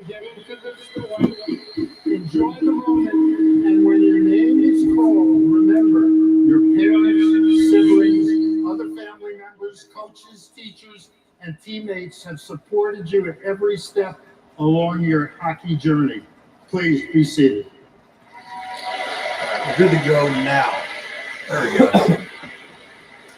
Get into the store, enjoy the moment, and when your name is called, remember your parents, siblings, other family members, coaches, teachers, and teammates have supported you at every step along your hockey journey. Please be seated. Good to go now. There we go.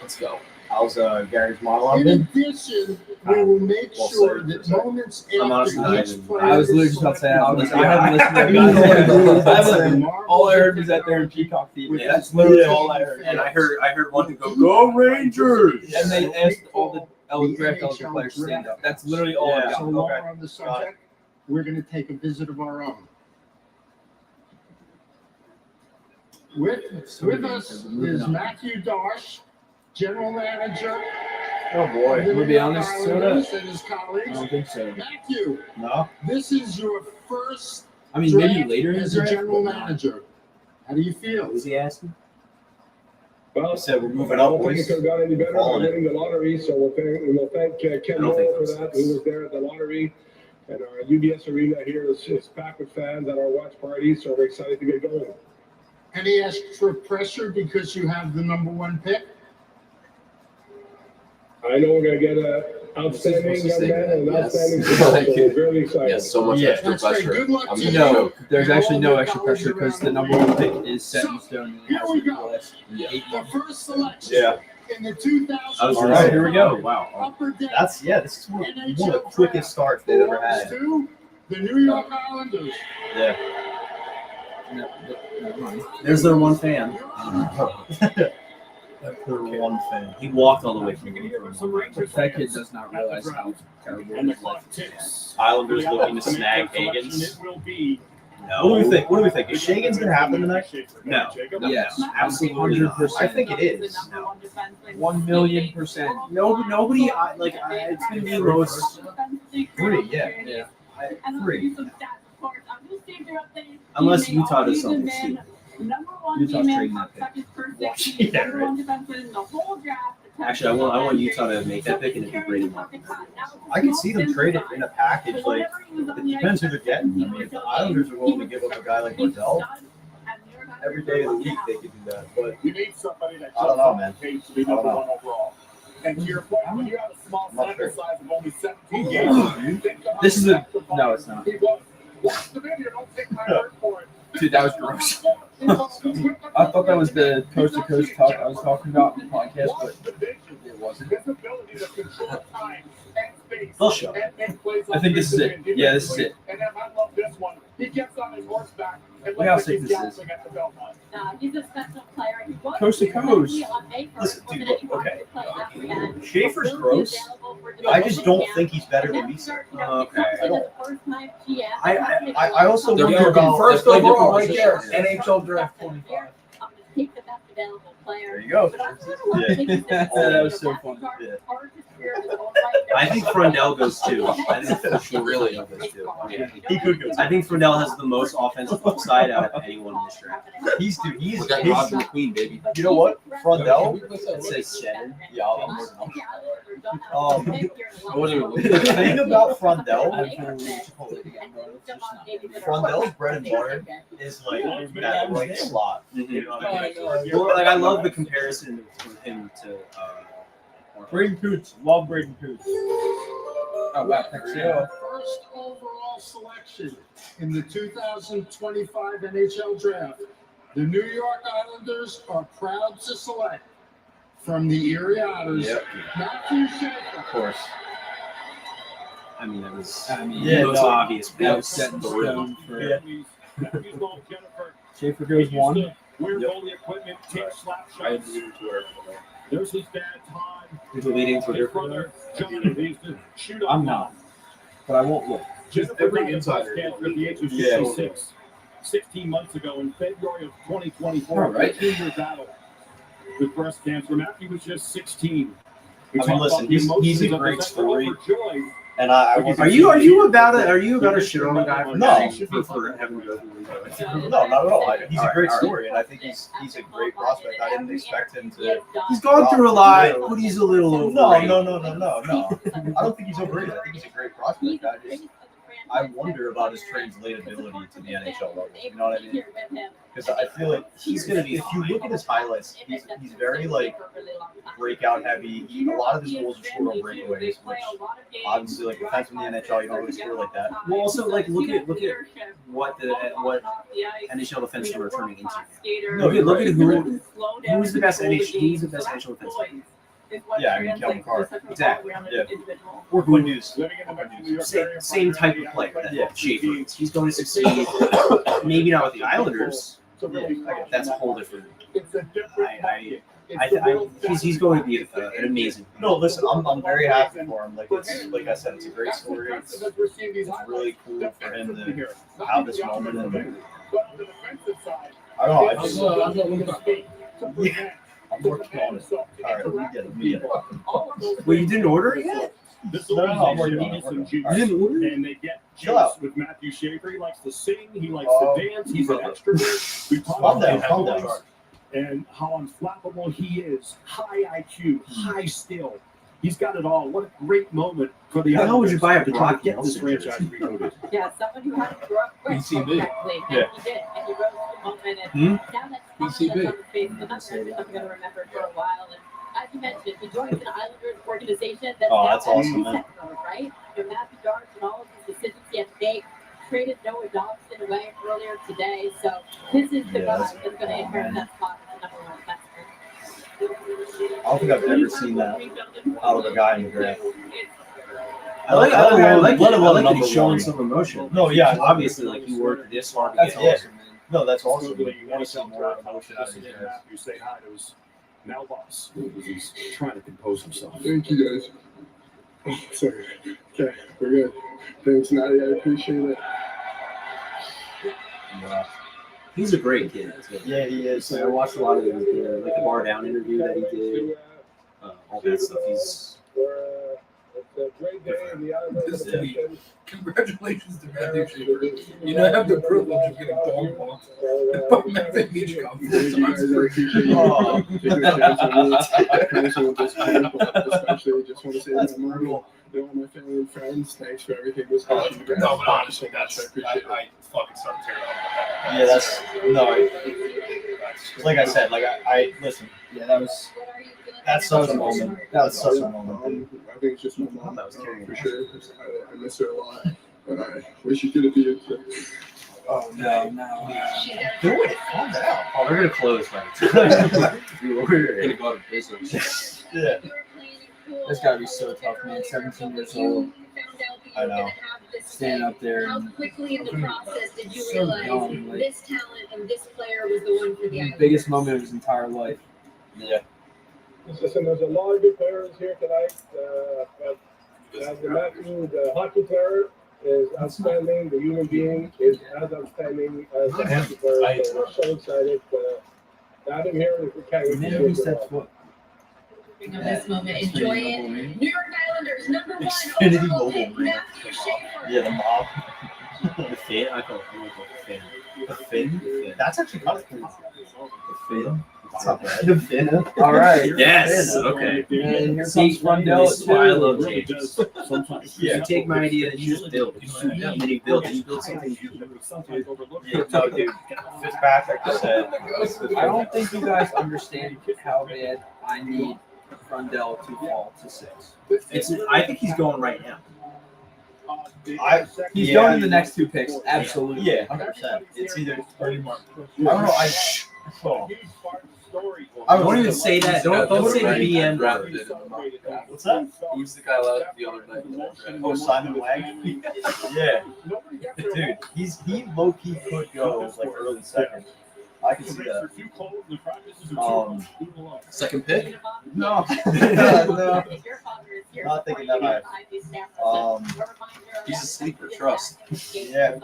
Let's go. How's Gary's monologue? In addition, we will make sure that moments after each player I was literally just about to say, I haven't listened to it. All I heard was that they're in Peacock theme. That's literally all I heard. And I heard one go Rangers! And they asked all the draft eligible players to stand up. That's literally all I got. So while we're on the subject, we're going to take a visit of our own. With us is Matthew Darsh, General Manager. Oh boy. Will we be on this soda? And his colleagues. I don't think so. Matthew, No. this is your first I mean, draft maybe later in as the a draft. general manager. How do you feel? What was he asking? Well, He said we're moving I up, don't think it boys. could have gone any better by winning the lottery, so we'll thank Ken I don't Moore think for so. that, who was there at the lottery. And our UBS Arena here is packed with fans at our watch party, so we're excited to get going. Any extra pressure because you have the #1 pick? I know we're going to get an outstanding young man and an outstanding Yes. player, so we're very excited. Yes, so much Yeah. extra That's great. pressure. Good luck I'm to gonna you. choke. There's And actually all no the extra colleagues pressure because the around #1 pick is set in stone. And Here it has we to be go. the last 8 The months. first selection Yeah. in the 2000 I was All gonna right, say, here we go. Wow. Upper Deck This is one of the quickest starts they've ever belongs had. to the New York Islanders. Yeah. Never mind. There's their one fan. One fan. He walked all the way from That kid does not realize how terrible his life is. Islanders looking to snag Higgins. What do we think? What do we think? Is Shagan's going to happen tonight? No. Yes, Absolutely not. 100%. I think it is. 1,000,000%. Nobody, it's going to be the most. Three, yeah. Yeah. Three. Unless Utah does something stupid. Utah's trading that pick. Yeah, right. Actually, I want Utah to make that pick and it'd be great. I can see them trade it in a package. Like, it depends who they're getting. I mean, if the Islanders are willing to give up a guy like Waddell, every day of the week they could do that. But You need somebody that I don't know, man. to be I don't know. overall. And to your point, when you have a small I'm not sample sure. size of only 17 games, think about This is the no, it's not. He was. Watch the video. Don't take my word for it. Dude, that was gross. I thought that was the coast to coast talk I was talking about in the podcast, but it wasn't. His ability to control time and space. They'll show. And make plays I think this is it. Yeah, this is it. And then I love this one. He gets on his horseback and Look how looks like sick he's this is. galloping at the belt line. He's a special player. He was Coast to coast. Listen, dude, look, okay. Schaefer's gross. I just don't think he's better than Misa. Okay. I also They're wonder working about first they're playing overall different right there. positions. NHL Draft 25. There you go. That was so fun. Yeah. I think Frondell goes too. I think he really goes too. Yeah. He could go. I think Frondell has the most offensive upside out of anyone in this draft. He's We got Roger McQueen, baby. You know what? Frondell. It says Shannon. Yeah, The thing about Frondell, Frondell's Frondell's bread and butter is like that right slot. You know what I mean? Well, like I love the comparison with him to. Braden Coots. Love Braden Coots. Oh, wow. Thanks. The first overall selection in the 2025 NHL Draft, the New York Islanders are proud to select from the Erie Otters, Yep. Matthew Schaefer. Of course. I mean, that was I mean, the most obvious pick. that was set in stone for Yeah. Schaefer goes 1. Wear Yep. all the equipment, take slap shots. There's his dad, Todd. He's leading His Twitter. brother, Johnny. They used to shoot up. I'm not, but I won't look. Just every insider. At the age of Yeah. 66, 16 months ago in February of 2024, All right. 2-year battle with breast cancer. Matthew was just 16. We I mean, talked listen, about the he's a emotions of great his story. overjoyed. And I Are you about a shit on the guy for No. for having to go through? No, not at all. He's All a right, great all right. story, and I think he's a great prospect. I didn't expect him to. He's gone through a lot, but he's a little No, overrated. no. I don't think he's overrated. I think he's a great prospect. I wonder about his translatability to the NHL level. You know what I mean? Because I feel like he's going to be. If you look at his highlights, he's very like breakout heavy. A lot of his goals are scored on breakaways, which obviously like defense in the NHL, you don't really score like that. Well, also like look at what NHL defensemen are turning into. No, Look at who's the best NHL defenseman. Yeah, I mean Kelvin Carr. Exactly. Yeah. Or Good news. same type of player. That Schaefer. He's going to succeed. Maybe not with the Islanders. That's a whole different. He's going to be an amazing. No, listen, I'm very happy for him. Like I said, it's a great story. It's really cool for him to have this moment. And I don't know. I just I'm working on it. All right, we get it. Well, you didn't order it yet? No, I'm working on it. You didn't order it? And they get Chill out. with Matthew Schaefer. He likes to sing. He likes to dance. He's an extrovert. We talk Calm about down, calm his down. voice and how unflappable he is. High IQ, high skill. He's got it all. What a great moment for the How would you buy a to try Brock to get this Nelson franchise reloaded. Yeah, someone who had to grow up quick. PCB. Correctly. Yeah. And he did. And he rose to the moment. And now that's PCB. on his face, but that's something I'm going to remember for a while. And as you mentioned, he joins an Islanders organization that's Oh, now that's awesome, man. second, right? Matthew Darts and all of his decisions he had to make. Traded Noah Dobson away earlier today. So this is the Yeah, guy that's- that's going to inherit that spot as the number one defenseman. I don't think I've ever seen that out of a guy in the draft. I like let alone that number he's showing one. some emotion. No, yeah, Obviously, like he worked this hard to That's get here. awesome, man. No, that's awesome. You want to see more emotion out of these guys. Matthew say hi to his now boss. He's trying to compose himself. Thank you guys. Sorry. Okay, we're good. Thanks, Nadia. I appreciate it. Yeah. He's a great kid. Yeah, he is. So I watched a lot of like the bar down interview that he did. All that stuff. He's It's a great day in the Islanders. Congratulations to Matthew Schaefer. You know, I have the privilege of getting dog walked by Matthew Hitchcock. Thank you guys. I appreciate you taking a chance on me. Finishing with this camp, especially just want to say that I'm all my family and friends. Thanks for everything this No, past year. but honestly, I appreciate it. I fucking started tearing up. Yeah, that's no. Like I said, like I listen. yeah, that was That's such a moment. That was such a moment. I think it's just my mom. That was terrible. For sure. I miss her a lot. But I wish you could have been here. oh no. Do it. Calm down. Oh, they're gonna close right. We're gonna go to business. Yeah. That's gotta be so tough, man. 17 years old, I know. standing up there. How And quickly in the process did you So realize young, like- this talent and this player was the one for the the Islanders? biggest moment of his entire life. Yeah. Listen, there's a lot of good players here tonight, but as the Matthew, the hockey player is outstanding. The human being is as outstanding as the hockey player. So we're so excited to have him here. We can't wait to Man, he see stepped him. foot. Of this moment, enjoy it. New York Islanders #1 Xfinity overall Mobile, pick, man. Matthew Schaefer. Yeah, the mob. The Finn? I call it the Finn. The fin. That's actually kind of cool. The fin. It's not bad. The Finn. All right. Yes, Okay. And here See, comes Rundell. this is why I love Really James. does sometimes. You take my idea and you just build. And then you build something. Yeah, no, dude. Fitzpatrick just said. I don't think you guys understand how bad I need Rundell to fall to 6. I think he's going right now. He's Yeah. going in the next 2 picks. Absolutely. Yeah, 100%. It's either pretty much. I don't know. Don't even say that. Don't say the BM word. What's that? Who's the guy left the other night? Oh, Simon Wang. Yeah, dude. He low key could go like early second. I can see that. Second pick? No, No. Not thinking that high. He's a sleeper, trust. Yeah.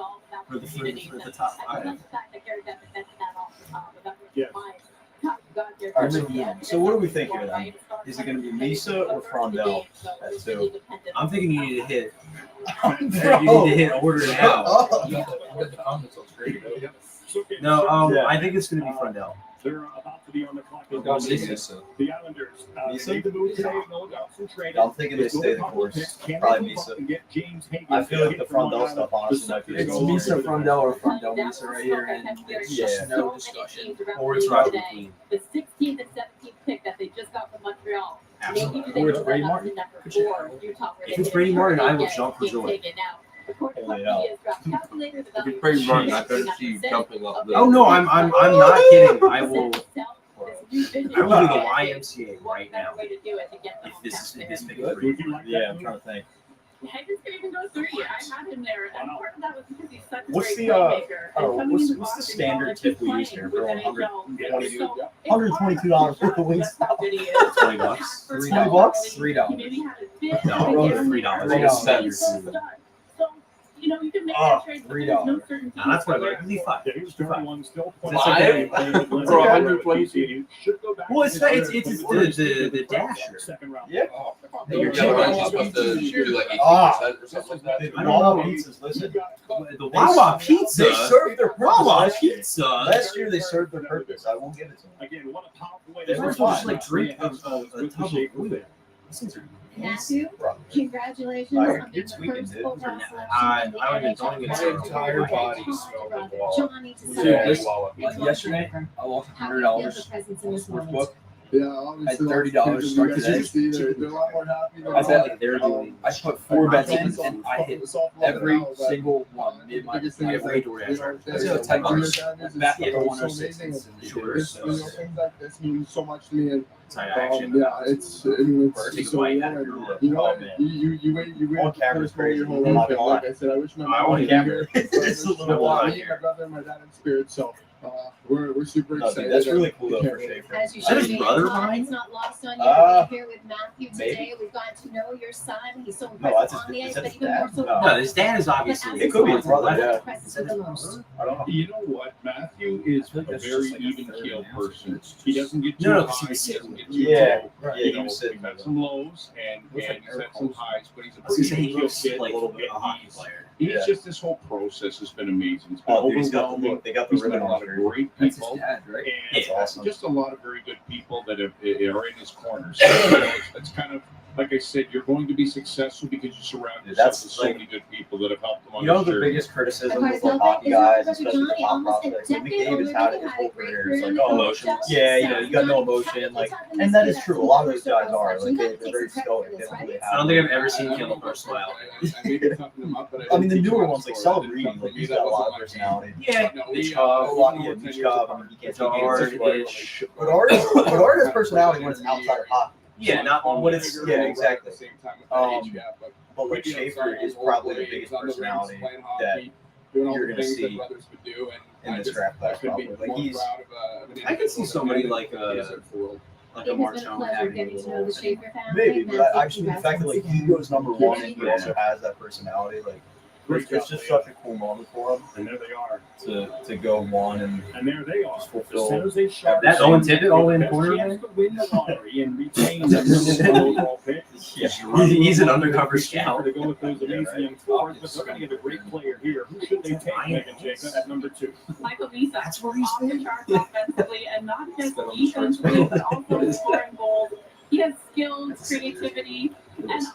For the top 5. Yeah. All right, so what do we think here then? Is it going to be Misa or Frondell at 2? I'm thinking you need to hit. Bro. You need to hit order now. Oh. No, Yeah. I think it's going to be Frondell. They're about to be on the clock. God, Misa. The Islanders. Misa? They made the move today. Noah Dobson traded. I'm thinking they stay the course. Probably Misa. I feel like the Frondell stuff honestly might be. It's Misa Frondell or Frondell Misa right here, and it's just no discussion. Or it's Robert Queen. The 16th and 17th pick that they just got from Montreal. Absolutely. Maybe they Or it's move Brady that up Martin. to number 4, Utah, where If they it's did Brady Martin, I will get jump for him joy. taken out. According to Holy hell. Media's draft calculator, the If it's Brady Martin, I better see you 39% jumping up the. Oh no, I'm not kidding. I will do the YMCA right now. If this is big three. Yeah, I'm trying to think. Hagen's gonna even go 3. I had him there, and part of that was because he's such a What's great the, playmaker. oh, And coming what's- into what's the Boston standard College, tip he's we use playing here for with NHL. $122 So it's $122 worth of wings? That's how good he is. $20. $3. He maybe had a bit No, of a $3. guarantee. $3. He's so stud. So, you know, you can make Oh, that trade, but there's no certainty. Now that's what where I believe. 5. Here's 31 still. That's okay. For 122. Well, it's the dasher. Second round. Yeah. Hey, you're telling me you're supposed to do like 18% or something like that? The I don't know. Wawa pizzas, listen. The Wawa pizza. They serve their purpose. Wawa Last year- pizza. Last year they served their purpose. I won't give it to them. Again, what a powerful way They to were start. supposed to like drink a With tub the of Schaefer fluid. These things are Matthew, congratulations I- on being it's the weekend, first dude. overall selection I in the don't even NHL think draft. it's entire body Your smelled brother, of Johnny, to Dude, celebrate. this- Yesterday, I lost How do you feel $100 the presence in on this moment? sportsbook. Yeah, obviously. At $30 start today. They're a lot more happy than I bet that. they're doing. I put 4 bets in, and I hit every single one. Made my biggest thing is every like, door you answer. know, That's like $10. Back it's hit so 106. amazing. Sure. It's, you know, things like this mean so much to me, and Sorry, I actually. yeah, it's I mean, Take it's a so bite real, out of and, your lip. you know, Oh, man. you wait On camera's for your crazy. whole I'm life. not gonna Like lie. I said, I wish my I mom on was camera. here. It's a little wild Me, my here. brother, and my dad in spirit. So we're super No, dude, excited. that's really and cool though can't for wait. Schaefer. As you Is that should his be, brother, Tom, Ryan? it's not lost on you Uh, to be here with Matthew maybe. today. We've gotten to know your son. He's so No, impressive that's on his- the is ice, that but his even dad? more so. No. No, his dad is obviously. It could be his brother, yeah. Impresses you the most. I don't know. You know what? Matthew is a that's very just like a even third keeled announcer. person. He doesn't get too No, no, high. 'cause he was He sitting. doesn't get too Yeah, low. yeah, You he know, was sitting. he's got some lows and Looks like he's Eric got some Olsen. highs, but he's a I was gonna say pretty he even looks kid. like a little bit of a hockey He's- player. He's Yeah. just this whole process has been amazing. It's been Oh, dude, he's got the overwhelming. they got the He's met ribbon a lot on of his shirt. great That's his people. dad, right? And That's awesome. just a lot of very good people that are in his corner. So it's kind of like I said, you're going to be successful because you surround Dude, yourself that's with so like- many good people that have helped him on You know his the journey. biggest criticism Of of course, like hockey Novak guys, is especially the Johnny, top almost a prospects, like decade McDavid's older had than it his he whole had a great career. career It's in like, the oh, NHL. yeah, you know, you got no Johnny, emotion, like, how did and you that do is that? true. A lot of those So guys are you like gotta they're take very some credit stoic. for They this, don't right? really I don't have. think I've ever seen Caleb Burr smile. I may be toughening him up, but I mean, the didn't teach newer him ones like how to Celebrity, score. like he's got a lot of personality. Yeah. No, Mitch we, Cobb, A lot, yeah, 10 Mitch years Cobb. I apart. mean, you can't Bedard, take it. Ish. But Art has personality when it's outside of hockey. Yeah, not When when it's yeah, exactly. At the same time with Um, that age gap, but But like you know, Schaefer starting is old probably the boys biggest on the rinks, personality playing that hockey, doing all you're the gonna things that see brothers would do, and in I this just- draft I class couldn't be probably. Like more he's proud of an I could see individual somebody that like is a in the world. like It a has been a Marchand pleasure having a getting to know little. the Schaefer family. maybe, but Matthew, I just mean the fact that like congrats he goes number once one again. and he also has that personality. Like it's just such a cool moment for him And there they are. to go one and And there they are. just The fulfill. San Jose Sharks. That Owen Tippett all in Best corner chance there? to win the lottery and retain the number one overall pick. Yeah. He's an undercover scout. To go with those amazing young forwards, but they're going to get a great player here. Who should they take, Megan Jacob, at number 2? Michael Misa. That's where he's off the been. charts offensively, and not just defensively, but also scoring goals. He has skills, creativity, and he's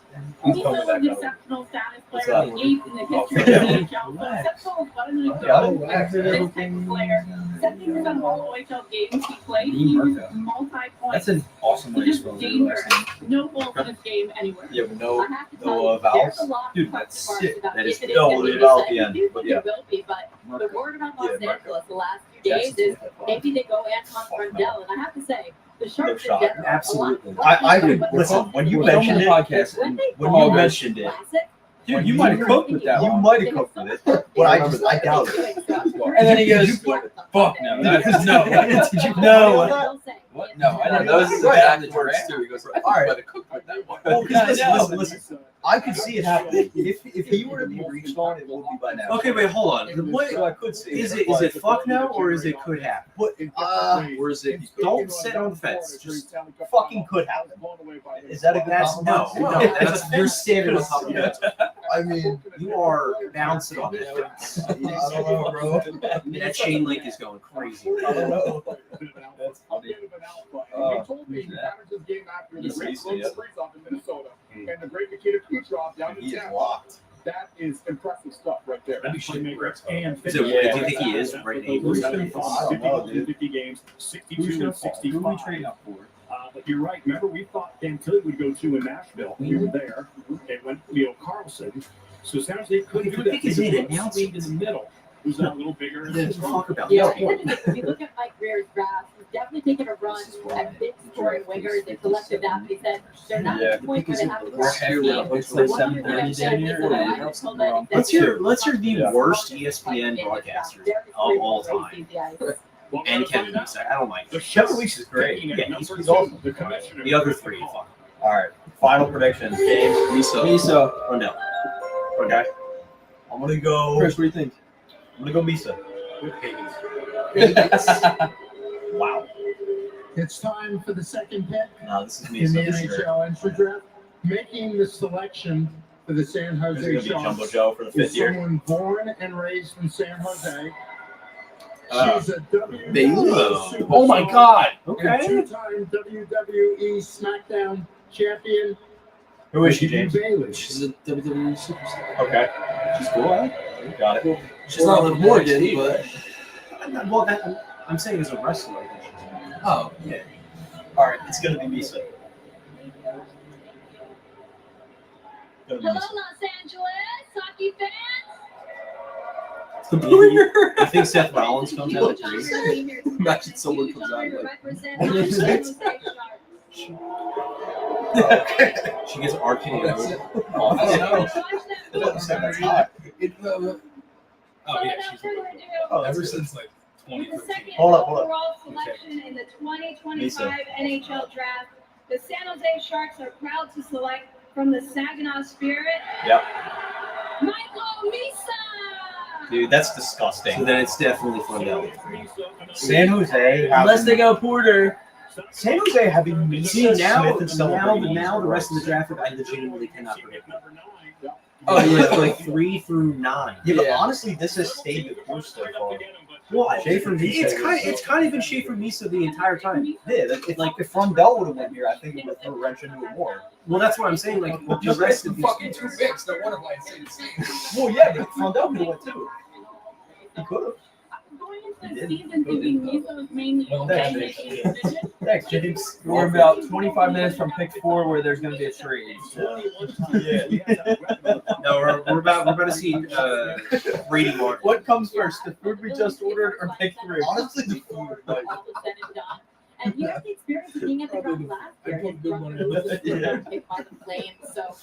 still an exceptional status player, the 8th in the history of the NHL. So exceptional is what I'm going to go this type of player. 70% of all OHL games he played, he was multi-point. That's an awesome way He's to just spell your last dangerous. name. No goals in this game anywhere. Yeah, but I no, have to no, tell you, vowels? there's a lot of Dude, question that's marks sick. about That is if it no, gonna the be vowel at said. the end, You but think yeah. it will be, but the word about Los Yeah, Angeles the last few days is maybe they go Antoine Frondell, and I have to say, the Sharks No in shot. general, Absolutely. a lot I more could but listen when you We're filming mentioned the it. podcast. when they When go you mentioned it, classic, Dude, you might have cooked with that you one. might have cooked with it, but I doubt it. And then he goes, fuck no. No. Did you know? What? No, I didn't know. Those This are is the bad bad the words draft. too. He goes, All right. "Better cook with that one." Well, Yeah, because I know. listen, I could see it happening. If he were to be reached on, it would be by now. Okay, wait, hold on. What So I could see is it? Is it fuck now or is it could happen? But Or is it don't sit on the fence? Just fucking could happen. Is that a good that's no, compromise? no. That's you're standing on top of that. I mean, You are bouncing on that fence. I don't know, bro. That chain link is going crazy. I don't know. They told me Manager's game after the Red Bulls freeze-off in Minnesota and the great 𝐂𝐀𝐀𝐍𝐃𝐒 off down He in is Tampa. locked. That is impressive stuff right there. That'd be playmakers and Is it, do you think he is right now? Who's gonna fall? I don't know, dude. 50 games, Who's 62 gonna and fall? Who 65. are we trading up for? But you're right. Remember, we thought 𝐁𝐑𝐀𝐶 would go to in Nashville. We were there. They went Leo Carlson. So San Jose couldn't do that. They He's in just it now. put Swede in the middle, who's a little bigger. Then talk about Yeah, that. if you look at Mike Greer's draft, he's definitely taken a run at big scoring wingers and selected that. But he said they're not at the point where they have to grab Hey, the team. it's The like one year 7:30 that down here. I was told that Let's hear the Yeah. worst ESPN broadcasters of all time. Well, And we're Kevin gonna find out. Misa. I don't like The him. Kevin Misa is great. Picking at Yeah, number he's two, awesome. The commissioner. The other three, fuck. All right. Final predictions. James. Misa. Rundell. Okay. I'm gonna go. Chris, what do you think? I'm gonna go Misa. With Higgins. Wow. It's time for the second pick No, this is in the Misa for sure. NHL entry draft. Making the selection for the San This is Jose gonna be Jumbo Sharks Joe for the is fifth year. someone born and raised in San Jose. Uh, She's a WWE Bailey. superstar Oh my God. and Okay. two-time WWE SmackDown champion. Who is she, Nikki James? Bailey. She's a WWE superstar. Okay. She's cool, right? Got it. She's not Liv Morgan, but Well, I'm saying as a wrestler. I think she's- oh, Yeah. All right. It's gonna be Misa. Gonna be Hello, Misa. Los Angeles hockey fans. You think Seth Rollins comes out of three? Imagine someone comes out like- She gets RKO. That's it. Oh, I don't know. That's hot. Oh, yeah, she's Oh, ever that's good. since like With the 2013. second Hold up, hold up. overall selection in the 2025 NHL Draft, the San Jose Sharks are proud to select from the Saginaw Spirit, Yep. Michael Misa. Dude, that's disgusting. So then it's definitely Rundell. San Jose. Unless they go Porter. San Jose having Misa, See, now Smith, and Celebrini. the rest of the draft, I legitimately cannot predict. Oh, yeah. Like 3 through 9. Yeah, but Yeah. honestly, this has stayed the course so far. Well, Schaefer Misa. it's kind of been Schaefer Misa the entire time. Yeah, if Rundell would have been here, I think it would throw a wrench into it more. Well, that's what I'm saying. Like the Just rest the of fucking these two picks. No wonder why it's insane. Well, yeah, but Rundell could have went too. He could have. Going into the season thinking Misa was mainly Well, okay thanks, in the division. Thanks, James. We're about 25 minutes from pick 4 where there's going to be a trade. Yeah. No, we're about to see Brady Martin. What comes first, the food we just ordered or pick 3? Honestly, the food. Like, All was said and done. And you have the experience of being at the draft last year. I put good money on Was Yeah. picked by the Flames, so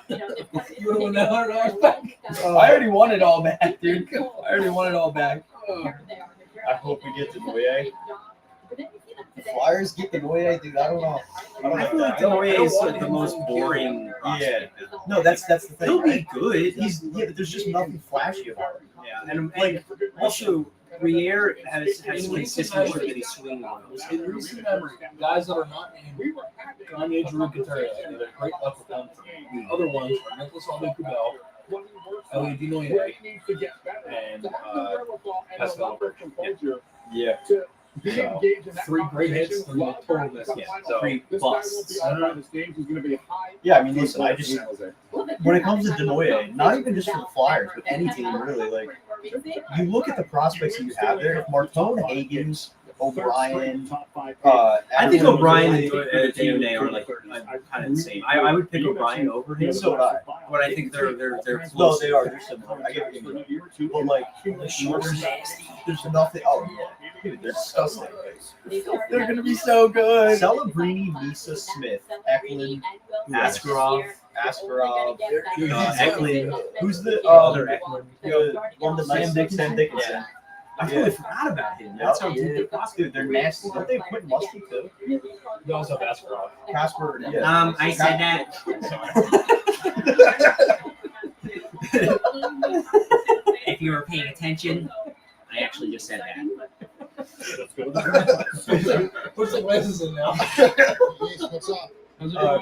it's You don't want that $100 back? I already won it all back, dude. I already won it all back. I hope we get to Noye. Flyers get the Noye, dude. I don't know. I feel like Denoye is like the most boring. prospect. No, that's the thing. He'll be right? good. Yeah, but there's just nothing flashy about him. Yeah, and like also Rier has consistently that he's swinging on those. In recent memory, guys that are not named 𝐂𝐈𝐍𝐃𝐶, they had a great luck with them. The other ones are Nicholas 𝐂𝐈𝐍𝐃𝐶, Elliot Denoye, and Pascal. Yeah. So, 3 great hits and a total miss. Yeah, so 3 busts. Yeah, I mean, listen, I just when it comes to Denoye, not even just for the Flyers, but any team really, like you look at the prospects that you have there. If Martone, Higgins, O'Brien, I think Adams- O'Brien and Denoye are like kind of the same. I would pick O'Brien over him. So would I. But I think they're No, close. they are. They're similar. I get what you mean. But like, there's nothing. Oh yeah, dude, they're disgusting. They're going to be so good. Celebrini, Misa, Smith, Eklund, Askarov, Eklund. Who's the other Eklund. the one that Sam Dixon? Yeah. I totally forgot about him. That's how good their prospect. Dude, they're nasty. Don't they quit Muskie too? They also have Askarov. Casper. Yeah. I said that. If you were paying attention, I actually just said that. Push the glasses in now. What's up?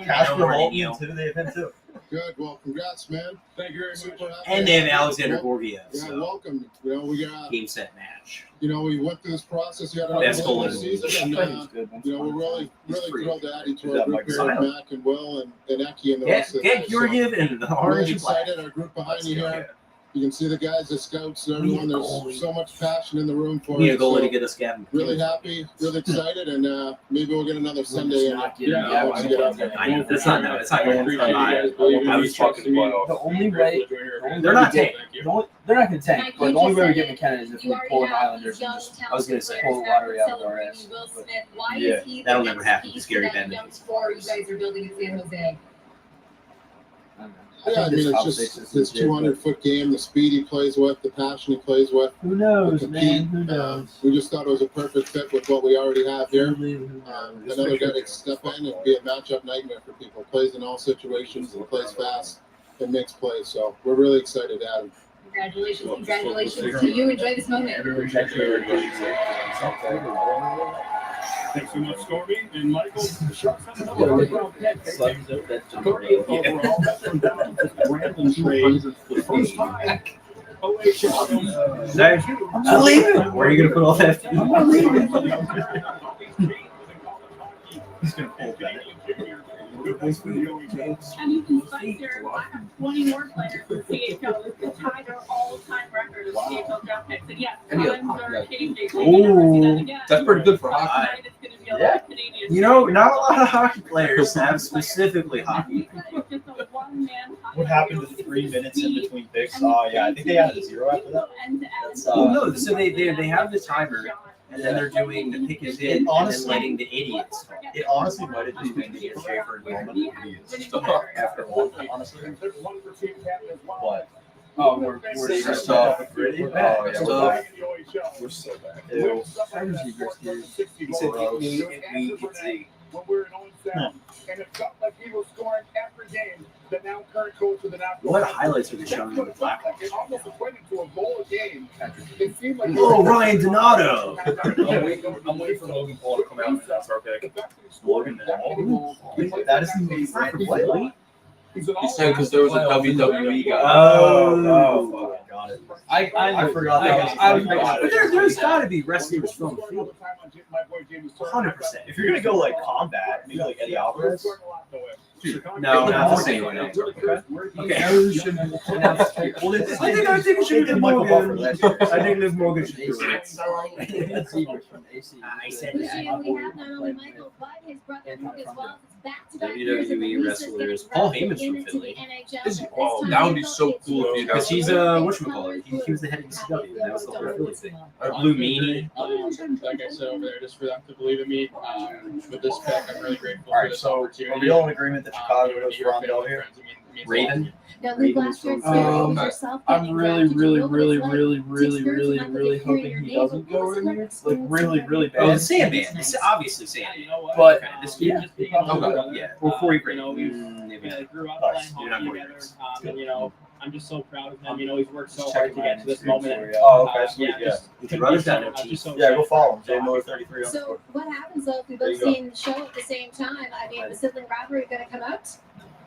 Casper More than Holtman you. too. They've been too. Good. Well, congrats, man. Thank you very much. Super happy. And they have Alexander Gorgiev. Yeah, So welcome. You know, we got. game, set, match. You know, we went through this process. You got Best goal another in the season, and you know, we're really thrilled to add you to our group here, Mac and Will and 𝐿𝐻𝐋𝐿 and the rest of the Get guys. Georgiev and the Really orange and black. excited. Our group behind you here. You can see the guys, the scouts, everyone. There's so much passion in the room for We need a it. goalie So to get us Gavin. really happy, really excited, and maybe we'll get another Sunday. I know that's not no. It's not going to I was talking to my The only way They're not tank. they're not going to tank, but the only way we get McKenna is if we pull an Islanders and just I was gonna say, pull the lottery out of our ass. Yeah, that'll never happen with Gary Bettman. You guys are building in San Jose. Yeah, I mean, it's just this 200-foot game, the speed he plays with, the passion he plays with. Who knows, to man? compete. Who knows? We just thought it was a perfect fit with what we already have here. Another guy to step in and be a matchup nightmare for people. Plays in all situations and plays fast and makes plays. So we're really excited to have him. Congratulations to you. Enjoy this moment. Thanks so much, Stormy and Michael. Brandon trade for the first time. I'm leaving. Where are you gonna put all that? I'm leaving. He's gonna pull Bennett. And you can cite there 20 more players in 𝐶HL to tie their all-time record of 𝐶HL draft picks. And yes, times are changing. We'll never see that again. That's pretty good for hockey. Tonight it's going to be a lot of Canadians. You know, not a lot of hockey players have specifically hockey. It's just a one-man What happened to 3 minutes in between picks? Oh yeah, I think they added a 0 after that. That's Oh no, so they have the timer, and then they're doing the pick is in, and then letting the idiots. It honestly might have just been to get Schaefer and Bowman after one, honestly. What? Oh, we're Just so tough. tough. Oh, yeah, We're so bad. Ew. How did you guys do? He said, when we were in 0-7, and it felt like he was scoring every game. The now current coach of the National. What highlights are they showing in the Blackhawks? It almost equated to a goal a game. It seemed like. Oh, Ryan Donato. I'm waiting for Logan Paul to come out and that's our pick. Logan Paul? That is the for play. He said because there was a WWE guy. Oh, got it. I forgot that. But there's got to be wrestlers from the field. 100%. If you're gonna go like combat, maybe like Eddie Alvarez. No, not the same one. Okay. I think it should be Michael Morgan. Buffer. I think Liv Morgan should be it. I said that. We have not only Michael, but his brother Luke as well. It's back-to-back years of WWE Misa wrestlers. getting Paul roped Heyman's from into Philly. the NHL. Oh, that would be so cool if you Because he's whatchamacallit. He was the head of ECW. That was the whole Philly thing. Blue Meanie. Like I said over there, just for them to believe in me with this pick, I'm really grateful All for right, this so opportunity. are we all in agreement that Chicago goes for Rondell here? Raven. Now, Luke, last year, yourself I'm getting really, drafted, really, you know what really, it's like really, to really, experience really, Michael really get hearing hoping your he name. doesn't go in here. Like really, really Oh, bad. the Sandman. It's obviously Sandman. But Okay, this year. Yeah. Before you break. I grew up Nice. playing You're not hockey going together, to and I'm just so proud of him. He's worked so hard to get to this moment. Oh, okay, sweet, yeah. Your brother's down there, I'm just so Yeah, go excited. follow him. J Miller 33 on So Twitter. what happens though if we There both you go. seen the show at the same time? I mean, the sibling rivalry going to come out?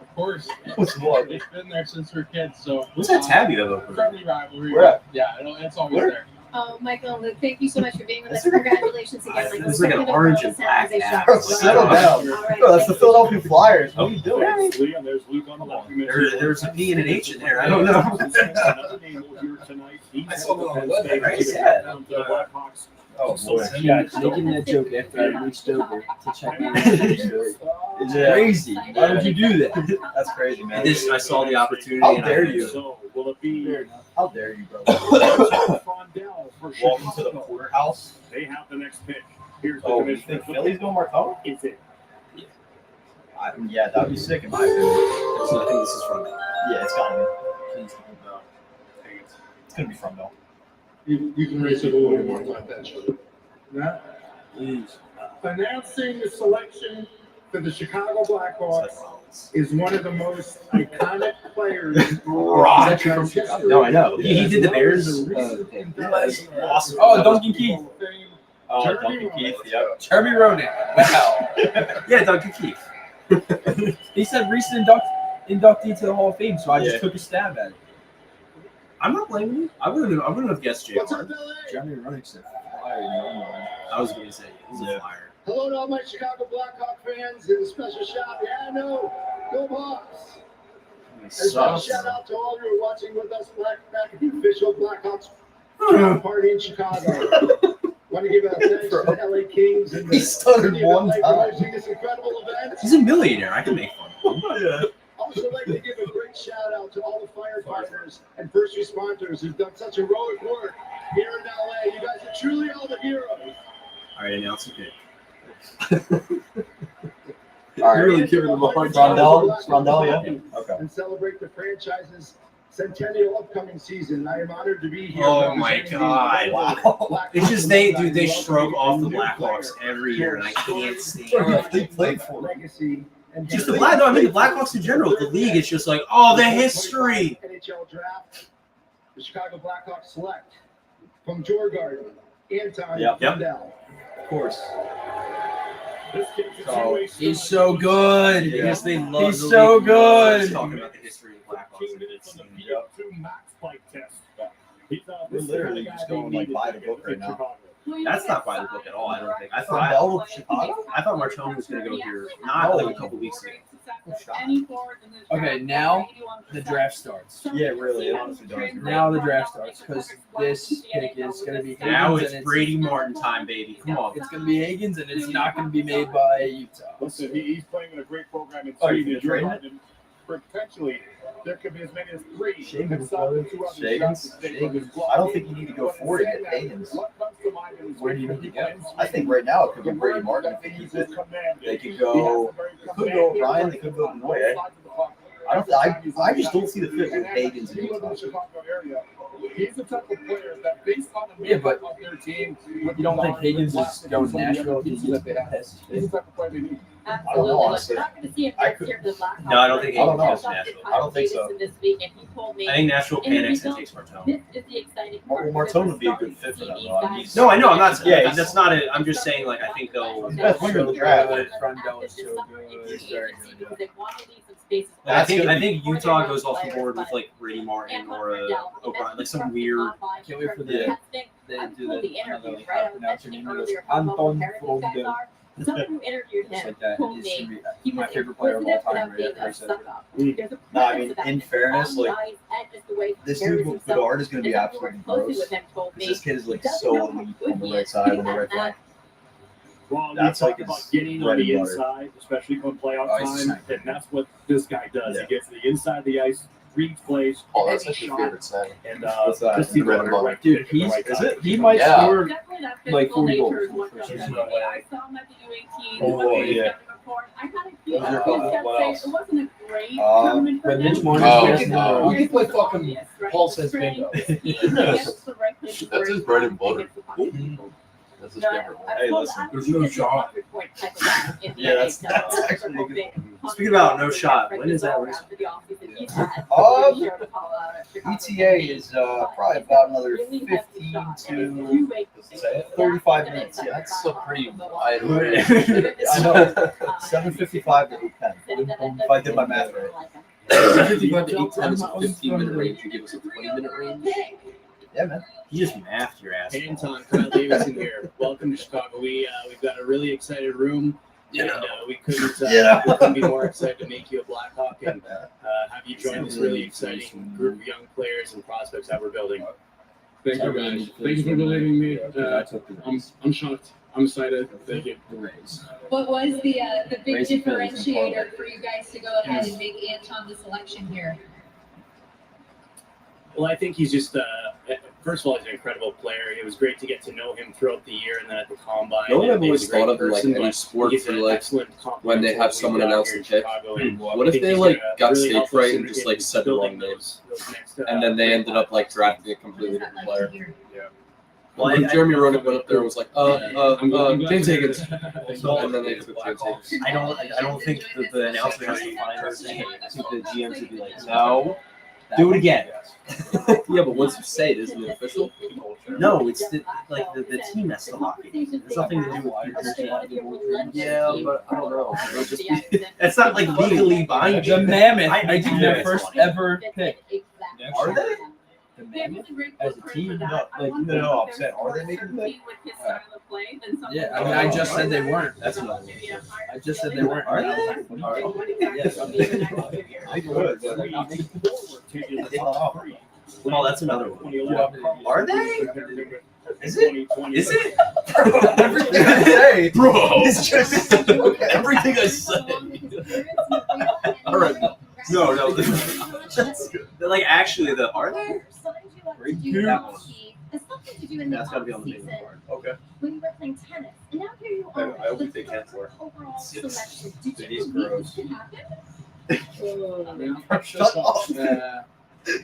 Of course, What's more? it's been there since we're kids. So What's that tab you have open? friendly rivalry. Where at? Yeah, it's always Where? there. Oh, Michael and Luke, thank you so much for being with us. Congratulations again. Michael. It's like an Second orange overall and black San Jose hat. Sharks. Settle down. All right, Bro, that's the thank you. Philadelphia Flyers. What are you doing? There's Luke on the left. There's a P and an H in there. I don't know. I saw that on the web. Right, yeah. Blackhawks. Oh, boy. yeah, making that joke after I reached over to check my story. It's Yeah. crazy. Why would you do that? That's crazy, man. I saw the opportunity. How and dare I- you? So will it be How dare you, bro? Rondell for Welcome to the Chicago? porterhouse. They have the next pick. Here's the Oh, you commissioner. think Philly's going Marcelo? Is it? Yeah, that'd be sick in my opinion. So I think this is from. Yeah, it's gotta be. It's gonna be from though. You can raise it a little more like that. Please. Announcing the selection for the Chicago Blackhawks is one of the most iconic players. Rock. history. No, I know. He did the Bears. Awesome. Oh, Duncan Keith. Oh, Duncan Keith. Yep. Jeremy Roenick. Wow. Yeah, Duncan Keith. He said recent induct. inductee to the Hall of Fame, so I Yeah. just took a stab at it. I'm not blaming you. I wouldn't have guessed What's JR. up, LA? Jeremy Runnick's a flyer, man. I was going to say he's a flyer. Hello to all my Chicago Blackhawk fans and a special shout. Yeah, no, go Hawks. And a special shout out to all who are watching with us back at the official Blackhawks party in Chicago. Want to give a thanks to the LA Kings and the He stuttered city of one LA for time. hosting this incredible event. He's a millionaire. I can make fun of him. Yeah. Also like to give a great shout out to all the firefighters and first responders who've done such heroic work here in LA. You guys are truly all the heroes. All right, announce the pick. All right. Really giving them a hard Rondell, yeah. Okay. And celebrate the franchise's centennial upcoming season. I am honored to be here. Oh my representing the God. incredible Blackhawks. It's just they stroke off the Blackhawks every year, and I can't stand They it. played for it. Legacy and Just the Blackhawks in general. The league, it's just like, oh, the history. NHL Draft. The Chicago Blackhawks select from Djurgården, Anton Yep. Rondell. Of course. He's so good. Because they love He's the so league. good. Talking about the history of Blackhawks. We're literally just going like by the book right now. That's not by the book at all. I don't think. I Rondell with Chicago? thought Martone was going to go here not like a couple weeks ago. Okay, now the draft starts. Yeah, really. It honestly does. Now the draft starts because this pick is going to be Now Higgins, it's and Brady Martin time, baby. Come on. It's going to be Higgins, and it's not going to be made by Utah. Listen, he's playing in a great program in Oh, Sweden. you're gonna trade And potentially, there could be as many as 3. Shagan's Stop the brother. 2 other Shagan's. shots that they could block. I don't think you need to go for it at Higgins. What comes to mind is Where do you need to go? wins. I think right now it could be Brady Martin if he keeps it. They could go. They could go Ryan. They could go Noye. I don't. I just don't see the fit with Higgins and Utah. He's the type of player that based on the Yeah, but makeup of their team, You don't think Higgins is going to Nashville? he's the type of player they need. I don't know, honestly. I could. No, I don't think I don't know. Higgins goes to Nashville. I don't think so. I think Nashville panics and takes Martone. Well, Martone would be a good fit for them, though. I mean, No, I know. I'm not. Yeah, Yeah, that's not it. I'm just saying, like, I think they'll. Best player in the draft. Rondell is so good. He's very good. I think Utah goes off the board with like Brady Martin or O'Brien, like some weird. I can't wait for the they do the another like how to pronounce your name. He goes Anton Rondell. Someone who interviewed Just him like that. told He's me gonna he be my was favorite player of all inquisitive time. without being Right a after suck-up. Mm. There's a No, I purpose mean, about in him. fairness, like, Eyes and just the way he this carries dude with himself. Bedard is going to be The absolutely people who work closely gross. with him told me This kid is like doesn't so know how elite good on the he right is. side He and the has right that back. Well, That's you like talk about his getting bread on the and butter. inside, especially come playoff Oh, he's a time, sniper. and that's what this guy does. Yeah. He gets to the inside of the ice, reads plays, Oh, that's heavy like your shot, favorite saying. and What's that? just see Bread the and butter. right Dude, pick at the he's right time. he might Yeah. score Definitely that like physical 40 nature is goals what for does sure. it. I saw him at the U18. Oh, when he yeah. stepped in the court. I kind of feel Those are like cool. it What else? wasn't a great Um, tournament for but Mitch him. Marner's Oh, best in the oh. world. We can play fucking Obvious, right? Paul says Strength, bingo. speed, against the right places That's where his he bread can and butter. get the puck. That's his No, favorite one. Hey, listen, there's no shot. Yeah, that's actually a good one. Speaking about no shot, when is that race? ETA is probably about another 15 to 35 minutes. Yeah, That's a pretty wide I range. know. 7:55 to 8:10. If I did my math right. 7:55 to 8:10 is a 15-minute range. You give us a 20-minute range. Yeah, man. You just mathed your ass. Anton, Kyle Davidson here. Welcome to Chicago. We've got a really excited room. And, we couldn't be more excited to make you a Blackhawk and have you join this really exciting group of young players and prospects that we're building. Thank you, guys. Thank you for believing me. I'm shocked. I'm excited. Thank you. What was the big Raise the feathers and differentiator for you guys to go ahead and make Anton the selection here? Well, I think he's just, first of all, he's an incredible player. It was great to get to know him throughout the year and then at the combine. No one And ever he's always a great thought of like person, any but sport he's for an like excellent compliment when they to have what someone we've got announce here the in pick. Chicago, and What I if think they he's like gonna got really stage help us fright and in just like said the building wrong name, those next, and then they great ended up like drafting a completely different player? Well, When Jeremy Roenick went up there and was like, I'm glad James to- Higgins, So, and then they took James Higgins. I don't think that the announcement has to find her saying it. I think the GMs would be like, no. Do it again. Yeah, but once you say it, isn't it official? No, it's the team has to lock it. There's nothing to do with your Yeah, but I don't know. It'll just be. It's not like legally binding. The Mammoth, I I did do their this first one. ever pick. Are they? The They're Mammoth. really great As a footprint team, for that. no, I like, wonder no, if I'm there's saying, are they more making the certainty with his style of play than some Yeah, of I mean, I just said they weren't. That's another I just said they weren't. Are they? Yes. They could, but they're not. Well, that's another one. Are they? Is it? Is it? Everything I say, Bro, it's just everything I say. All right. No. They're like actually the are they? That one. It's something to do in the That's gotta be on the off-season big board. Okay. when you were playing tennis. And now here you I are, hope the they can for it. overall selection. Did It you is believe gross. this could happen? Shut up.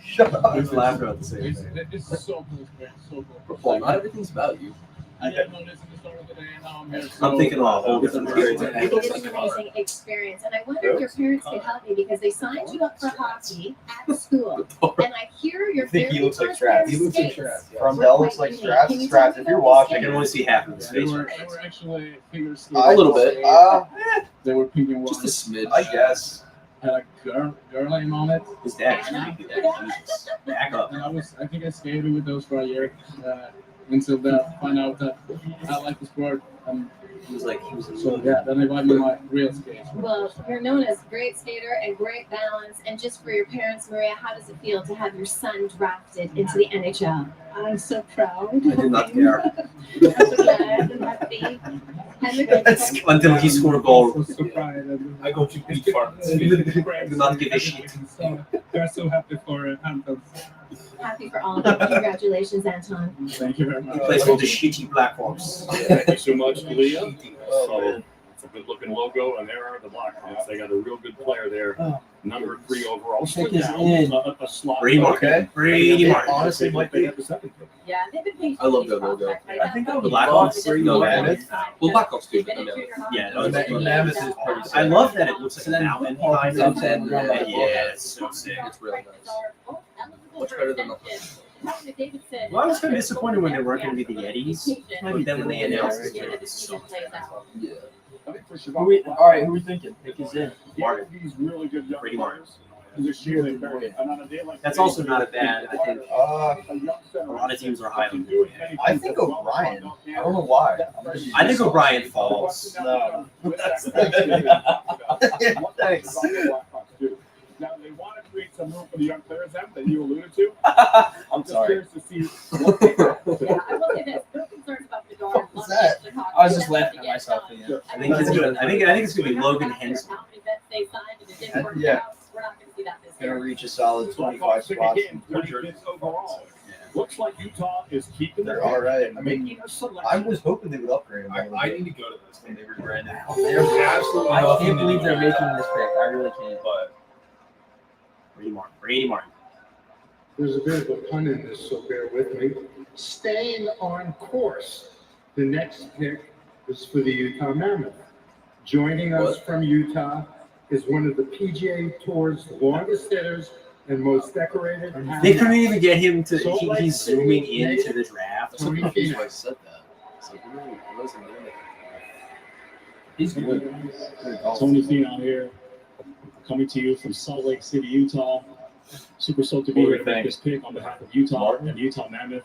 Shut up. Who's laughing about the same thing? It's so cool, man. So cool. Well, not everything's about you. I didn't know this at the start of the day, and now I'm here. I'm thinking about a whole It different is an amazing experience, and I wonder if your parents could help you because they signed you up for hockey at school, and I hear your I think he very looks like first Straps. pair of He looks like skates Straps. were From Dell quite looks like unique. Straps. Can you Straps, tell if me you're about watching, I can only see half of his They face. were actually figure A skaters. little bit. They were pink and white. Just a smidge. I guess. Had a girl name on it. His dad should be there. Jesus. Back up. And I think I skated with those for a year until that find out that I like the sport. He was like, So yeah, then I bought me my real skates. Well, you're known as a great skater and great balance. And just for your parents, Maria, how does it feel to have your son drafted into the NHL? I'm so proud. I do not care. I'm so glad and happy. Henrik, Until he scored a goal. So surprised. I go to beach farms. Do not give a shit. So they're so happy for Hamptons. happy for all of you. Congratulations, Anton. Thank you very He much. plays for the shitty Blackhawks. Thank you so much, Leah. So it's a good-looking logo, and there are the Blackhawks. They got a real good player there. Number 3 overall. Check Split his down, in. a slot. Brady Martin. Okay. Brady It Martin. honestly might be. They the second pick. Yeah, they've been patient. I love with that these logo. prospects. I think thought the they Blackhawks were are really Mammoth. good. Well, Blackhawks do, They've been but in junior Yeah, hockey. no, it's The Mammoth is pretty sick. I love that it looks like So a then mountain Paul behind Pierce it. and Yeah, Roman. it's so sick. It's really nice. Much better than Well, I was kind of disappointed when they weren't going to be the Eddies. Maybe then when they announced it, it was so Yeah. I think for Who we, all right, who we thinking? Pick his in. Martin. These really good young Brady Martin. players. And they're shooting very good. And on a day like That's today, also not a bad, I think. A lot of teams are high on him. I think O'Brien. I don't know why. I think O'Brien falls. No. Thanks. Now they want to create some room for the young players that you alluded to. I'm Just sorry. curious to see what they Yeah, I will say this. No concerns about the guard. What was that? I was just laughing at myself. Yeah. I think it's good. I think it's going to be Logan Henson. How many vets they signed and it didn't work Yeah. out. We're not going to see that this Gonna year. reach a solid 25 spots. Again, 35th overall. Looks like Utah is keeping They're all right. I mean, making a selection. I was hoping they would upgrade them. I need to go to this when they rebranded. There's absolutely I nothing can't to believe do. they're making this pick. I really can't. But Brady Martin. Brady Martin. There's a bit of a pun in this, so bear with me. Staying on course. The next pick is for the Utah Mammoth. Joining us from Utah is one of the PGA Tour's longest hitters and most decorated. They couldn't even get him to. He's zooming into the draft. Tony I Phoenix. said that. It's like, what was it? He's good. Tony Phenom here, coming to you from Salt Lake City, Utah. Super stoked to be What do here we to make think? this pick on behalf of Utah and Utah Mammoth.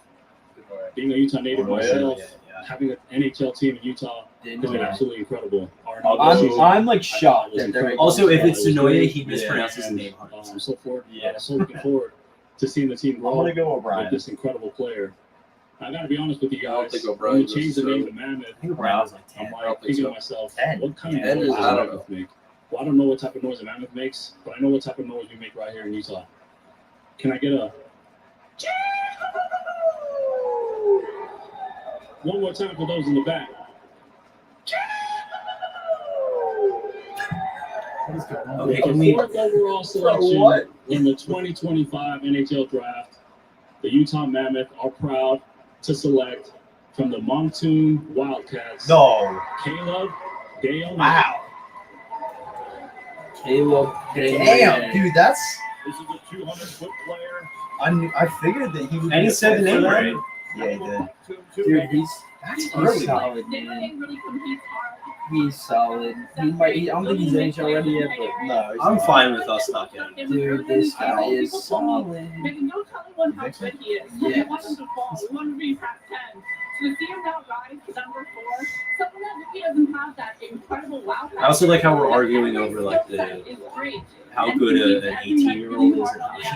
Being a Utah native myself, having an NHL team in Utah has been absolutely incredible. I'm like shocked that they're making Also, if it's Yeah, Sonoya, he yeah, mispronounces his and, name. I'm so looking forward to seeing the team I'm grow gonna go with O'Brien. this incredible player. I gotta be honest with you I don't guys. think When O'Brien we was changed the so- name to Mammoth, I think Brown was like I'm 10. like think thinking so. to myself, 10. what kind of Ten noise is- does I don't Mammoth make? Well, I don't know what type of noise a Mammoth makes, but I know what type of noise we make right here in Utah. Can I get a one more time for those in the back? Okay, The can we? fourth overall selection what? in the 2025 NHL Draft, the Utah Mammoth are proud to select from the Montoon Wildcats, No. 𝐁𝐑𝐀𝐍𝐃𝐒. Wow. Caleb. Damn, dude, that's This is a 200-foot player. I figured that he would. And he said the name right. Yeah, he did. Dude, That's he's early. solid, man. He's solid. He might. I don't think he's NHL ready yet, but No, I'm fine with us not getting him. dude, this guy is solid. Megan, don't tell anyone how good he is. We want him to fall. We want him to be top 10. So to see him now rise to number 4, someone that maybe doesn't have that incredible wow. I also like how we're arguing over like how good an 18-year-old is.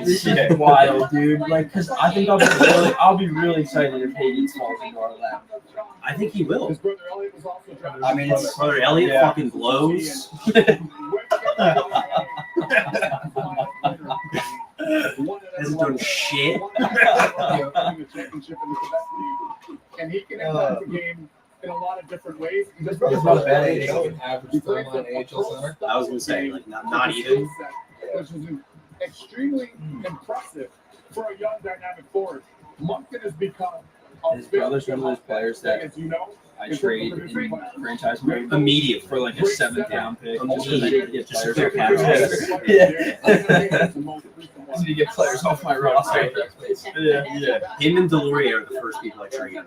This is wild, dude. Like, cause I think I'll be really excited if Hayden falls into our lap. I think he will. His brother Elliot was also trying to. I mean, his brother Elliot fucking blows. Hasn't done shit. And he can impact the game in a lot of different ways. It's not a bad age. Average timeline AHL center. I was gonna say, like, not even. Which is extremely impressive for a young dynamic forward. Moncton has become His brother's one of those players that as you know, I trade in franchise mode Immediately for like a 7th round pick. Just because I need to get Just players to off clear my roster. Yeah. I need to get players off my roster. Yeah. Him and Delory are the first people I trade.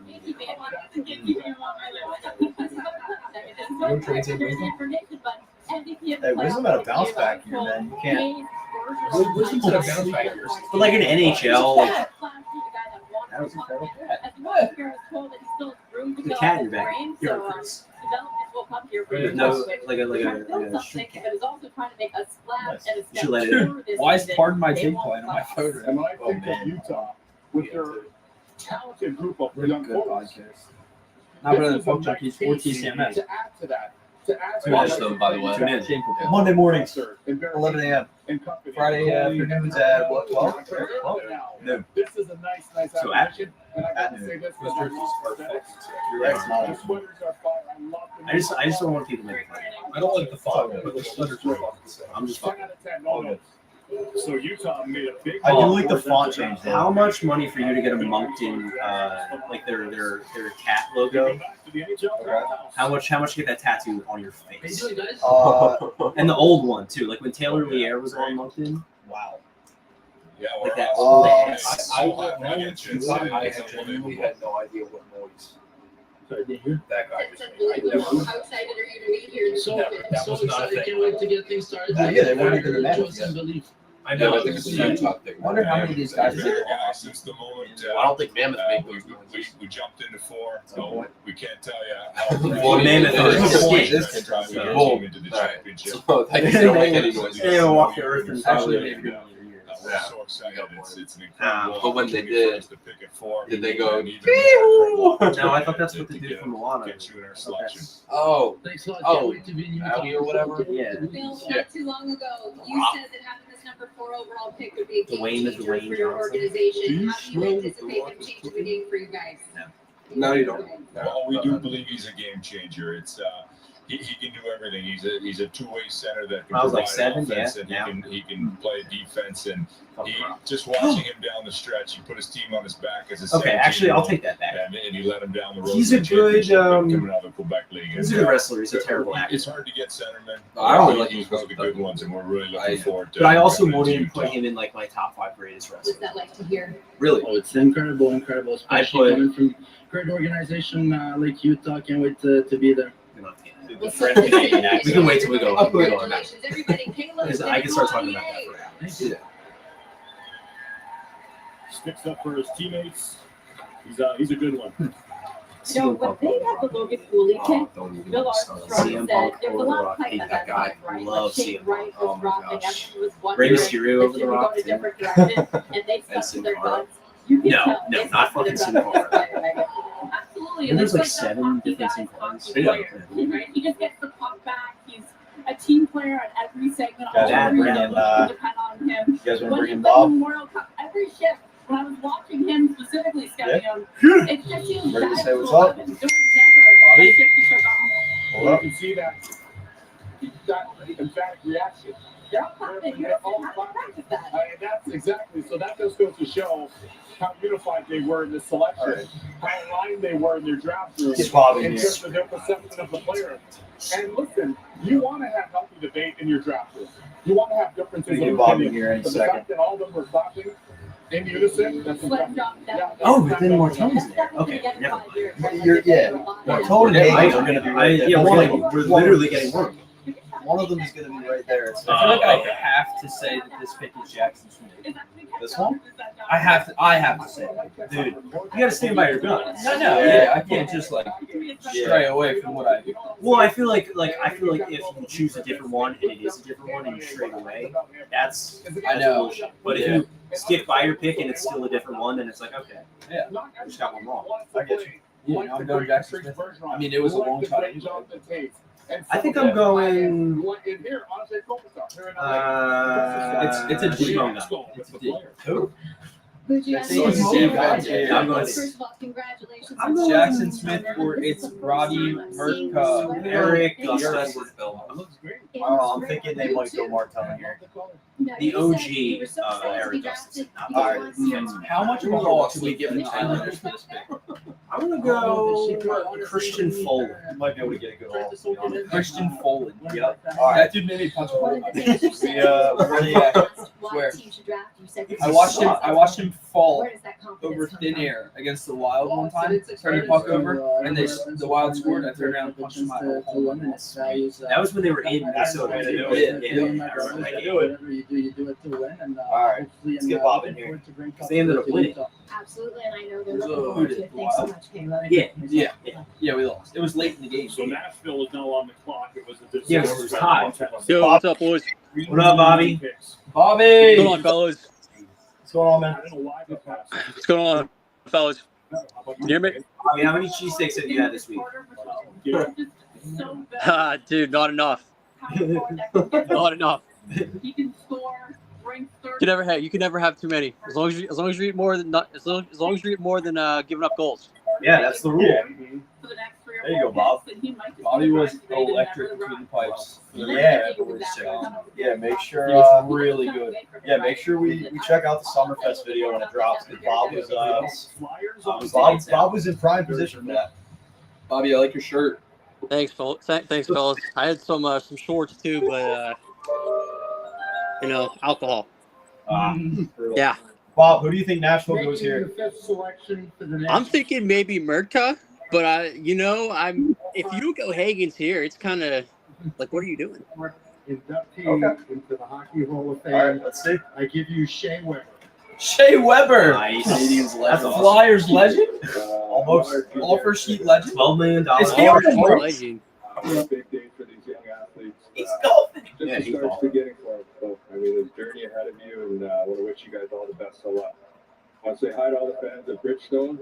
Hey, Wisdom had a bounce back here, man. You can't. Wisdom's had a bounce back here. But like in NHL, like, That was incredible. the cat in your back. You're a Chris. With no, like a shit cat. You should let it in. Why is Pardon My Take playing on my photo? And when I think of Utah with their talented group of young Good forwards, podcast. Not better than this is a Folk nice Junkies or team TCMS. to add to that. To Watch them, by the way. Tune in. Shameful. Monday mornings, and 11 a.m. company. Friday afternoons at what, 12? Noon. This is a nice So at- acquisition, and I got to say this was Mr. aesthetics. Right, it's not. The sweaters are fire. I love them. I just don't want people making fun. I don't like the font, but the sweaters are fucking sick. I'm just 10 fucking. out of 10. No. So Utah made a big. I do like the font change though. How much money for you to get a Moncton, like their cat logo? How much to get that tattoo on your face? And the old one too, like when Taylor Lear was on Moncton. Wow. Yeah, Like that Oh, old I- ass. When I went to Utah, I genuinely had no idea what noise that guy was making. How excited are you to be here? So excited, can't wait to get things started. Yeah, they weren't even the Mets yet. I know. I think it's a Utah thing. I wonder how many of these guys are there. Yeah, since the moment I don't think Mammoth made those we jumped into 4, Oh, boy. we can't tell you how. Well, Mammoth is This this can drive your Boom. team into the All right. championship. So I guess they don't make any noise. They don't walk the earth and Actually, probably maybe We're so excited. It's an incredible. But when they opportunity for did, us to pick at 4. did they go, And even No, I thought that's what they to did get- for Moana. Get you in our selection. oh, Thanks a lot. Oh, Can't wait to be in Utah. Abby or whatever? Yeah. Bill, Yeah. not too long ago, you said that having this number 4 overall pick would be a game Dwayne is changer Dwayne for your Johnson. organization. How do you anticipate him changing the game for you guys? No, you don't. Well, we do believe he's a game changer. It's he can do everything. He's a two-way center that can I was like provide 7, offense yeah, and he can play defense. And he just watching him down the stretch, he put his team on his back as a Okay, actually, I'll take that back. and he let him down the road. He's to a the good, championship coming out of the Quebec League. He's a And, good wrestler. He's a terrible actor. It's hard to get centermen. I don't like He's him. one of the good ones, and we're really looking forward to. But I also coming wanted into to put Utah. him in like my top 5 greatest What's wrestlers. that like to hear? Really? Oh, it's incredible, I especially put- coming from great organization like Utah. Can't wait to be there. Well, We can wait till we go. Congratulations, everybody. Caleb, Because I can start talking about that forever. Thank you. Sticks up for his teammates. He's a good one. You know, when they had the Logan Cooley pick, Don't even Bill start. Armstrong CM said Punk there was a over lot of Rock. hype Hate at that that guy. time, right? Love Like Shane CM Wright Punk. was Oh my dropping, gosh. everyone was Rey wondering Mysterio if over they the would Rock, go in a too. different direction, and they stuck to Sin their Cara. guns. You can No, tell no, they not stuck to fucking their Sin guns. Cara. Absolutely. And there's like That's 7 hockey different guy, Sin Caras. hockey player, right? He just gets the puck back. He's a team player at every segment. Guys, All wanna three bring of in, them depend on him. You guys want to When bring he in won Bob? the Memorial Cup, every shift, when I was watching him specifically scouting him, it just seems Ready to that say what's up? there was never Bobby? a shift he took off. Well, you can see that emphatic reaction. They're all confident. You don't have to practice that. And that's exactly, so that just goes to show how unified they were in this selection, how aligned they were in their draft room, Get Bob in in here. terms of their perception of the player. And listen, you want to have healthy debate in your draft room. You want to have differences We of do Bob in opinion, here any but the second. fact that all of them were clapping in unison, that's impressive. Yeah, Oh, but then Martone's there. Okay, never mind. Martone and Hagen are going to be right there. Yeah, we're literally getting one. One of them is going to be right there. It's I feel like I have to say that this pick is Jackson Smith. this one. I have to say it. Dude, you gotta stand by your guns. No, yeah, I can't just like stray away from what I do. Well, I feel like if you choose a different one and it is a different one and you stray away, that's bullshit. But if you stick by your pick and it's still a different one, then it's like, okay, Yeah. you just got one wrong. I get you. Yeah, I'm going Jackson Smith. I mean, it was a long shot. I think I'm going. It's a G. It's a D. Who? I'm going. First of all, congratulations. I'm going Jackson Smith or it's Roddy Murtka. Eric I'm thinking they might go Martone here. The OG Eric Gustafson. All right. How much of a haul should we give the Islanders for this pick? I'm gonna go Christian Foley. You might be able to get a good haul. to be honest. Christian Foley. Yep. All right. That dude made me punch a hole in my face. Swear. I watched him fall over thin air against the Wild one time. Turned the puck over, and the Wild scored. I turned around and punched him out of the hole. That was when they were in Minnesota. Way to do it. it. Yeah, I remember that game. Do it. All right. Let's get Bob in here. They ended up winning. Absolutely, and I know they're looking forward to it. Thanks so much, Kayla. Yeah, we lost. It was late in the game. So Nashville is now on the clock. It was a Yeah, it was tied. Yo, what's up, boys? What up, Bobby? Bobby! What's going on, fellas? What's going on, man? What's going on, fellas? Can you hear me? Bobby, how many cheesesteaks have you had this week? Dude, not enough. Not enough. He can score, bring 30. You can never have too many. As long as you eat more than as long as you eat more than giving up goals. Yeah, that's the rule. For the next 3 or There you 4 go, Bob. picks, and he might just Bobby was activated in that electric really between the rough pipes. Yeah, He was that yeah. Make He sure. was really good. Yeah, make sure we check out the Summerfest video when it drops. Because Bob was in prime position for that. Bobby, I like your shirt. Thanks, fellas. I had some shorts too, but alcohol. Yeah. Bob, who do you think Nashville goes here? I'm thinking maybe Murtka, but if you go Hagen's here, it's kind of like, what are you doing? Inductee into the Hockey Hall of Fame. All right, let's see. I give you Shea Weber. Shea Weber. Nice. Canadians legend. That's awesome. Flyers legend. Almost. Offer sheet legend. $12 million. Is he on the board? Legend. It's a big day for these young athletes. He's golfing. Just Yeah, to he's start golfing. beginning for them. So, I mean, there's a journey ahead of you, and I want to wish you guys all the best of luck. I want to say hi to all the fans at Bridgestone.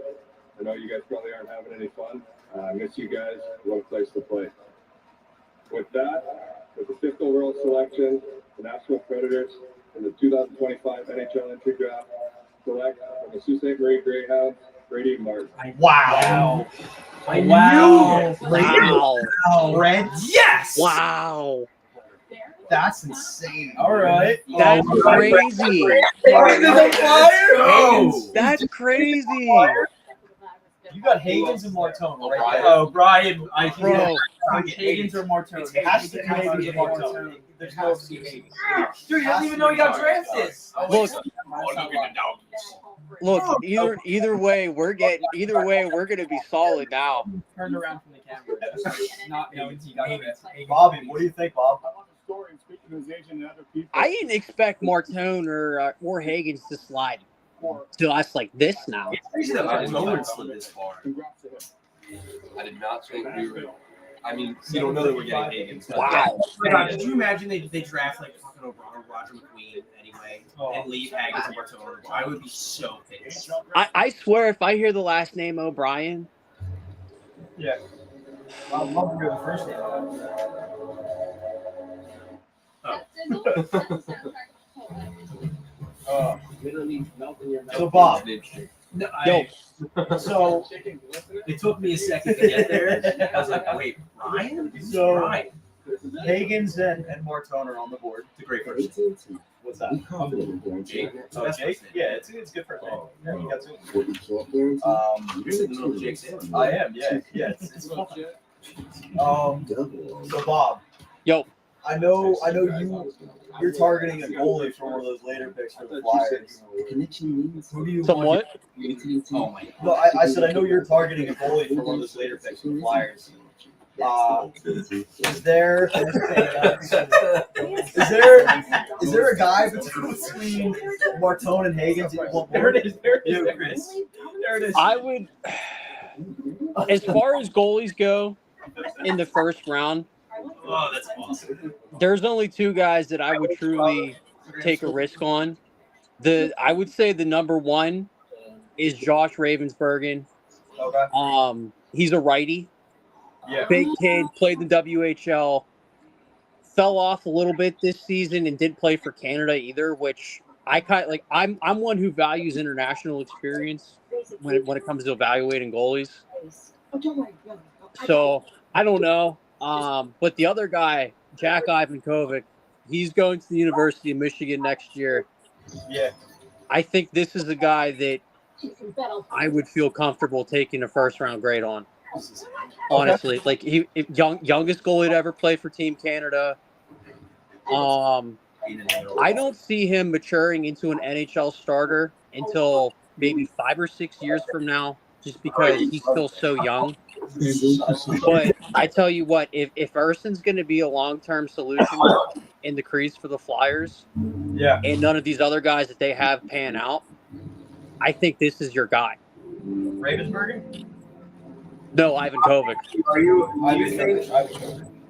I know you guys probably aren't having any fun. I miss you guys. What a place to play. With that, with the 5th overall selection, the Nashville Predators in the 2025 NHL Entry Draft select from the Sault Ste. Marie Greyhounds, Brady Martin. Wow. I Wow. Red. Yes. Wow. That's insane. All right. That's crazy. Oh. That's crazy. You got Hagens and Martone right there. Oh, Brian, I can Bro. Hagens or Martone? It has to be Hagens and Martone. There's no Hagens. Dude, you don't even know you got drafted. Look, either way, we're gonna be solid now. Turned around from the camera. Not knowing he got drafted. Bobby, what do you think, Bob? I didn't expect Martone or Hagens to slide to us like this now. It's crazy that Martone slid this far. I did not think we were. I mean, you don't know that we're getting Hagens. Wow. Oh my God, did you imagine they draft like fucking O'Brien, Roger McQueen anyway, and leave Hagens and Martone? I would be so pissed. I swear, if I hear the last name O'Brien, Yeah. I'd love to go the first name. So Bob, yo, so It took me a second to get there. I was like, wait, Ryan? So- Ryan. Hagens and Martone are on the board. It's a great person. What's that? Jake. Oh, Jake? Yeah, it's good for name. Yeah, you got two. You're in the middle of Jake's name. I am. Yeah. It's fun. So Bob, yo, I know you're targeting a goalie for one of those later picks for the Flyers. Who do you Somewhat. Oh my! No, I said I know you're targeting a goalie for one of those later picks for the Flyers. Is there a guy between Martone and Higgins? There it is. There it is, Chris. There it is. I would, as far as goalies go, in the first round, Oh, that's awesome. there's only two guys that I would truly take a risk on. I would say the number one is Josh Ravensbergen. Okay. He's a righty. Yeah. Big kid, played in the WHL. Fell off a little bit this season and didn't play for Canada either, which I kind of like. I'm one who values international experience when it comes to evaluating goalies. So I don't know. But the other guy, 𝐁𝐑𝐀𝐍𝐃 𝐒, he's going to the University of Michigan next year. Yeah. I think this is a guy that I would feel comfortable taking a first round grade on. Honestly, like youngest goalie to ever play for Team Canada. I don't see him maturing into an NHL starter until maybe 5 or 6 years from now, just because he's still so young. But I tell you what, if Erson's going to be a long-term solution in the crease for the Flyers, yeah, and none of these other guys that they have pan out, I think this is your guy. Ravensbergen? No, 𝐼𝐍𝐿.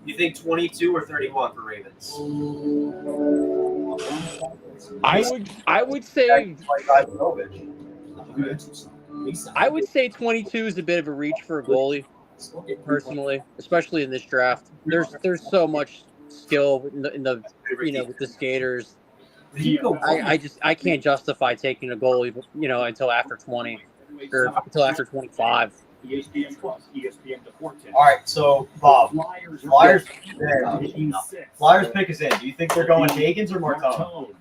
You think 22 or 31 for Ravens? I would say 22 is a bit of a reach for a goalie, personally, especially in this draft. There's so much skill in the with the skaters. I can't justify taking a goalie, until after 20 or until after 25. ESPN Plus, ESPN Deportes. All right, so Bob, Flyers pick is in. Do you think they're going Higgins or Martone?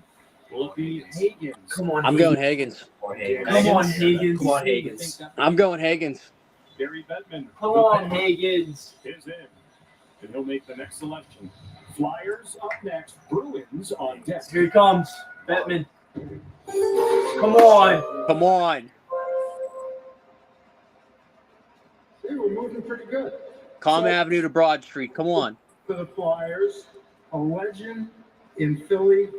Will it be Higgins? Come on, I'm going Higgins. Come on, Higgins. Come on, Higgins. I'm going Higgins. Barry Bettman. Come on, Higgins. Is in. And he'll make the next selection. Flyers up next. Bruins on deck. Here he comes. Bettman. Come on. Come on. Hey, we're moving pretty good. Comm Avenue to Broad Street. Come on. For the Flyers, a legend in Philly,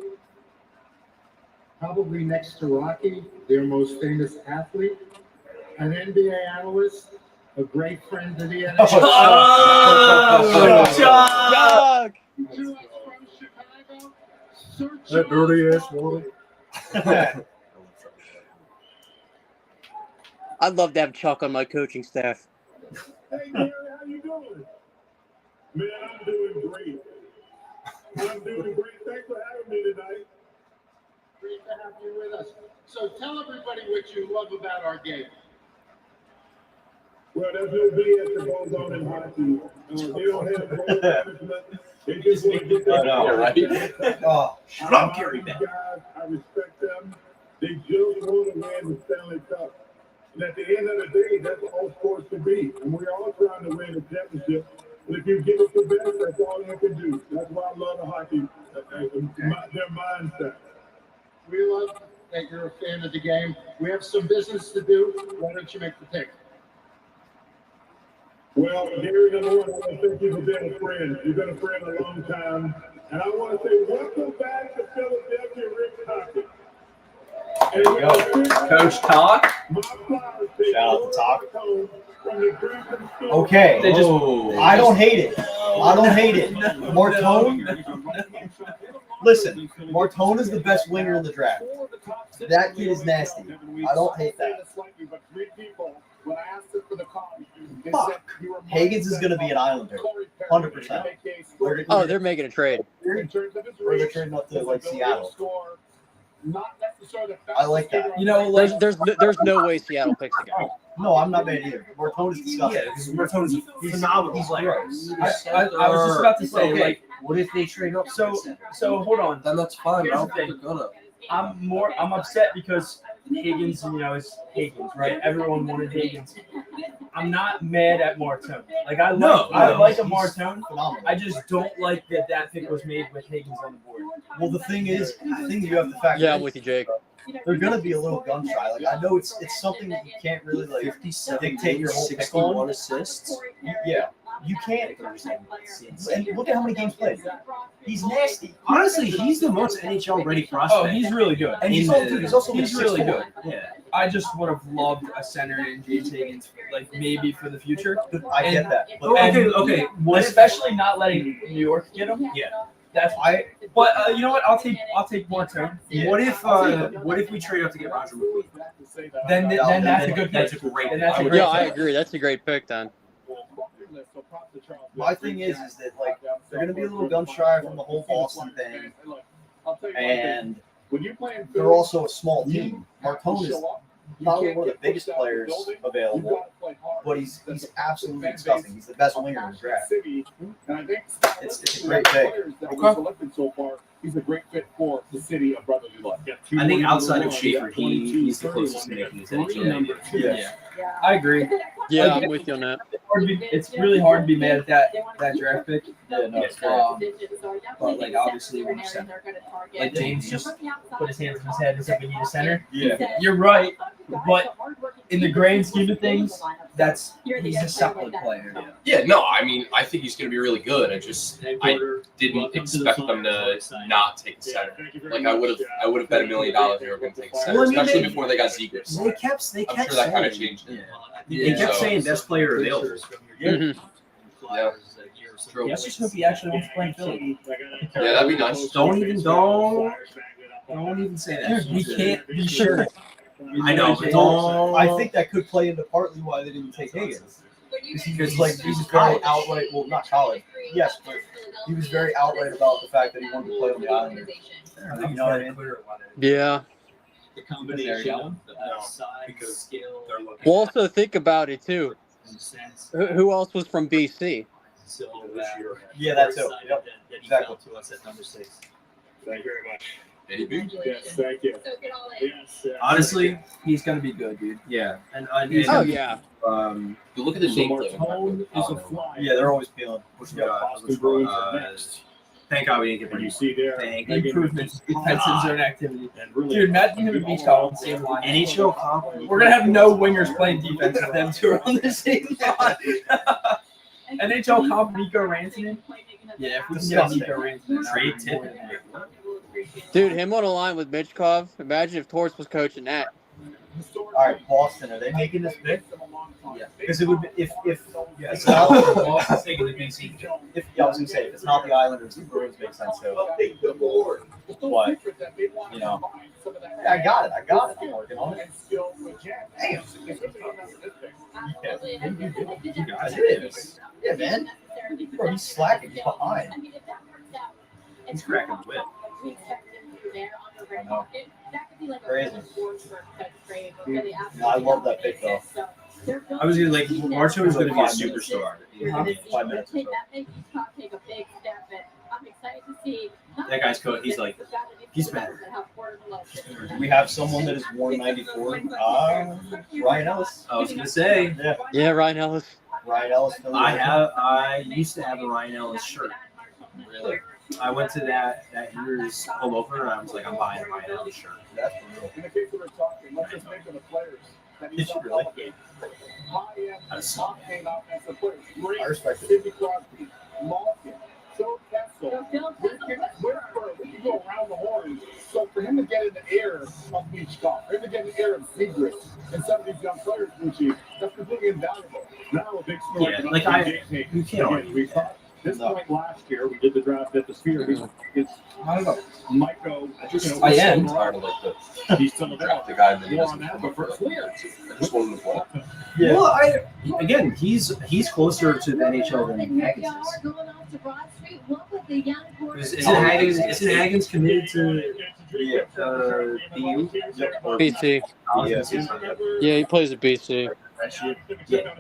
probably next to Rocky, their most famous athlete, an NBA analyst, a great friend to the NHL. Chuck! From Chicago, that dirty ass woman. I'd love to have Chuck on my coaching staff. Hey, Gary, how you doing? Man, I'm doing great. I'm doing great. Thanks for having me tonight. Great to have you with us. So tell everybody what you love about our game. Well, there's no BS that goes on in hockey. They don't have goal management. They just want to get that. Shut up, Gary Bettman. Guys, I respect them. They just want to win the Stanley Cup. And at the end of the day, that's all sports can be. And we're all trying to win a championship. But if you give us the best, that's all you can do. That's why I love the hockey, their mindset. We love that you're a fan of the game. We have some business to do. Why don't you make the pick? Well, Gary, number one, I want to thank you for being a friend. You've been a friend a long time. And I want to say welcome back to Philadelphia Rick Hockey. There you go. Coach Talk. Shout out to Talk. Okay. I don't hate it. Martone. Listen, Martone is the best winger in the draft. That kid is nasty. I don't hate that. Fuck. Higgins is going to be an Islander. 100%. Oh, they're making a trade. Or they're trading up to like Seattle. I like that. There's no way Seattle picks a guy. No, I'm not mad either. Martone is disgusting. Yeah, Martone's a phenomenal player. I was just about to say, Okay. like, what if they trade up? So hold on. Then that's fine. I Here's don't the think thing. they're gonna. I'm upset because Higgins, is Higgins, right? Everyone wanted Higgins. I'm not mad at Martone. Like I like a Martone. Phenomenal. I just don't like that pick was made with Higgins on the board. Well, the thing is, I think you have to factor. Yeah, I'm with you, Jake. They're gonna be a little gun shy. Like I know it's something that you can't really like dictate your whole pick on. 61 assists. Yeah, you can't. And look at how many games played. He's nasty. Honestly, he's the most NHL ready prospect. Oh, he's really good. And he's also really good. Yeah. I just would have loved a center in James Higgins, like maybe for the future. I get that. But Okay. Especially not letting New York get him. Yeah. That's why. But you know what? I'll take Martone. Yeah. What if we trade up to get Roger McLean? Then that's a good. That's a great. Yeah, I agree. That's a great pick, then. my thing is that like they're gonna be a little gun shy from the whole Boston thing, and they're also a small team. Martone is probably one of the biggest players available, but he's absolutely disgusting. He's the best winger in the draft. It's a great pick. He's a great fit for the city of brotherly love. I think outside of Schaefer, he's the closest to making his NHL. Yeah, I agree. Yeah, I'm with you on that. It's really hard to be mad at that draft pick. Yeah, no, it's But like obviously, when like James just put his hands in his head and said, "We need a center." Yeah, you're right. But in the grand scheme of things, he's a solid player. Yeah, no, I mean, I think he's going to be really good. I didn't expect them to not take a center. Like I would have bet $1 million they were going to take a center, especially before they got Zegras. They kept I'm sure that kind of changed it. They kept saying best player available. Yeah. Let's just hope he actually wants to play in Philly. Yeah, that'd be nice. Don't even say that. We can't be sure. I know, but I think that could play into partly why they didn't take Higgins. Because like he was very outright, well, not college, yes, but he was very outright about the fact that he wanted to play on the Islanders. You know what I mean? Yeah. The combination of size, skill. Well, also think about it too. Who else was from BC? Yeah, that's it. Yep, exactly. To us at number 6. Thank you very much. Yes, thank you. Yes, Honestly, he's gonna be good, dude. yeah. And Oh yeah. You look at the nameplate. Martone is a fly. Yeah, they're always peeling. Boston Bruins are next. Thank God we didn't get And you Brady. see there, Thank Improvements, defensive zone activity. and really, Dude, imagine him and Beach on the same line. NHL comp. We're gonna have no wingers playing defense with them two are on the same line. NHL comp Nico Rantanen. Yeah, if we can get Nico Rantanen. Trade tip. Dude, him on a line with _Michkov. Imagine if Torts was coaching that. All right, Boston, are they making this pick? Yeah. Because it would be if Yeah, it's so not, Boston's taking the BC. I was gonna say if it's not the Islanders, the Bruins make sense too. But you know, I got it. I'm working on it. Damn. Yeah, man. Bro, he's slacking. He's behind. He's cracking the whip. I know. Crazy. I love that pick though. I was gonna Marchand was gonna be a superstar. 5 minutes. That guy's coach. He's bad. We have someone that has worn 94. Ryan Ellis. I was gonna say. Yeah. Yeah, Ryan Ellis. Ryan Ellis. I used to have a Ryan Ellis shirt. Really? I went to that year's home opener and I was like, I'm buying a Ryan Ellis shirt. That's real. in the case of talking, let's just think of the players that Did you really? That's smart. came out as the players. Great. I respect it. Sidney Crosby, Malkin, Joe Kessel. We can go around the horn. So for him to get in the air of Michkov, for him to get in the air of Zegras, and some of these young players, that's completely invaluable. Now a big story. Yeah, about like 𝐁𝐑𝐀𝐶. you can't Again, we thought this point last year, we did the draft at the Sphere. It's I don't know. Michael. I am. Tired of like He's still draft the guy and then he more doesn't on that, come but up for with clear. I just want him to play. Yeah. Well, he's closer to the NHL than Haggins is. Isn't Haggins committed to BU? BC. Yeah. Yeah, he plays at BC. That shit. Yeah.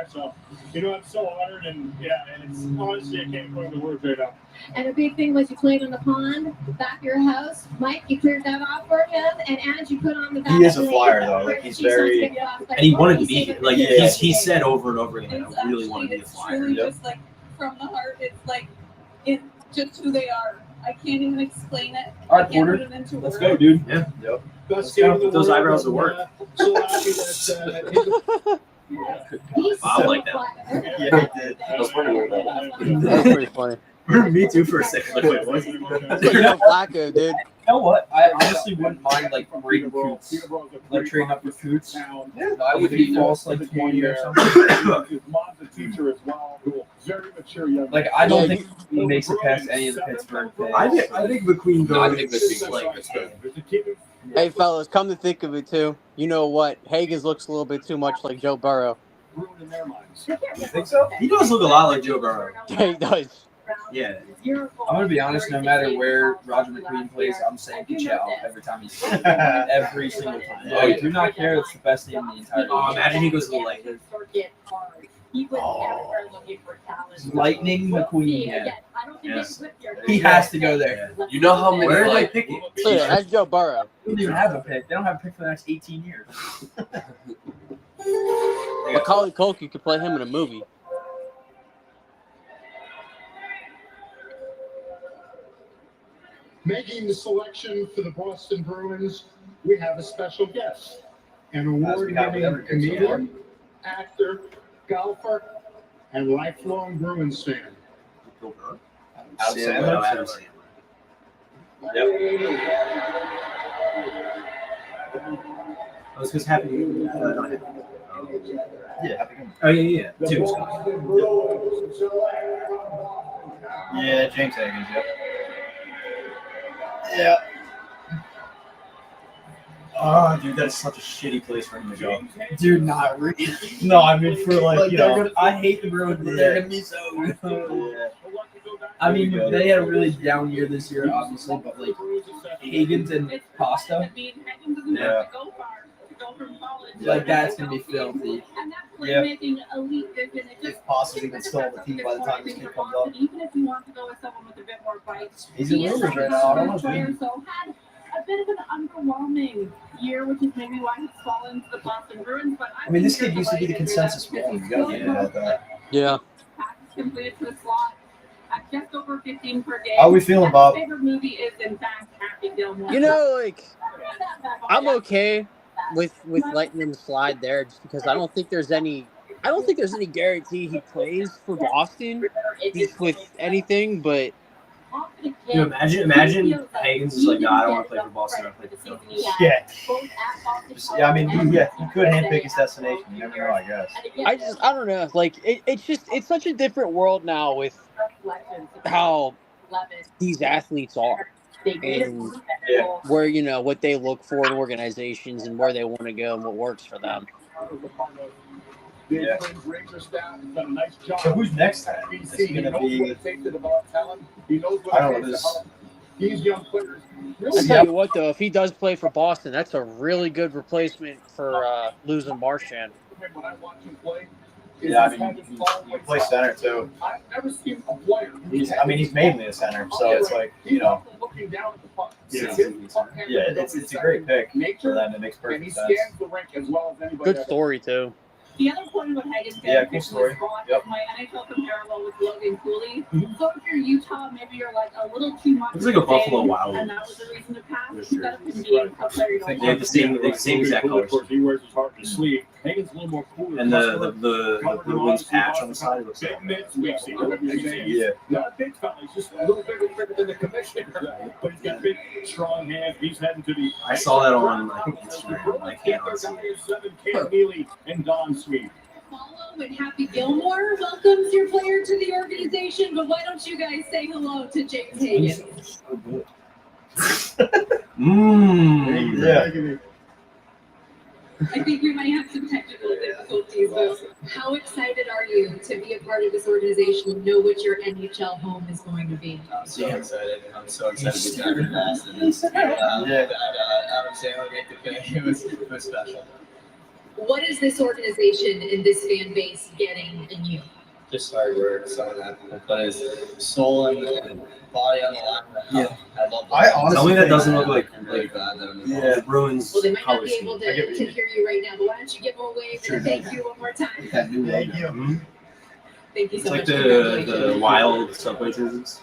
So, I'm so honored and it's honestly, I can't put into words right now. And a big thing was you played on the pond, back of your house. Mike, you cleared that off for him, and as you put on the back. He is a flyer though. Like he's very. And he wanted to be like he said over and over again, I really want to be a flyer. Truly just like from the heart. It's just who they are. I can't even explain it. All right, I can't Porter, put it into let's words. go, dude. Yeah. Yep. Best Let's go. game of the Put those world, eyebrows to and, work. So happy that I like that. Yeah, he did. That was pretty weird. That was pretty funny. Me too for a second. Like, wait, what? You know, Flacco, dude. You know what? I honestly wouldn't mind like breaking Coots, like trading up for Coots. I would be false like 20 or something. his mom's a teacher as well. Very mature young. Like I don't think he makes it past any of the Pittsburgh picks. I think McQueen No, I goes. think this is like it's good. Hey, fellas, come to think of it, too. You know what? Higgins looks a little bit too much like Joe Burrow. Ruining their minds. You think so? He does look a lot like Joe Burrow. Yeah, he does. Yeah. I'm gonna be honest. No matter where Roger McQueen plays, I'm saying 𝐂𝐿 every time he's every single time. Oh, I yeah. do not care. It's the best name in the entire Oh, league. imagine he goes to the Lakers. Lightning McQueen. Yeah. Yes. He has to go there. You know how many Where are they like picking? Yeah, that's Joe Burrow. They don't even have a pick. They don't have a pick for the next 18 years. Macaulay Culkin could play him in a movie. Making the selection for the Boston Bruins, we have a special guest, an award-winning comedian, actor, golfer, and lifelong Bruins fan. Adam Sandler. Yep. I was just happy. Not happy. Yeah, happy. Oh yeah. Two. Yeah, James Higgins. Yep. Yeah. Oh, dude, that's such a shitty place for him to go. Dude, not really. No, I mean for like you know. I hate the Bruins, but they're gonna be so good. I mean, they had a really down year this year, obviously, but like Higgins and Pasta, Yeah. like that's gonna be filthy. Yeah. If If possibly even still on the team by the time this kid comes up. Even if you want to go with someone with a bit more bite, He's in rumors right now. I don't know. player, so had a bit of an underwhelming year, which is maybe why he's fallen to the Boston Bruins. But I mean, this kid used to be the consensus one. You gotta think about that. Yeah. Passes completed to the slot at just over 15 per game. How we feeling, And Bob? My favorite movie is, in fact, Happy Gilmore. You know, like, I'm okay with letting him slide there just because I don't think there's any guarantee he plays for Boston with anything, but You know, imagine Higgins is like, no, I don't want to play for Boston. I want to play for Phillies. Yeah. Yeah, I mean, he could handpick his destination. You never know, I guess. I don't know. Like, it's such a different world now with how these athletes are and where, you know, what they look for in organizations and where they want to go and what works for them. Yeah. So who's next then? Is it gonna be? I don't know. These young players. I tell you what, though, if he does play for Boston, that's a really good replacement for losing Marchand. When I watch him play, Yeah, I mean, he plays center too. I've never seen a player. He's mainly a center, so it's like, you know. Looking down at the puck. Yeah, it's a great pick for them. It makes And he perfect sense. scans the rink as well as anybody. Good story, too. The other point about Higgins Yeah, cool story. Yep. my NHL comparable with Logan Cooley. So if you're Utah, maybe you're like a little too much. Looks like a for the Buffalo game, Wild. And that was the reason to pass. You gotta convene a player you don't They have the same exact colors. He wears his heart on his sleeve. Higgins a little more cool. And the Bruins patch on the side looks like Yeah. Not a big fella. He's just a little bigger than the commissioner. But he's got big, strong hands. He's heading to the. I saw that on Instagram. I can't honestly. 𝐁𝐑𝐀𝐍𝐃𝐒 and Don Sweet. Follow and Happy Gilmore welcomes your player to the organization, but why don't you guys say hello to James Higgins? Yeah. I think we might have some technical difficulties, but how excited are you to be a part of this organization and know what your NHL home is going to be? I'm so excited. I'm so excited to be driving past and see Adam Sandler make the pick. It was special. What is this organization and this fan base getting in you? Just hard work, someone that put his soul and body on the line. Yeah. I love that. I honestly Something that think doesn't that- look like I'm really glad that I'm involved. yeah, Bruins Well, they might not color be able scheme. to hear you right now, but why don't you give them away for thank you one more time? That new logo. Mhm. Thank you It's so like much. the Congratulations. wild subway jerseys.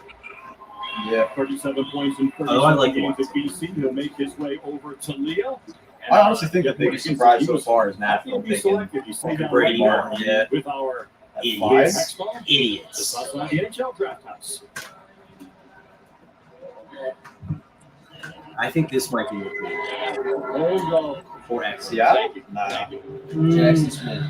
Yeah, 37 points in Oh, I like 37 the games at BC. He'll make his way over to Leo. I honestly think the biggest surprise so far is Nashville taking Selected. You see that Brady right Martin, there yeah. with our Idiots. X-Ball. Idiots. Just outside the NHL Draft House. I think this might be Logo. for X. Yeah? Nah. Jackson Smith.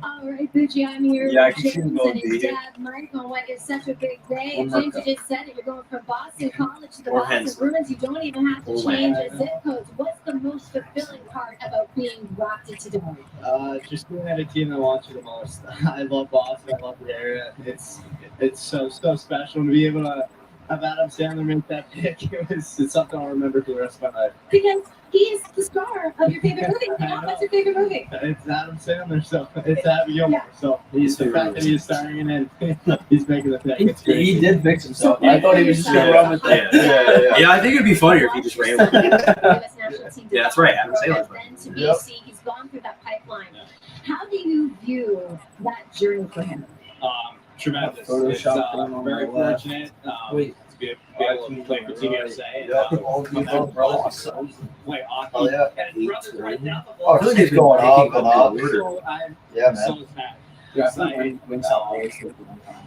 All right, Poochie, I'm here Yeah, I with can see James him going and his D. dad, Mike, on what is such a big day. Or And James, Marco. you just said it, you're going from Boston College to the Or Boston Henson. Bruins. You don't even have to Or change Wayne. your zip codes. What's the most fulfilling part about being drafted to the Bruins? Just being at a team that wants you the most. I love Boston. I love the area. It's so special to be able to have Adam Sandler make that pick. It's something I'll remember for the rest of my life. Because he is the star of your favorite movie. What's your favorite movie? It's Adam Sandler, so it's Happy Gilmore. Yeah. So he's the fact that he's starring in it, he's making the pick. It's great. He did fix himself. I thought he was just going to run with that. Yeah, I think it'd be funnier if he just ran with it. US national team Yeah, that's right, Adam Sandler's Then to Yep. BC, he's gone through that pipeline. How do you view that journey for him? Tremendous. It's, Photoshop very on my left. fortunate Wait. to be able to play for Team USA. And, play hockey. Oh, yeah. And brothers right now. Oh, it really keeps going up and up. So I'm Yeah, man. so sad. Yeah, It's like,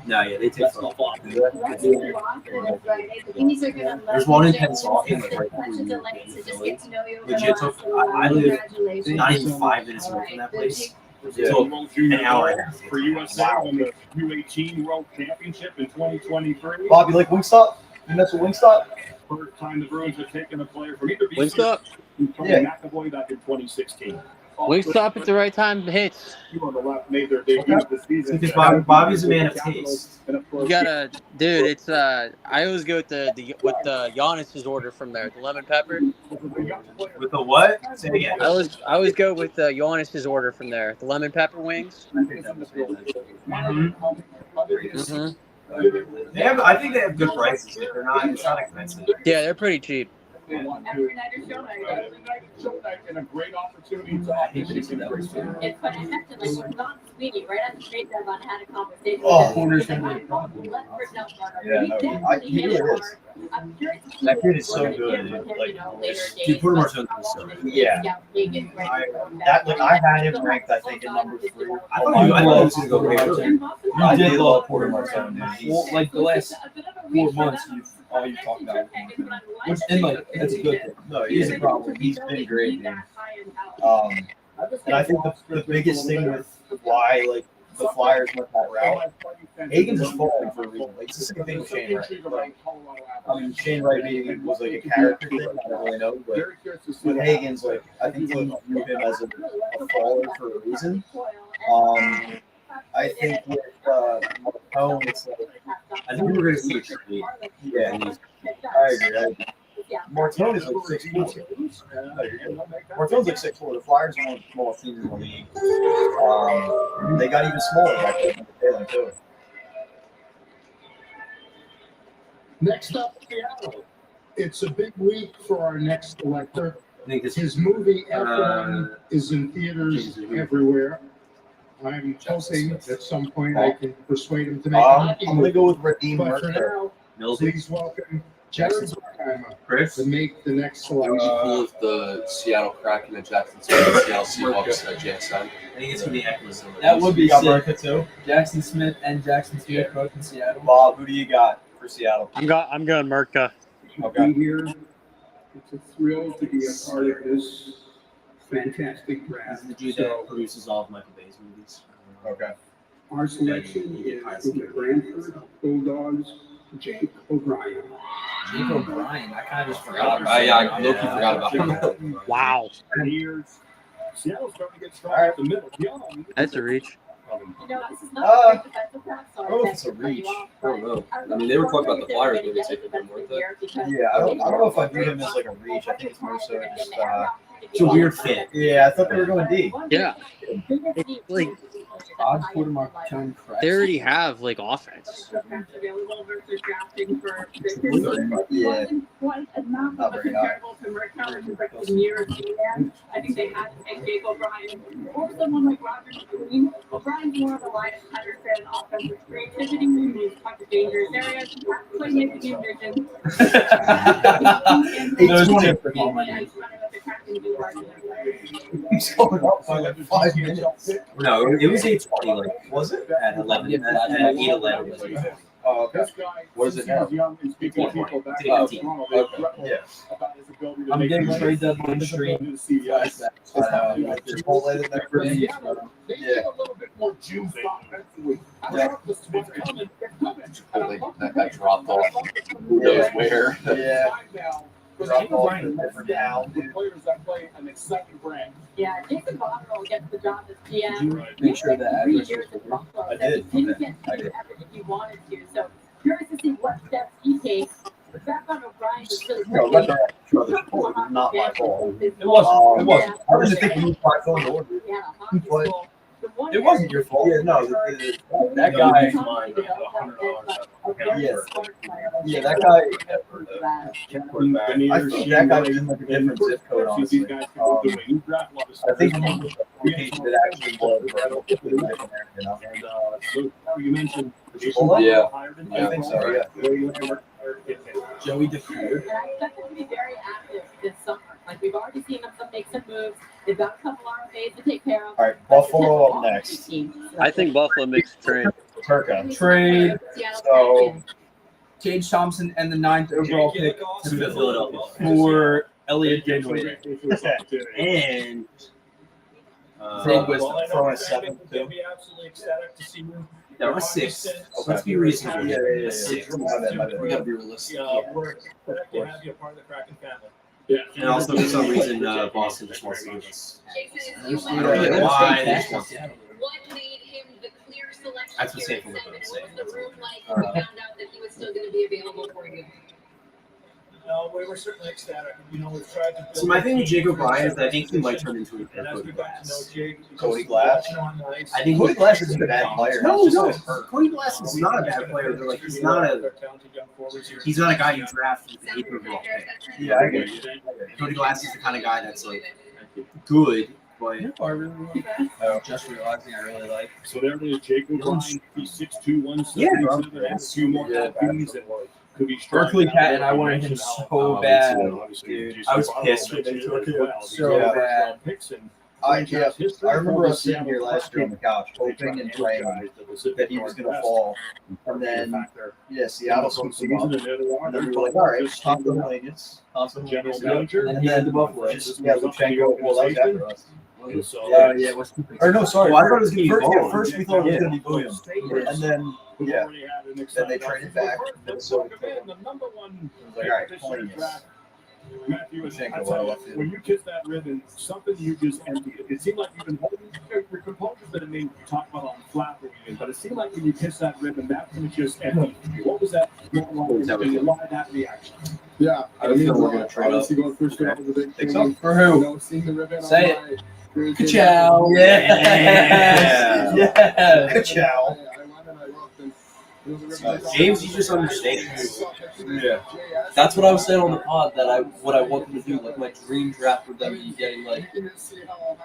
No, yeah, they take that's football. the The rest of the roster is right. The Kings are gonna love There's one in you, Pennsylvania, James. like, It's such a delight to just get to know you over the Legit last took- little while. I live Congratulations. not even 5 minutes away from that place. It took an hour and a half. For USA in the U18 World Championship in 2023. Bob, you like Wingstop? You mess with Wingstop? First time the Bruins have taken a player from either BC Wingstop? and Tony Yeah. McAvoy back in 2016. Wingstop at the right time hits. You on the left made their debut this season. Because Bobby's a man of taste. And of course, You gotta, dude. It's I always go with the Giannis's order from there, the lemon pepper. With the what? Say it again. I always go with the Giannis's order from there, the lemon pepper wings. Mm-hmm. I think they have good prices. They're not. It's not expensive. Yeah, they're pretty cheap. Every night is show night. every night is show night and a great opportunity to audition for It's funny, I texted like we're not Sweeney right after trade deadline. I had a conversation. Oh, with corners him. from He's like, I'm left for Del Mar. Yeah, He no, definitely he hit really it is. hard. I'm curious to see That kid what is so we're gonna good, get with him, like, you know, later Dude, days, put him but on something I so wanted good. to Yeah. scout Vegas right I had him ranked, I think, in number 3. I thought he was going to go crazy. I did love Porter Martin, dude. Well, like the last 4 months, all you've talked about. Which, and like, that's a good thing. No, he's a problem. He's been great, dude. And I think the biggest thing with why like the Flyers went that route, Hagen's is falling for a reason. Like it's the same thing with Shane Wright. Like, I mean, Shane Wright maybe was like a character thing. I don't really know, but with Hagen's, like I think he viewed him as a faller for a reason. I think with Marcone, it's like I think we were going to see a trade. yeah, I agree. Martone is like 6'4". Martone's like 6'4". The Flyers are one of the smallest teams in the league. They got even smaller back then. Taylor too. Next up, Seattle. It's a big week for our next elector. I think this His movie F1 is in theaters everywhere. I'm hoping at some point I can persuade him to make a hockey I'm gonna movie. go with Raheem But for Murphy. now, please welcome Jared Bruckheimer Chris? to make the next Cool selection. if the Seattle Kraken and Jackson Smith, Seattle Seahawks at JSN. I think it's going to be Eckler. That would be You got sick. Murphy too. Jackson Smith and Jackson Smith both in Seattle. Bob, who do you got for Seattle? I'm going Merca. Okay. Be here. It's a thrill to be a part of this fantastic draft. The dude So that produces all of Michael Bay's movies. Okay. our selection is from the Brantford Bulldogs, Jake O'Brien. Jake O'Brien. I kind of just forgot. I low-key forgot about him. Wow, years. Seattle's starting to get strong at the middle. that's a reach. You know, this is not a great defensive prep, so I don't know if I it's a cut you reach. off, I don't but know. I I mean, they were talking about the wondering if they Flyers were maybe gonna taking get him, weren't defensive they? here because Yeah, I don't know if I they view him as like a reach. I think it's more so just It's a weird fit. Yeah, I thought they were going D. Yeah. It's like Odd quarter tone they already have like offense. Yeah. Quite enough Not of a very high. comparable to Merkel, which is like the nearest man. I think they had to take Jake O'Brien or someone like Roger McQueen. O'Brien's more of a Elias Pettersson offensive creativity, moves touch of dangerous areas, playmaking vision. Those 20 for He's going up by like 5 minutes. No, it was 8:20. Like, was it at 11? At 8:11. Oh, okay. What is it now? Yeah. I'm getting trade deadline stream. Yeah. That dropped off. Who knows where? Yeah. Dropped off to a different town. Players that play an exciting brand. Yeah, Jason Botterill gets the job as GM. Make sure that 3 address years is in Buffalo. I That did. he didn't get to do everything he wanted to. So curious to see what steps he takes. The fact that O'Brien is really No, let that show the support. It was not my fault. It wasn't. It wasn't. I was just thinking he was probably going to order. Yeah, hockey But- school. The one It wasn't your fault. Yeah, no, that guy. Yes. Yeah, that guy. I think that guy was in like a different zip code, honestly. I think he did actually was You mentioned. Yeah. I think so, yeah. Joey DeFeer. And I expect them to be very active this summer. Like we've already seen them make some moves. They've got a couple RFAs to take care of. All right, Buffalo up next. I think Buffalo makes a trade. Turca. Trade So, Tage Thompson and the 9th overall pick To Philadelphia. for Elliot Gainway. And Zane Wisdom. throwing a 7 too. no, a 6. Let's be reasonable. Yeah, A yeah. 6. My bad. We gotta be realistic. We're excited to have you a part of the Kraken family. And also, for some reason, Boston just wants to give us. I don't Yeah, get why they just want to. What made him the clear selection? That's what here Schaefer at was 7? saying. What was the room like when you found out that he was still going to be available for you? No, we were certainly ecstatic. You know, we've tried to build. So my thing with Jake O'Brien is that I think he might turn into a And as Cody we got to know Glass. Jake, Cody Glass? I think Cody Glass isn't a bad player. No, He's no, just hurt. Cody Glass is not a bad player. They're like he's not a guy you draft with the 8th overall pick. Yeah, I agree. Cody Glass is the kind of guy that's like good, but Just realizing I really like. So there it is, Jake O'Brien, he's 6'2", 177, Yeah. and a few more tattoos and could be Berkeley Cat and I wanted him so bad. Dude, I was pissed when they took him. So bad. I remember us sitting here last year on the couch, hoping and praying that he was going to fall. And then, yeah, Seattle swooped him up. And then we were like, all right, Tom Delaney's. General manager. And then the Buffalo. Yeah, Luchenko, well, that was after us. Yeah, it was Or no, sorry. Oh, I thought it was gonna be first, Bowen. first we thought it was Yeah. going to be Williams. And then, yeah, then they traded back. So The number one like, all right, Matthew, Luchenko, well, when you kissed that ribbon, something you just emptied. It seemed like you've been holding your composure that I mean talk about on the flat review, but it seemed like when you kissed that ribbon, that was just empty. What was that? Why that reaction? Yeah, I was mean, we're gonna trade up. obviously going first round was a big Think thing. so? For who? You know, seeing the ribbon Say on it. my Ka-chow. Yeah. Yeah. Ka-chow. I went and I looked and it was a ribbon. James, you just understands. Yeah. That's what I was saying on the pod that what I want them to do. Like my dream draft would then be getting like,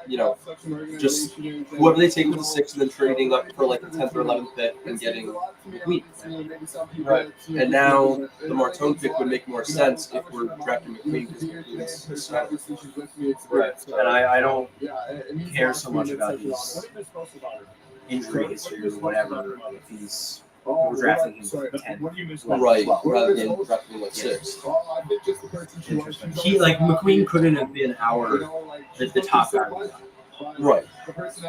you know, just whoever they take with the 6th and then trading up for like the 10th or 11th pick and getting McQueen. Right. And now the Martone pick would make more sense if we're drafting McQueen because McQueen's a star. Right. And I don't care so much about his injury history or whatever. If he's we're drafting him for 10. Right, rather than drafting like 6. He like McQueen couldn't have been the top guy. Right.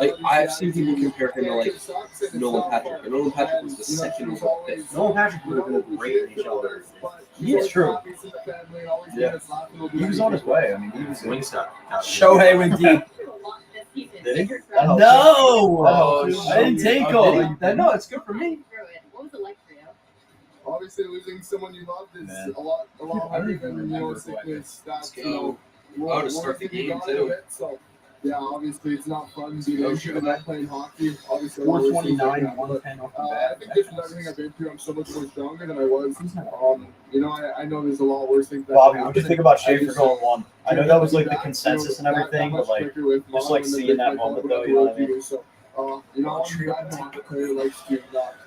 Like I've seen people compare him to like Nolan Patrick. And Nolan Patrick was the 2nd overall pick. Nolan Patrick would have been a great NHL. Yeah, it's true. Yeah. He was on his way. I mean, he was Wingstop. Shohei went deep. Did he? No! Oh, I didn't take him. No, it's good for me. What was it like for you? Obviously, losing someone you loved is Man. a lot harder than sickness. That's Oh, to start the game, too. So, yeah, obviously it's not fun being not playing hockey. Obviously, 429, 110 off the I bat. think just with everything I've been through, I'm so much more stronger than I was. You know, I know there's a lot worse things. That Bobby, can what do you happen. think about I Schaefer just, going one? I know that was like the that, consensus and that everything, much but like quicker with just Mom like and then seeing that my moment father though, you know what I mean? So, you know, I'm not a player who likes to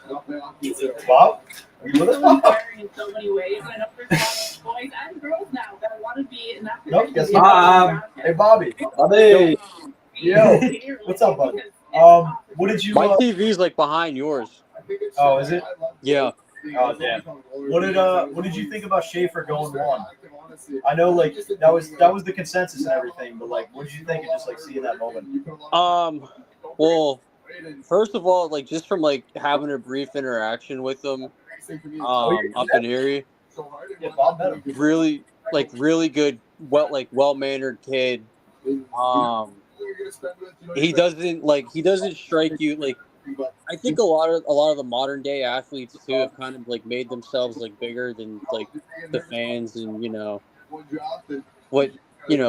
not play hockey. So. Bob, are you with us, Bob? Inspiring in so many ways. I know there's a lot of boys and girls now that want to be in that Nope, position. guess You know, not. draft Hey, Bobby. Bobby. Yo, what's up, bud? What did you? My TV's like behind yours. Oh, is it? Yeah. Oh, damn. What did you think about Schaefer going one? I know, like that was the consensus and everything, but like, what did you think of just like seeing that moment? Well, first of all, like just from like having a brief interaction with them, up in Erie, really good, well mannered kid. He doesn't strike you like. I think a lot of the modern day athletes too have kind of like made themselves like bigger than like the fans and what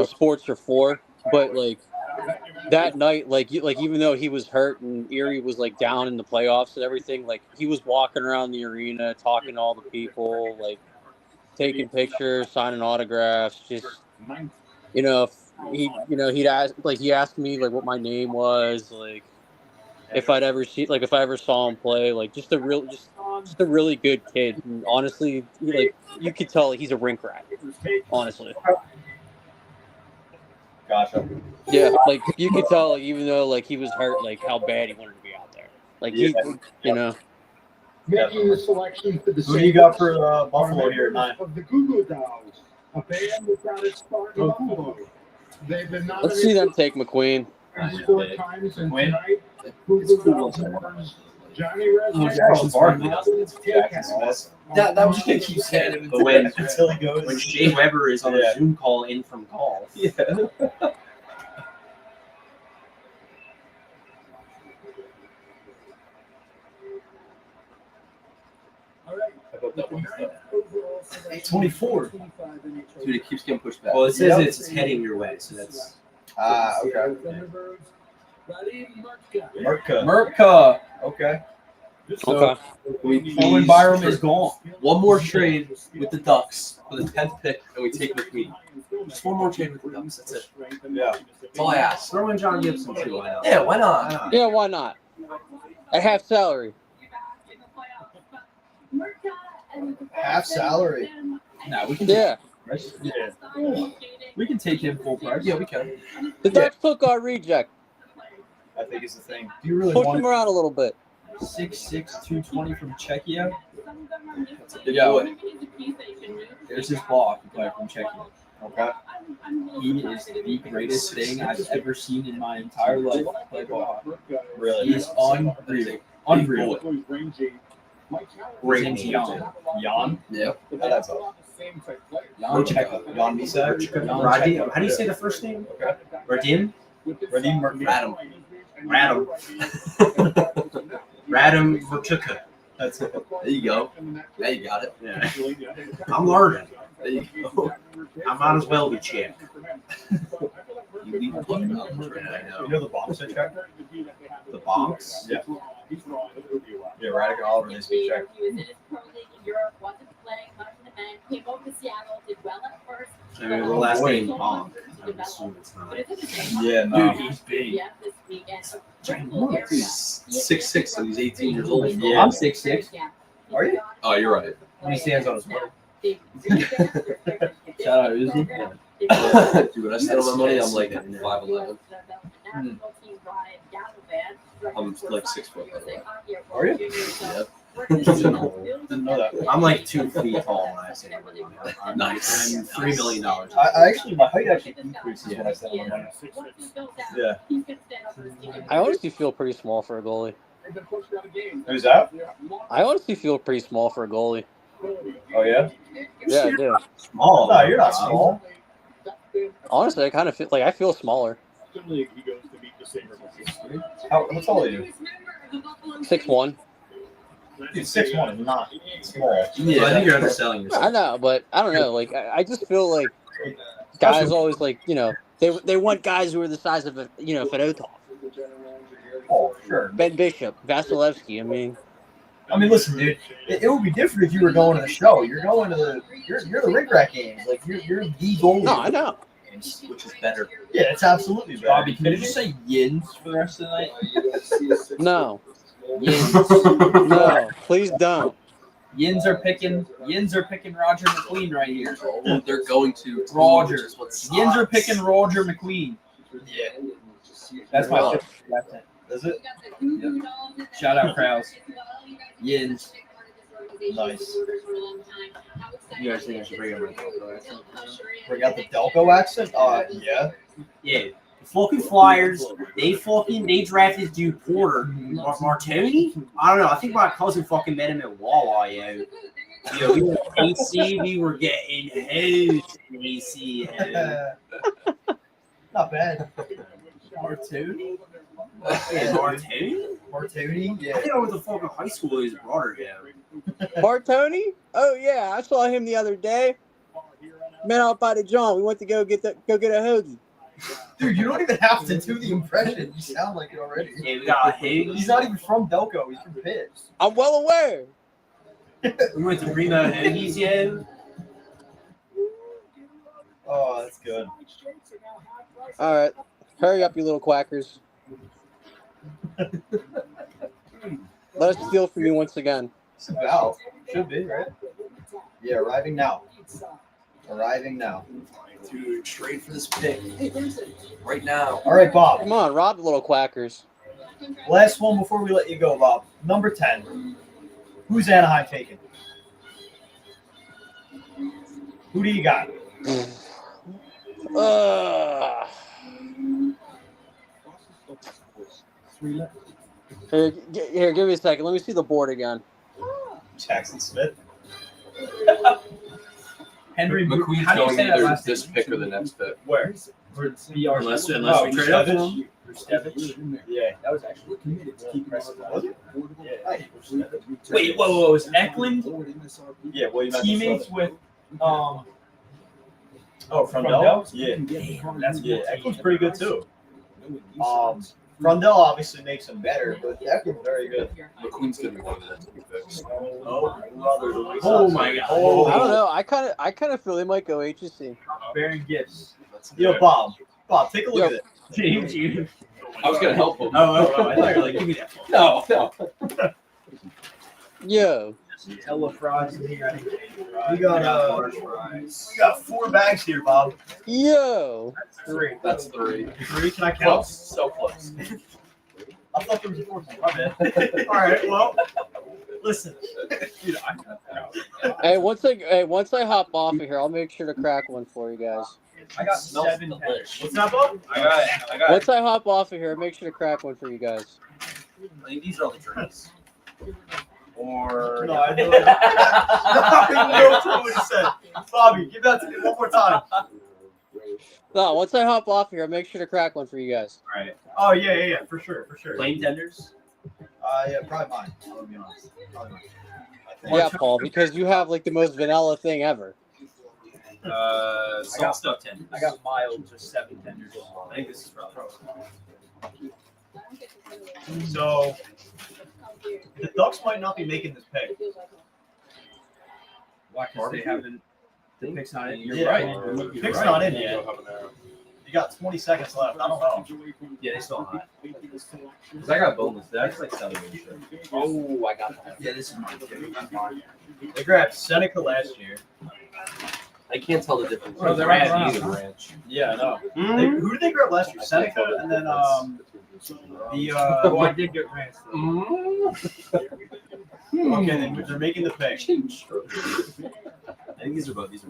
sports are for. But like that night, like even though he was hurt and Erie was like down in the playoffs and everything, like he was walking around the arena talking to all the people, like taking pictures, signing autographs, just he asked me like what my name was, like if I ever saw him play, like just a really good kid. And honestly, you could tell he's a rink rat. Honestly. Gotcha. Yeah, like you could tell, like, even though like he was hurt, like how bad he wanted to be out there. Like Making the selection for the Who do you got for Buffalo here at 9? Of the Goo Goo Dolls, a band without its star in Buffalo. They've been Let's see them take McQueen. 4 times, and tonight, Goo Goo Dolls members Johnny Resnick. That was gonna keep saying it. But when Shea Weber is on a Zoom call in from golf. Yeah. All right. 24. Dude, it keeps getting pushed back. Well, it says it's heading your way, so that's. Okay. Merca. Okay. So, Owen Byram is gone. One more trade with the Ducks for the 10th pick, and we take McQueen. Just one more trade with the Ducks. That's it. Yeah. That's all I ask. Throw in John Gibson too. Why not? Yeah, why not? Yeah, why not? At half salary. Half salary. Nah, we can. Yeah. We can take him full price. Yeah, we can. The Ducks took our reject. I think it's the thing. Do you really Push want him around a little bit. 6'6", 220 from Czechia. That's a big Yeah. boy. There's his ball player from Czechia. Okay. He is the greatest thing I've ever seen in my entire life play ball. Really? He's unreal. Unreal. Great Jan? Yeah. That's all. Jan Misa? Radim. How do you say the first name? Okay. Radim? Radim. Radim Vertuka. That's it. There you go. Now you got it. Yeah. I'm learning. There you go. I might as well be champ. You leave the fucking up. I know. You know the box I checked? The box. Yeah. Yeah, Radic and Oliver needs to be checked. He was in his pro league in Europe, wasn't playing much in the bank, came over to Seattle, did well at first. I mean, the last name Bonk. I'm assuming it's not. But it's in the same Yeah, no. Dude, he's big. Yeah, this weekend. He's 6'6", so he's 18 years old. Yeah. I'm 6'6". Are you? Oh, you're right. He stands on his money. Shout out Uzi. Dude, when I stand on my money, I'm like 5'11". I'm like 6 foot. Are you? Yep. Didn't know that. I'm like 2 feet tall when I stand on my money. Nice. I'm $3 million. I actually, my height actually decreases when I stand on my money. Yeah. I honestly feel pretty small for a goalie. Who's that? I honestly feel pretty small for a goalie. Oh, yeah? Yeah, I do. Small? No, you're not small. Honestly, I kind of feel like I feel smaller. How tall are you? 6'1". Dude, 6'1" is not small. Yeah, I think you're underselling yourself. I know, but I don't know. Like I just feel like Guys always like, they want guys who are the size of Fedotov, Oh, sure. Ben Bishop, Vasilevsky. I mean, listen, dude. It would be different if you were going to the show. You're going to you're the Rink Rat games. Like you're the goalie. No, I know. Which is better. Yeah, it's absolutely better. Bobby, can you just say yins for the rest of the night? No, Yins. no, please don't. Yins are picking Roger McQueen right here. Oh, they're going to Roger. Yins are picking Roger McQueen. Yeah. That's my Really? favorite. Is it? Yep. Shout out Krause. Yins. Nice. You guys think I should bring up my Delco accent? Bring out the Delco accent? Yeah. Yeah. The fucking Flyers, they drafted dude Porter. Martoni? I don't know. I think my cousin fucking met him at Wawa, yo. Yo, we were AC, we were getting hosed in AC. Not bad. Martoni? Yeah, Martoni? Martoni? Yeah. I think I went to fucking high school with his brother, yo. Bartoni? Oh yeah, I saw him the other day. Met out by the John. We went to go get a hoagie. Dude, you don't even have to do the impression. You sound like it already. Yeah, we got a hoagie. He's not even from Delco. He's from Pitt. I'm well aware. We went to Remo Hoagies, yo. Oh, that's good. All right, hurry up, you little quackers. Let us steal from you once again. It's about. Should be, right? Yeah, arriving now. Arriving now. Dude, trade for this pick right now. All right, Bob. Come on, rob the little quackers. Last one before we let you go, Bob. Number 10. Who's Anaheim taking? Who do you got? Here, give me a second. Let me see the board again. Jackson Smith. Henry McQueen's how do you going say that either last this pick or the next pick. Where? Unless we trade up for him. Yeah. That was actually committed to keep pressing. Wait, whoa. Is Eklund Yeah, William teammates with Oh, from Frundell? Yeah. That's Eklund's pretty good too. Frundell obviously makes him better, but Eklund's very good. McQueen's gonna be one of the next two picks. Oh my god. I don't know. I kind of feel they might go HSC. Bearing gifts. Yo, Bob, take a look Yo. at it. I was gonna help him. Oh, I thought you were like, give me that. No. Yo, Hella fries in here. We got 4 bags here, Bob. yo. That's three. 3, can I count? Close. So close. I thought there was a 4th. My bad. All right, well, listen. Dude, Hey, once I hop off of here, I'll make sure to crack one for you guys. I got Smells 7 delish. What's that, Bob? I got it. Once I hop off of here, I'll make sure to crack one for you guys. I think these are all the drinks. Or no, I know. No clue what you said. Bobby, give that to me one more time. No, once I hop off here, I'll make sure to crack one for you guys. All right. Oh yeah, for sure. Plain tenders. Yeah, probably mine. I'll be honest. Probably mine. Yeah, Paul, because you have like the most vanilla thing ever. Salt stuff tenders. I got mild, just 7 tenders. I think this is probably. So the Ducks might not be making this pick. Why? Because they haven't. The pick's not in. You're Yeah, right. the pick's not in yet. You got 20 seconds left. I don't know. Yeah, they still hot. Because I got boneless. That's like 7 inches. Oh, I got that. Yeah, this is mine. They grabbed Seneca last year. I can't tell the difference. Oh, they're Ranch, right either ranch. Yeah, I know. Who did they grab last year? Seneca, and then Oh, I did get ranch. Okay, then they're making the pick. I think these are both ranch.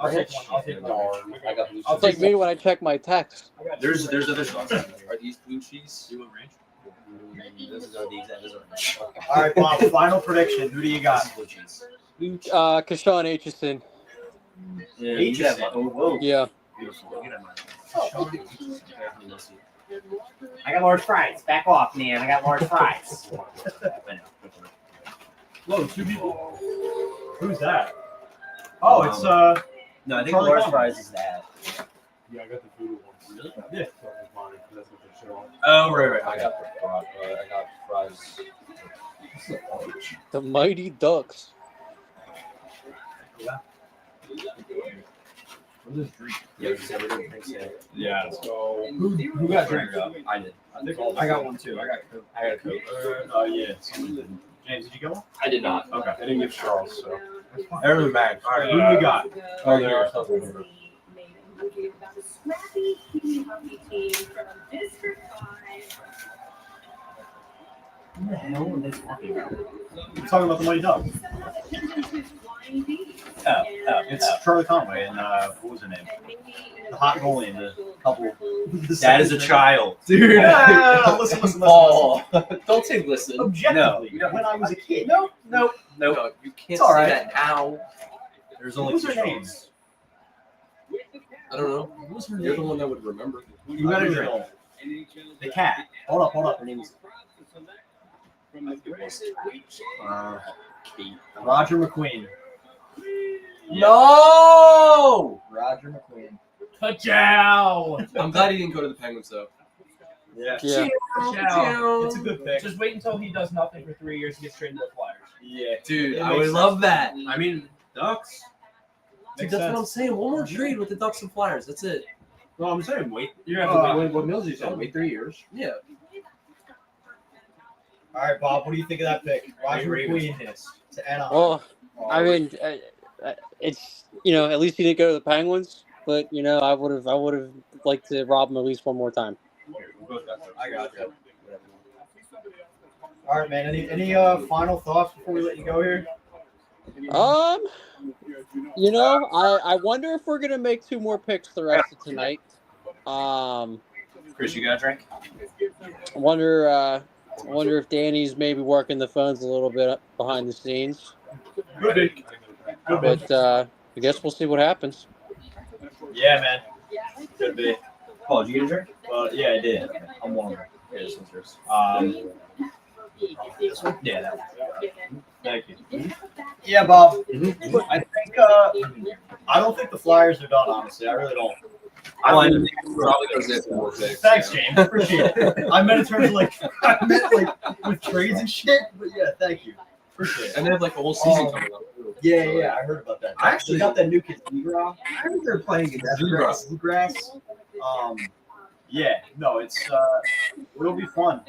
I'll take one. I'll take one. I got blue It's cheese. like me when I check my text. There's other sauce. Are these blue cheese? You want ranch? Those are the exact. Those are ranch. All right, Bob. Final prediction. Who do you got? Blue cheese. 𝐿 Aitchison. Yeah, you can have mine. Oh, whoa. Yeah. Beautiful. You can have mine. I got large fries. Back off, man. I got large fries. Whoa, 2 people. Who's that? Oh, it's No, I think Charlie Lars Conway. Fries is that. Yeah, I got the voodoo ones. Really? Yeah. That's what they show. Oh, right. I got fries. The Mighty Ducks. Yeah, because everyone thinks that. Yeah. So Who got drink? I did. I got one too. I got a Coke. Oh yeah. James, did you get one? I did not. Okay. I didn't get Charles, so Everything back. All right. Who do we got? oh there. Who the hell are they talking about? We're talking about the Mighty Ducks. It's Charlie Conway and what was her name? The hot goalie and the couple. That is a child. Dude. No, listen. Oh, don't say listen. Objectively, when I was a kid. No, you can't It's all say right. that now. There's only Who's two her name? Charles. I don't know. You're the one that would remember. You gotta drink. The cat. Hold up. Her name is Roger McQueen. No! Roger McQueen. Ka-chow! I'm glad he didn't go to the Penguins though. Yeah. Yeah. It's a good pick. Just wait until he does nothing for 3 years and gets traded to the Flyers. Yeah. Dude, I would love that. I mean, Ducks. Dude, Makes that's what I'm sense. saying. One more trade with the Ducks and Flyers. That's it. No, I'm saying wait. You have to wait. What Mills you said? Wait 3 years. Yeah. All right, Bob. What do you think of that pick? Roger McQueen to Anaheim. Well, I mean, it's at least he didn't go to the Penguins, but I would have liked to rob him at least one more time. I got you. All right, man. Any final thoughts before we let you go here? I wonder if we're gonna make 2 more picks the rest of tonight. Chris, you got a drink? I wonder if Danny's maybe working the phones a little bit behind the scenes. But I guess we'll see what happens. Yeah, man. Could be. Paul, did you get a drink? Yeah, I did. I'm warm. Yeah, this one's yours. This one? Yeah, that one. Thank you. Yeah, Bob. I think I don't think the Flyers are done. Honestly, I really don't. Probably because they have more picks. Thanks, James. Appreciate it. I meant in terms of with trades and shit. But yeah, thank you. Appreciate it. And they have like a whole season coming up. Yeah, I heard about that. I actually got that new kid, 𝐁𝐑𝐀𝐍𝐃. I heard they're playing against 𝐁𝐑𝐀𝐍𝐃. Yeah, no, it'll be fun.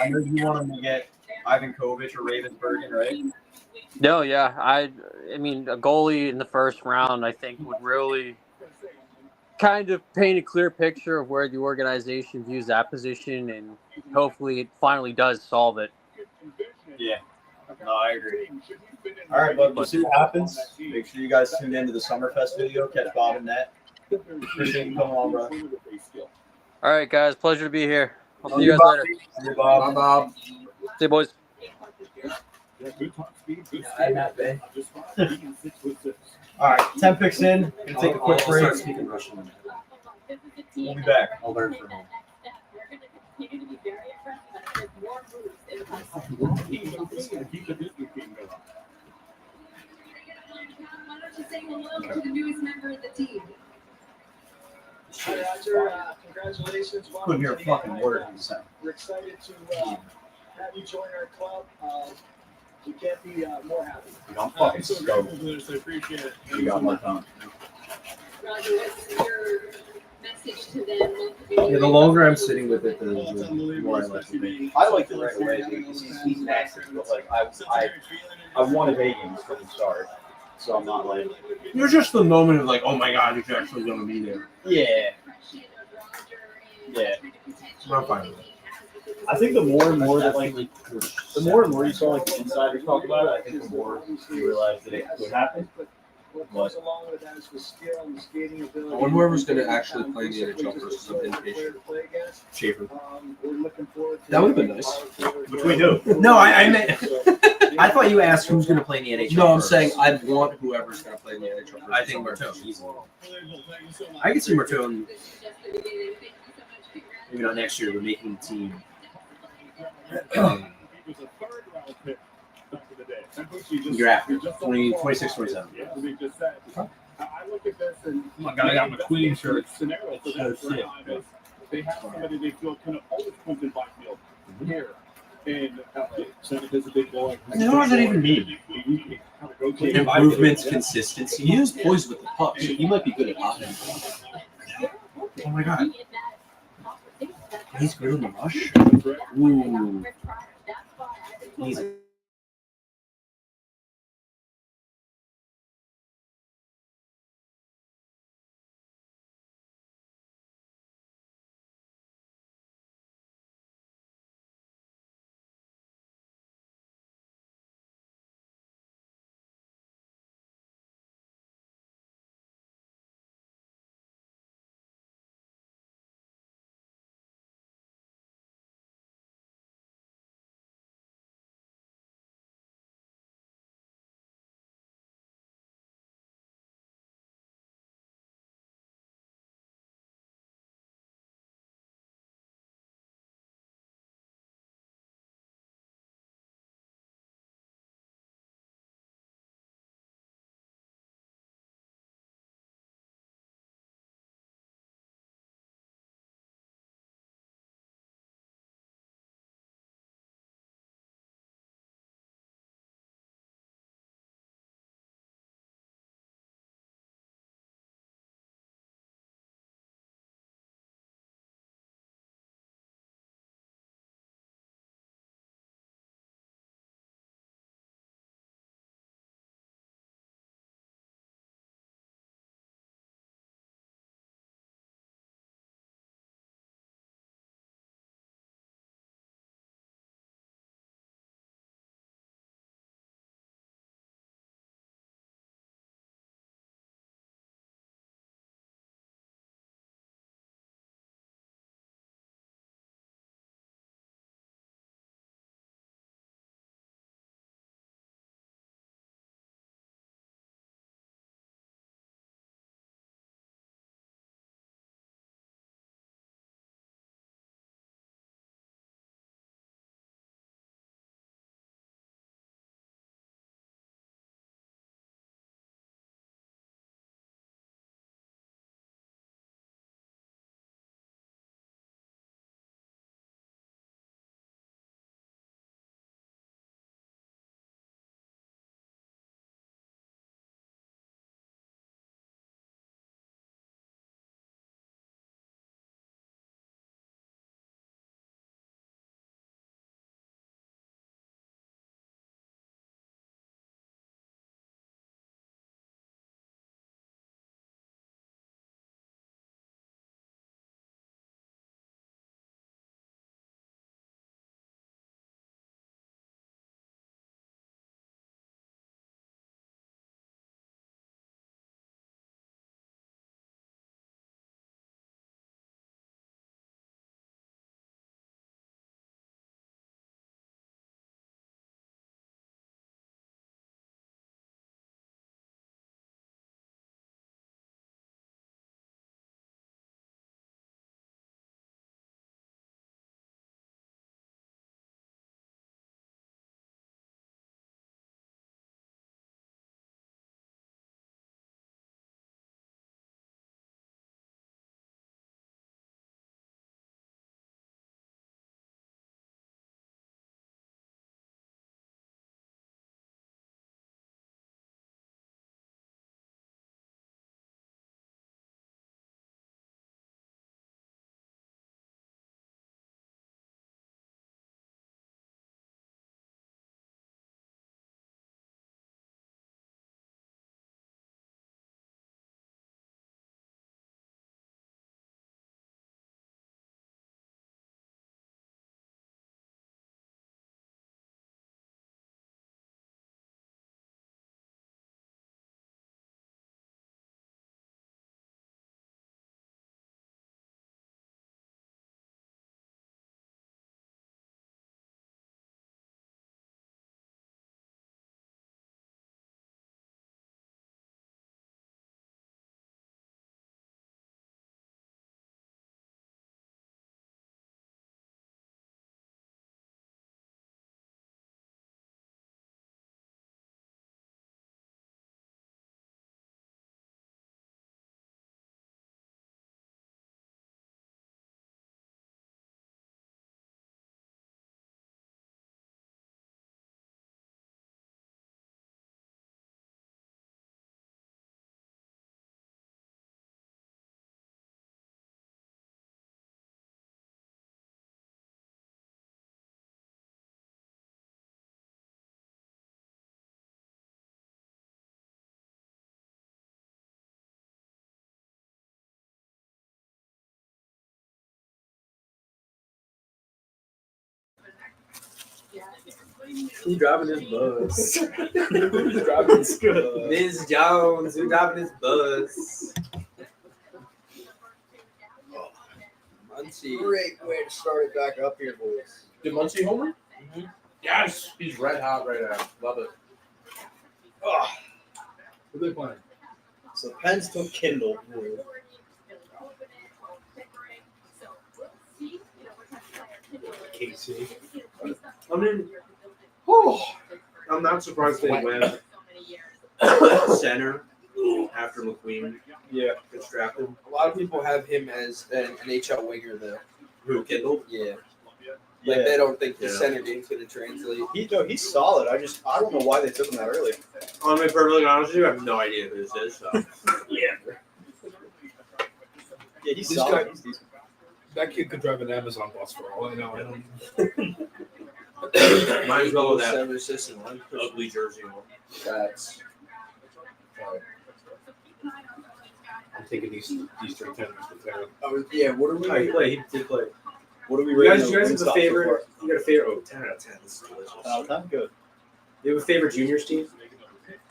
I know you want them to get 𝐁𝐈𝐍𝐿 or Ravensburgen, right? No, yeah, I mean a goalie in the first round I think would really kind of paint a clear picture of where the organization views that position, and hopefully it finally does solve it. Yeah. No, I agree. All right, bud. We'll see what happens. Make sure you guys tune into the Summerfest video. Catch Bob and Nat. Appreciate you coming on, brother. All right, guys, pleasure to be here. I'll see you guys later. See you, Bob. Bye, Bob. See you, boys. All right, 10 picks in. Gonna take a quick I'll break. start speaking Russian. We'll be back. I'll learn from him. Why don't you say hello to the newest member of the team? Hi, Roger. Congratulations. Couldn't hear a fucking word he said. We're excited to have you join our club. We can't be more happy. I'm fucking so stoked. grateful for this. I appreciate it. You got my time. Roger, what's your message to them? Yeah, the longer I'm sitting with it, the more I like it. I liked it right away because he's nasty, but like I wanted Higgins from the start, so I'm not like There's just the moment of like, oh my god, he's actually going to be there. yeah. I'm fine with it. I think the more and more that like the more and more you saw like the insiders talk about it, I think the more you realize that it could happen. What goes along with that is the skill and the skating ability. I wonder whoever's going to actually play in the NHL versus some inpatient. Schaefer. We're looking forward to That would have been nice. Which we do. No, I meant. I thought you asked who's going to play in the NHL. No, I'm first. saying I want whoever's going to play in the NHL versus I think some Martone. inpatient. I can see Martone. Maybe not next year, but making the team. You're after 26, 27. I look at this and Oh my God, I got my Queen shirt. scenario for them That's it. is they have somebody they feel can always come in Byfield here in LA. Seneca's a big boy. What does that even mean? Improvements, consistency. He was poised with the puck, so he might be good at hockey. Oh my God. He's good in the rush. Ooh. He's Who driving his bus? Who's driving his bus? Ms. Jones, who driving his bus? Muncie. Great way to start it back up here, boys. Did Muncie homer? Mhm. Yes, he's red hot right now. Love it. Who are they playing? So Pens took Kindle. KC. I mean, I'm not surprised they went center after McQueen gets drafted. A lot of people have him as an NHL winger, though. Who, Kindle? Yeah. Like, they don't think the Yeah. center game's going to translate. He's solid. I don't know why they took him that early. I'm being perfectly honest with you, I have no idea who this is. So. Yeah, he's This solid. guy- He's decent. That kid could drive an Amazon bus for all I know. Might as well with that 7 assists and 1. ugly jersey on. That's I'm taking these three tenders to town. Oh, yeah, what are we? He played. He did play. What are we You rating? guys those have a Wingstops favorite? You got a favorite? Oh, 10 out of 10. This is delicious. 10 out of 10? Good. You have a favorite juniors team?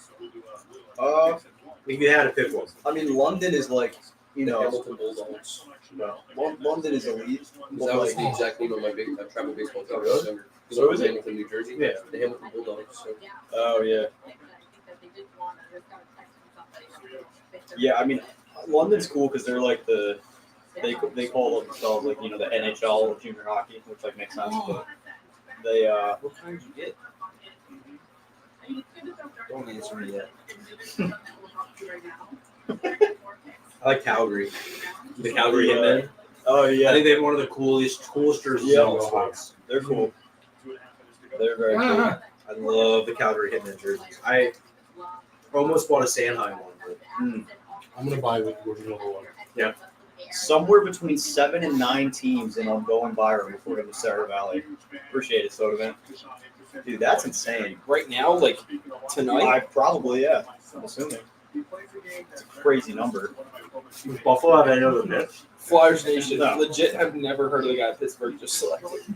so If you had to pick one. I mean, London is like, you know, Hamilton Bulldogs. No. London is elite. That was the exact name of my big travel baseball team. Really? Because So I was is it? Hamilton, New Jersey. Yeah. The Hamilton Bulldogs. So. Oh yeah. Yeah, I mean, London's cool because they're like they call themselves like the NHL of junior hockey, which like makes sense. But they what kind did you get? Don't answer me yet. I like Calgary. the Calgary Hitmen. Oh I yeah. think they have one of the coolest jerseys Yeah. on the sports. They're cool. They're very cool. I love the Calgary Hitmen jerseys. I almost bought a Sanheim one. But, I'm gonna buy the original one. somewhere between 7 and 9 teams, and I'm going Byron before we go to Sarah Valley. Appreciate it, Soda Man. Dude, that's insane. Right now, like tonight, I probably, yeah. I'm assuming. It's a crazy number. Buffalo have any other myths? Flyers Nation No. legit have never heard of the guy Pittsburgh just selected.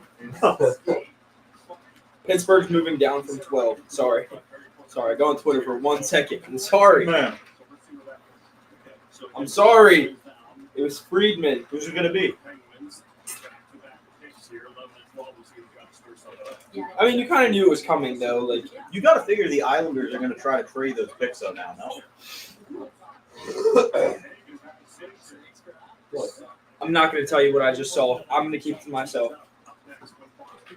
Pittsburgh's moving down from 12. Sorry, go on Twitter for 1 second. I'm sorry. Man, I'm sorry. It was Friedman. who's it going to be? I mean, you kind of knew it was coming, though. Like, You got to figure the Islanders are going to try to trade those picks up now, no? I'm not going to tell you what I just saw. I'm going to keep it to myself.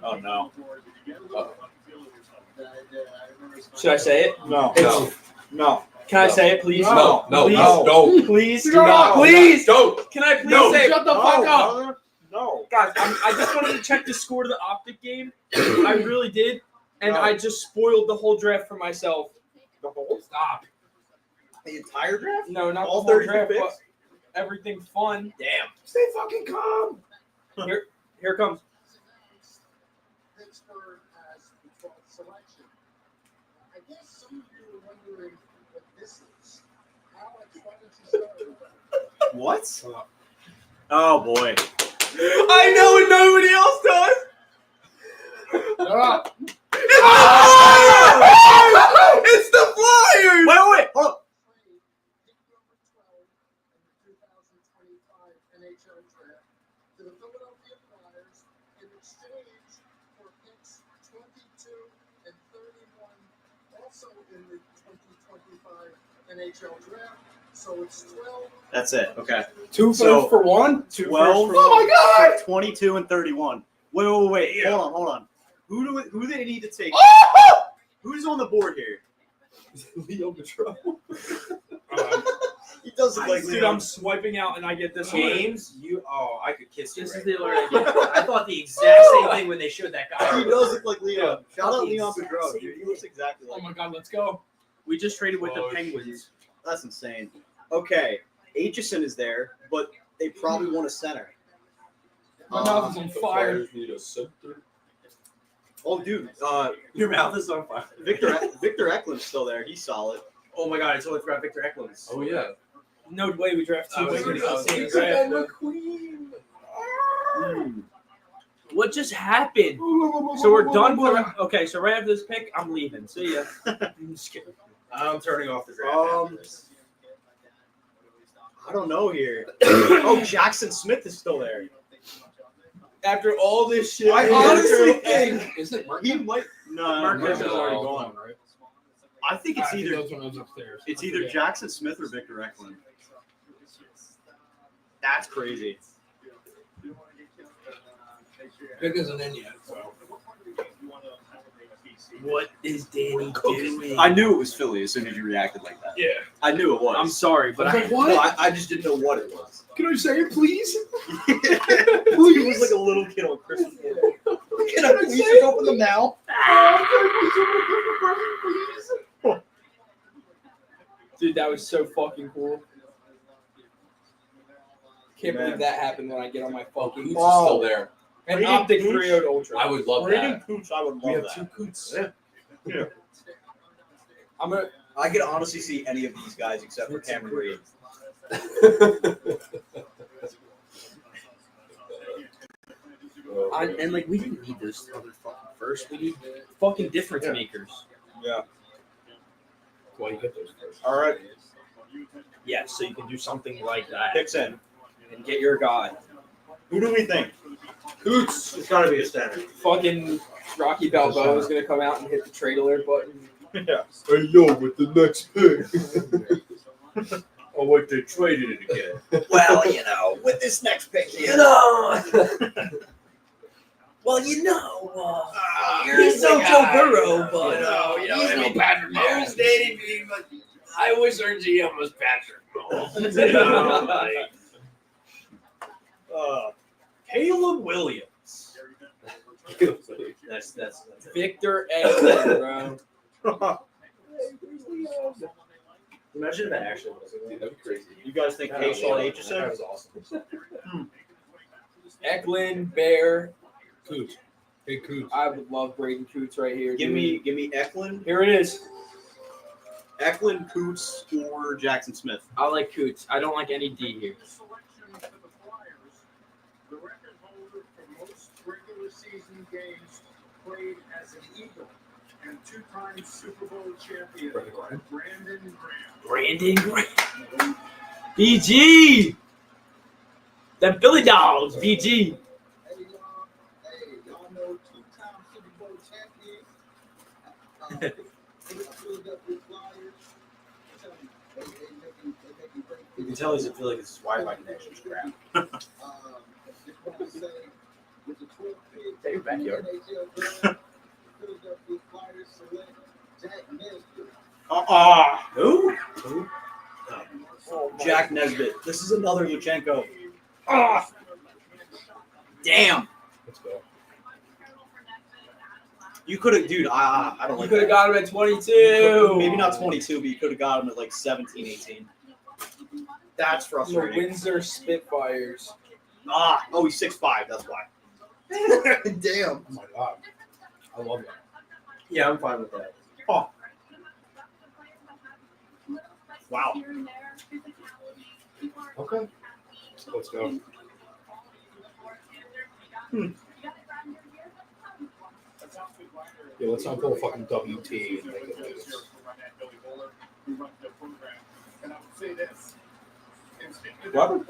Oh, no. Should I say it? No. It's- No. Can I say it, please? No, please? don't. Please Do not. Please. Don't. Can I please No, say it? shut the fuck up. No. Guys, I just wanted to check the score to the Optic game. I really did. And I just spoiled the whole draft for myself. The whole Stop. The entire draft? No, not All the whole 32 draft, picks? but everything fun. Damn. Stay fucking calm. Here it comes. Pittsburgh has the 12th selection. I guess some of you are wondering what this is. Alex, why don't you start? What? Oh, boy. I know and nobody else does. Shut up. It's the Flyers. Wait. Hold on. Pick number 12 in the 2025 NHL Draft to the Philadelphia Flyers in exchange for picks 22 and 31, also in the 2025 NHL Draft. So it's 12. That's it. Okay. 2 So- firsts for 1. 12. Oh my God. 22 and 31. Wait. Hold on. Who do they need to take? Who's on the board here? Leo Petro. He does look like Dude, Leo. I'm swiping out and I get this one. James, I could kiss you. This Right is the alert I get. I thought the exact same thing when they showed that guy. He does look like Leo. Shout out The Leon exact Pedro, same dude. He looks exactly Oh like my God, let's go. We just traded with Oh, the Penguins. That's insane. Okay, Aitchison is there, but they probably want a center. My mouth is on fire. Flyers need a center. Oh, dude, Your mouth is on fire. Victor Eklund's still there. He's solid. Oh my God! I totally forgot Victor Eklund. Oh yeah. No way we draft 2 I was wingers. gonna say Draft. what What just happened? So we're done with okay, so right after this pick, I'm leaving. See ya. I'm turning off the draft. I don't know here. Oh, Jackson Smith is still there. After all this shit, I honestly think is it he might Marquez is already gone. right? I think it's either That's when I was upstairs. it's either Jackson Smith or Victor Eklund. That's crazy. Vic isn't in yet, so. What is Danny doing? I knew it was Philly as soon as you reacted like that. Yeah. I knew it was. I'm sorry, but I was like, what? I just didn't know what it was. Can I say it, please? It was like a little kid on Christmas Day. Can I please just open them now? Dude, that was so fucking cool. Can't believe that happened when I get on my fucking. Who's still there? An Rated optic Cooch? 3.0 Ultra. I would love Rating that. Cooch, I would love We have that. 2 Coots. Yeah. I could honestly see any of these guys except for Cameron Reed. And like we didn't need those other fucking first. We need fucking difference makers. Yeah. Why you get those first? All right. Yeah, so you can do something like that Picks in. and get your guy. Who do we think? Coots. It's got to be a center. Fucking Rocky Balboa is gonna come out and hit the trade alert button. Yeah. Hey, yo, with the next pick. Oh, what they traded it again. Well, you know, with this next pick, You know. well, you know, He's no the Joe guy. Burrow, but He's no Patrick Mahomes. Danny B, but I wish our GM was Patrick Mahomes. Caleb Williams. That's Victor Eklund, bro. Imagine that actually was. Dude, that'd be crazy. You guys think 𝐂𝐶𝐏 That was awesome. Eklund, Bear. Coots. Hey, Coots. I would love Braden Coots right here. Give dude. me Eklund. Here it is. Eklund, Coots, or Jackson Smith. I like Coots. I don't like any D here. The record holder for most regular season games played as an Eagle and 2-time Super Bowl champion Brandon Graham. Brandon Graham. BG. Them Philly Dogs. BG. Y'all know 2-time Super Bowl champion. You can tell he doesn't feel like it's his Wi-Fi connection's crap. Hey, your backyard. Who? Jack Nesbitt. This is another Luchenko. Damn. Let's go. You could have, dude. I don't You like could have that. got him at 22. Maybe not 22, but you could have got him at like 17, 18. That's The frustrating. Windsor Spitfires. Oh, he's 6'5". That's why. Damn. Oh my god. I love that. Yeah, I'm fine with that. Oh. Wow. Okay. Let's go. Yeah, let's not pull a fucking WT and make it lose. Robert?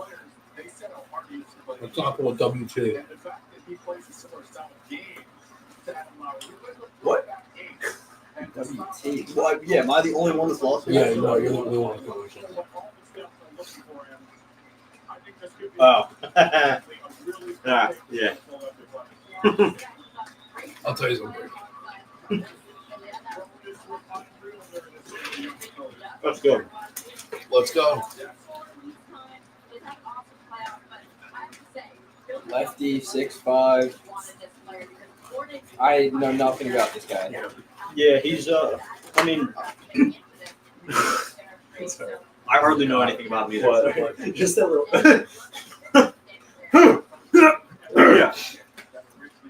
Let's not pull a WT. What? WT. Well, yeah, am I the only one that's lost? Yeah, no, you're the only one that's going to. Oh. Yeah. I'll tell you something. Let's go. Let's go. Lefty, 6'5". I know nothing about this guy. Yeah, he's I mean I hardly know anything about him either. Just a little. Yeah.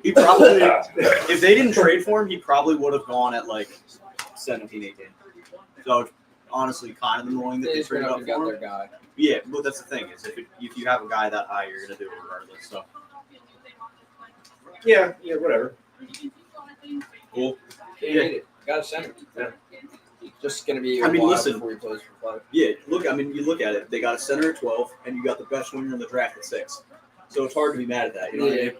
He probably, if they didn't trade for him, he probably would have gone at like 17, 18. So it's honestly kind of annoying that They they just went traded up up and got for their him. guy. Yeah, but that's the thing is if you have a guy that high, you're gonna do it regardless. So Yeah, whatever. Cool. Yeah. Got a center. Yeah. Just gonna be. I mean, listen. Before he plays for 5. Yeah, look. I mean, you look at it. They got a center at 12, and you got the best winger in the draft at 6. So it's hard to be mad at that. You know what I mean?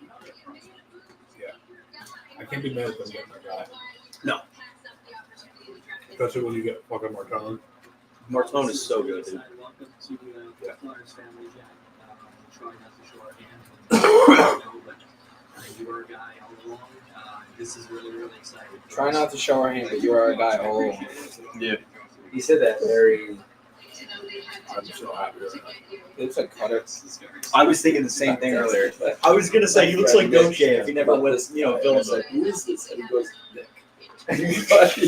I can't be mad at them getting that guy. No. Especially when you get fucking Martin. Martone is so good, dude. This is really, really exciting. Try not to show our hand, but you are a guy all along. Yeah. He said that very. I'm so happy with that. It looks like Cutter. I was thinking the same thing earlier. I was gonna say he looks like J if he never was, villains like. Who is this? And he goes, Nick. He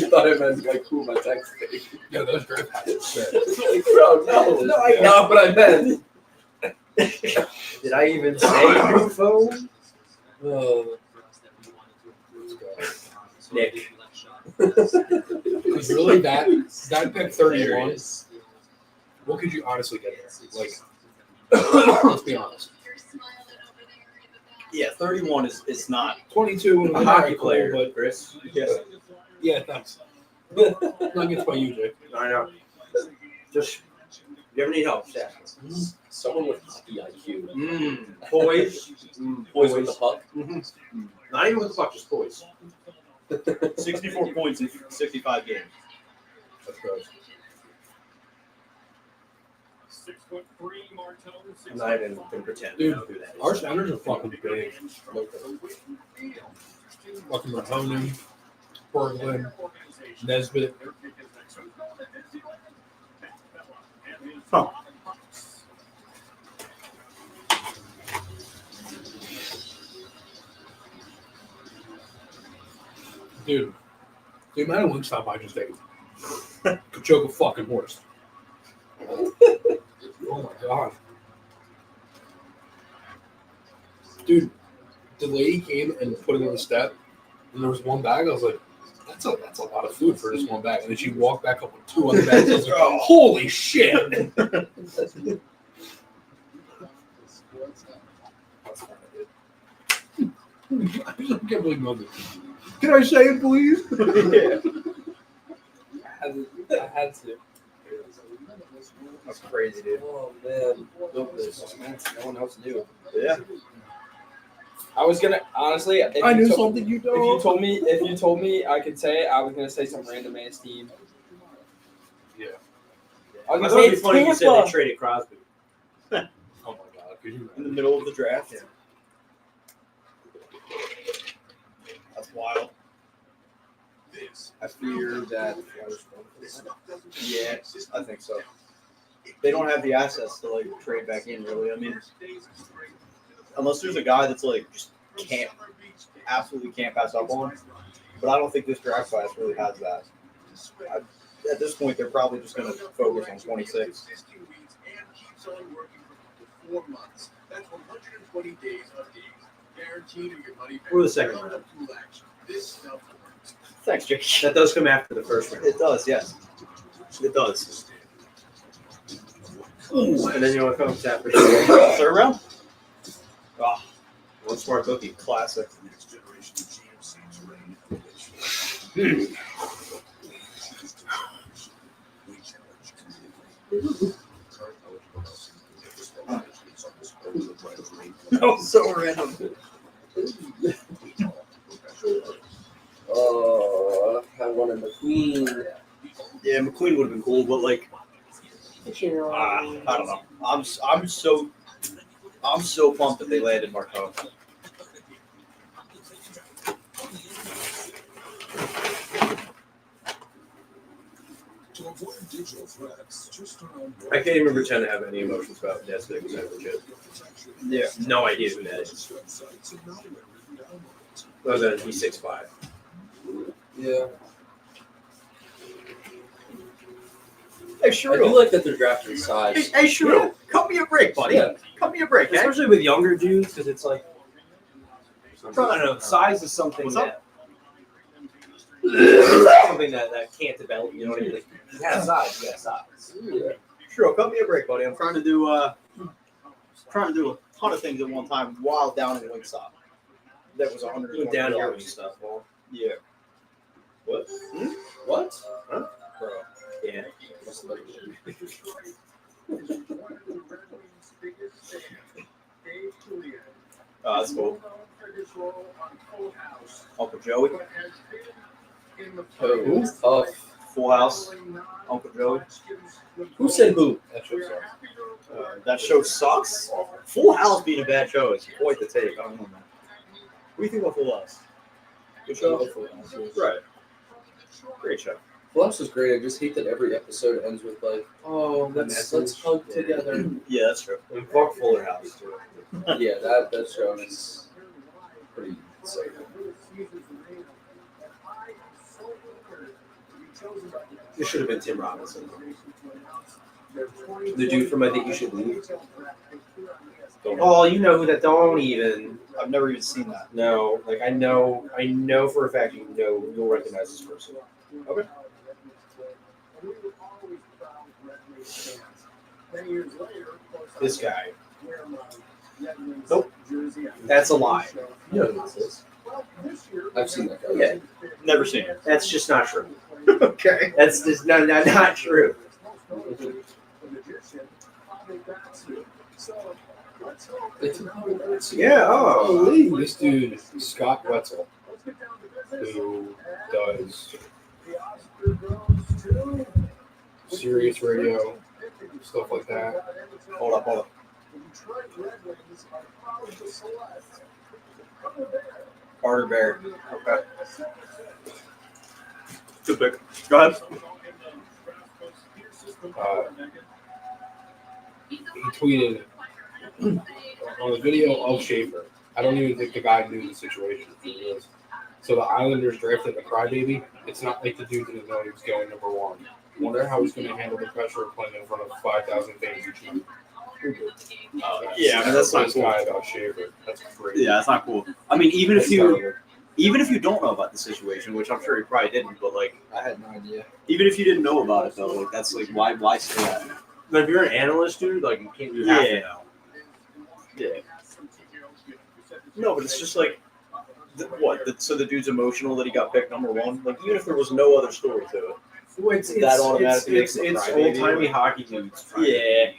thought it meant like, who my text me. Yeah, those draft hats. Like, bro, no, I know what I meant. Did I even say your phone? Nick. Because really, that pick 31. What could you honestly get there? Like, let's be honest. Yeah, 31 is not 22 a hockey player, but Chris. Yeah. Yeah, thanks. Not gets by you, Jake. I know. Just, you ever need help, Shaq? Someone with hockey IQ. Poise. Poise with the puck. Not even with the puck, just poise. 64 points in 65 games. That's gross. 6'3" Martone. I'm not even going to pretend. Dude, who that is. our centers are fucking big. Fucking Mahoning, Berglund, Nesbitt. Huh. Dude, the amount of Wingstop I just ate could choke a fucking horse. Oh my god. Dude, the lady came and put it on the step, and there was one bag. I was like, that's a lot of food for just one bag. And then she walked back up with 2 other bags. I was like, oh, holy shit. I just can't believe nothing. Can I say it, please? I had to. That's crazy, dude. Oh, man. No one else knew. Yeah. I was gonna honestly. I knew something you don't. If you told me I could say it, I was gonna say some random ass team. Yeah. I was I gonna thought say it'd be it's funny if you said Tampa. they traded Crosby Oh my god. Could you in the middle of the draft. Yeah. That's wild. I fear that. Yeah, I think so. They don't have the assets to like trade back in, really. I mean, unless there's a guy that's like just absolutely can't pass up on. But I don't think this draft class really has that. At this point, they're probably just going to focus on 26. Or the second round. Thanks, Jake. That does come after the first round. It does, yes. It does. Ooh, and then you know what comes after? Third round? Oh, one smart cookie. Classic. No, so random. I wanted McQueen. Yeah, McQueen would have been cool, but like, I don't know. I'm so pumped that they landed Marco. I can't even pretend to have any emotions about Nesbitt because I'm legit. Yeah. No idea who that is. Other than he's 6'5". Yeah. Hey, I sure. do like that they're drafting size. Hey, sure. Cut me a break, buddy. Yeah. Cut me a break, eh? Especially with younger dudes, because it's like, I don't know, size is something What's that can't develop. You know what I mean? Like, you have size, you got size. Yeah. Sure, cut me a break, buddy. I'm trying to do a ton of things at one time while down in Wingstop. that was 100 down here and stuff. Yeah. What? What? Huh? Bro. Yeah. Oh, that's cool. Uncle Joey. Oh, tough. Full House. Uncle Joey. Who said who? That show sucks. Full House being a bad show is quite the take. I don't know, man. What do you think about Full House? Good show. Right. Great show. Full House is great. I just hate that every episode ends with like, oh, let's hug together. Yeah, that's true. And fuck Fuller House too. Yeah, that show is pretty sick. It should have been Tim Robinson. The dude from I Think You Should Leave. Oh, you know who that? Don't even. I've never even seen that. No, like I know for a fact you'll recognize this person. Okay. This guy. Nope. That's a lie. You know who this is. I've seen that guy. Yeah. Never seen it. That's just not true. Okay. That's just not true. Yeah. Oh. This dude, Scott Wetzel, who does Sirius Radio, stuff like that. Hold up. Carter Bear. Okay. Good pick. Go ahead. He tweeted on the video of Schaefer. I don't even think the guy knew the situation. So the Islanders drafted a crybaby. It's not like the dude didn't know he was going number one. Wonder how he's going to handle the pressure of playing in front of 5,000 fans each week. Yeah, I mean, that's not this cool. guy about Schaefer. That's crazy. Yeah, that's not cool. I mean, even if you don't know about the situation, which I'm sure you probably didn't, but like, I had no idea. even if you didn't know about it though, like that's like why say that? But if you're an analyst, dude, like you can't you have to know. Yeah. No, but it's just like, so the dude's emotional that he got picked number one. Like even if there was no other story to it, that automatically makes him a it's crybaby. old timey hockey dudes. Yeah.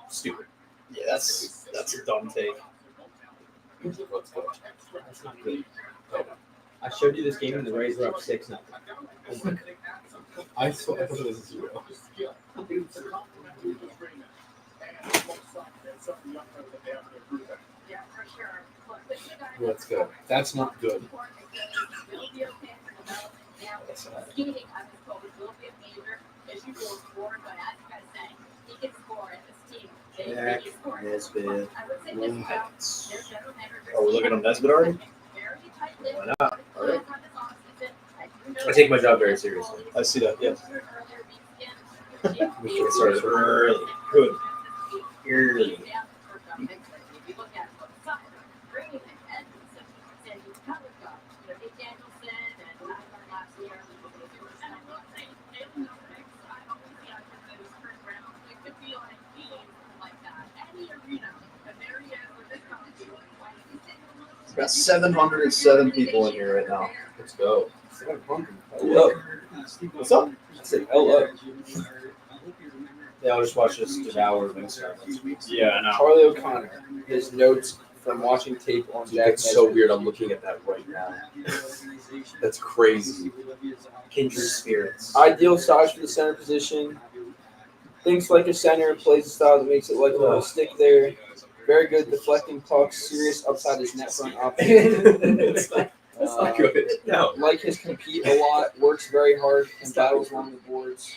Stupid. Yeah, that's a dumb take. That's not good. I showed you this game and the Rays were up 6-0. I thought it was 0. Let's go. That's not good. Nesbitt. Oh, we're looking at Nesbitt already? Why not? All right. I take my job very seriously. I see that, yes. We started early. Good. Early. We've got 707 people in here right now. Let's go. Hello. What's up? I said hello. Yeah, I'll just watch this devour next time. Yeah, I know. Charlie O'Connor. His notes from watching tape on Jack. It's so weird. I'm looking at that right now. That's crazy. Kindred spirits. Ideal size for the center position. Thinks like a center, plays a style that makes it like a little stick there. Very good deflecting pucks. Serious upside his net front option. That's not good. No. Like his compete a lot. Works very hard and battles along the boards.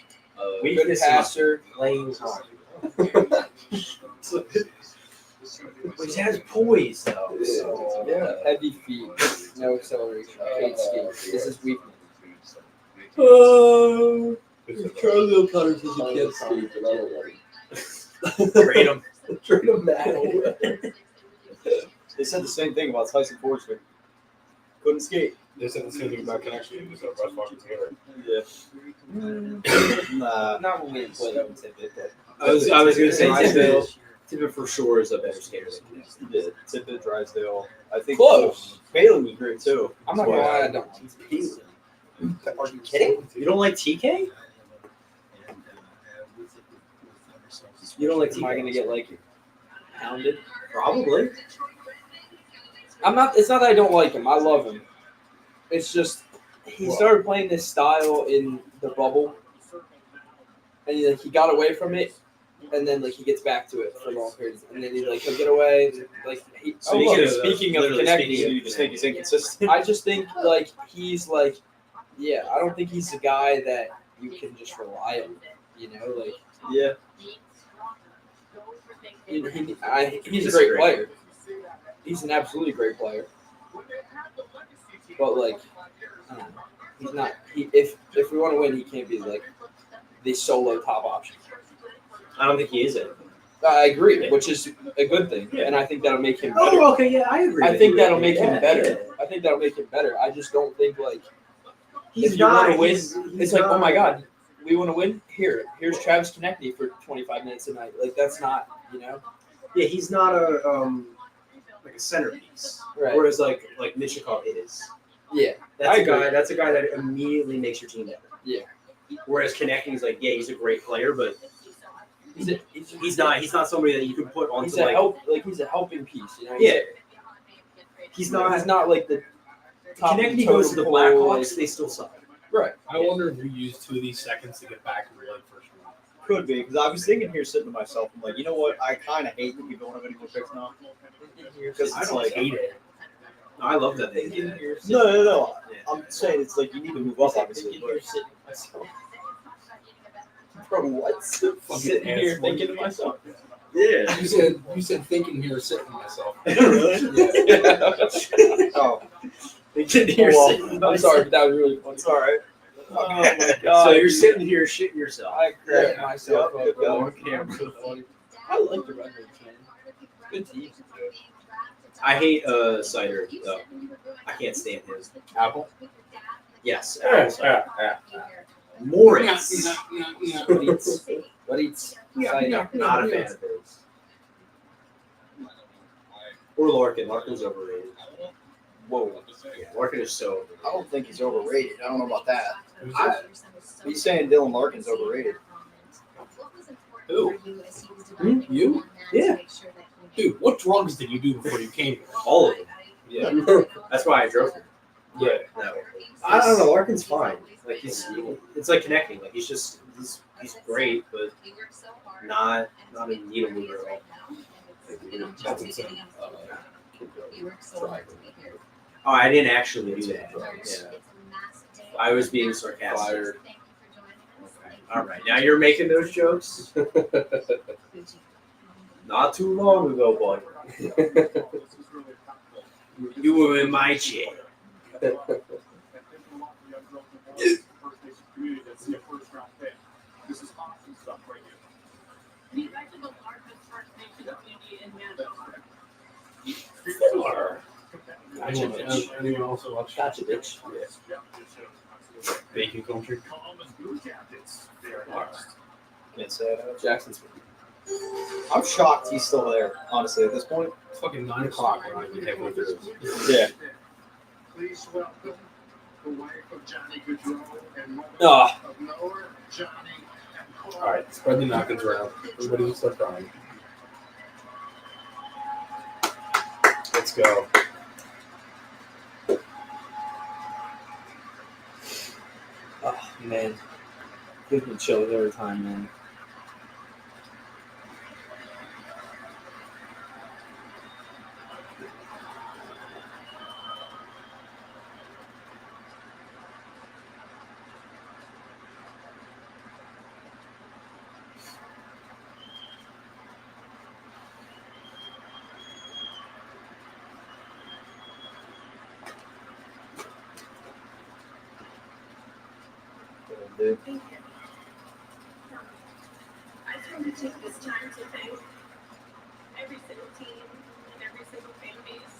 Good passer. Playing hockey. He has poise though. So. Yeah. Heavy feet. No acceleration. Can't skate. This is weakness. Charlie O'Connor says he can't skate, but I don't like it. Trade him. Trade him back. They said the same thing about Tyson Forsberg. Couldn't skate. They said the same thing about connection. They said Russ fucking together. Yeah. Nah. Not when we play that one tidbit. I was gonna say Tidbit. Tippett for sure is a better skater than Connect. He did. Tippett, Drysdale. I think Close. Balin was great too. I'm not gonna lie, I don't. Are you kidding? You don't like TK? You don't like TK? Am I gonna get like hounded? Probably. I'm not. It's not that I don't like him. I love him. It's just he started playing this style in the bubble, and he got away from it, and then he gets back to it for long periods, and then he'll get away. Speaking of connecting, you just think he's inconsistent. I just think he's yeah. I don't think he's the guy that you can just rely on. Yeah. He's a great player. He's an absolutely great player. But I don't know, he's not. If we want to win, he can't be the solo top option. I don't think he is it. I agree, which is a good thing, and I think that'll make him better. Oh, okay, yeah, I agree. I think that'll make him better. I think that'll make him better. I just don't think he's if you want to not. win, He's it's not, oh my god, we want to win. Here's Travis Konechny for 25 minutes a night. That's not, Yeah, he's not a centerpiece. Right. Whereas Michikov is. Yeah, That's a guy. That's a guy that immediately makes your team better. Yeah. Whereas Konechny's he's a great player, but he's not somebody that you can put onto he's a help he's a helping piece. Yeah. He's not the top Konechny goes to the Blackhawks, they still suck. Right. I wonder if we use 2 of these seconds to get back to really first round. Could be, because I was thinking here, sitting to myself, I'm like, you know what? I kind of hate that we don't have any more picks now. Because I don't hate it. No, I love that they did that. No. I'm saying it's you need to move up, obviously. But bro, what? Sitting here thinking to myself. Yeah. You said thinking here, sitting to myself. Oh. Thinking here, sitting. I'm sorry, but that was really funny. It's all right. Oh my god. So you're sitting here shitting yourself. I cracked myself Yep, up on yep. camera. So funny. I like the Red Wings, man. Good team. I hate Cider though. I can't stand him. Apple? Yes. Yeah. Moritz. What eats? Not a fan of his. Or Larkin. Larkin's overrated. Whoa. Yeah, Larkin is so overrated. I don't think he's overrated. I don't know about that. He's saying Dylan Larkin's overrated. Who? You? Yeah. Dude, what drugs did you do before you came here? All of them. Yeah. That's why I drove him. Yeah. No. I don't know. Larkin's fine. It's connecting. He's great, but not a needle mover at all. Oh, I didn't actually do that. Yeah. I was being sarcastic. Okay. All right, now you're making those jokes. Not too long ago, boy. You were in my chair. Anyone else watch? Gotcha, bitch. Bacon country. Can't say that. Jackson's. I'm shocked he's still there, honestly, at this point. It's fucking 9 o'clock when I get halfway through. Yeah. Please welcome the wife of Johnny Gaudreau and mother Ah. of Noah, Johnny, and Cole. All right, spread the napkins around. Everybody will start crying. Let's go. Oh man, gives me chills every time, man. Dude. Thank you. I just want to take this time to thank every single team and every single fan base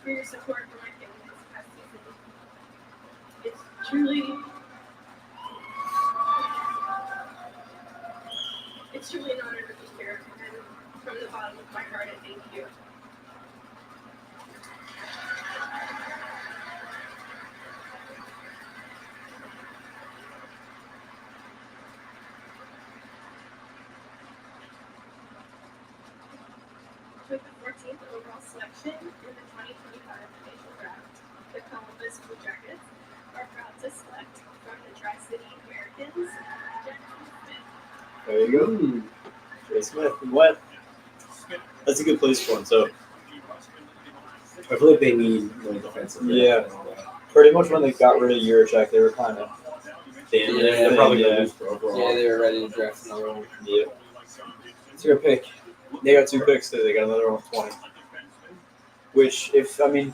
for your support for my family this past season. It's truly an honor to be here, and From the bottom of my heart, I thank you. With the 14th overall selection in the 2025 NHL Draft, the Columbus Blue Jackets are proud to select from the Tri-City Americans, There you go. Jay Smith. What? That's a good place for him. So I feel like they need more defensive. yeah, pretty much when they got rid of 𝐅𝐻𝐋𝐿, they were kind of They're probably gonna lose overall. Yeah, they were ready to draft another one. Yeah. It's a good pick. They got 2 picks too. They got another one 20. Which, depending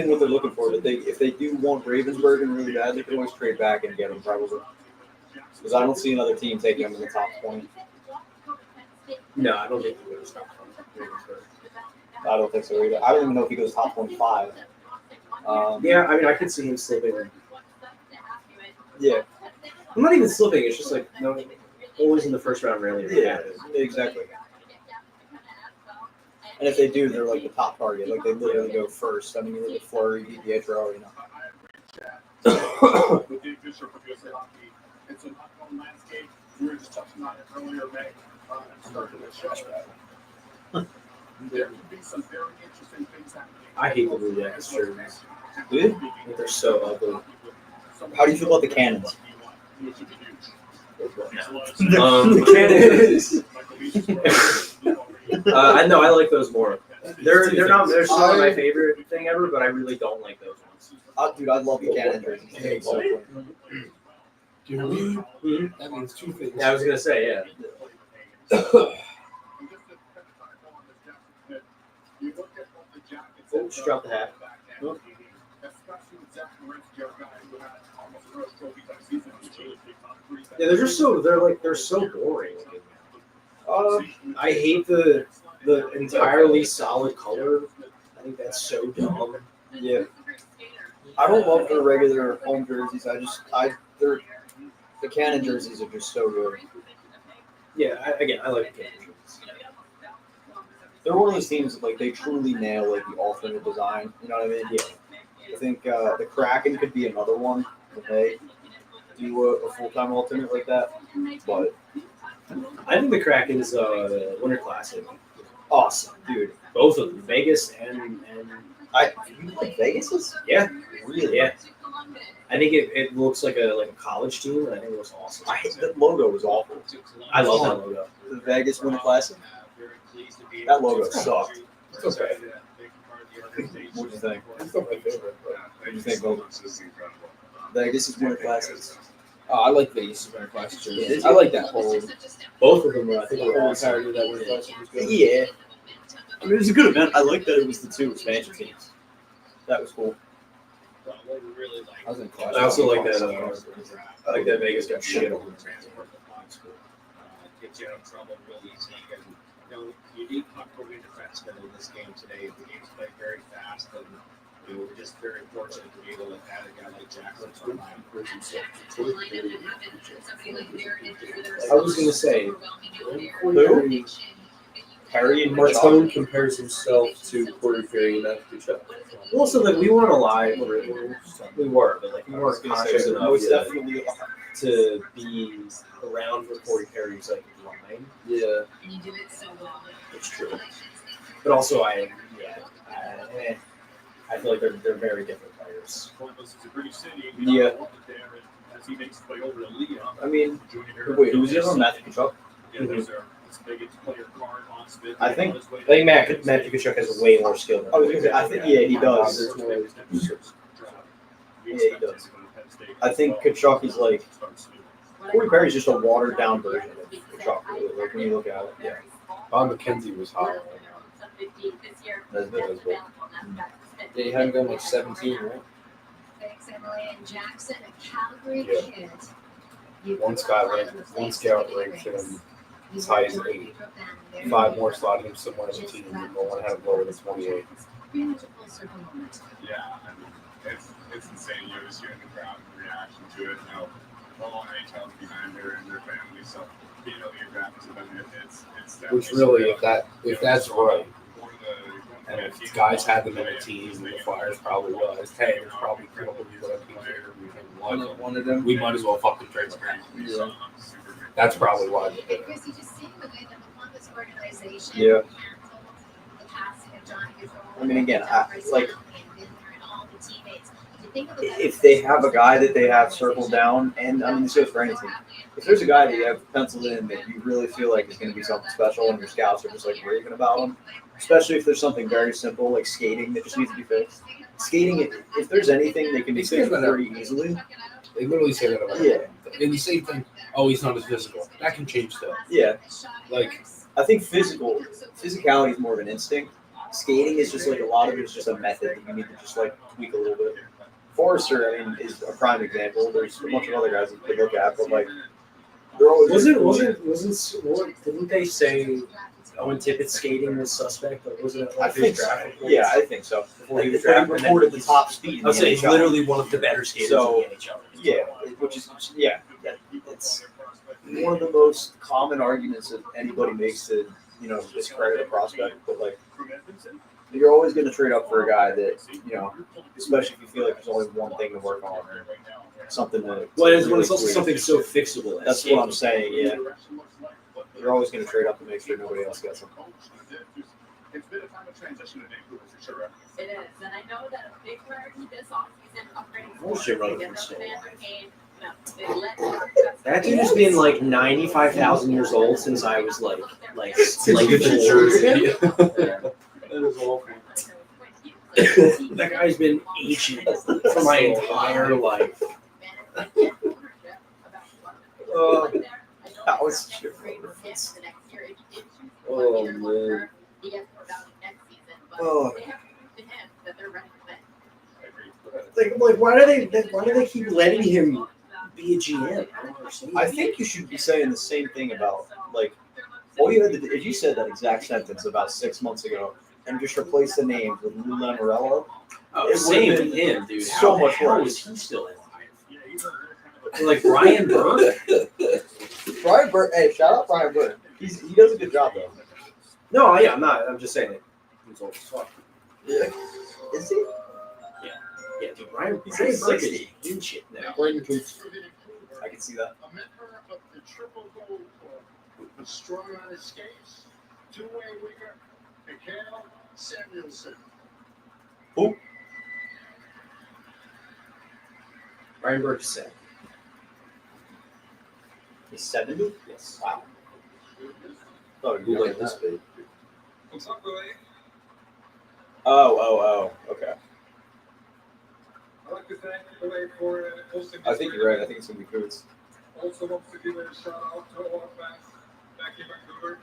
what they're looking for, if they do want Ravensburger really bad, they can always trade back and get him probably. Because I don't see another team taking him in the top 20. No, I don't think he goes top 20. I don't think so either. I don't even know if he goes top 25. Yeah, I mean, I could see him slipping. Yeah. I'm not even slipping. It's just like no, always in the first round, rarely. Yeah, exactly. And if they do, they're like the top target. Like they literally go first. I mean, you look at Fleury, Pietro, you know. It's an unknown landscape. We were just touching on it earlier, Meg. There could be some very interesting things happening. I hate the Blue Jackets jerseys. Do you? They're so ugly. How do you feel about the Cannons? The Cannons. I know I like those more. They're still not my favorite thing ever, but I really don't like those ones. Dude, I love the Cannon jerseys. That means 2 things. Yeah, I was gonna say, yeah. Oh, just dropped the hat. Oh. Yeah, they're just so they're so boring. I hate the entirely solid color. I think that's so dumb. Yeah. I don't love their regular home jerseys. The Cannon jerseys are just so good. Yeah, I like the Cannon jerseys. They're one of those teams that like they truly nail like the alternate design. You know what I mean? Yeah. I think the Kraken could be another one if they do a full-time alternate like that. But I think the Kraken's Winter Classic. Awesome, dude. Both of them, Vegas and you like Vegas's? Yeah, really? Yeah. I think it looks like a college team, and I think it looks awesome. I hate that logo was awful. I love that logo. The Vegas Winter Classic. That logo sucked. It's okay. What do you think? It's not my favorite. What do you think, Logan? Vegas is Winter Classics. Oh, I like Vegas Winter Classic jerseys. I like that whole. Both of them, I think, The are whole awesome. entirety of that Winter Classic was good. Yeah. I mean, it was a good event. I like that it was the 2 expansion teams. That was cool. I was in class. I also like that. I like that Vegas got shit on. Gets you out of trouble really easy. You need puck-moving defensemen in this game today. The game's played very fast, and we're just very fortunate to be able to add a guy like Jackson. I was gonna say, Who? Perry and Martone compares himself to Corey Perry and Tkachuk. Well, so like we weren't alive, we were, but like we weren't conscious enough Most definitely. to be around for Corey Perry's like line. Yeah. It's true. But also, I feel like they're very different players. Columbus is a great city. Yeah. As he makes his way over to Leon. I mean, wait, who's the other Matthew Tkachuk? Yeah, there's their biggest player card on Smith. I think Matt Tkachuk has way more skill than I was gonna say, I think he does. Yeah, he does. I think Tkachuk is like Corey Perry's just a watered down version of Tkachuk. Really, like when you look at it, yeah. Bob McKenzie was hot. That's good as well. Yeah, he hadn't gone like 17, right? Yeah. One scout ranked him as high as 8. 5 more slotted him somewhere in the team, but no one had him lower than 28. Yeah, I mean, it's insane. You're just hearing the crowd and reaction to it. NHL commander and their family. So being able to get drafted to them, it's Which really, if that's right, and if guys had them in a team, and the Flyers probably realized, hey, there's probably a team here we can like One of them. we might as well fucking trade for him. Yeah. That's probably why they did it. Chris, you just see the way that the Columbus organization Yeah. handled the passing of Johnny Gaudreau. I mean, again, like, and all the teammates. You think of the if they have a guy that they have circled down, and I mean, this goes for anything. If there's a guy that you have penciled in that you really feel like is going to be something special, and your scouts are just like raving about him, especially if there's something very simple like skating that just needs to be fixed. Skating, if there's anything that can be fixed very easily, They literally say that about yeah. And the same thing, oh, he's not as physical. That can change stuff. Yeah, Like, I think physicality is more of an instinct. Skating is just like a lot of it's just a method that you need to just like tweak a little bit. Forrester, I mean, is a prime example. There's a bunch of other guys that you could look at, but like they're always Didn't they say Owen Tippett's skating was suspect? Or wasn't it I like think his so. draft? Yeah, I think so. Before he was Before he drafted, recorded the top speed. I would say he's literally one of the better skaters So, in the NHL. Yeah, which is it's one of the most common arguments that anybody makes to discredit a prospect. But like, you're always going to trade up for a guy that especially if you feel like there's only one thing to work on or something to. Well, it's also something so fixable. That's what I'm saying. Yeah, you're always going to trade up to make sure nobody else gets them. It's been a time of transition in Vancouver for sure. It is, and I know that a big priority this offseason upgrading Bullshit, brother, get from them Stoll. Vanderkane. They let That dude has been like 95,000 years old since I was like you could jersey. That is awful. That guy's been ancient for my entire life. That was true. Oh man. Oh. Like why do they keep letting him be a GM? I think you should be saying the same thing about like all you had to do, if you said that exact sentence about 6 months ago and just replace the names with Lou Lamoriello, Oh, it same would've with been him, dude. so How much the hell worse. is he still alive? Like Brian Burke? Brian Burke, hey, shout out Brian Burke. He does a good job though. No, yeah, I'm not. I'm just saying it. He's old as fuck. Yeah. Is he? Yeah, dude, Brian He's Burke like is 60. in shit now. Braden Coots. I can see that. A member of the Triple Gold Club, strong on his skates, two-way winger, 𝐁𝐾𝐿 Samuelson. Who? Brian Burke is 70. He's 70? Yes. Wow. Oh, Who like this big? What's up, Billy? Oh, okay. I'd like to thank Billy for hosting this. I think you're right. I think it's gonna be Coots. Also want to give a shout out to all our fans back in Vancouver.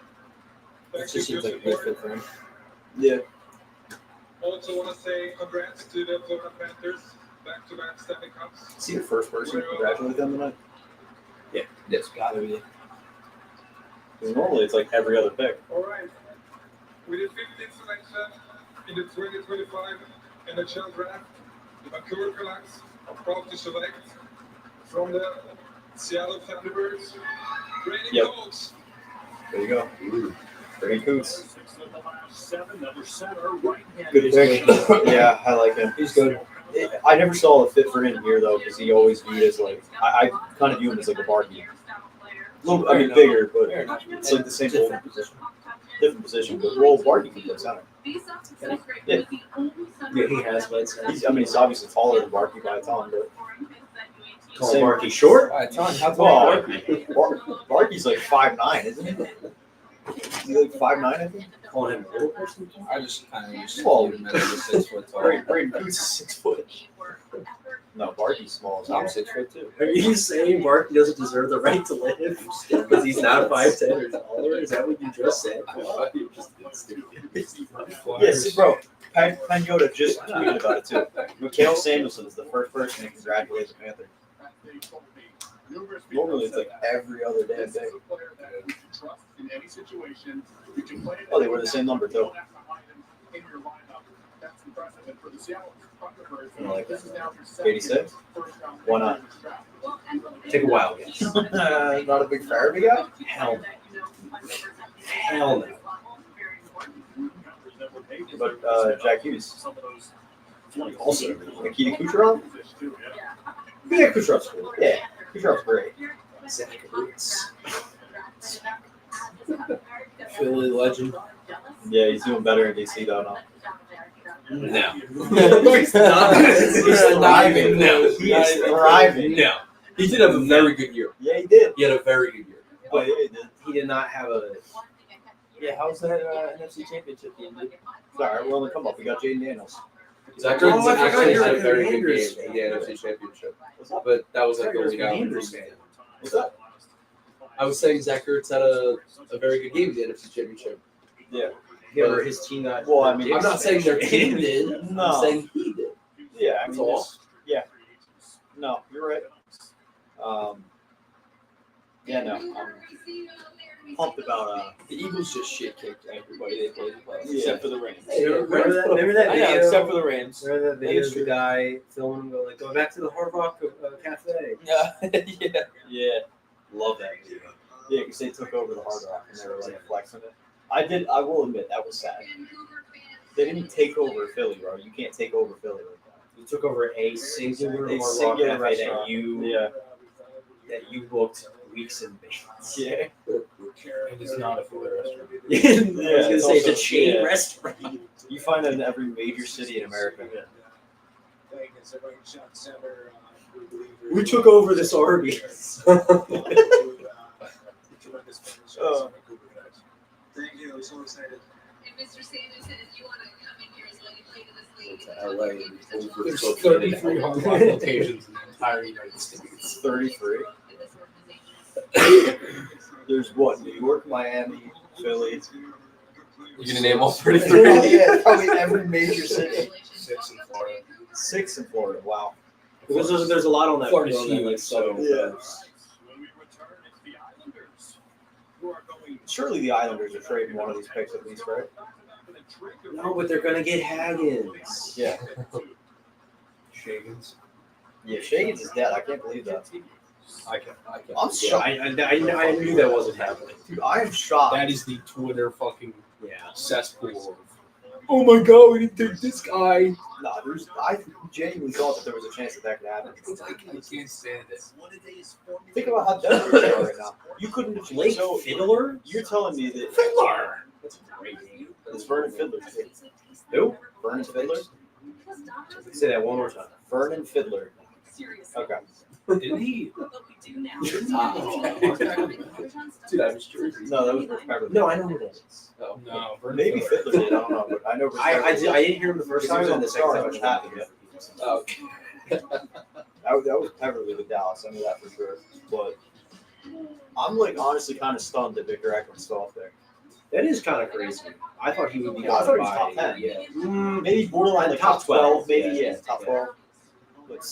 It Thank just you seems for like a your good fit support. for him. Yeah. Also want to say congrats to the Florida Panthers, back-to-back Stanley Cups. Is he the first person to congratulate them tonight? Yeah. Yes, gotta be. Because normally it's like every other pick. All right. With the 15th selection in the 2025 NHL Draft, the Vancouver Canucks are proud to select from the Seattle Thunderbirds, Brady Yep. Coates. There you go. Braden Coots. Number center, right-handed. Good pick. Yeah, I like him. He's good. I never saw a fit for him here though, because he always viewed as like I kind of view him as like a Barkey. I mean bigger, but it's like the same different position. But Barkey can play center. Yeah. Yeah, he has played center. He's obviously taller than Barkey by a ton, but Call Barkey short? by a ton. How tall is Barkey? Barkey's like 5'9", isn't he? Is he like 5'9", I think? Call him a little person? I just kind of used to Well, him as a 6 foot tall. Braden Coots is 6 foot. No, Barkey's small. I'm 6 foot too. Are you saying Barkey doesn't deserve the right to live because he's not 5'10" or taller? Is that what you just said? Yes, bro. Pagnotta just tweeted about it too. 𝐿 Samuelson is the first person to congratulate the Panthers. Normally it's like every other damn day. Oh, they were the same number too. That's the precedent for the Seattle Thunderbirds. I like This is that. now their second 86? first round Why not? Take a wild guess. Not a big Farabee guy? Hell no. Hell no. But Jack Hughes. Also, 𝐁𝐑𝐀𝐍𝐃𝐒. Yeah, Kucherov's cool. Yeah, Kucherov's great. Zach Ertz. Philly legend. Yeah, he's doing better in DC though now. No. He's not. He's thriving. No. He is thriving. No. He did have a very good year. Yeah, he did. He had a very good year. But yeah, he did. He did not have a. Yeah, how's that NFC Championship game? Dude? Sorry, we're on the come up. We got Jaden Daniels. Zach Oh, Ertz I forgot actually you're had a at very the good Commanders game in fan. the NFC Championship, but that was like the only guy. What's that? I was saying Zach Ertz had a very good game in the NFC Championship. Yeah. Yeah, where his team got. Well, I mean, I'm not saying their team did. No. I'm saying he did. Yeah, I mean, That's all. yeah. No, you're right. Yeah, no. I'm pumped about The Eagles just shit kicked everybody they played in the playoffs, Yeah. except for the Rams. Hey, remember that I know, video? except for the Rams. Remember that video of the guy filming him going, like, going back to the Hard Rock Cafe? Yeah. Yeah, love that video. Yeah, because they took over the Hard Rock and they were like flexing it. I will admit that was sad. They didn't take over Philly, bro. You can't take over Philly like that. You took over a singular A Hard Rock singular Cafe restaurant. that you booked weeks in advance. Yeah. It is not a Philly restaurant. I was gonna say it's a chain yeah. restaurant. You find that in every major city in America. We took over this Arby's. Thank you. I'm so excited. And Mr. Sanderson, if you want to come in here as well, you play to this league. There's 33 Hard Rock locations in the entire United States. 33. There's what? New York, Miami, Philly. You gonna name all 33? Yeah, probably every major city. 6 in Florida. 6 in Florida. Wow. Because there's a lot on that. Florida's on that, huge, like, southern Yeah. coast. When we return, it's the Islanders who are going. Surely the Islanders are trading one of these picks at least, right? No, but they're gonna get Haggins. Yeah. Shagans. Yeah, Shagans is dead. I can't believe that. I can. I'm Yeah, shocked. I knew that wasn't happening. Dude, I am shocked. That is the Twitter fucking Yeah. cesspool. Oh my god, we didn't take this guy. Nah, I genuinely thought that there was a chance that could happen. I can't stand it. Think about how desperate they are right now. You couldn't have Blake Fiddler? You're telling me that Fiddler. That's a great name. it's Vernon Fiddler. Who? Vernon Fiddler? Say that one more time. Vernon Fiddler. Okay. Didn't he? Dude, I was curious. No, that was Rick Pepper. No, I know who that is. Oh, No, Vernon Maybe Fiddler. Fiddler did. I don't know. But I know. Rick I Pepper did. didn't hear him the first He time. was on and the second Stars, time which I happened. heard Oh, That was Peverly with Dallas. I knew that for sure. But I'm like honestly kind of stunned that Victor Ekman's still up there. That is kind of crazy. I thought he would be Yeah, I thought he was by- top 10. Yeah. Maybe borderline like top 12, maybe. yeah. Yeah, top 12. But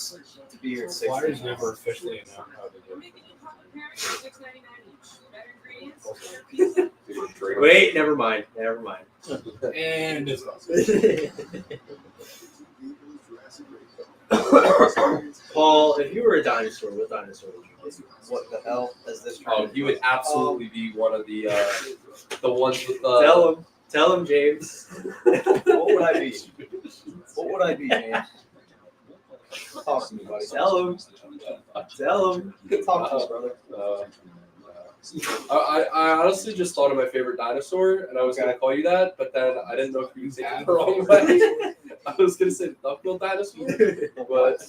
to be here at 6. Flyers never officially announced how to do it. Wait, never mind. Never mind. And it's Paul, if you were a dinosaur, what dinosaur would you be? What the hell is this? oh, you would absolutely be one of the ones with the. Tell him, James. What would I be? What would I be, man? Talk to me, buddy. Tell him. Tell him. Talk to us, brother. I honestly just thought of my favorite dinosaur, and I was gonna call you that, but then I didn't know if you would take it the wrong way. I was gonna say duck-bill dinosaur, but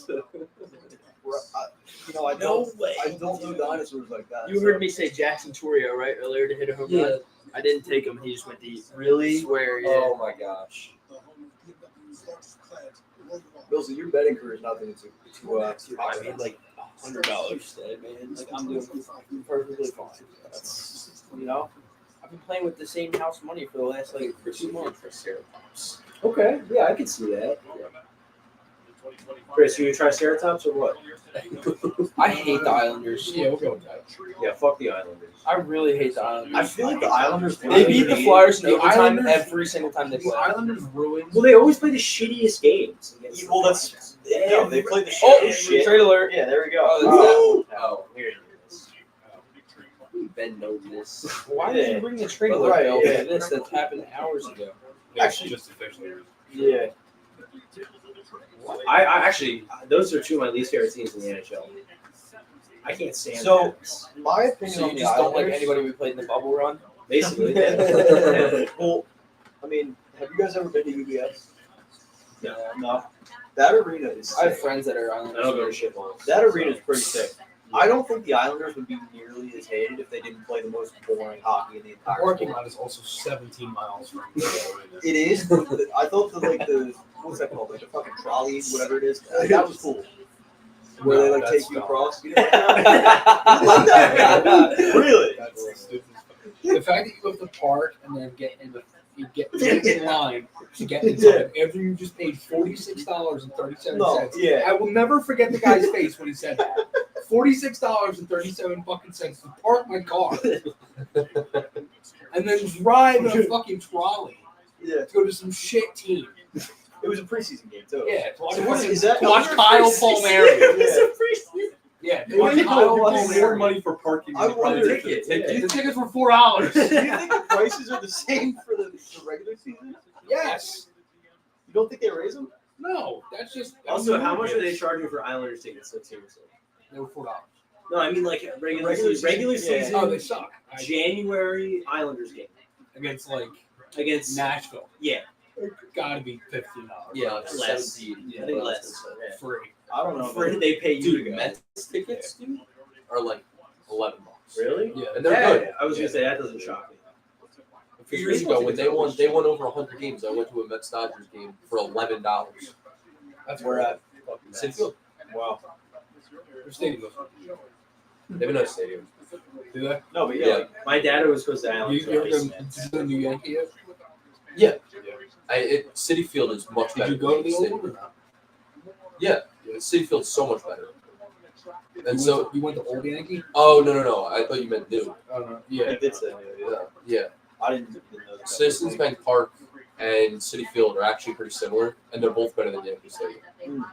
I don't know dinosaurs like that. You heard me say Jackson Torrio, right, earlier to hit a home run? I didn't take him. He just went deep. really, I swear, yeah. oh my gosh. Bilson, your betting career is nothing to I made like $100 today, man. Like I'm doing perfectly fine. That's, you know. I've been playing with the same house money for the last like 2 months. Okay, yeah, I can see that. Chris, you gonna try Ceratops or what? I hate the Islanders. Yeah, we'll go with that. Yeah, fuck the Islanders. I really hate the Islanders. I feel like the Islanders. They beat the Flyers in The overtime Islanders- every single time they The play. Islanders ruined. Well, they always play the shittiest games. against Well, the that's Flyers. no. They played the Oh, shit. trade alert. Yeah, there we go. Oh, Oh, here it is. Ben knows this. Why did you bring the trade alert Right, bill yeah. for this that happened hours ago? Actually, just officially. Yeah. I actually, those are two of my least favorite teams in the NHL. I can't stand So, that. my opinion So on you the just don't like Islanders- anybody we played in the bubble run? Basically. Well, I mean, have you guys ever been to UBS? No. No. That arena is. I have sick. friends that are Islanders. I don't go to shit balls. That arena is pretty sick. I don't think the Islanders would be nearly as hated if they didn't play the most boring hockey in the The entire parking sport. lot is also 17 miles from. It is. But I thought the what's that called? Like the fucking trolley, whatever it is. That was cool. Where they like take you across. You know, like that? Really? The fact that you go to the park and then you get in line to get inside after you just paid $46.37. No, yeah. I will never forget the guy's face when he said that. $46.37 fucking cents to park my car and then drive in a fucking trolley Yeah. to go to some shit team. It was a preseason game too. Yeah, to watch, So what is that? to watch Kyle Palmieri. Yeah. Yeah, to Why watch do you Kyle more Palmieri. money for parking I than wonder probably if the it- ticket. The tickets were $4. Do you think the prices are the same for the regular season? Yes. You don't think they raise them? No, that's just. Also, how much are they charging for Islanders tickets? So seriously. They were $4. No, I mean like regular Regular season. Regular season, yeah. season. Oh, they suck. January Islanders game Against like against Nashville. yeah. Gotta be $15. Yeah, like Less. 17. I think less. Yeah. Free. I don't know. For they pay you to Dude, go. Mets tickets, dude, are like $11. Really? Yeah. And they're good. I was gonna say that doesn't shock me. A few years ago, when they won over 100 games, I went to a Mets Dodgers game for $11. That's We're at Citi Field. wow. Their stadium goes. They have a nice stadium. Do they? No, but Yeah. yeah. My dad was supposed to You Islanders. ever race, been man. to the New Yankee yet? Yeah. Citi Field is much Did better. you go to than the old Stadium. one or not? Yeah, Citi Field's so much better. And so, You went to Old Yankee? oh no! I thought you meant new. Oh no. Yeah, Yeah. it's a, Yeah, I didn't know that. Citizens Bank Park and Citi Field are actually pretty similar, and they're both better than Yankee Stadium.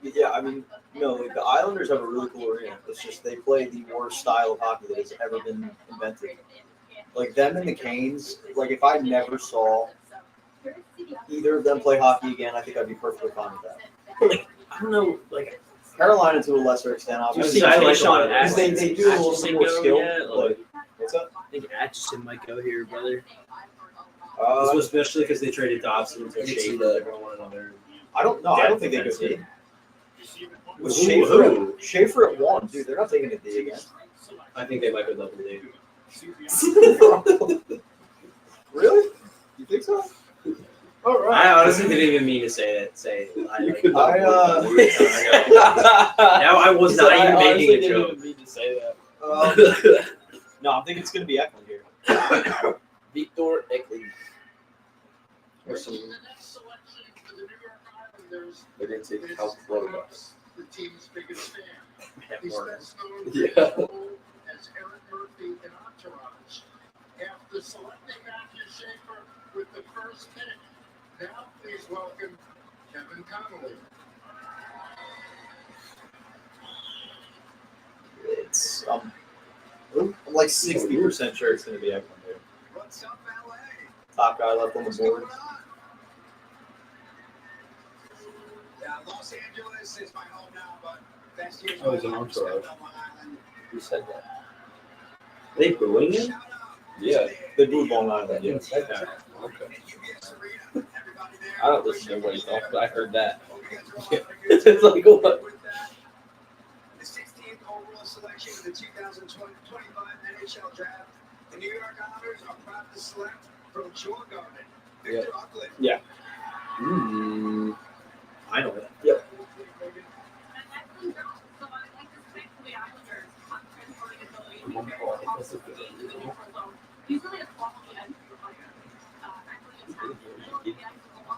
Yeah, I mean, no, like the Islanders have a really cool arena. It's just they play the worst style of hockey that has ever been invented. Like them and the Canes, like if I never saw either of them play hockey again, I think I'd be perfectly fine with that. Like I don't know, like Carolina to a lesser extent, you obviously. see I like Sean because they do a little bit more skill. Yet? But Like, what's up? I think Atchison might go here, brother. Uh, Especially because they traded Dobson and I can see Schaefer. that. They're going one another. I don't know. I don't think they could Defensive. be. With Schaefer at one, dude, they're not taking a D again. I think they might go double D. Really? You think so? All right. I honestly didn't even mean to say it. Now I was not even making a joke. mean to say that. No, I think it's going to be Eklund here. Victor 𝐋𝐿. Or some, they're going to take 𝐿𝐻𝐿. The team's biggest fan. He's More. best known Yeah. as Eric Murphy in Entourage. After selecting Matthew Schaefer with the first pick, now please welcome Kevin Connolly. It's I'm like 60% sure it's going to be Eklund here. What's up, LA? Top guy left on the board. Los Angeles is my home now, but best years Oh, he's of an my life spent entourage. on Long Island. Who said that? They booing him? Yeah, they booed Long Island. Yeah. Okay. I don't listen to everybody talk, but I heard that. It's like what? The 16th overall selection in the 2025 NHL Draft, the New York Islanders are proud to select from Shore Garden, Victor Uckland. Yeah. I know that. Yep.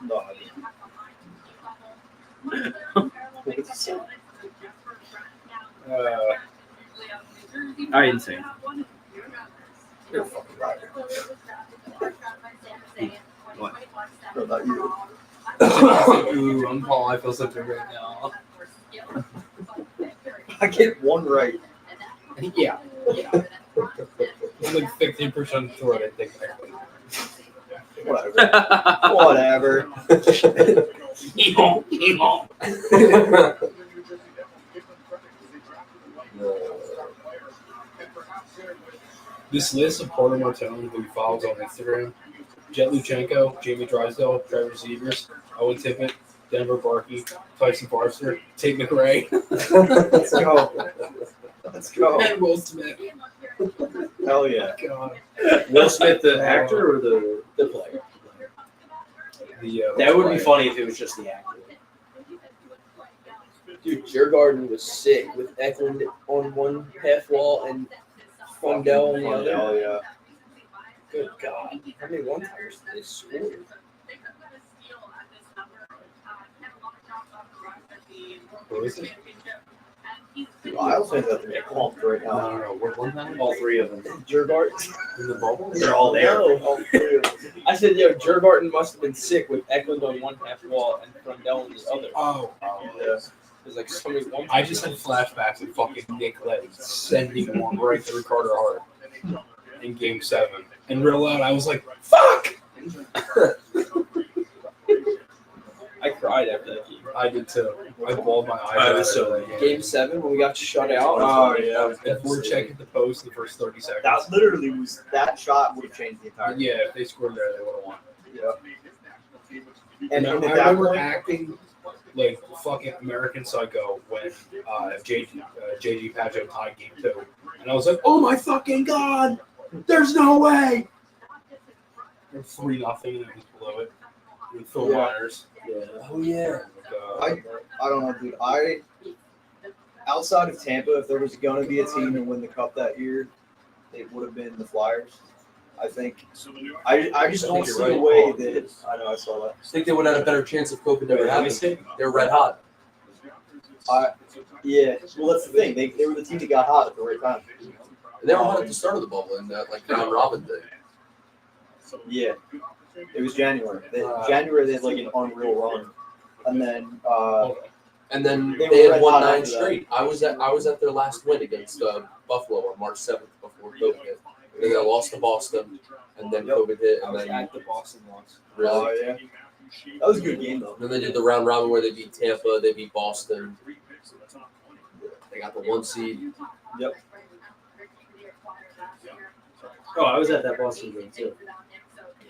No, I didn't. I didn't say it. You're a fucking liar. What? What about you? Ooh, I'm Paul. I feel something right now. I get one right. Yeah. I'm like 15% through it, I think. Whatever. This list of Porter Martone who he follows on Instagram: Jet Luchenko, Jamie Drysdale, Trevor Zegers, Owen Tippett, Denver Barkey, Tyson Barster, Tate McRae. Let's go. Let's go. And Will Smith. Hell yeah. God. Will Smith, the actor or the player? That would be funny if it was just the actor. Dude, Djurgården was sick with Eklund on one half wall and Fundell on the other. Hell yeah. Good God. How many one-timers did they score? What is it? Dude, I also think that they're pumped right now. No. What one time? All three of them. Djurgården. In the bubble? They're all there. No, all three of them. I said, yo, Djurgården must have been sick with Eklund on one half wall and Fundell on the other. Oh. Yeah. There's like so many one. I just had flashbacks of fucking Nick Leddy sending one right through Carter Hart in Game 7. And real loud, I was like, fuck! I cried after that game. I did too. I bawled my eyes I out. was so after that game. Game 7 when we got shut out. Oh, yeah. And forecheck at the post in the first 30 seconds. That literally was, that shot would have changed the entire game. Yeah, if they scored there, they would have won. Yeah. And And I at that remember point, acting like fucking American Psycho when JG Pageau tied Game 2. And I was like, oh my fucking God! There's no way! And 3-0 and it was below it. With Phil Yeah. Myers. Yeah. Oh, yeah. I don't know, dude. Outside of Tampa, if there was going to be a team to win the cup that year, it would have been the Flyers. I think. I just don't see a way that. I know, I saw that. I think they would have had a better chance of COVID never happening. They're red hot. Yeah, well, that's the thing. They were the team that got hot at the right time. They were hot at the start of the bubble in that like round robin thing. Yeah, it was January. January they had like an unreal run, and then they had won 9 after that. straight. I was at their last win against Buffalo on March 7th before COVID hit. And then they lost to Boston, and then COVID hit, and then At the Boston once. really. Oh yeah, that was a good game though. Then they did the round robin where they beat Tampa, they beat Boston. They got the 1 seed. Yep. Oh, I was at that Boston game too.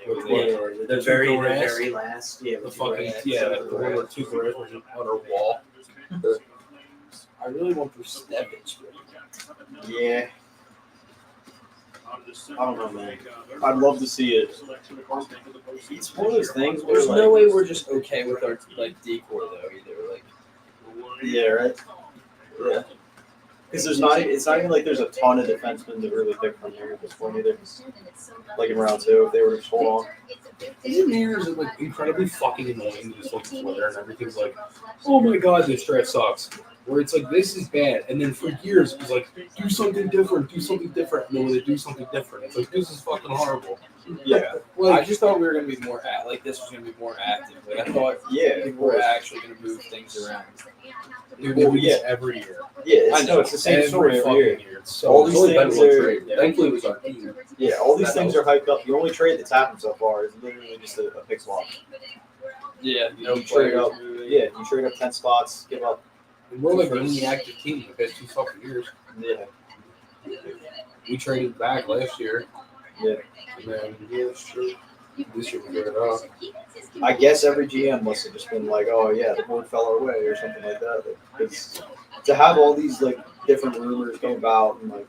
The very last. Yeah, The fucking, the one where 2 Perez was on her wall. I really want Verstappen. Yeah. I don't know, man. I'd love to see it. It's one of those things where There's like, no way we're just okay with our like decor though either. Like, yeah, right. Yeah. Because it's not even like there's a ton of defensemen to really pick from here at this point either. Like in round 2, if they were to hold on. Engineers are like incredibly fucking annoying to just look at Twitter and everything's like, oh my God, this stretch sucks. Where it's like, this is bad. And then for years, it was like, do something different. And then when they do something different, it's like, this is fucking horrible. Yeah. well, I just thought we were gonna be more like this was gonna be more active. Like I thought people were actually gonna move things around. Dude, they do this every year. Yeah, I know, it's the same story every year. It's so All these only been things one are, trade. Thankfully, it was our team. yeah, all these things are hyped up. The only trade that's happened so far is literally just a pick swap. Yeah, You trade up, you trade up 10 spots, give up. And we're like the only active team the past 2 fucking years. Yeah. We traded back last year. Yeah. And then this year we figured it out. I guess every GM must have just been like, oh yeah, the board fell our way or something like that. Because to have all these like different rumors come about and like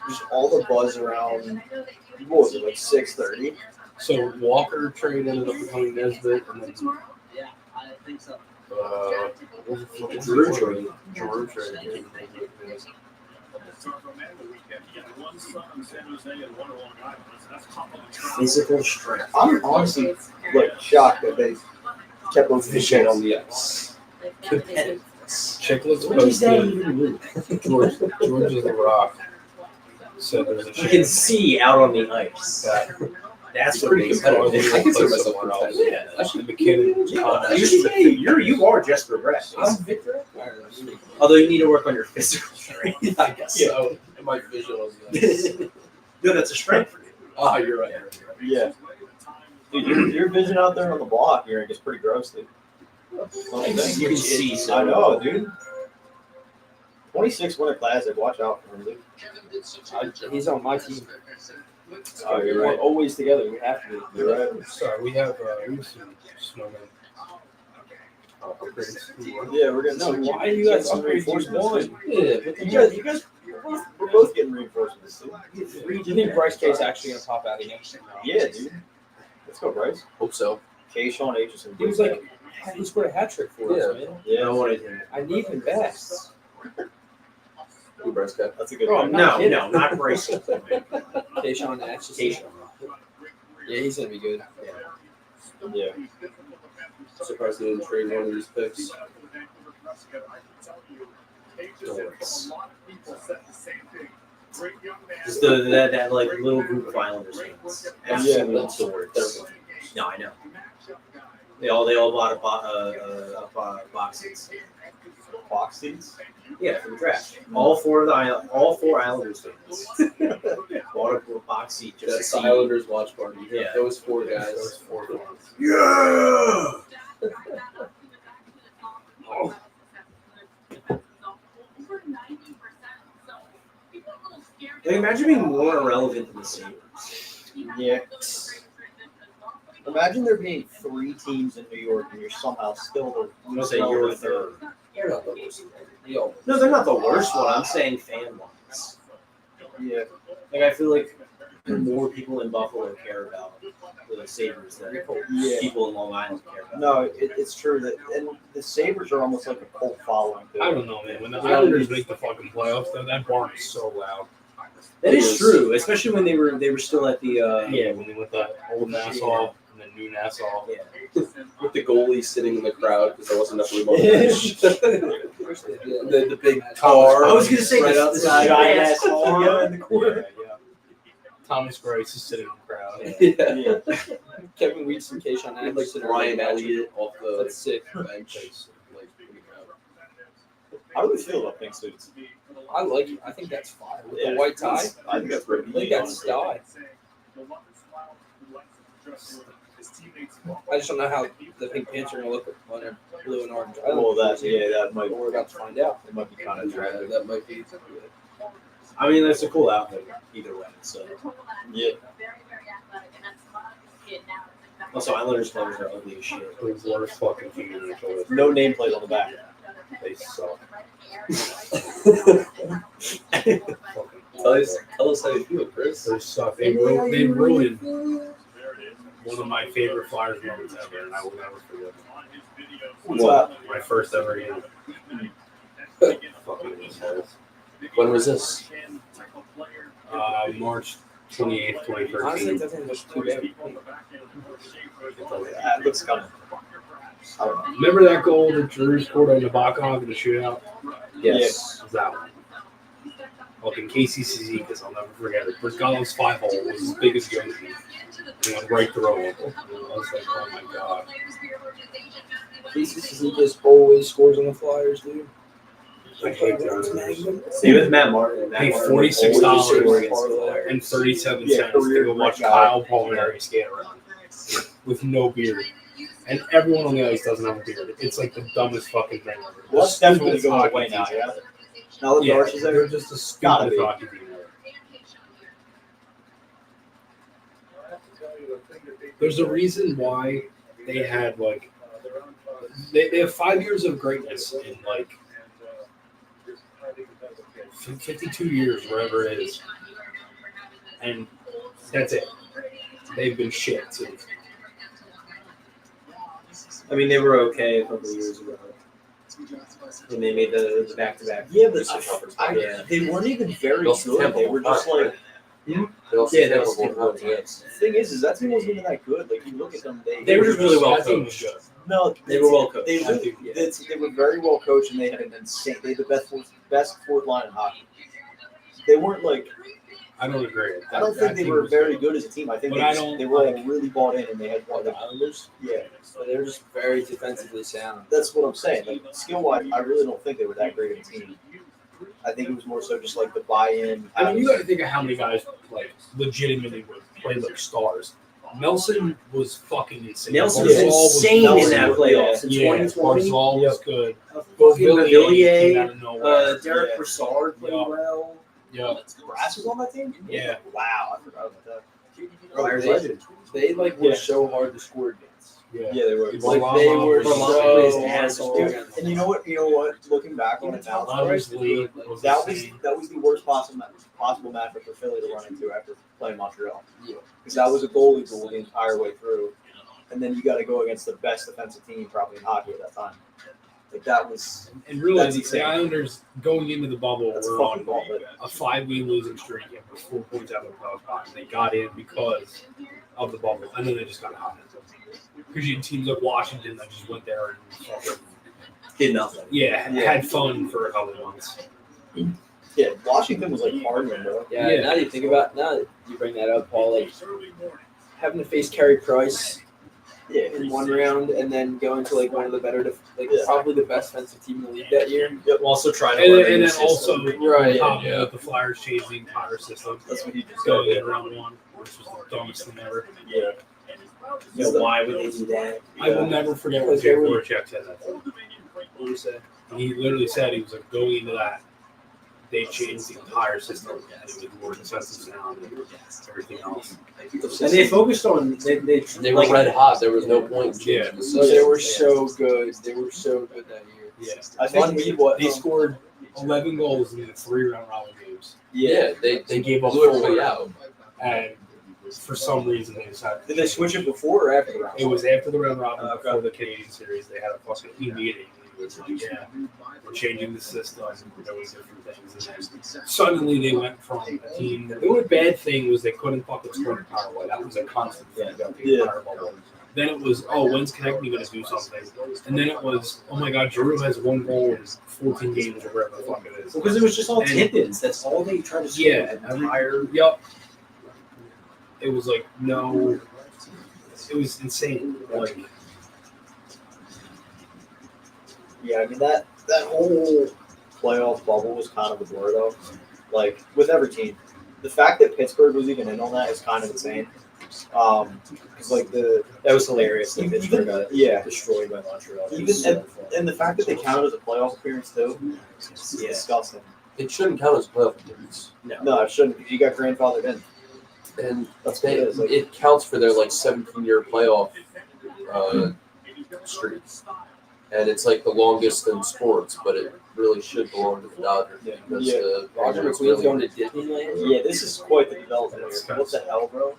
just all the buzz around, what was it, like 6:30? So Walker trade ended up becoming Nesbitt, and then Drew trade. Physical strength. I'm honestly like shocked that they kept those Fish on the the ice. Competitive. Chicklets What does that posted. even mean? George is the Rock. Said there's a You can see out on the ice. That's It's what pretty makes competitive. it. I consider myself competitive. Yeah. McKinnon. You are just progressed. Although you need to work on your physical strength. I guess so. And my visual is No, that's a strength for you. Oh, you're right. Yeah. Dude, your vision out there on the block here gets pretty gross, dude. You can see. So I know, dude. 26 Winter Classic. Watch out for him, dude. He's on my team. Oh, you're right. We're always together. We have to be. You're right. Sorry, we have some snowmen. Yeah, we're gonna. No, switch why it. do you guys Get some upgrade reinforcements? one? Yeah, but you guys, we're both getting reinforcements. Dude. Do you think Bryce K's actually gonna pop out again? Yeah, dude. Let's go, Bryce. Hope so. 𝐂𝐿 He was like, he scored a hat trick for us, man. Yeah, I wanted him. I need him back. Who Bryce got? That's a good Oh, one. No, not Bryce. Kshawn Nash. Kshawn. Yeah, he's gonna be good. Yeah. Surprised they didn't trade one of these picks. Just that like little group of Islanders fans. Absolute swords. No, I know. They all bought a box seats. Box seats? Yeah, for the draft. All four Islanders fans bought a box seat just That's to the see. Islanders watch party. Yeah. Those four guys. Yeah. Like, imagine being more irrelevant than the Sabres. Yeah. Imagine there being 3 teams in New York and you're somehow still the I'm gonna say you're the third. You're not the worst. Yo. No, they're not the worst one. I'm saying fan-wise. Yeah. Like, I feel like more people in Buffalo care about the Sabres than people in Long Island care about. No, it's true that, and the Sabres are almost like a cult following. Too. I don't know, man. When the Islanders make the fucking playoffs, though, that barn is so loud. That is true, especially when they were still at the Yeah, when they went to old Nassau and then new Nassau. Yeah. With the goalie sitting in the crowd because there wasn't enough room on the bench. the big car. I was gonna say right this outside. giant ass car in the corner. Thomas Grace is sitting in the crowd. Yeah. Kevin Weeks and Kshawn Nash. Like Ryan Elliott off the That's sick. bench. Like, How do we feel about pink suits? I like it. I think that's fire. With Yeah, the white tie. I think that's pretty I think neat, that's honestly. style. I just don't know how the Pink Pants are going to look on a blue and orange island. Well, that might. We're about to find out. It might be kind of yeah, that might be. I mean, that's a cool outfit either way. So Yeah. also, Islanders players are ugly as shit. The worst fucking team in the show. No nameplate on the back. They suck. Tell us how you feel, Chris. They suck. They ruined one of my favorite Flyers moments ever, and I will never forget it. What's that? My first ever game. Fucking assholes. When was this? March 28th, 2013. Honestly, that thing was too bad. That looks coming. I don't know. Remember that goal that Drew scored on Nabokov in the shootout? Yes. That one. Fucking 𝐂𝐶 because I'll never forget it. Brizgal's 5-hole was as big as the ocean. It went right through it. I was like, oh my god. 𝐂𝐶 always scores on the Flyers, dude. I hate those guys. Same with Matt Martin. Paid Martin $46 always scored against the Flyers. and 37 Yeah, cents to career go watch guy. Kyle Palmieri skate around with no beard. And everyone on the ice doesn't have a beard. It's like the dumbest fucking thing ever. Well, that's definitely Stupidest going hockey away now, team. yeah. Now that Yeah, Darsh is they're there, just a Gotta stupid be. hockey team. There's a reason why they had like they have 5 years of greatness in like 52 years, whatever it is, and that's it. They've been shit since. I mean, they were okay a couple of years ago when they made the back-to-back. yeah, but Yeah. they weren't even very Also good. They Temple. were just like. They also Yeah, that Temple was won Temple. games. The thing is that team wasn't even that good. Like you look at them, They were just really well That team was coached. good. No, They were well coached. They were very well coached, and they had an insane. They had the best fourth line in hockey. They weren't like. I don't agree. I don't think they were very good as a team. I think they were all really bought in, and they had one of the Islanders. Yeah, So they were just very defensively sound. that's what I'm saying. Like skill-wise, I really don't think they were that great of a team. I think it was more so just like the buy-in. I mean, you got to think of how many guys like legitimately played like stars. Nelson was fucking insane. Nelson was insane in that playoffs in 2020. Barzal was good. Villiers, came out of nowhere. Derek Brassard played well. Yeah. Brass was on that team? Yeah. Wow, I forgot about that. Flyers They- legend. They like were so hard to score against. Yeah. Yeah, they were. Like they were Varlamov so plays hard. And you know what? Looking back on it now, Honestly, that was the worst possible matchup for Philly to run into after playing Montreal. Because that was a goalie goal the entire way through, and then you got to go against the best defensive team probably in hockey at that time. Like that was. And really, that's the insane. Islanders going into the bubble That's were fucking on ball, but a 5-game losing streak and were 4 points out of the playoff box. They got in because of the bubble, and then they just got hot. Because you had teams like Washington that just went there and fucking did nothing. had fun for a couple of months. Yeah, Washington was like hardening, bro. Yeah, Yeah. now that you think about now that you bring that up, Paul, like having to face Carey Price in one round and then go into like one of the better probably the best defensive team in the league that year. Yep. Also trying to And learn then the system. also, Right, top yeah. with the Flyers changed the entire system. That's what he just Going said. in round one, which was the dumbest thing ever. Yeah. Why would they do that? I will never forget what Jay Voracek said that. What do you say? He literally said he was like going into that. They changed the entire system. And it was more defensive sound and everything else. And they focused on They were red hot. There was no point in changing the So they were so good. They were so good that year. Yeah. I think They scored 11 goals in the 3-round robin games. Yeah, they gave up blew everybody 4. out. And for some reason they decided. Did they switch it before or after the round? It was after the round robin, before the Canadian series. They had a fucking team meeting. It was like, yeah, we're changing the system. We're doing different things. And then suddenly they went from a team. The only bad thing was they couldn't fucking score the power play. That was a constant thing about the entire bubble. Then it was, when's Konechny going to do something? And then it was, oh my God, Giroux has 1 goal in 14 games or whatever the fuck it is. Because it was just all And- tip-ins. That's all they tried to score. Yeah, Yep. It was like no. It was insane. Like Yeah, I mean that whole playoff bubble was kind of a blur though. Like with every team, the fact that Pittsburgh was even in on that is kind of insane. Because like that was hilarious. Like Pittsburgh got destroyed by Montreal. And the fact that they counted as a playoff appearance too, it's disgusting. It shouldn't count as a playoff appearance. No, it shouldn't. Because you got grandfathered in. And That's what it is. Like, it counts for their 17-year playoff streak. And it's like the longest in sports, but it really should belong to the Dodgers. Because the Roger Dodgers McQueen's really- going to Disneyland. yeah, this is quite the development here. What the hell, bro?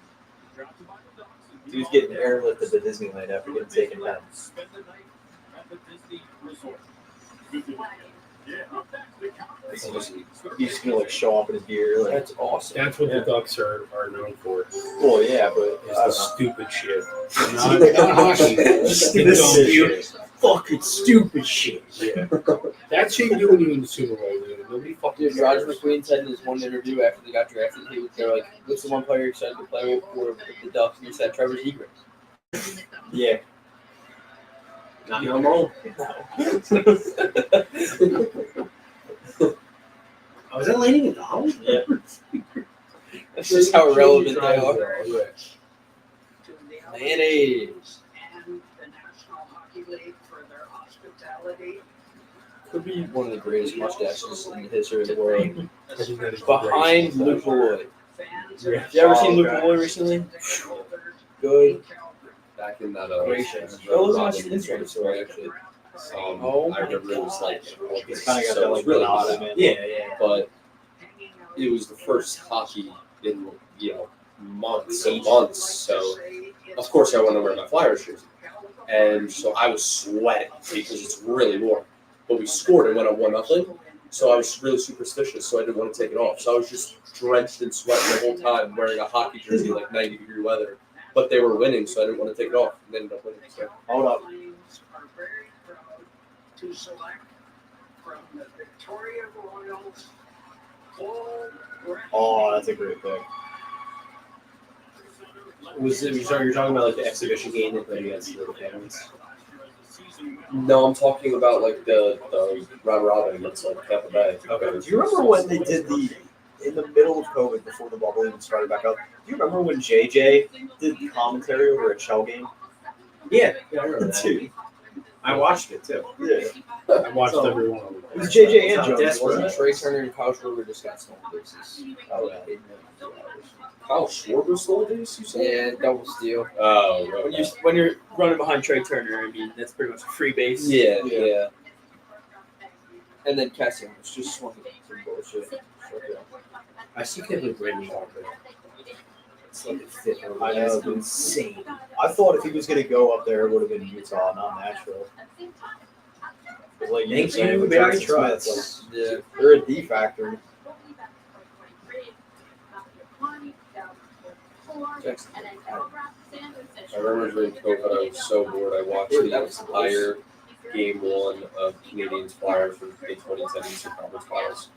Dude's getting airlifted to Disneyland after getting taken down. He's just gonna like show up in his gear. Like, That's awesome. that's what the Ducks are known for. well, yeah, but Is I the don't know. stupid shit. Not hockey. Just the This dumb shit. shit. Fucking stupid shit. Yeah. That shit you wouldn't even the Super Bowl, dude. Nobody fucking Dude, Roger McQueen said in this one interview after they got drafted, they're like, "What's the one player you're excited to play for the Ducks?" And he said, "Trevor Zegras." Yeah. Not no more. Was that landing in the hole? Yeah. That's just how irrelevant they are. Mayonnaise. And the National Hockey League for their hospitality. Could be one of the greatest mustaches in the history of the world. Behind Luke Malloy. Have you ever seen Luke Malloy recently? Good. Back in that Gracious. Go look on his Instagram story, actually. I remember it was like He's kind of got so that it was like really Ronaldo, hot. man. Yeah. But it was the first hockey in months and months. So of course I want to wear my Flyers jersey, and so I was sweating because it's really warm. But we scored and went up 1-0. So I was really superstitious, so I didn't want to take it off. So I was just drenched in sweat the whole time, wearing a hockey jersey like 90-degree weather. But they were winning, so I didn't want to take it off. And they ended up winning. So. Hold up. to select from the Victoria Royals, Paul Grant. Oh, that's a great pick. You're talking about like the exhibition game they played against the Penguins? No, I'm talking about like the round robin against like Tampa Bay. Okay. Do you remember when they did in the middle of COVID, before the bubble even started back up? Do you remember when JJ did commentary over a Shell game? Yeah, I remember that. Dude. I watched it too. Yeah. I watched every one of them. It was JJ and How Jones, desperate. wasn't it? Trey Turner and Kyle Schwarber just got stolen bases. Oh, yeah. Kyle Schwarber stole base, you said? Yeah, double steal. Oh, When you're running behind Trey Turner, I mean that's pretty much a free base. yeah. And then Cassian was just swung some bullshit. I still can't believe Brandon Walker. It's like a fit. I know, It's dude. insane. I thought if he was going to go up there, it would have been Utah, not Nashville. But like Thank saying, you, with Barry Jason Trotz. Smith, like, yeah, they're a D factor. I remember during COVID, I was so bored. I watched the entire game one of Canadians Flyers from the 2010 Eastern Conference Finals.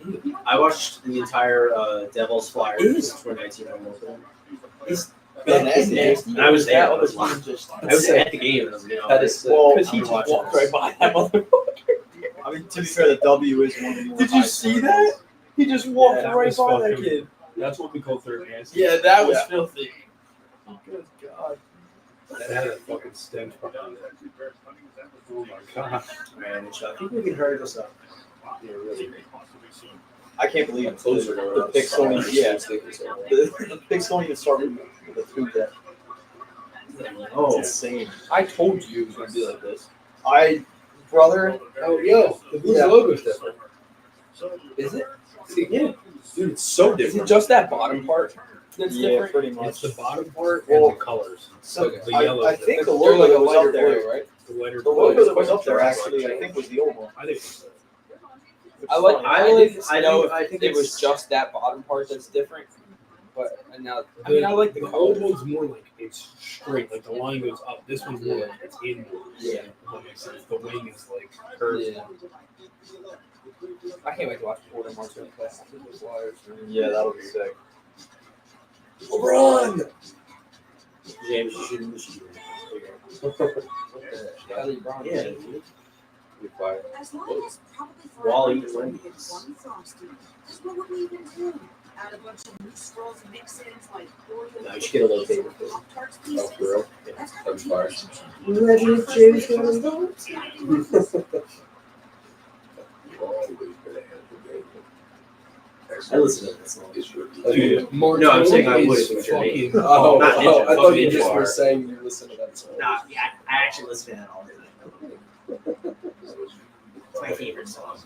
I watched the entire Devils Flyers 2019 It's and I was there. I was at the game. And I was, That is Well, because he just walked right by that motherfucker. I mean, to be fair, the W is one of the more Did you see that? He just walked Yeah, right was by that fucking- kid. That's what we call third man. Yeah, that was Yeah. filthy. Good God. That had a fucking stench behind it. Oh my god. Man, I think we can hurry this up. Yeah, really. I can't believe it. Closer to The picks don't even, yeah, the the picks don't even start with the two that. Oh, It's insane. I told you it was going to be like this. Brother, Oh, yo, the Blues Yeah. logo's different. Is it? Yeah, dude, it's so Is different. it just that bottom part that's yeah, different? pretty It's much. the bottom part Well, and the colors. So, The yellow. I think the They're logo like a that was lighter up there, blue, right? The lighter the logo that was up there actually, I think was the old one. I think I know I think it was it's- just that bottom part that's different. But and now, I the, mean, I like the old color. one's more like it's straight, like the line goes up. This one's more like it's inward. Yeah. If that makes sense. The wing is like curved. Yeah. I can't wait to watch Porter Martin play the Flyers. Yeah, that'll be sick. LeBron! James, you should Kelly Brown. Yeah. As long as probably Wally forever Wayne. it's one frosty. Because what would we even do? Add a bunch of minstrels and mix-ins like Oreo. No, you should get a little bit. Pop-Tarts Oh, pieces. for real? That's how That'd be fire. Legend James Jones. I listen to this song. Dude, No, I'm saying I would is if it was your name. fucking- Oh, Not Ninja, I thought fucking you Ninja just Bar. were saying you listen to that song. Nah, yeah, I actually listen to that all the time. It's my favorite song.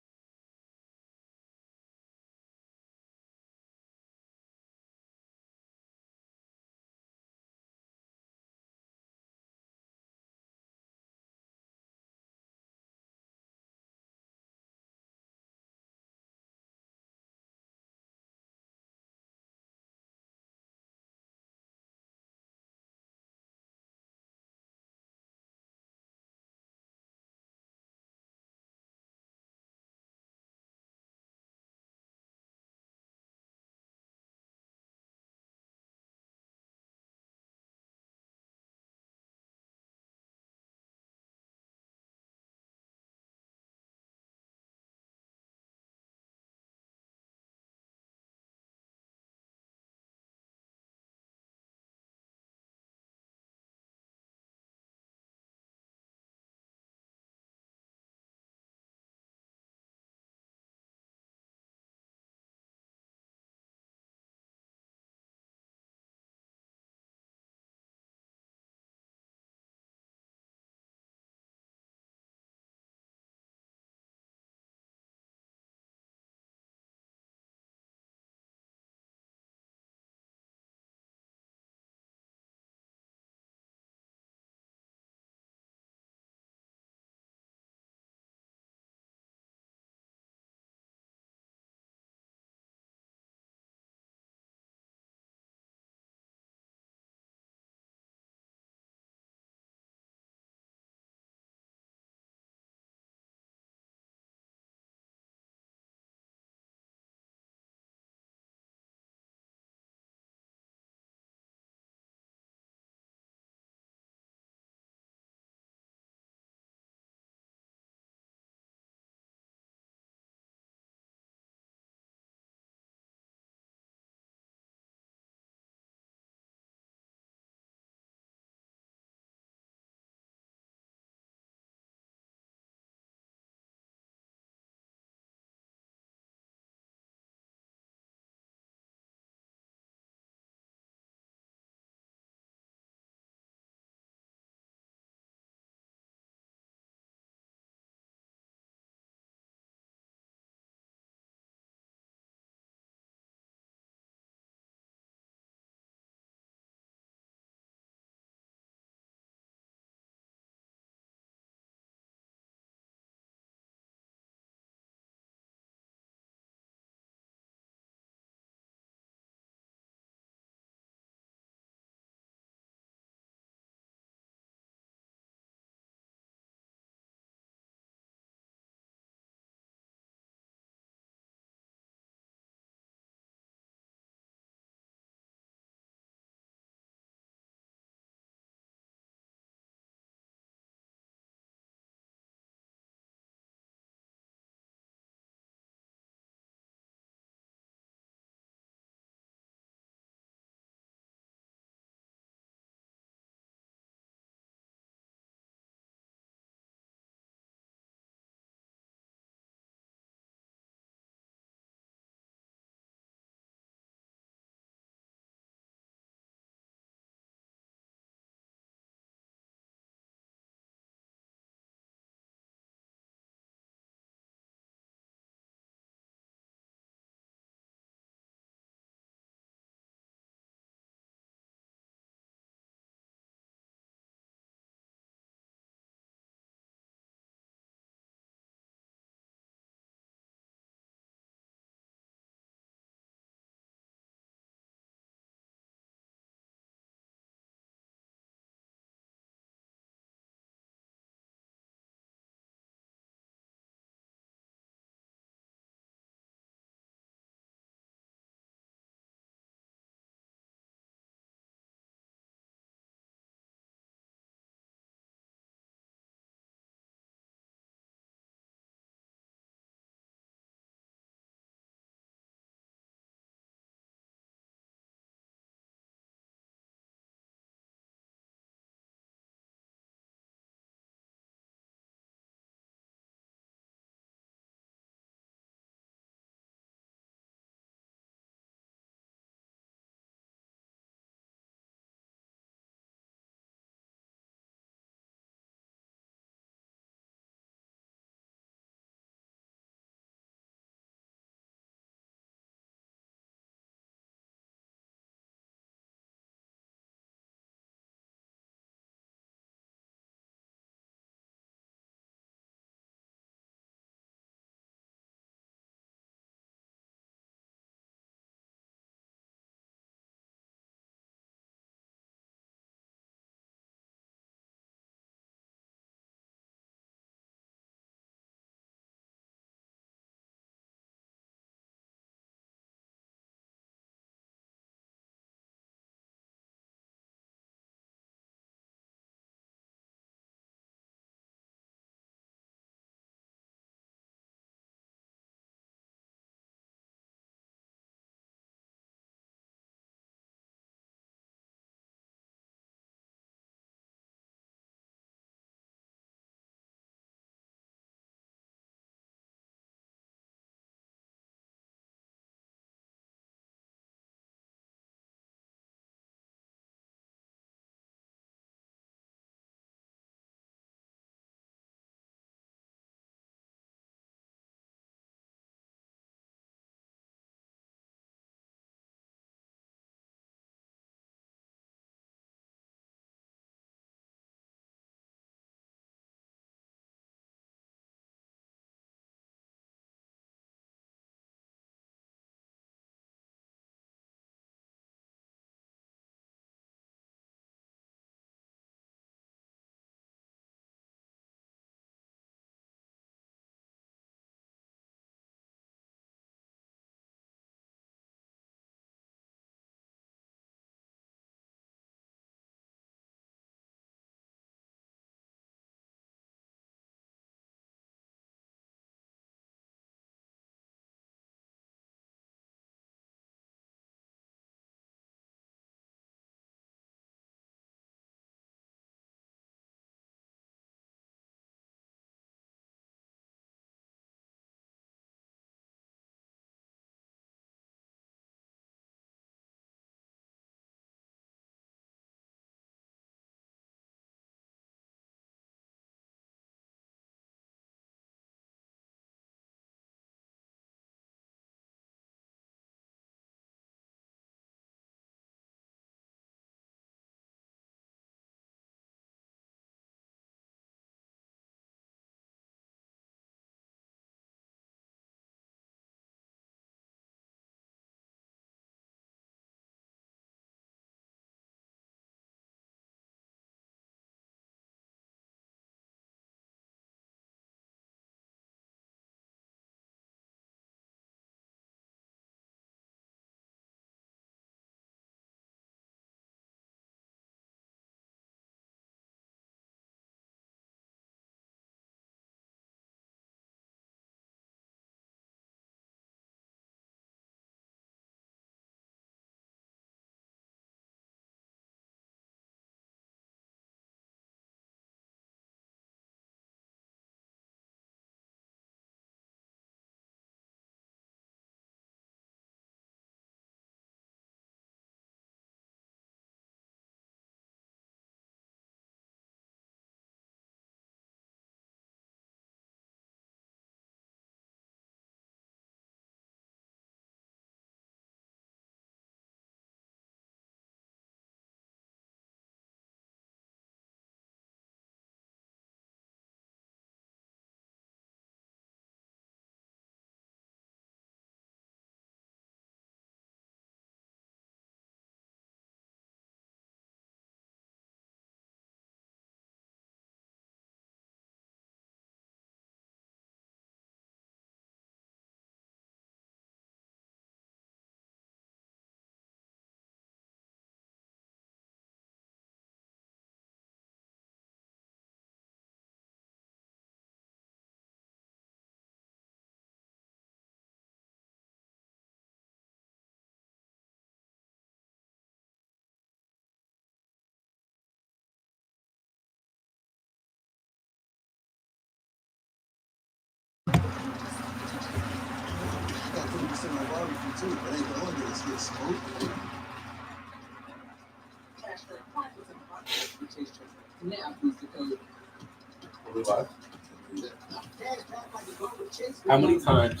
How many times?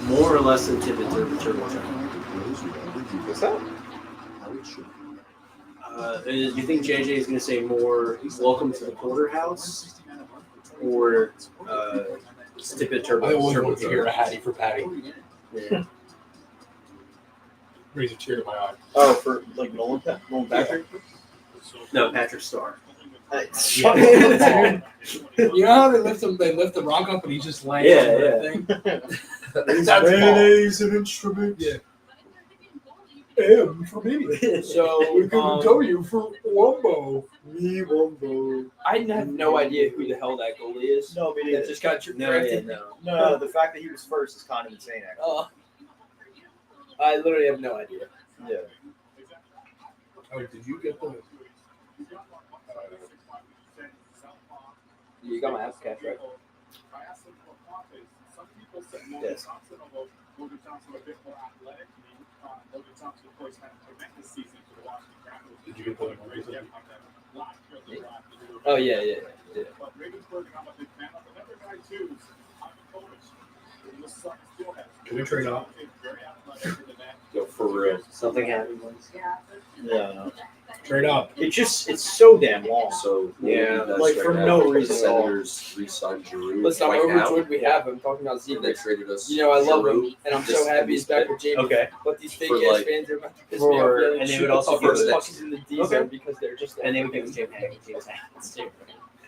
More or less than Tippett Turbo. What's that? Do you think JJ is going to say more "Welcome to the Porterhouse" or Tippett Turbo? I always want to hear a Hattie for Patty. Yeah. Brings a tear to my eye. Oh, for like Nolan Patrick? No, Patrick Starr. You know how they lift the rock up and he just lands on that thing? That's mayonnaise an instrument. Yeah. M for me. So we're gonna tell you for Wumbo. Me Wumbo. I have no idea who the hell that goalie is. No, me That neither. just got drafted. No, the fact that he was first is kind of insane, actually. I literally have no idea. Yeah. Oh, did you get the? You got my app catch right. Yes. Did you get the? Oh yeah. Can we trade off? Yo, for real. Something happened. Yeah. Trade up. It's so damn long. So Yeah, that's like right for now. no The reason at all. Senators re-signed Giroux. Listen, I'm right now. overjoyed we have him. Talking about They Zeke. traded us. You know, I love Giroux him, and I'm so this- happy he's back with Jamie. Okay. But these fake For, ass like, fans are about to piss me off. They're like, and they shoot would the also fuck give us- pucks in the D zone because they're just. And they would give him James Hanks. She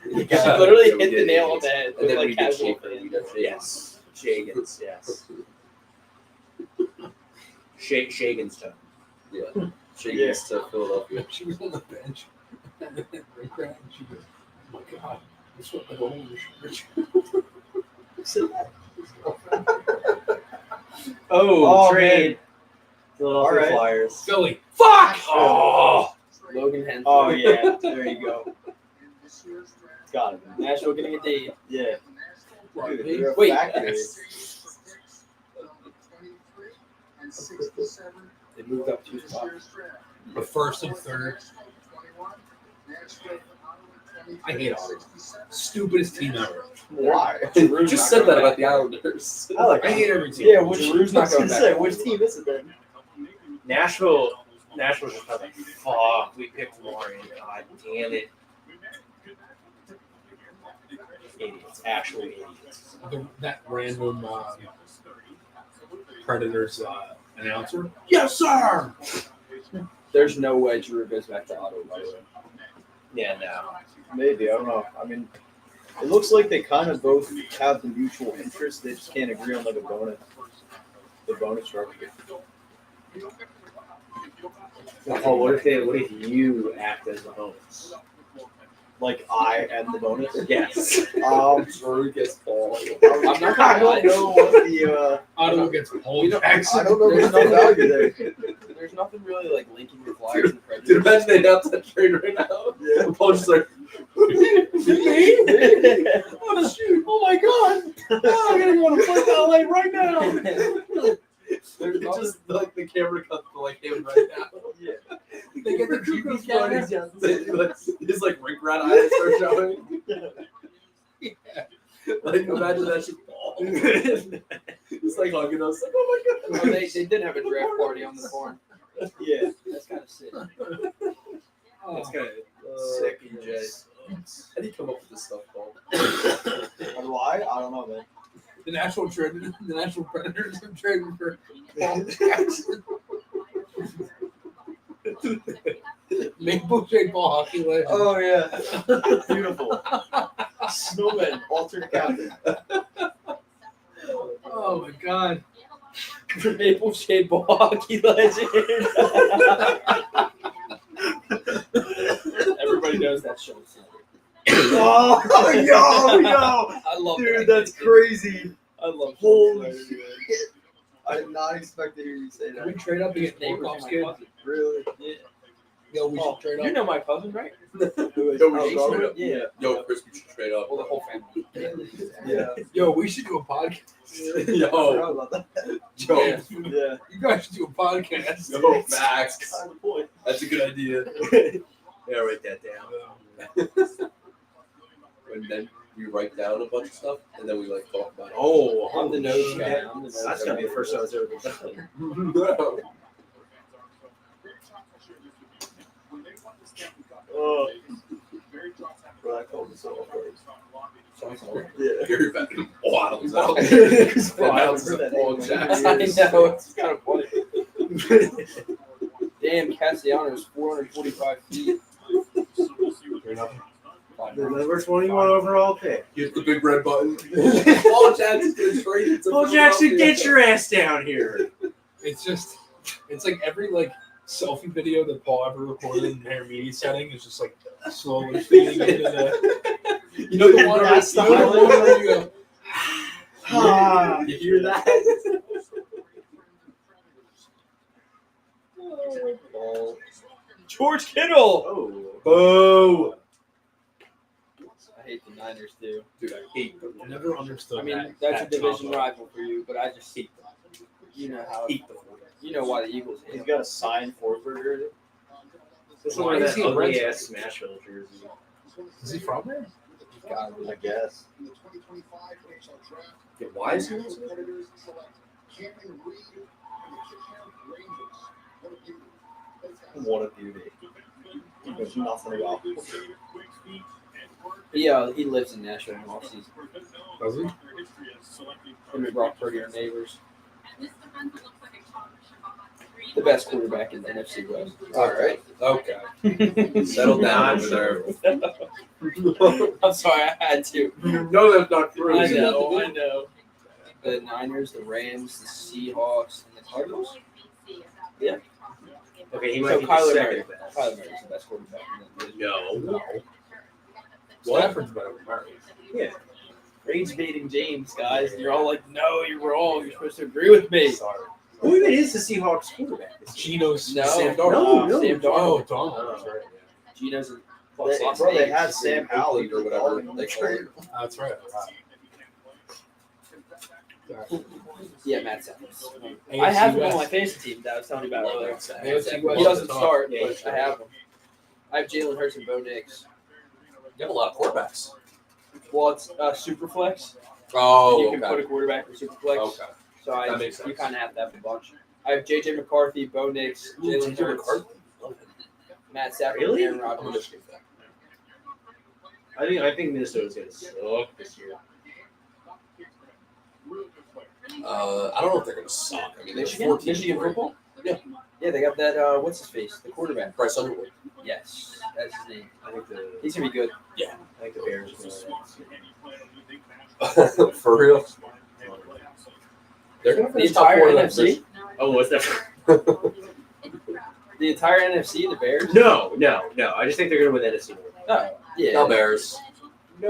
literally Yeah, we hit the did. nail on the head And with then like we did casual. Schaefer. We did Schaefer. Yes. Shagans, yes. Shagans too. Yeah. Shagans to Philadelphia. She was on the bench. She goes, "Oh my God, that's what the whole Oh, trade. man. Philadelphia All right. Flyers. Philly. Fuck! Oh! Logan Hensley. Oh yeah, there you go. Got it. Man. Nashville getting a D. Yeah. Dude, they're a Wait. factory. They moved up 2 spots. The first and third. I hate Ottawa. Stupidest team ever. Why? You just said that about the Islanders. I hate every team. Yeah, which Giroux's not going back. Which team is it then? Nashville's just like, fuck, we picked Warren. God damn it. Idiots. Actual idiots. That random Predators announcer. Yes, sir. There's no way Giroux goes back to Ottawa, by the way. Yeah, no. Maybe, I don't know. I mean, it looks like they kind of both have the mutual interest. They just can't agree on like the bonus structure. Oh, what if you act as the host? Like I and the bonus. Yes. Giroux gets Paul. I'm not I gonna lie. don't know what the. Ottawa gets Paul I Jackson. don't know. There's no value there. There's nothing really like linking the Flyers and Predators. Dude, imagine they announced that trade right now. Yeah. Paul's just like, Oh, shoot. Oh my God. Oh, I'm gonna go to play to LA right now. it's just like the camera cuts to like him right now. Yeah. They get the GP camera. His like ring rat eyes start showing. Like imagine that shit Paul. It's like hugging us. Like, oh my God. Oh, they did have a draft party on the farm. Yeah. That's kind of sick. That's kind of sick, EJ. How do you come up with this stuff, Paul? Why? I don't know, man. The National Predators are trading for Paul Jackson. Maple shade ball hockey legend. Oh yeah. Beautiful. Snowman, alternate captain. Oh my God. Maple shade ball hockey legend. Everybody knows that show. Oh, yo. I love Dude, that. that's crazy. I love Holy shit. I did not expect to hear you say Can we that. trade up to get Neighbors Morkov's of my kid? cousin. Really? Yeah. Yo, we should trade up. You know my cousin, right? Yo, we should trade up. Yeah. Yo, Chris, we should trade up. Well, the whole family. Yeah. Yo, we should do a podcast. Yo, Joe. Yeah. You guys should do a podcast. Yo, Max. That's a good idea. Yeah, write that down. And then we write down a bunch of stuff, and then we like talk about it. Oh, I'm the nose guy. That's gonna be the first time it's ever been done. Bro, I called this all Yeah. You're back in wild out. Bro, I Announces haven't a heard Paul that Jackson. I know, it's kind of funny. Damn, Castellanos, 445 feet. The number 21 overall pick. Hit the big red button. Paul Jackson's gonna trade it to Paul Jackson, Philadelphia. get your ass down here. It's just, it's like every like selfie video that Paul ever recorded in Maher Media setting is just like slowly fading into the. You know the one That's the where you go. Ah, you hear that? George Kittle. Oh. Boo. I hate the Niners too. Dude, I hate them. I never understood. I mean, that, that's a that division combo. rival for you, but I just hate them. You know how. You know why the Eagles hate He's them. got a signed Forsberg jersey. This is Why one of is that he a Red ugly ass Smashville jersey. Is he from there? I guess. Yeah, why is he? What a beauty. There's nothing about it. He lives in Nashville in off season. Does he? Him and Brock Purdy are neighbors. The best quarterback in the NFC West. All right. Okay. Settle down over there. I'm sorry, I had to. No, that's not true. I know. The Niners, the Rams, the Seahawks, and the Cardinals. Yeah. Okay, he So might be the Kyler second Murray. best. Kyler Murray's the best quarterback in the division. No. Stafford's better than Murray. Yeah. Rage baiting James, guys. And you're all like, no, you're wrong. You're supposed to agree with me. Sorry. Who even is the Seahawks quarterback? Geno's No. Sam Darnold. No. Sam Darnold. Oh, Darnold. That's right. Geno's in They had Sam Howell or whatever they call it. That's right. Yeah, Matt Stafford. AFC I have him on West. my fantasy team that I was telling you about earlier. AFC West He doesn't is top. start, Yeah, but I have him. I have Jalen Hurts and Bo Nix. You have a lot of quarterbacks. Well, it's super flex. Oh, You can put a quarterback for super flex. Okay. So That makes you sense. kind of have to have a bunch. I have JJ McCarthy, Bo Nix, Jalen J.J. Hurts, McCarthy. Matt Stafford, Really? and Aaron I'm a Rodgers. Michigan fan. I think Minnesota's gonna suck this year. I don't know if they're gonna suck. I mean, they should Michigan football? Yeah. Yeah, they got that, what's his face? The quarterback. Bryce Underwood. Yes, that's his name. I think He's going to be good. Yeah. I think the Bears are gonna For real. They're gonna The finish top entire four of that NFC? division. Oh, what's that? The entire NFC, the Bears? No. I just think they're gonna win the NFC North. Oh, yeah. No Bears.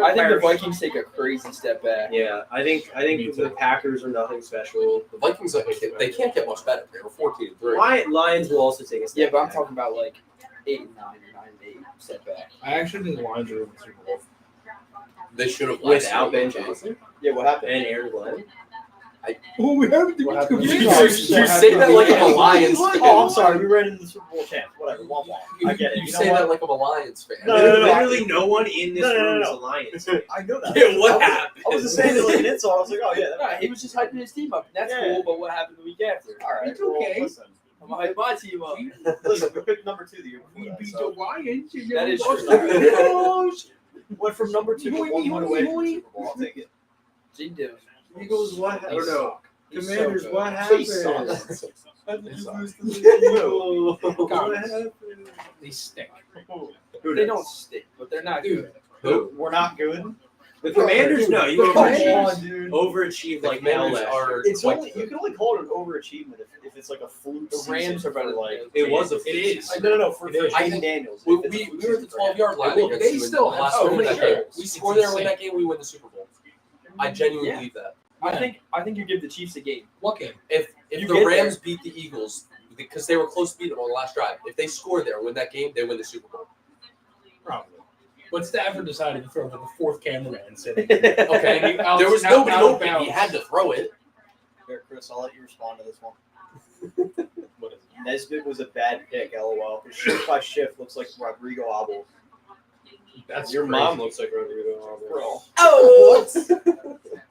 I think the Vikings take a crazy step back. Yeah, I think the Packers are nothing special. The Vikings, they can't get much better. They were 14-3. Lions will also take a step Yeah, but I'm back. talking about like 8 and 9 or 9 and 8 step back. I actually think the Lions are in the Super Bowl. They should have Without Ben Johnson Yeah, what happened? and Aaron Glenn. Oh, we haven't What happened? You say that like I'm a Lions fan. Oh, I'm sorry. We ran into the Super Bowl champ. Whatever. I get it. You You say know that what? like I'm a Lions fan. No. Literally no one in this No. room is a Lions. I know that. Yeah, what happened? I wasn't saying it like an insult. I was like, oh yeah. No, he was just hyping his team up. That's Yeah. cool, but what happened the week after? All right. It's okay. Well, listen. I'm going to hype my team up. Listen, we picked number 2 the year We before that, beat so. the Lions. And That is true. Went from number 2 to 1 win away from the Super Bowl. I'll take it. G do. Eagles, what happened? suck. Commanders, so what good. happened? They stink. They don't stick, but they're not good. We're not good. The Commanders, no, you Come overachieved. on, dude. Overachieved like hell Commanders last are year. It's like only you can only call it an overachievement if it's like a fluke. The Rams season are better for, than like. It was a It is. No. For It is. Jaden Daniels. We If it's a were fluke at the season for him. 12-yard line Well, against they you in still the have last so win of many that game. players. We It's score there, win insane. that game, we win the Super Bowl. I genuinely Yeah. believe that. I think you give the Chiefs a game. What game? If If the Rams beat the Eagles, because they were close to beating them on the last drive, if they score there, win that game, they win the Super Bowl. Probably. But Stafford decided to throw to the fourth cameraman sitting. Okay, there was nobody open. He had to throw it. Here, Chris, I'll let you respond to this one. What is it? Nesbitt was a bad pick, LOL. His shift by shift looks like Rodrigo Abel. That's Your crazy. mom looks like Rodrigo Abel. Bro. Oh!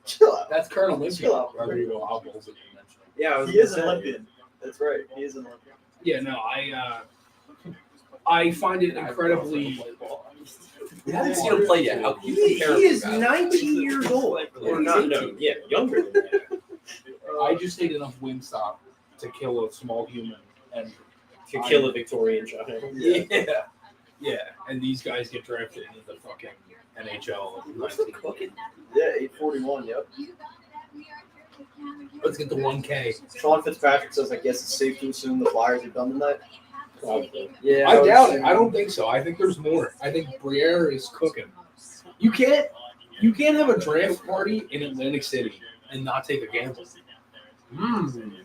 Chill out. That's Colonel Chill Olympia. out. Rodrigo Abels that you mentioned. Yeah, he is an Olympian. That's right. He is an Olympian. Yeah, no, I find it incredibly. We haven't seen him play yet. How can you compare him is to that? 19 years old. Or not, no, yeah, younger than that. I just ate enough Wingstop to kill a small human and To kill a Victorian child. Yeah. And these guys get drafted into the fucking NHL. Yeah, 841, yep. Let's get the 1K. Sean Fitzpatrick says, I guess it's safe to assume the Flyers are done tonight. Yeah, I doubt it. I don't think so. I think there's more. I think Briere is cooking. You can't have a draft party in Atlantic City and not take a gamble.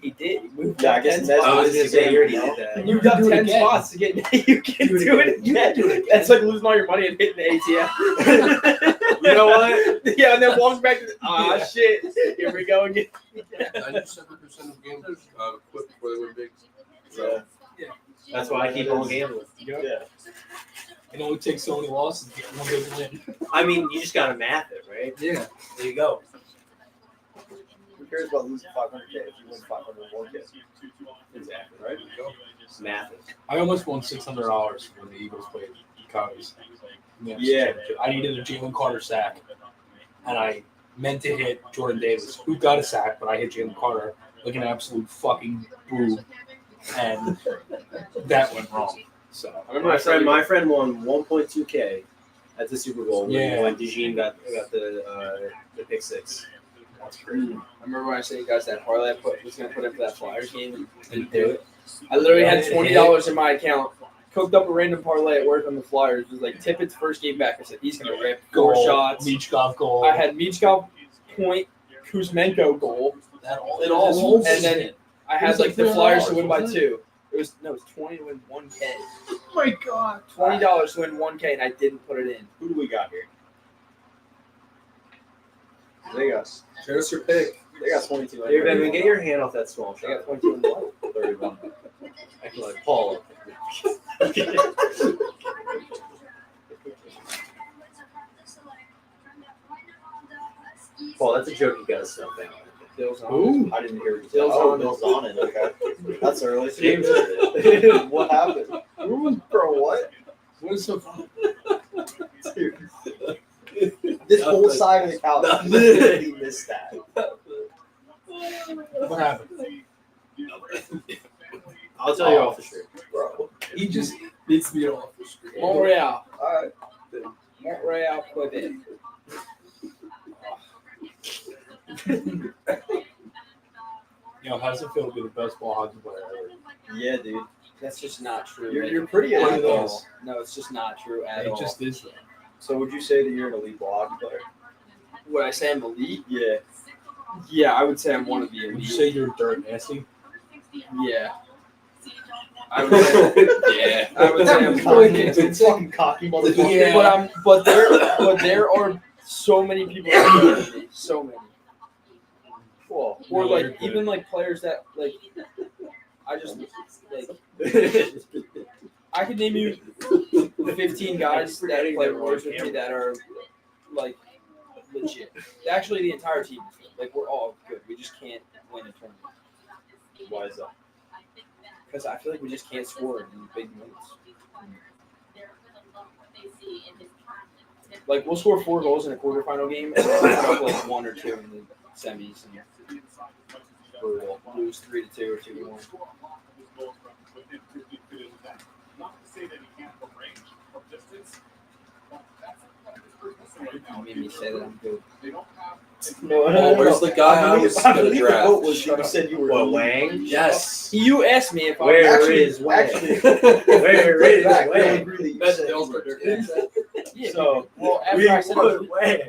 He did. Yeah, I guess that's I was going to say, you already did that. You got 10 spots to get. You can do it again. That's like losing all your money and hitting the ATM. You know what? Yeah, and then walking back to shit. Here we go again. 97% of games quit before they win big. So That's why I keep on gambling. Yeah. It only takes so many losses to get one big win. I mean, you just got to math it, right? Yeah. There you go. Who cares about losing 500K if you win 501K? Exactly, right? Math it. I almost won $600 when the Eagles played Cubs. Yeah. I needed a Jalen Carter sack, and I meant to hit Jordan Davis, who got a sack, but I hit Jalen Carter like an absolute fucking boob, and that went wrong. So I remember my friend won 1.2K at the Super Bowl when DeJean got the pick six. That's crazy. I remember when I said you guys that parlay I was going to put in for that Flyers game and didn't do it. I literally had $20 in my account, cooked up a random parlay at work on the Flyers. It was like Tippett's first game back. I said he's going to rip 4 shots. 𝐂𝐿 goal. I had 𝐂𝐿 point, Kuzmenko goal. It all and then I had like the Flyers to win by 2. It was 20 to win 1K. Oh my god. $20 to win 1K, and I didn't put it in. Who do we got here? They got. Show us your pick. They got 22. Hey, Ben, get your hand off that small They shot. got 22 and what? 31. I can like Paul. Paul, that's a joke you gotta stop down. Who? I didn't hear you say. Bill's Oh, on. Bill's on it. Okay. That's early. James What happened? Bro, what? What is so funny? Dude. This whole side of the couch. He missed that. What happened? I'll tell you off the street. Bro. He just beats me off the street. Montreal. Alright. Montreal, Quebec. Yo, how does it feel to be the best ball hockey player ever? Yeah, dude. That's just not true. You're pretty One elite of though. those. No, it's just not true at It all. just is though. So would you say that you're an elite ball hockey player? Would I say I'm elite? Yeah. Yeah, I would say I'm one of the Would you elite. say you're dirt nasty? Yeah. I would say, yeah. I would say I'm It's fucking cocky motherfucker. Yeah. But there are so many people that are better than me. So many. Cool. Or No, like you're good. even like players that like I just like I could name you 15 guys that play roles with me that are like legit. Actually, the entire team, like we're all good. We just can't win a tournament. Why is that? Because I feel like we just can't score in big moments. Like we'll score 4 goals in a quarterfinal game and then put up like 1 or 2 in the semis and we'll lose 3-2 or 2-1. You made me say that I'm good. Oh, where's the guy I was going to draft? You said you were What, Wang? Yes. You asked me if I Where is Wang? Where is Wang? That's Bill's right there. Yeah. So Well, after We I said I was, put Wang.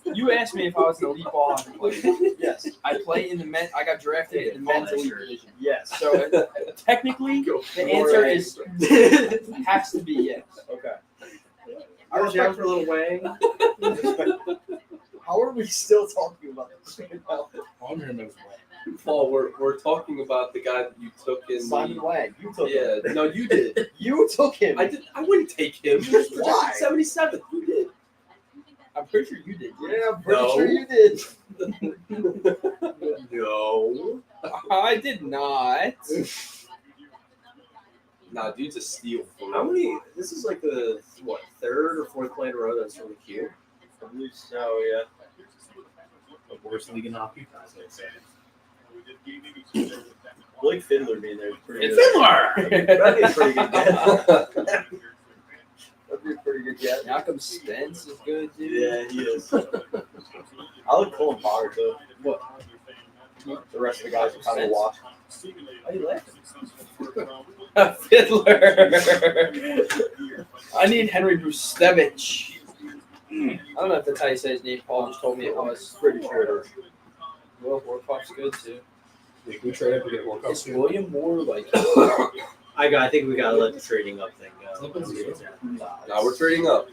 You asked me if I was an elite ball hockey player. Yes. I play in the men. I got drafted in the men's elite division. Yes. So technically, the answer is has to be yes. Okay. I was down for a little wang. How are we still talking about this? Paul, we're talking about the guy that you took in Simon Wang. You took yeah, him. no, you did. You took him. I did. I wouldn't take him. He was Why? 77th. You did. I'm pretty sure you did. Yeah, I'm pretty No. sure you did. No. I did not. Nah, dude's a steal. How many? This is like the third or fourth play in a row that's from the queue. I believe so, yeah. The worst league in hockey. Blake Fiddler being there is pretty It's good. Fiddler! That'd be a pretty good get. That'd be a pretty good get. Malcolm Spence is good, dude. Yeah, he is. I like Colin Potter, too. What? The rest of the guys are kind of washed. Why are you laughing? Fiddler. I need Henry Brustevich. I don't know if that's how you say his name. Paul just told me it was. Pretty sure it is. Well, Warcock's good too. We trade up to get World Cup. Is William Moore like? I think we gotta let the trading up thing go. Now we're trading up.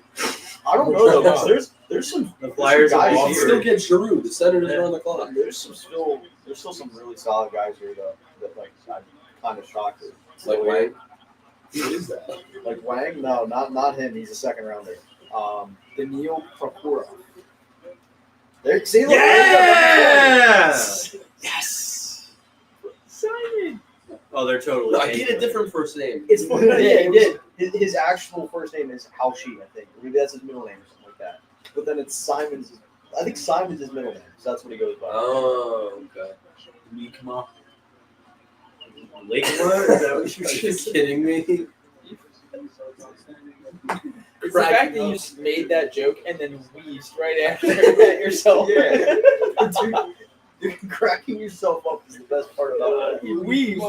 I don't know, though. There's some The Flyers are guys off. You can still get Giroux. The Senators are on the clock. There's still some really solid guys here, though, that like I'm kind of shocked at. Like Wang. Who is that? Like Wang? No, not him. He's a second rounder. Daniil Prokhorov. There, see, look, Yes! Yes. Simon. Oh, they're totally. No, he had a different first name. It's funny. Yeah, he did. His actual first name is 𝐿𝐎𝐋𝐿, I think. Maybe that's his middle name or something like that. But then it's Simon's. I think Simon's his middle name, so that's what he goes by. Oh, okay. 𝐋𝐈𝐍𝐃𝐒. Lakemore? Is that what Are you kidding me? It's the fact that you just made that joke and then wheezed right after that yourself. Yeah. Dude, cracking yourself up is the best part about it. You wheezed.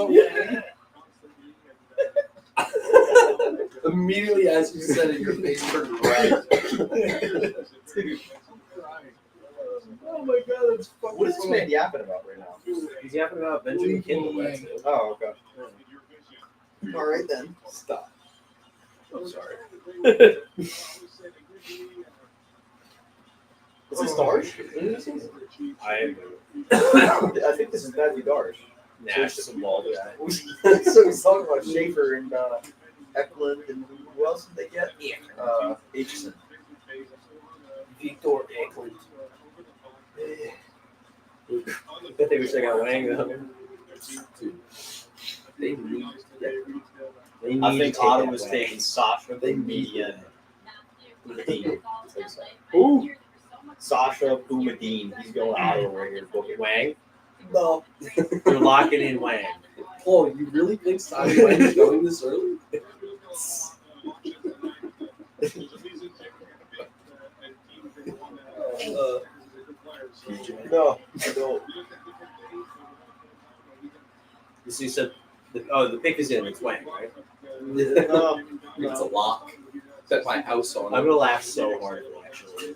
Immediately as you said it, your face turned red. Dude. Oh my god, that's fucking. What is this man yapping about right now? He's yapping about Benjamin Kindle. Oh, okay. All right then. Stop. I'm sorry. Is this Darsh? I think this is Matthew Darsh. Nah, it's just some bald guy. So he's talking about Schaefer and Eklund and who else did they get? Aitchison. Victor Eklund. I think we should have got Wang though. They need. I think Ottawa's taking Sasha Media. Who? Sasha Boumediene. He's going Ottawa right here. Booking Wang. No. You're locking in Wang. Paul, you really think Simon Wang is going this early? No. I don't. So you said, the pick is in. It's Wang, right? No. It's a lock. Bet my house on I'm it. gonna laugh so hard. Actually,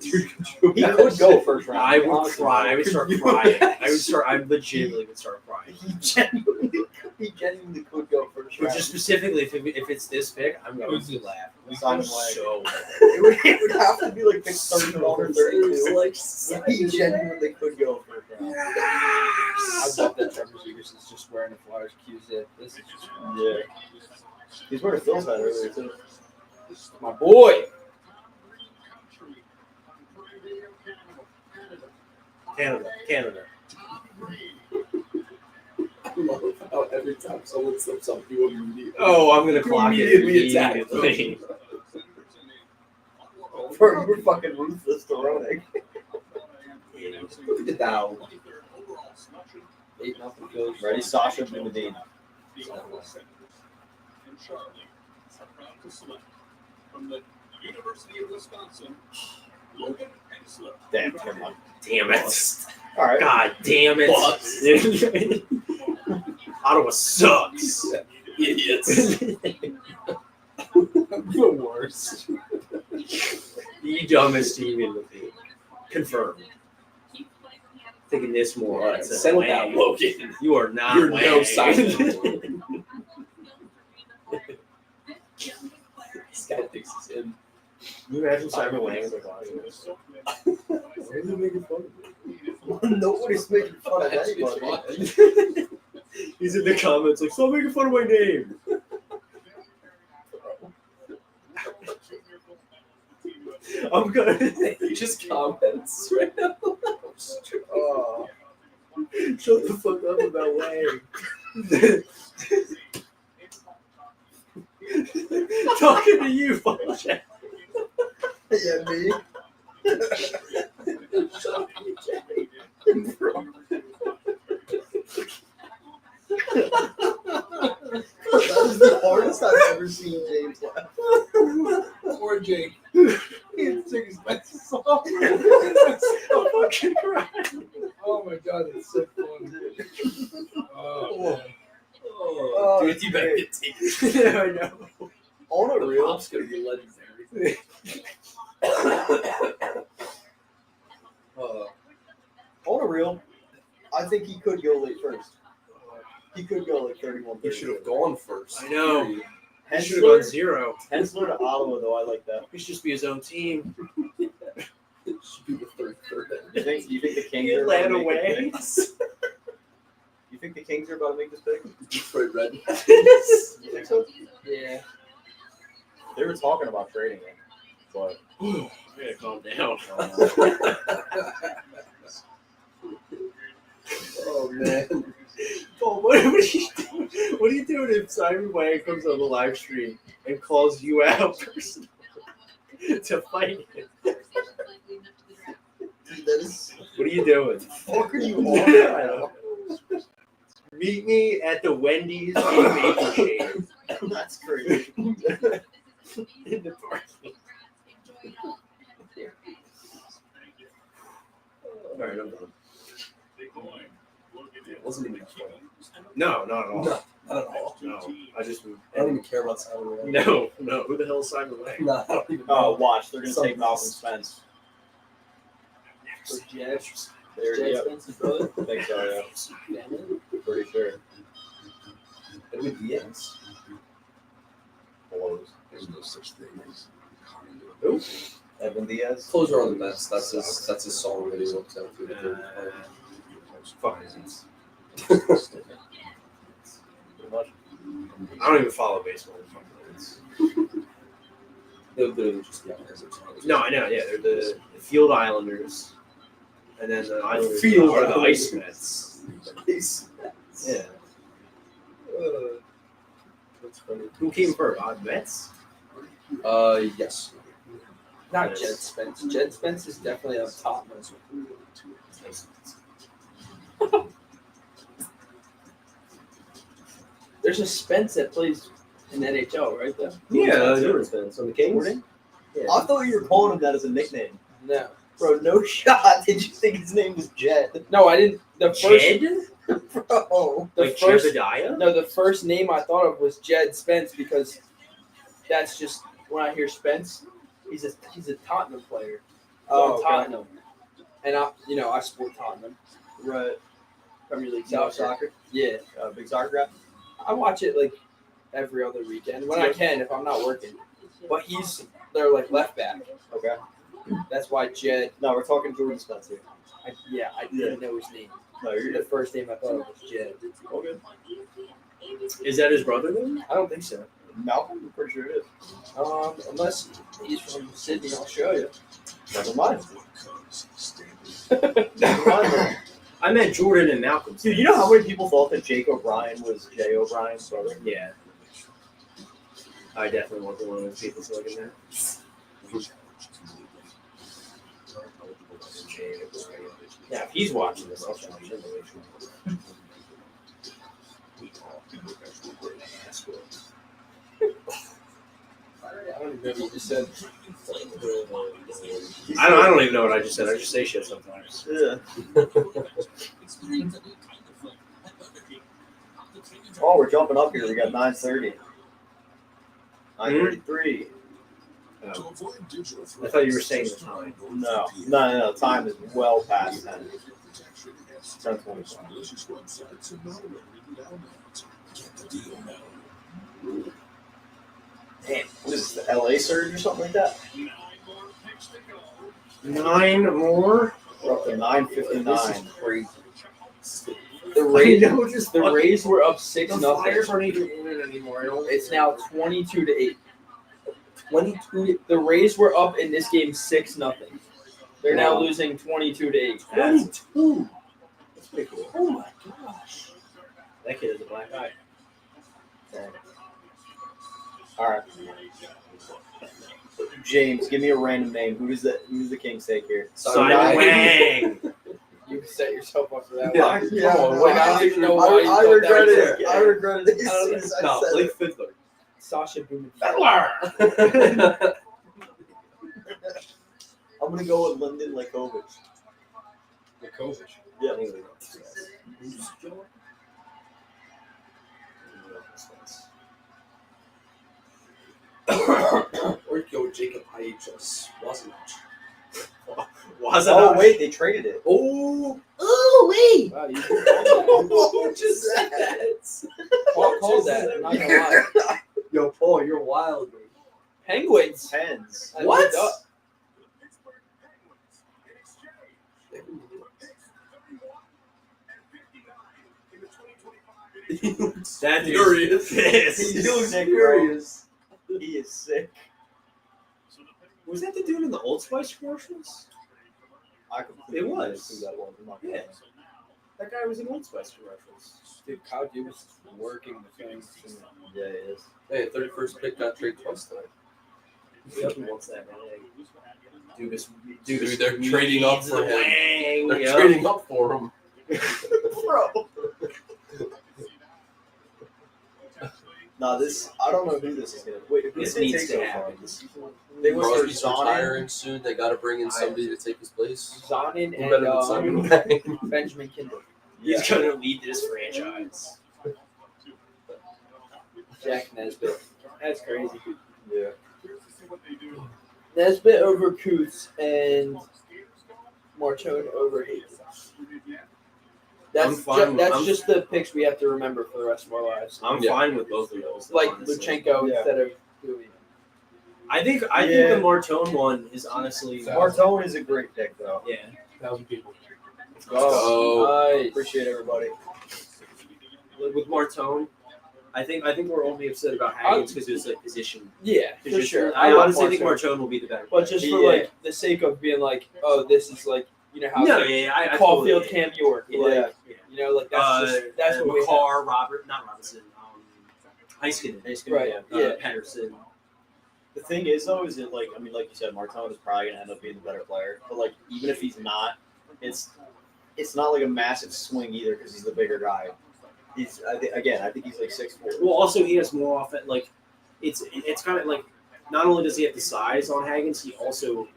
He could go first round. I would cry. I would start crying. I legitimately would start crying. He genuinely could go first But round. just specifically, if it's this pick, I'm going to laugh. Simon Wang. So It would have to be like pick 31 or 32. Like, He genuinely could go first round. I love that Trevor Zegers is just wearing the Flyers 𝐋𝐈𝐍𝐃𝐒. This is just Yeah. He's wearing a Phil's hat earlier too. my boy. Canada. I love how every time someone slips up, you immediately. Oh, I'm gonna clock it Immediately attack. immediately. We're fucking ruthless to running. Look at that. 8-0 goes. Ready, Sasha Boumediene. From the University of Wisconsin, Logan Hensley. Damn, come on. Damn it! All right. God damn it! Ottawa sucks. Idiots. The worst. The dumbest team in the league. Confirmed. Taking this more. All right, send it out, Logan. You are not. You're no Wang. Simon. This guy thinks it's him. Can you imagine Simon Wang as like watching this? Why are you making fun of me? Nobody's making fun of It's anybody. fun. He's in the comments like, stop making fun of my name. I'm gonna. He just comments right now. Oh. Shut the fuck up about Wang. Talking to you, Funjack. Yeah, me. That was the hardest I've ever seen James laugh. Poor Jake. He had to take his glasses off. I'm fucking crying. Oh my god, it's so funny. Oh, Dude, you better get taken. Yeah, I know. On a The real. pop's gonna be legendary. On a real, I think he could go late first. He could go like 31. He should have gone first. I know. Period. He should have gone 0. Hensler to Ottawa, though. I like that. He should just be his own team. It should be the third. You think the Kings He are about to Atlanta make it big? Wings. You think the Kings are about to make this big? Detroit Red. You think so? Yeah. They were talking about trading him, but You gotta calm down. Oh man. Paul, what are you doing if Simon Wang comes on the live stream and calls you out personally to fight him? What are you doing? what are you I on? don't know. Meet me at the Wendy's in Maple Shade. That's crazy. In the parking. All right, I'm done. It wasn't even fun. No, not at all. No, not at all. No, I just. I don't even care about Simon Wang. No. Who the hell is Simon Wang? No, I don't even Oh, know. watch. They're going to take Some- Malcolm Spence. For Jed. There, Jed yeah. Spence's brother. I think so, yeah. Pretty sure. Edwin Diaz. Blows. There's no such thing as Who? Evan Diaz. Closer on the best. That's his song that he looks out to. Fuck. Pretty much. I don't even follow baseball. They're literally just No, I know. Yeah, they're the Field Islanders, and then the Islanders Field are the Islanders. Ice Mets. Yeah. Yeah. That's funny. Who came first? Mets. Yes. Not Yes. Jed Spence. Jed Spence is definitely up top. There's a Spence that plays in the NHL, right? There. Yeah, Jordan Spence on the Kings. Jordan? Yeah. I thought you were calling him that as a nickname. No. Bro, no shot. Did you think his name was Jet? No, I didn't. The first. Jed? Bro. The Like first. Jebediah? No, the first name I thought of was Jed Spence because that's just when I hear Spence, he's a Tottenham player. Oh, On Tottenham, and I support Tottenham. Right. Premier League You know soccer. soccer? Yeah, Big soccer guy? I watch it like every other weekend when I can if I'm not working. But they're like left back. Okay. That's why Jed. No, we're talking Jordan Spence here. I didn't know his name. No, you're The good. first name I thought of was Jed. Okay. Is that his brother then? I don't think so. Malcolm? I'm pretty sure it is. Unless he's from Sydney, Australia. Never mind. Never mind, then. I meant Jordan and Malcolm. Dude, you know how many people thought that Jake O'Brien was Jay O'Brien's brother? Yeah. I definitely wasn't one of those people looking at. Yeah, if he's watching this, I'll challenge him. I don't even know what you just said. I don't even know what I just said. I just say shit sometimes. Yeah. Oh, we're jumping up here. We got 9:30. 9:33. I thought you were saying the time. No. Time is well past 10. 10:25. Damn, what is this, the LA surge or something like that? 9 more? We're up to 9:59. Crazy. The Rays were up 6-0. Flyers aren't even in it anymore. It's now 22-8. 22. The Rays were up in this game 6-0. They're now losing 22-8. 22. That's pretty cool. Oh my gosh. That kid is a black eye. Dang. All right. James, give me a random name. Who's the Kings take here? Simon Wang. You set yourself up for that Yeah, one. yeah. Like, I don't even know why you I thought regretted that it. I regretted it. No, Blake Fiddler. Sasha Boone. Fiddler. I'm gonna go with Lyndon 𝐿𝐿𝐿𝐿𝐿𝐿𝐿𝐿. Yeah. Or go 𝐁𝐑𝐀𝐍𝐃, wasn't it? Oh wait, they traded it. Oh, wait. Wow, you Who just said that? Paul called that. I'm not gonna lie. Yo, Paul, you're wild, man. Penguins. Pens. I looked up. That furious. He looks furious. He is sick. Was that the dude in the Old Spice commercials? It was. Who that was. Yeah. That guy was in Old Spice commercials. Dude, Kyle Dubas is working the thing. Yeah, he is. Hey, 31st pick got traded twice today. Yep, what's that, man? Dubas, Dude, they're trading up for him. Wang, They're yep. trading up for him. Bro. Nah, this, I don't know who this is going to. Wait, who This did they needs take to so far? happen. They went for Crosby's Zonin. retiring soon. They got to bring in somebody to take his place. Zonin Who better than Simon Wang? and Benjamin Kindle. He's going to lead this franchise. Jack Nesbitt. That's crazy. Yeah. Nesbitt over Kuth and Martone over Hayden. I'm fine with- I'm- just the picks we have to remember for the rest of our lives. I'm fine with both of those. Like honestly. Luchenko instead of Louis. I think the Martone one is honestly Martone is a great pick, though. Yeah. 1,000 people. Let's go. Nice. Appreciate everybody. With Martone, I think we're only upset about Haggins because it's a position. Yeah, It's for just- sure. I love honestly think Martone. Martone will be the better. But just for Yeah. like the sake of being like, oh, this is like, you know how No, like, yeah, I Caulfield, totally- Cam York, Yeah. like, you know, like that's what we have. McCarr, Robinson, Heiskanen, Right, yeah. Pedersen. The thing is, though, is that, like, I mean, like you said, Martone is probably going to end up being the better player. But, like, even if he's not, it's not like a massive swing either because he's the bigger guy. I think he's like 6'4". Well, also he has more offense. Like, it's kind of like not only does he have the size on Haggins, he also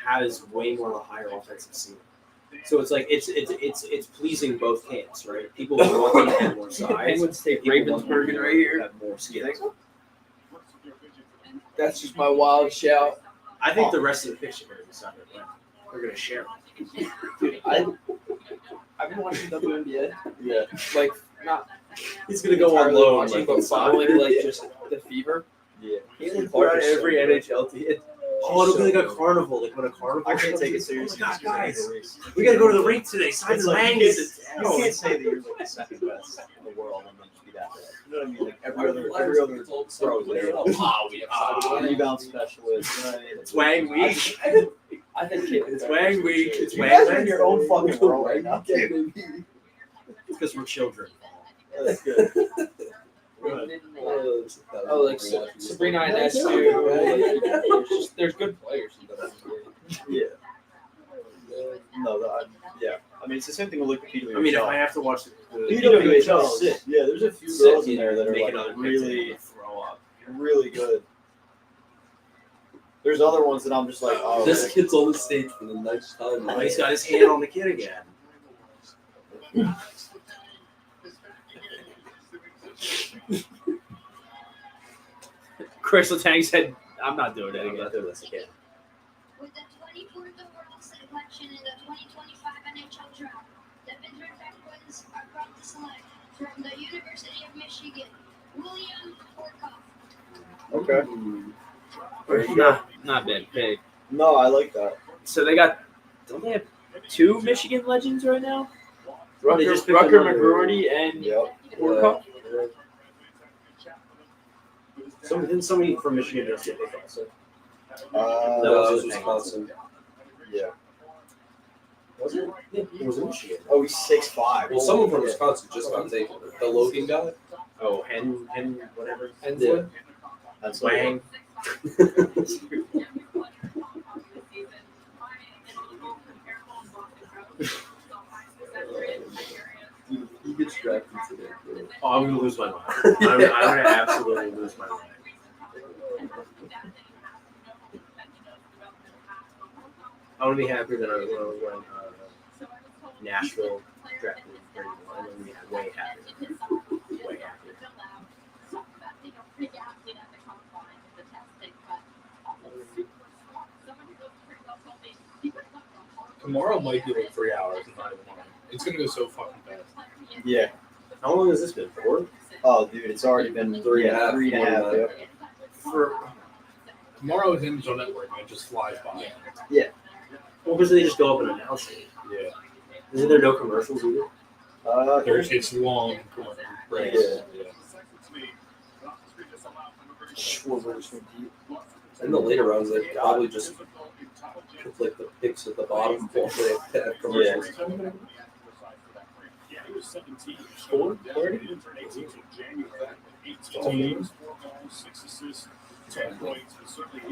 has way more of a higher offensive ceiling. So it's like it's pleasing both camps, right? People who want him to have more size. Penguins take people want him Ravensburg to right here. have more skill. That's just my wild shout. I think the rest of the picks are going to decide it. Right? They're going to share. Dude, I've been watching WNBA. Yeah. Like, not. He's going to go on entirely loan. watching, Like, but following, like, just the fever. Yeah. They're on every NHL team. Oh, it'll be like a carnival. Like when a carnival. I can't take it seriously. Oh my God, guys, It's we got to go to the rink today. Simon like, Wang you is can't, you can't say that you're like the second best in the world and then just be that bad. You know what I mean? Like every other throw there. Rebound specialist. You know what I mean? It's Wang week. I think It's Wang week. It's You Wang guys are in week. your own fucking world right now. It's because we're children. That's good. Oh, like Sabrina Ionescu. There's good players in WNBA. Yeah. No, yeah. I mean, it's the same thing with like the PWHL. I mean, if I have to watch the PWHL is sick. Yeah, there's a few girls in there that are make like another really, throw up. really good. There's other ones that I'm just like, oh. This kid's on the stage for the next time. Oh, he's got his hand on the kid again. Chris Letang said I'm not doing it again. do this again. With the 24th overall selection in the 2025 NHL Draft, the Pittsburgh Penguins are proud to select from the University of Michigan, William Orkoff. Not bad pick. No, I like that. So don't they have 2 Michigan legends right now? They just picked Rucker another- McGroarty and Orkoff. Didn't somebody from Michigan just get picked also? No, that was Wisconsin. Yeah. Was it? Yeah, it was in Michigan. Oh, he's 6'5". Well, someone from Wisconsin just got taken. The Logan guy. Oh, Hen, whatever. Yeah. That's Wang. He gets drafted today. Oh, I'm gonna lose my mind. I'm gonna absolutely lose my mind. I want to be happier than I was when Nashville drafted 31. I'm gonna be way happier. Way happier. Tomorrow might be like 3 hours. It's gonna go so fucking fast. Yeah. How long has this been? 4? Oh, dude, it's already been 3 and a half. Yeah. For tomorrow's NHL Network, and it just flies by. Yeah. Well, because they just go up and announce it. Yeah. Isn't there no commercials either? It's long. Right. Yeah. In the later rounds, they probably just put like the picks at the bottom before they have commercials. Score?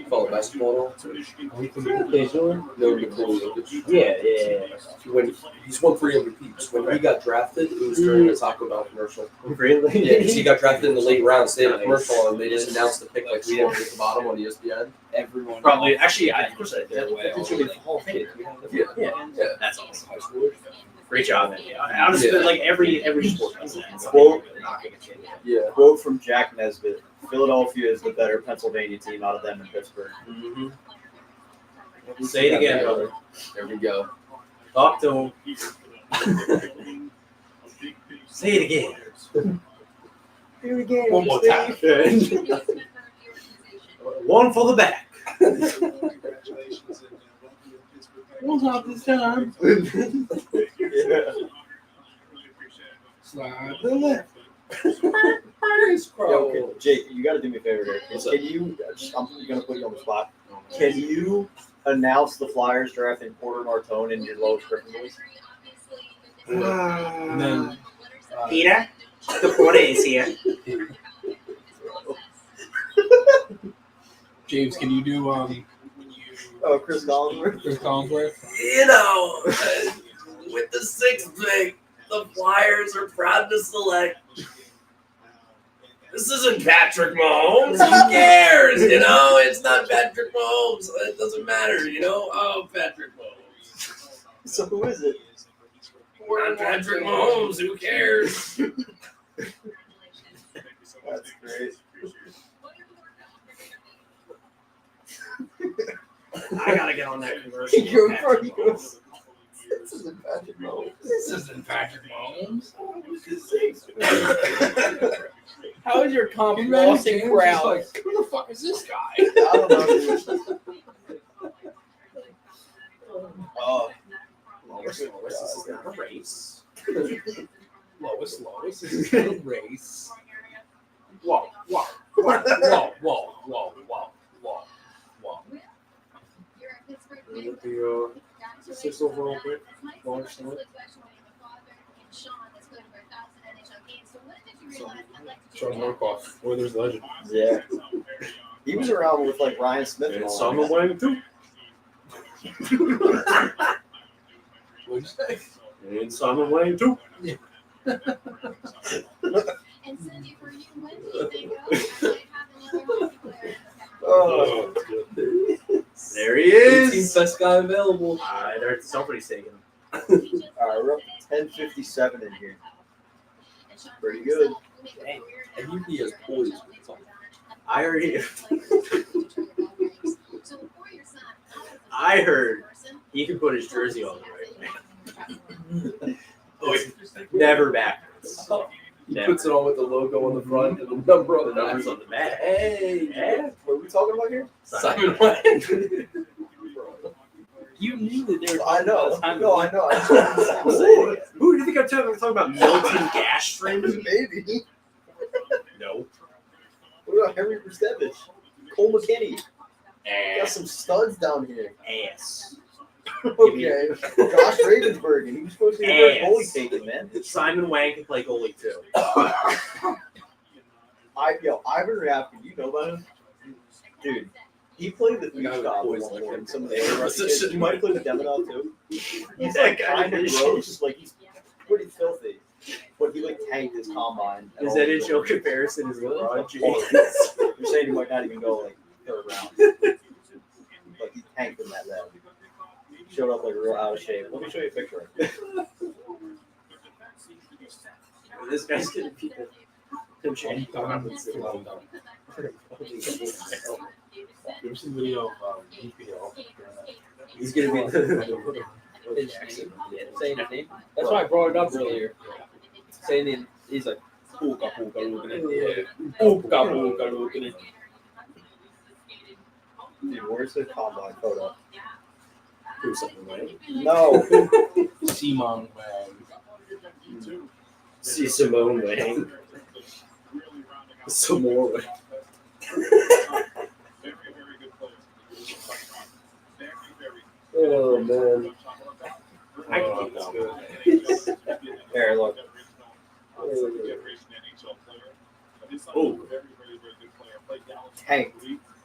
Follow basketball. Occasionally? No, Nikola Jokic. Yeah. When he's won 3 MVPs. When he got drafted, it was during the Taco Bell commercial. Really? Yeah, because he got drafted in the late rounds. They had a commercial and they just announced the pick like scored at the bottom on ESPN. Everyone. Probably. Actually, of course I did. Yeah. That's awesome. Great job, man. Yeah. Honestly, like every sport does that. Quote, Yeah. quote from Jack Nesbitt: Philadelphia is the better Pennsylvania team out of them in Pittsburgh. Mm-hmm. Say it again, brother. There we go. Talk to him. Say it again. Here again. One more time. One for the back. One top this time. Slide to the left. Yo, Jake, you got to do me a favor here. Can you? I'm gonna put you on the spot. Can you announce the Flyers drafting Porter Martone in your Lois Griffin voice? And then Peter, the porter is here. James, can you do Oh, Chris Collinsworth. Chris Collinsworth? You know, with the 6th pick, the Flyers are proud to select. This isn't Patrick Mahomes. Who cares? You know, it's not Patrick Mahomes. It doesn't matter. You know, oh, Patrick Mahomes. So who is it? Not Patrick Mahomes. Who cares? That's great. I gotta get on that commercial. He goes, this isn't Patrick Mahomes. This isn't Patrick Mahomes. How is your convalescing crowd? Like, who the fuck is this guy? I don't know. Oh, Lois is not a race. Lois is not a race. Whoa. The 6th overall pick, launch select. Sean Horkoff, Oilers legend. yeah. He was around with like Ryan Smith and all. Simon Wang too. What'd you say? And Simon Wang too. And Cindy, for you, when do you think I might have another hockey player? Oh, There he 18th is. best guy available. I heard somebody's taking him. all right, we're up to 10:57 in here. Pretty good. And he is poised. I already. I heard he could put his jersey on the right way. Never backwards. He puts it on with the logo on the front and the number on the numbers back. on the back. Hey, what are we talking about here? Simon Wang. You knew that there was. I know. Simon No, Wang. I know. I just want to say it. Who do you think I'm talking about? Milton Gash Strings? Maybe. No. What about Henry Brustevich? Cole McKinney? Got some studs down here. Ass. Okay. Josh Ravensbergen. He was supposed to be the Ass. goalie taken, man. Simon Wang can play goalie too. Ivan Rapkin, you know about him? Dude, he played with Gustav in some of the air. He might have played with Demidov too. He's like kind of gross, like he's pretty filthy. But he like tanked his combine. His NHL comparison is LeBron James. You're saying he might not even go like third round. Like he tanked him that bad. Showed up like real out of shape. Let me show you a picture. This guy's getting people. You ever seen the video of EPL? He's gonna be saying his name. That's why I brought it up earlier. Saying it, he's like, "Ooka pooka looking at it, ooka pooka looking at it." Dude, where's the combine photo? Do something right. No. Simon See Simone Wang. Some more Wang. Oh man. I can keep this. Here, look. Oh. Hey,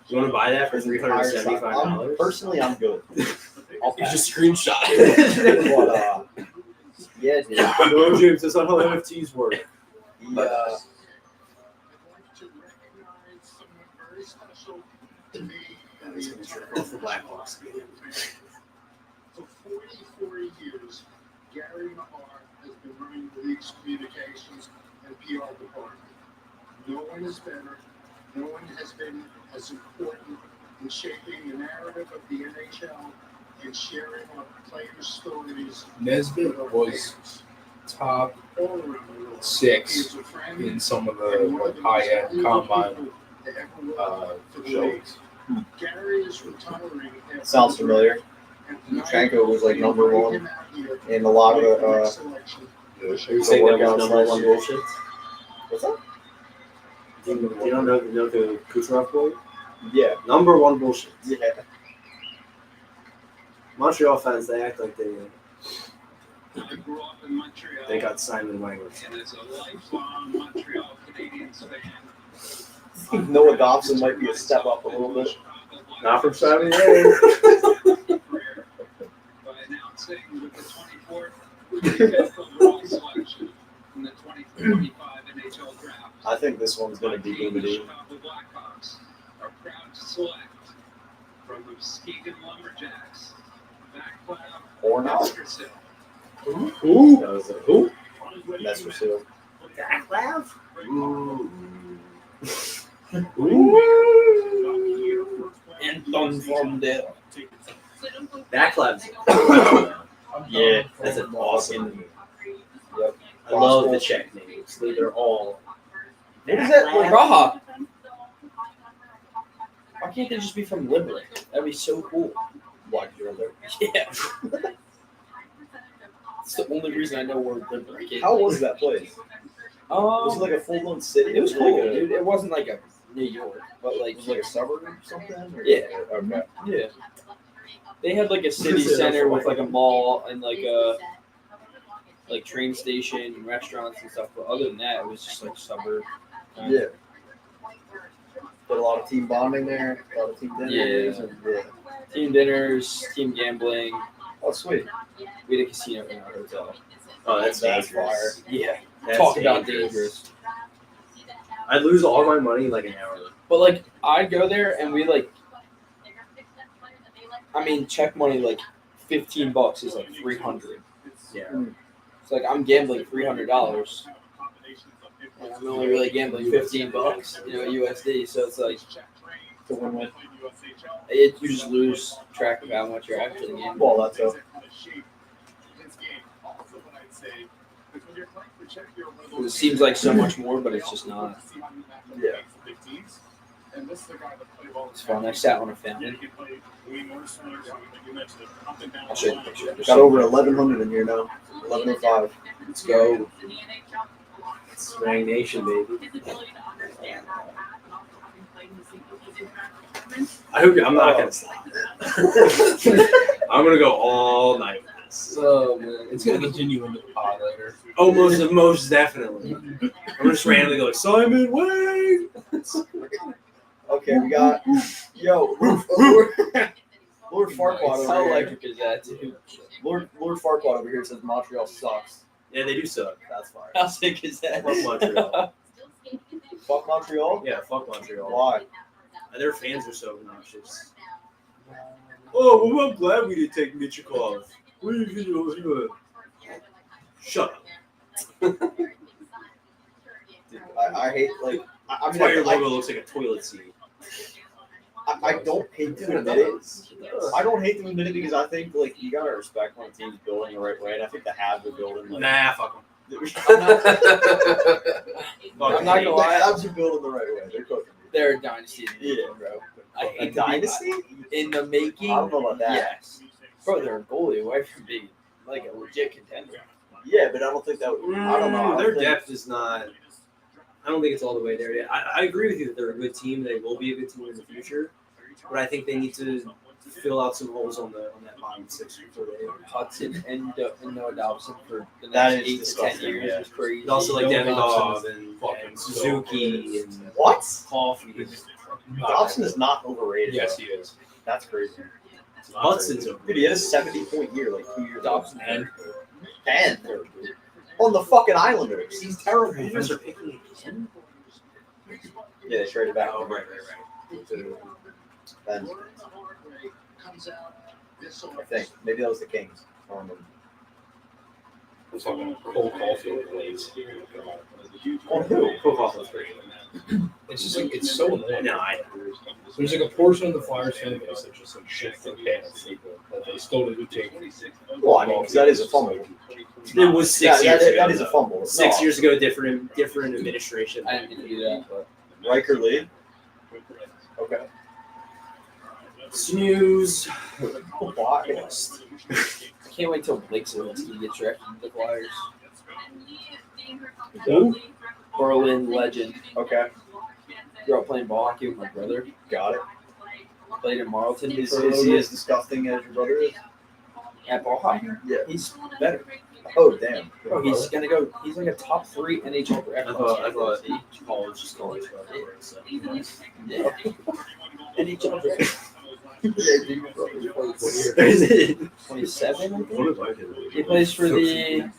You want to buy that for $375? Personally, I'm good. I'll You pass. just screenshot it. But, yeah, dude. No, James, that's not how NFTs work. Yeah. He's gonna jerk off the Blackhawks. For 44 years, Gary Maher has been running the league's communications and PR department. No one is better. No one has been as important in shaping the narrative of the NHL and sharing our players' stories. Nesbitt was top All around the world. 6 in some of the high-end combine shows. Gary is retiring. Sounds familiar. Yushchenko was like number one in a lot of the Are you saying that was number one bullshit? What's up? You don't know the Kucherov quote? Yeah. Number one bullshit. Yeah. Montreal fans, they act like I grew up in Montreal. they got Simon Wang. And as a lifelong Montreal Canadiens fan, Noah Dobson might be a step up a little bit. Not from Simon Wang. by announcing with the 24th, 25th overall selection in the 2025 NHL Draft, I think this one's going to be the good. Chicago Blackhawks are proud to select from the Muskegon Lumberjacks, Vaclav Or not. Messersill. Who? That was who? Messersill. Vaclav? Ooh. Anton from there. Vaclav's. Yeah, that's an awesome. Yep. I love the Czech names. They're all. What is that? Like Raha. Why can't they just be from Limerick? That'd be so cool. Why you're there? Yeah. It's the only reason I know where Limerick is. How was that place? Was it like a full-blown city? It was Like cool, a- dude. It wasn't like a New York, but like It was like a suburb or something? Or- Yeah. Okay. yeah. They had like a city center with like a mall and like a train station and restaurants and stuff. But other than that, it was just like suburb. Yeah. Did a lot of team bonding there. A lot of team dinners. Yeah. And, yeah. Team dinners, team gambling. Oh, sweet. We had a casino in our hotel. Oh, that's That's dangerous. fire. Yeah. That's Talk about dangerous. dangerous. I'd lose all my money in like an hour. But like I'd go there and we like, I mean, check money like $15 is like $300. Yeah. It's like I'm gambling $300. And I'm only really gambling $15, USD. So it's like to win. You just lose track of how much you're actually in. Well, that's a. It seems like so much more, but it's just not. Yeah. It's fun. I sat on a fountain. I'll show you the picture. Got over 1,100 in here now. 1105. Let's go. It's Rang Nation, baby. I hope I'm not gonna stop. I'm gonna go all night with this. Oh man, It's gonna continue into the pod later. Most definitely. I'm just randomly go Simon Wayne. Okay, we got Lord Farquaad over How here. electric is that, too? Lord Farquaad over here says Montreal sucks. Yeah, they do suck. That's fine. How sick is that? Fuck Montreal. Fuck Montreal? Yeah, fuck Montreal. Why? And their fans are so obnoxious. Oh, well, I'm glad we didn't take Michikov. Shut up. Dude, I hate like I That's mean why your logo looks like a toilet seat. I don't hate to admit it. I don't hate to admit it because I think like you gotta respect when a team's building the right way, and I think the Habs are building like. Nah, fuck them. I'm not gonna lie. The Habs are building the right way. They're cooking. They're a dynasty. Yeah, bro. I hate a to be- dynasty in the making. I don't know about that. Yes, bro, they're a goalie away from being like a legit contender. Yeah, but I don't think that. I don't know. Their depth is not. I don't think it's all the way there yet. I agree with you that they're a good team. They will be a good team in the future, but I think they need to fill out some holes on that bottom six before they. Hudson and Noah Dobson for the That next is 8 to 10 disgusting, years yeah. is crazy. And also like Noah Demidov Dobson and Suzuki and What? Coffee. Dobson is not overrated. Yes, bro. he is. That's crazy. Hudson's Dude, he had a 70-point year like 2 years ago. Dobson And on the fucking Islanders. He's terrible. You guys are picking again? Yeah, they traded back. Oh, right. Ben. I think maybe that was the Kings. I don't remember. It's fucking Cole Caulfield plays. On who? Cole Caulfield's pretty good, man. It's just like it's so annoying. No, There's like a portion of the Flyers fan base that's just like shit for pants that they still do take. Well, I mean, 'cause that is a fumble. It was 6 years ago. That is a fumble. 6 years ago, different administration. I didn't do that, but Riker Lee. Okay. Snooze. Why? I can't wait till Blake Zelensky gets drafted to the Flyers. Who? Berlin legend. Okay. Grew up playing ball hockey with my brother. Got it. Played in Marlton. Is for a little he bit. as disgusting as your brother is? At ball hockey? Yeah. He's better. Oh, damn. Bro, he's gonna go. He's like a top 3 NHL draft. I thought college. Yeah. NHL draft. 27. He plays for the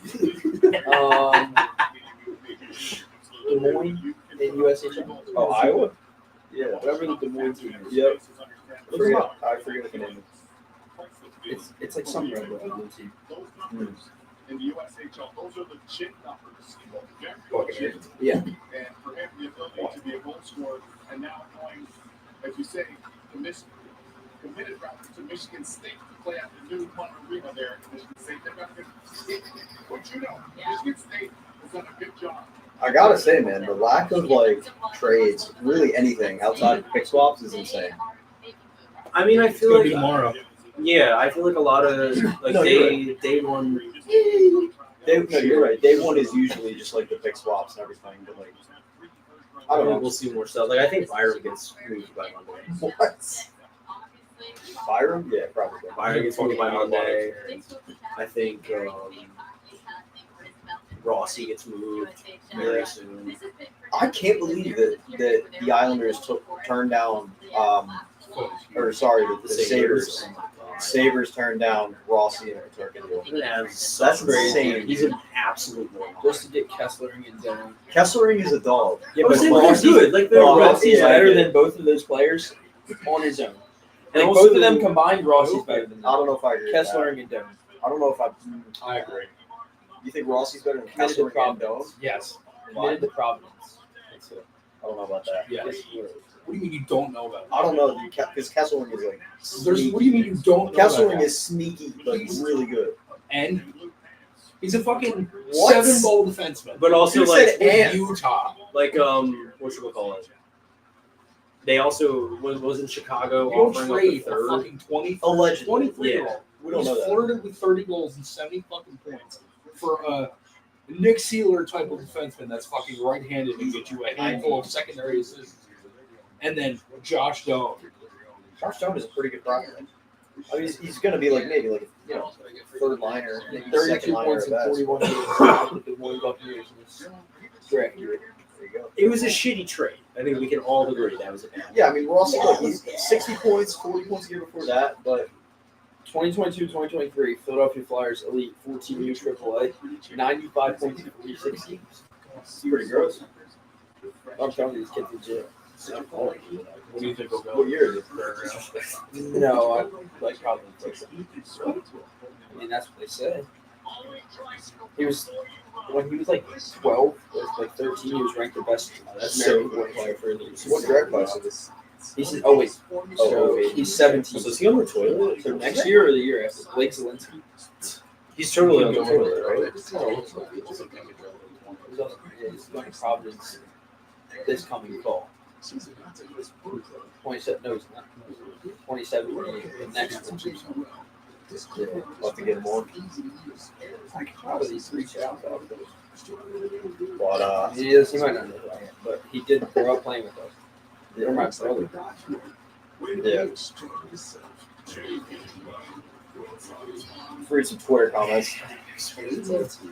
Des Moines in USHL. Oh, Iowa? Yeah. Whatever the Des Moines team is. Yep. I forget what the name is. It's like some red blue team. In the USHL, those are the chip numbers. Yeah. And for him, the ability to be a goal scorer, and now going, as you say, committed rather to Michigan State to play at the new Hunter Arena there in Michigan State. They've got good. But you know, Michigan State has done a good job. I gotta say, man, the lack of like trades, really anything outside of pick swaps, is insane. I mean, I feel like tomorrow. Yeah, I feel like a lot of like No, day one. No, you're right. Day one is usually just like the pick swaps and everything, but like I don't know. We'll see more stuff. Like I think Byron gets moved by Monday. What? Byron? Yeah, probably. Byron gets moved by Monday. I think Rossi gets moved very soon. I can't believe that the Islanders turned down the Sabres. Sabres turned down Rossi and Turkington. That's insane. He's an absolute moron. Just to get Kesslering and Down. Kesslering is a dog. Yeah, but but Rossi's good. Like Rossi's better than both of those players on his own. Like also- both of them combined, Rossi's better than them. I don't know if I agree. with that. Kesslering and Doan. I don't know if I agree. You think Rossi's better than Committed to Kesslering and Doan? Yes. Committed to Providence. That's it. I don't know about that. Yes. What do you mean you don't know about it? I don't know because Kesselring is like. There's, what do you mean you don't know Kesselring about that? is sneaky, but really good. And he's a fucking What? 7-goal defenseman. But also You like said and. Utah. like whatchamacallit? They also wasn't Chicago You don't offering up trade the a third. fucking 20, Allegedly. 23-year-old. We don't He's know that. flirted with 30 goals and 70 fucking points for a Nick Seeler type of defenseman that's fucking right-handed and get you a handful of secondary assists. And then Josh Doan. Josh Doan is a pretty good prospect. I mean, he's going to be like maybe like third liner, maybe 32 second liner points at in best. 41 games with the Milwaukee Buccaneers in this draft year. There you go. It was a shitty trade. I think we can all agree that was a bad. Yeah, I mean, we're also like he's 60 points, 40 points a year before that, but 2022-2023, Philadelphia Flyers elite 14U AAA, 95 points in 46 games. it's pretty gross. I'm telling you, these kids legit. What do you think will go? What year is it? No, I like probably like, I mean, that's what they say. He was when he was like 12 or like 13. He was ranked the best American player for the So what draft class is this? He's oh wait, so he's 17. So is he on the toilet? So next year or the year after? Blake Zelensky. He's totally on the toilet, right? He's going to Providence this coming fall. 27. No, he's not. 27. The next one. Yeah, we'll have to get him on. I could probably reach out. But He might not know who I am, but he did grow up playing with us. They're my brother. yeah. Read some Twitter comments.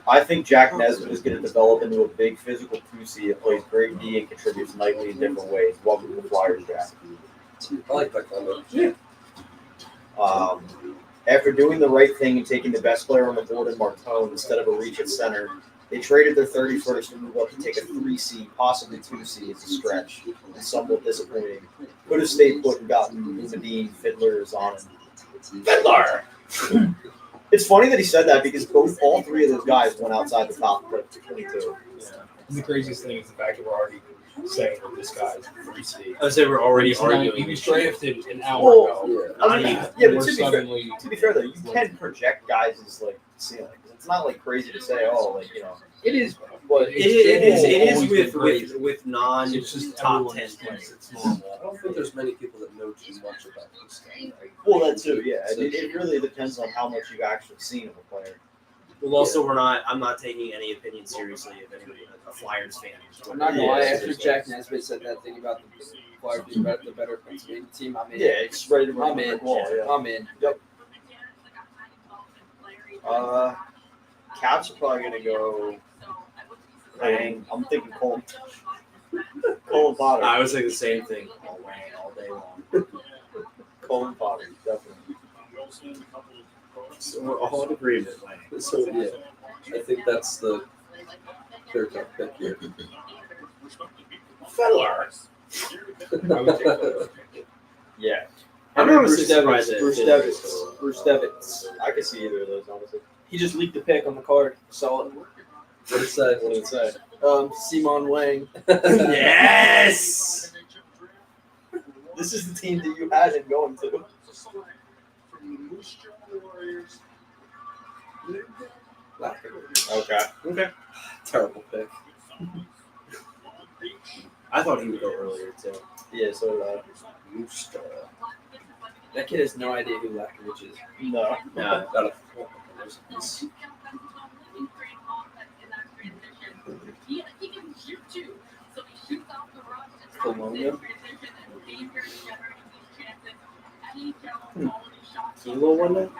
I think Jack Nesbitt is going to develop into a big physical 2C that plays great D and contributes nightly in different ways. Welcome to the Flyers, Jack. I like that comment. Yeah. After doing the right thing and taking the best player on the board in Martone instead of a reach at center, they traded their 31st to move up to take a 3C, possibly 2C as a stretch. It's somewhat disappointing. Could have stayed put and gotten Boumediene, Fiddler, Zonin. Fiddler! It's funny that he said that because all three of those guys went outside the top 22. Yeah. And the craziest thing is the fact that we're already saying that this guy's 3C. I would say we're already He's not- arguing. He was drafted an hour Well, ago. I mean, Not yeah, We're but suddenly to be fair though, you can project guys as like ceiling. It's not like crazy to say, oh, like it is. But It is always been great. with non It's just top everyone 10 is players. It's normal. I don't think there's many people that know too much about this guy. well, that too, yeah. It really depends on how much you've actually seen of a player. Well, also I'm not taking any opinion seriously if anybody a Flyers fan. I'm not gonna lie. Yeah, After Jack Nesbitt said that thing about the Flyers being the better Pennsylvania team, I'm in. Yeah, it's ready to run I'm the in. brick wall. Yeah. I'm in. Yep. Caps are probably gonna go. I'm thinking Cole. Cole Potter. I was like the same thing. All day long. Cole Potter, definitely. So we're all in agreement, Wayne. So yeah, I think that's the clear cut pick here. Fiddler. Yeah. I'm honestly surprised that Bruce Fiddler Devitz. is still- Bruce Devitz. I could see either of those, honestly. He just leaked the pick on the card. Saw it. What did it say? What did it say? Simon Wang. Yes. This is the team that you had him going to. Okay. Okay. Terrible pick. I thought he would go earlier too. Yeah, so That kid has no idea who Lakovich is. no. No. Colonia. Kilo won that?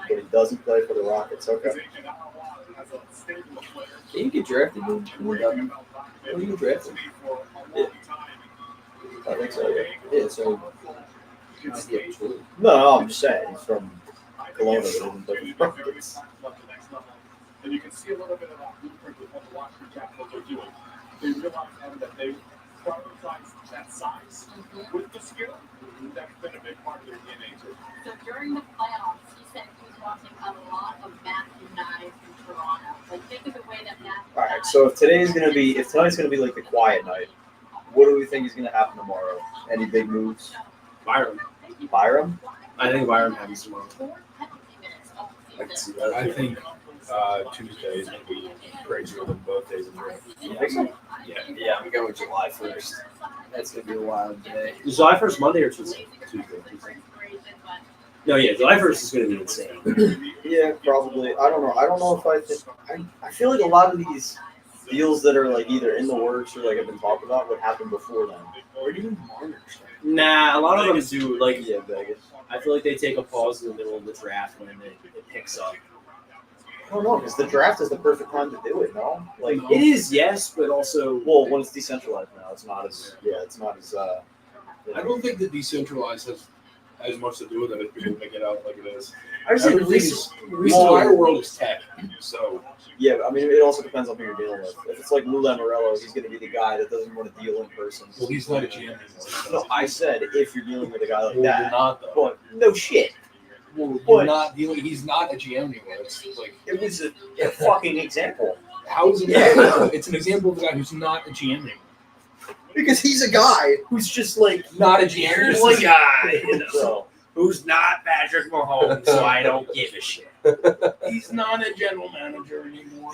But he doesn't play for the Rockets. Okay. Can you get drafted? When you get drafted? Yeah. I think so, yeah. Yeah, so. No, I'm just saying. He's from Kelowna, but doesn't play for the Rockets. And you can see a little bit of that blueprint with what the Washington Capitals are doing. They realize that they prioritize that size with the skill. That's been a big part of their DNA too. So during the playoffs, he said he was watching a lot of Matthew Knies and All right. So if tonight's gonna be like the quiet night, what do we think is gonna happen tomorrow? Any big moves? Byram. Byram? I think Byram happens tomorrow. I can see that. I think Tuesday is going to be crazier than both days in a row. Yeah, I'm going July 1st. That's going to be a wild day. Is July 1st Monday or Tuesday? Tuesday. No, yeah, July 1st is going to be insane. Yeah, probably. I don't know. I don't know if I feel like a lot of these deals that are like either in the works or like have been talked about would happen before then. Or even Marner. Nah, a lot of them do. Like, yeah, Vegas. I feel like they take a pause in the middle of the draft when it picks up. I don't know, because the draft is the perfect time to do it, no? Like It is, yes, but also when it's decentralized now, it's not as I don't think that decentralized has as much to do with it as people make it out like it is. I would say Everything the entire world is tech, so yeah. I mean, it also depends on who you're dealing with. If it's like Lou Lamoriello, he's going to be the guy that doesn't want to deal in person. well, he's not a GM anymore. No, I said if you're dealing with a guy like Well, that, you're not though. but no shit. Well, But- you're not dealing. He's not a GM anymore. It's like It was a fucking example. how is it? Yeah. It's an example of a guy who's not a GM anymore. Because he's a guy who's just like Not a GM. Here's Like, the guy, so. who's not Patrick Mahomes, so I don't give a shit. he's not a general manager anymore.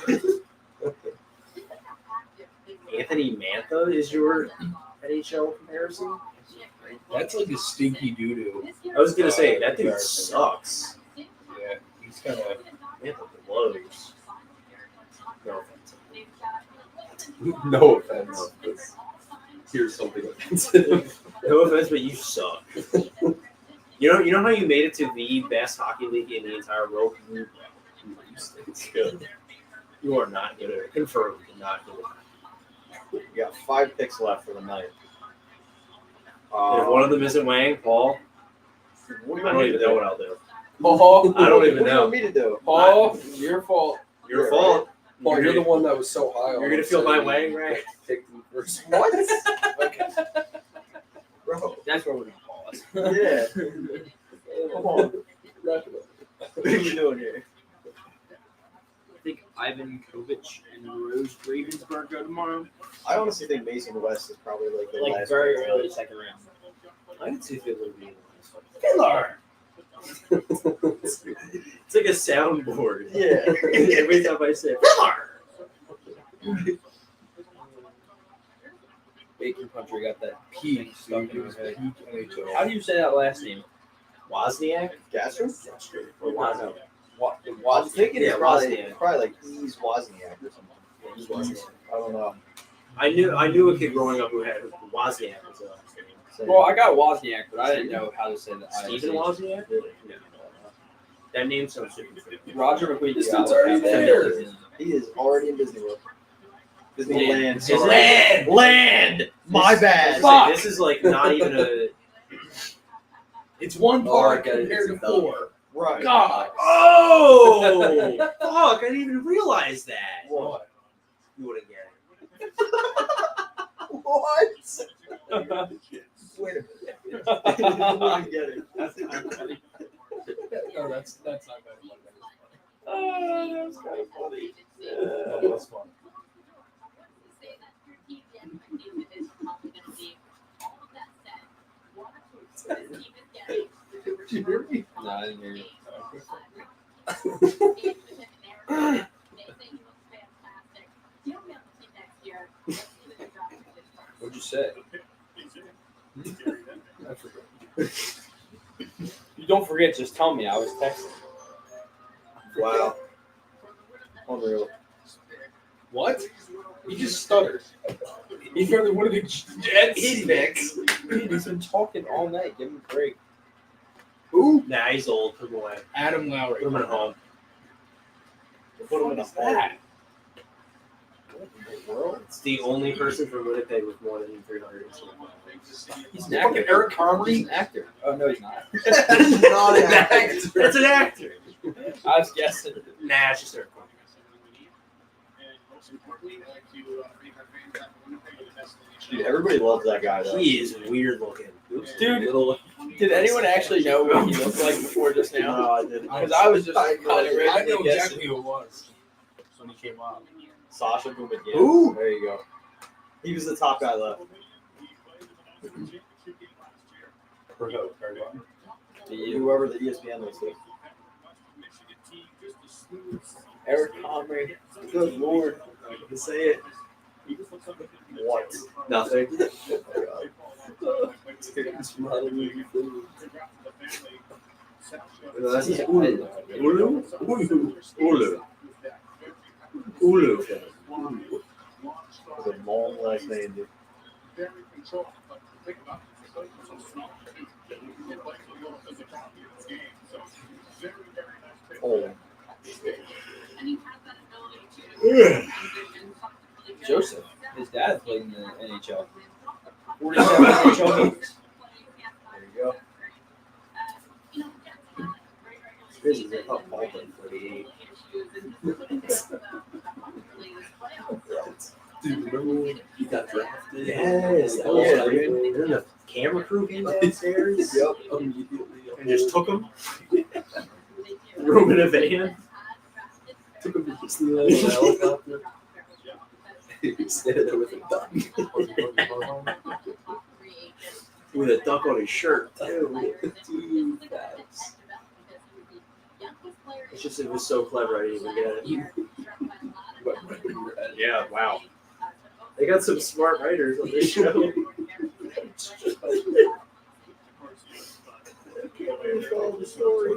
Anthony Mantha is your NHL comparison? That's like a stinky doo doo. I was gonna say that dude sucks. Yeah, he's kind of. Mantha blows. No offense. No offense. Here's something offensive. No offense, but you suck. You know how you made it to the best hockey league in the entire world? It's good. You are not good at it. Confirmed, not good. You got 5 picks left for the night. And if one of them isn't Wang, Paul, What do I you don't want me even to know do? what I'll do. Paul, I don't even What do you know. want me to do? Paul, your fault. Your fault. Paul, you're the one that was so high. You're gonna feel my Wang, right? Pick them first. What? Bro. That's where we're gonna pause. Yeah. Come on. Wrap it up. What are you doing here? I think 𝐁𝐈𝐍𝐃𝐒 and Rose Ravensburg go tomorrow. I honestly think Mason West is probably like the Like last very pick. early second round. I can see Fiddler being Fiddler. It's like a soundboard. Yeah. Every time I say Fiddler. Bacon Country got that P stuck in his head. How do you say that last name? Wozniak? Castro? Or Wozniak? I was thinking Yeah, it's probably Wozniak. like Ease Wozniak or something. I don't know. I knew a kid growing up who had Wozniak as a last name. Well, I got Wozniak, but I didn't know how to say that. Stephen Wozniak? No. That name sounds super familiar. Roger McQueen. This dude's already there. He is already in Disney World. Disneyland. Is it? Land! My bad. Fuck. This is like not even a. It's one Oh, part I get it. compared It's to a dub. 4. Right. God. Oh! Fuck! I didn't even realize that. What? You wouldn't get it. What? Wait a minute. I wouldn't get it. That's kind of funny. No, that's not bad. Oh, that was kind of funny. That was fun. Did you hear me? No, I didn't hear you. What'd you say? I forgot. You don't forget, just tell me. I was texting. Wow. Unreal. What? He just stuttered. He's probably one of the Jets. Dude, he's been talking all night. Give him a break. Who? Nah, he's old. Put him away. Adam Lowry. Put him at home. Put him in a What's that? world. It's the only person from Winnipeg with more than 300. He's an Fucking actor. Eric Comrie? He's an actor. Oh, no, he's not. That's not an actor. That's an actor. I was guessing. Nah, it's just Eric Comrie. Dude, everybody loves that guy though. He is weird looking. Dude, Little. did anyone actually know what he looked like before just now? No, I didn't. Because I was just I kind of know randomly exactly guessing. who it was. when he came up. Sasha Bubin, yeah. Ooh. There you go. He was the top guy left. Whoever the ESPN was. Eric Comrie. Good lord. I can say it. What? Nothing. That's Ulu. Ulu? Ulu. Ulu. With a long last name, dude. Oh. Joseph. His dad played in the NHL. 47 NHL games. There you go. It's crazy. They thought Paul played 48. Dude, remember when he got drafted? Yes, that was great. And then the camera crew came downstairs. Yep, immediately. And just took him. Threw him in a van. Took him to Disneyland in a helicopter. He standing there with a duck. With a duck on his shirt. Dude, that's... It's just, it was so clever, I didn't even get it. Yeah, wow. They got some smart writers on this show. I can't wait to follow the story.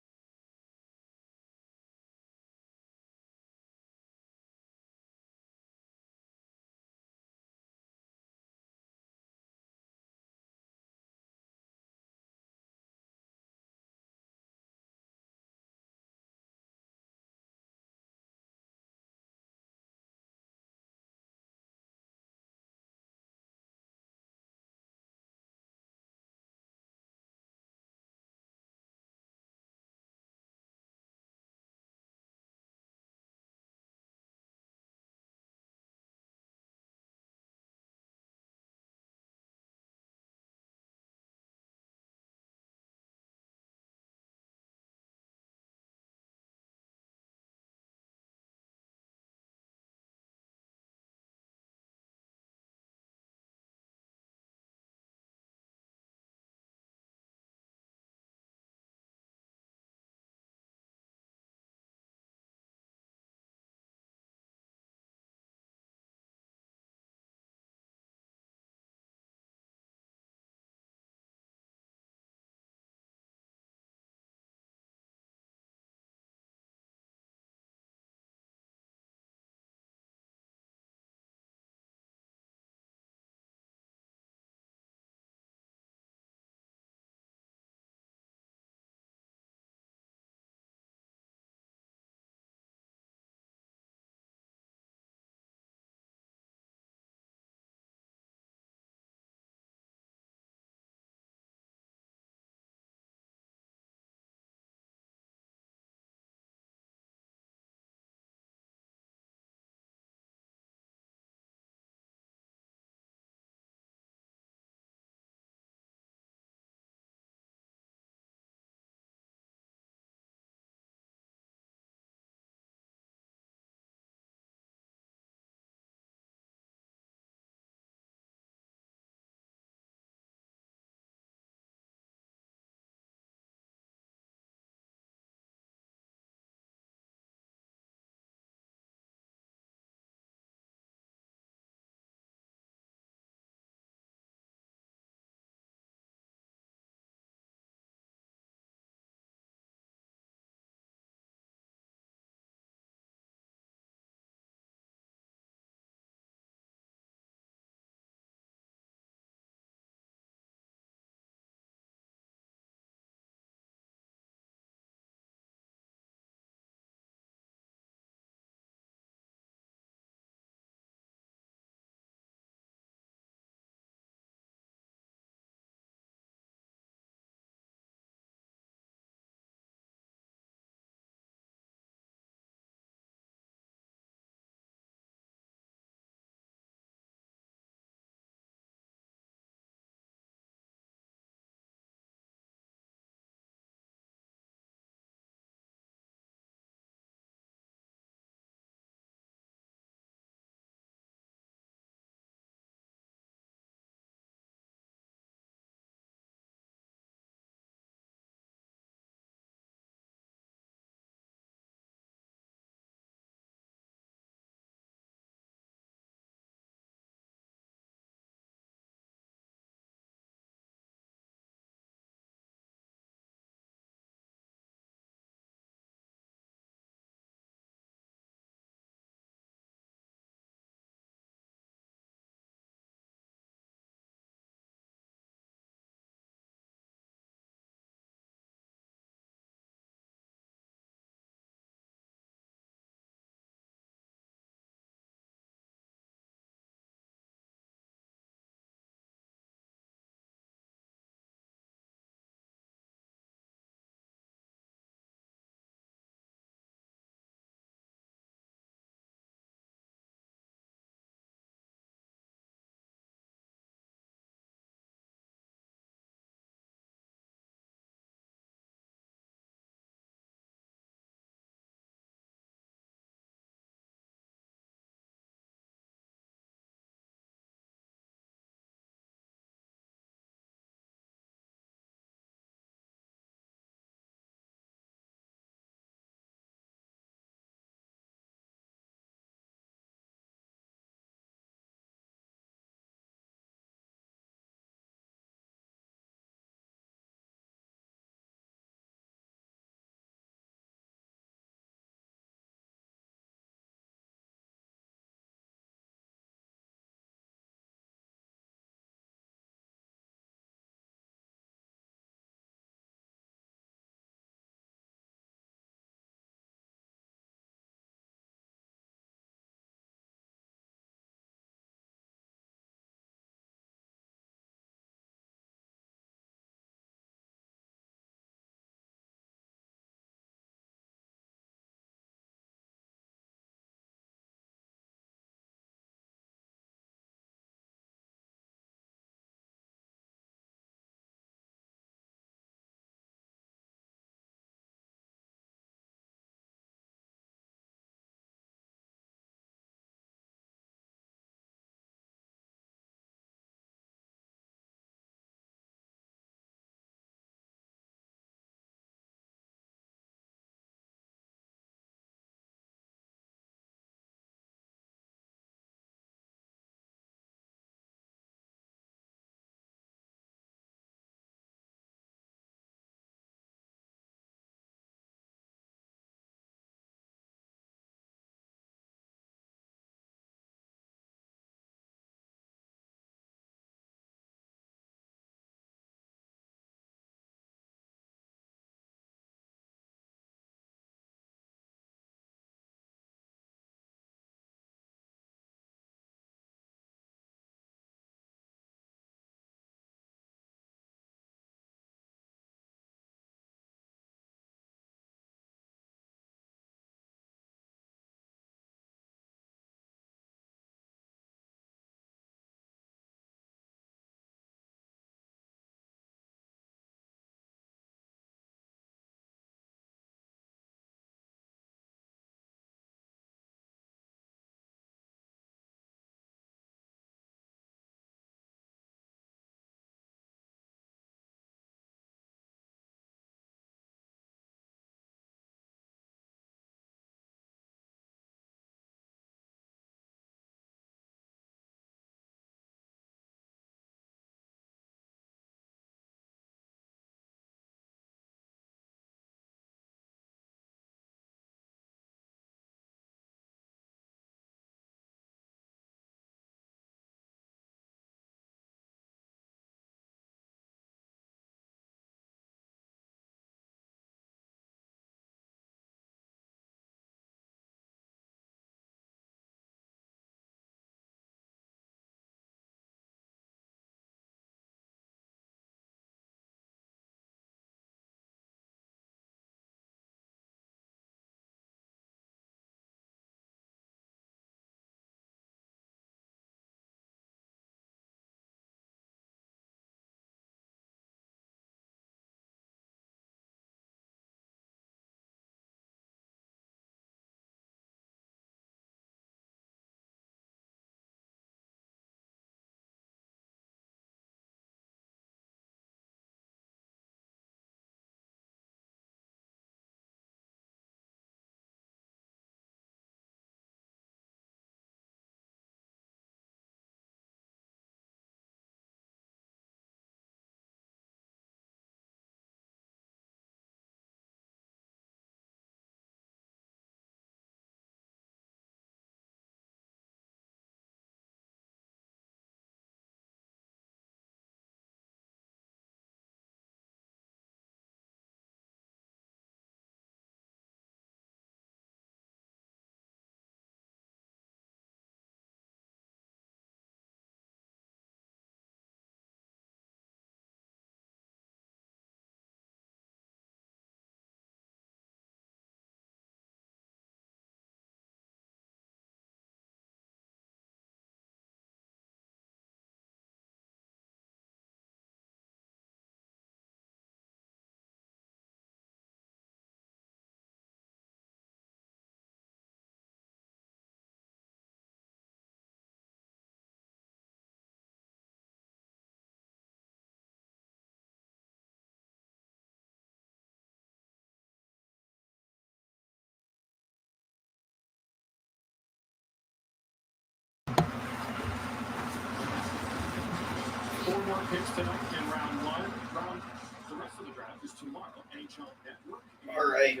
picks tonight in round one. The rest of the draft is tomorrow. NHL Network. All right.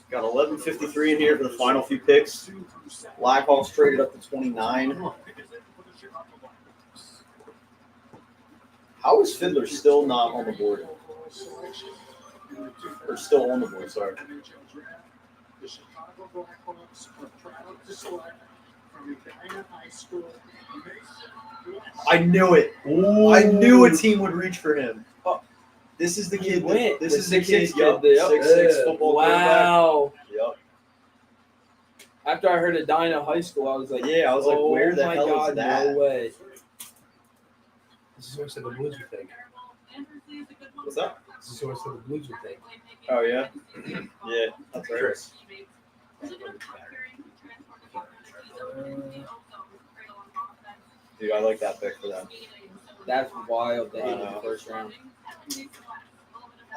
Got 11:53 in here for the final few picks. Blackhawks traded up to 29. How is Fiddler still not on the board? Or still on the board, sorry. The Chicago Blackhawks are proud to select from Medina High School. I knew it. I knew a team would reach for him. This is the kid. This is the kid. Yup. 6'6" football Wow. Yep. After I heard Edina High School, I was like, Yeah, I was like, oh where the my hell God, is that? No way. This is what the Blues would think. What's that? This is what the Blues would think. Oh yeah. Yeah, that's right. Dude, I like that pick for them. That's wild. They hit in the first round.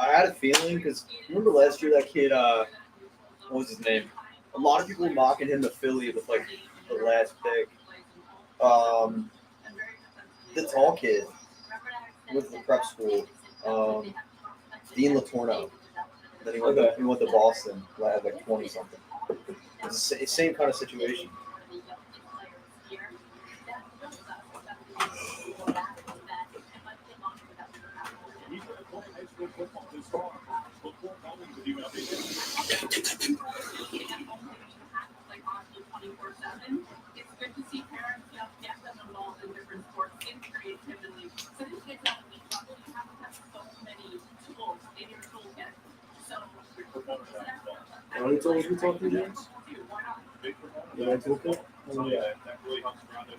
I had a feeling because remember last year that kid, what was his name? A lot of people were mocking him to Philly with like the last pick. The tall kid with the prep school, Dean Latorno. Then he went to Boston at like 20 something. It's the same kind of situation. It's good to see parents get them involved in different sports and creativity. So this kids have so many tools in your toolkit. So How many tools we talking, James? Yeah, I took it. Yeah.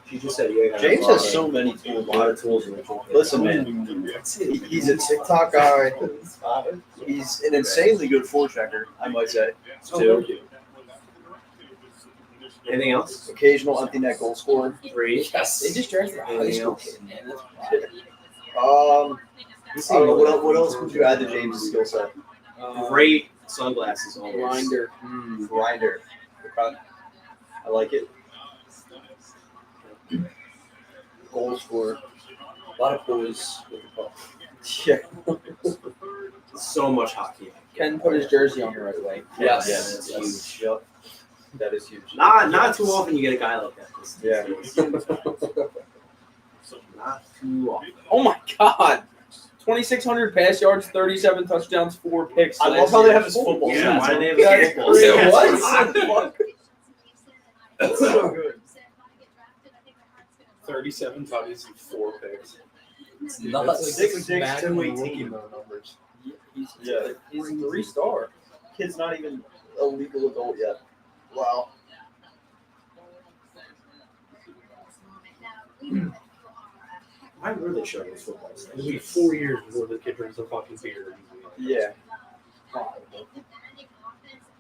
She just said, yeah. James has so many tools. A lot of tools in the toolkit. Listen, man, he's a TikTok guy. He's an insanely good forechecker, I might say. Two. Anything else? Occasional empty net goal scorer. 3. Yes. They just drafted a high school kid, man. That's I don't know, what else would you add to James' skill set? Great sunglasses always. Grinder. Grinder. Okay. I like it. Goal scorer. A lot of poise with the puck. Yeah. So much hockey. Ken put his jersey on the right way. Yes. Yes. Huge. Yep. That is huge. Not too often you get a guy like that. Yeah. Not too often. Oh my God. 2,600 pass yards, 37 touchdowns, 4 picks. I love how they have his football Yeah, stats. why do they have his football Yeah, stats? what? That's so good. 37 touchdowns and 4 picks. It's Dude, nuts. that's like 6'6", 218. numbers. He's a 3-star. Kid's not even a legal adult yet. Wow. I really show this football stats. It'll be 4 years before the kid drinks a fucking beer. Yeah. 5.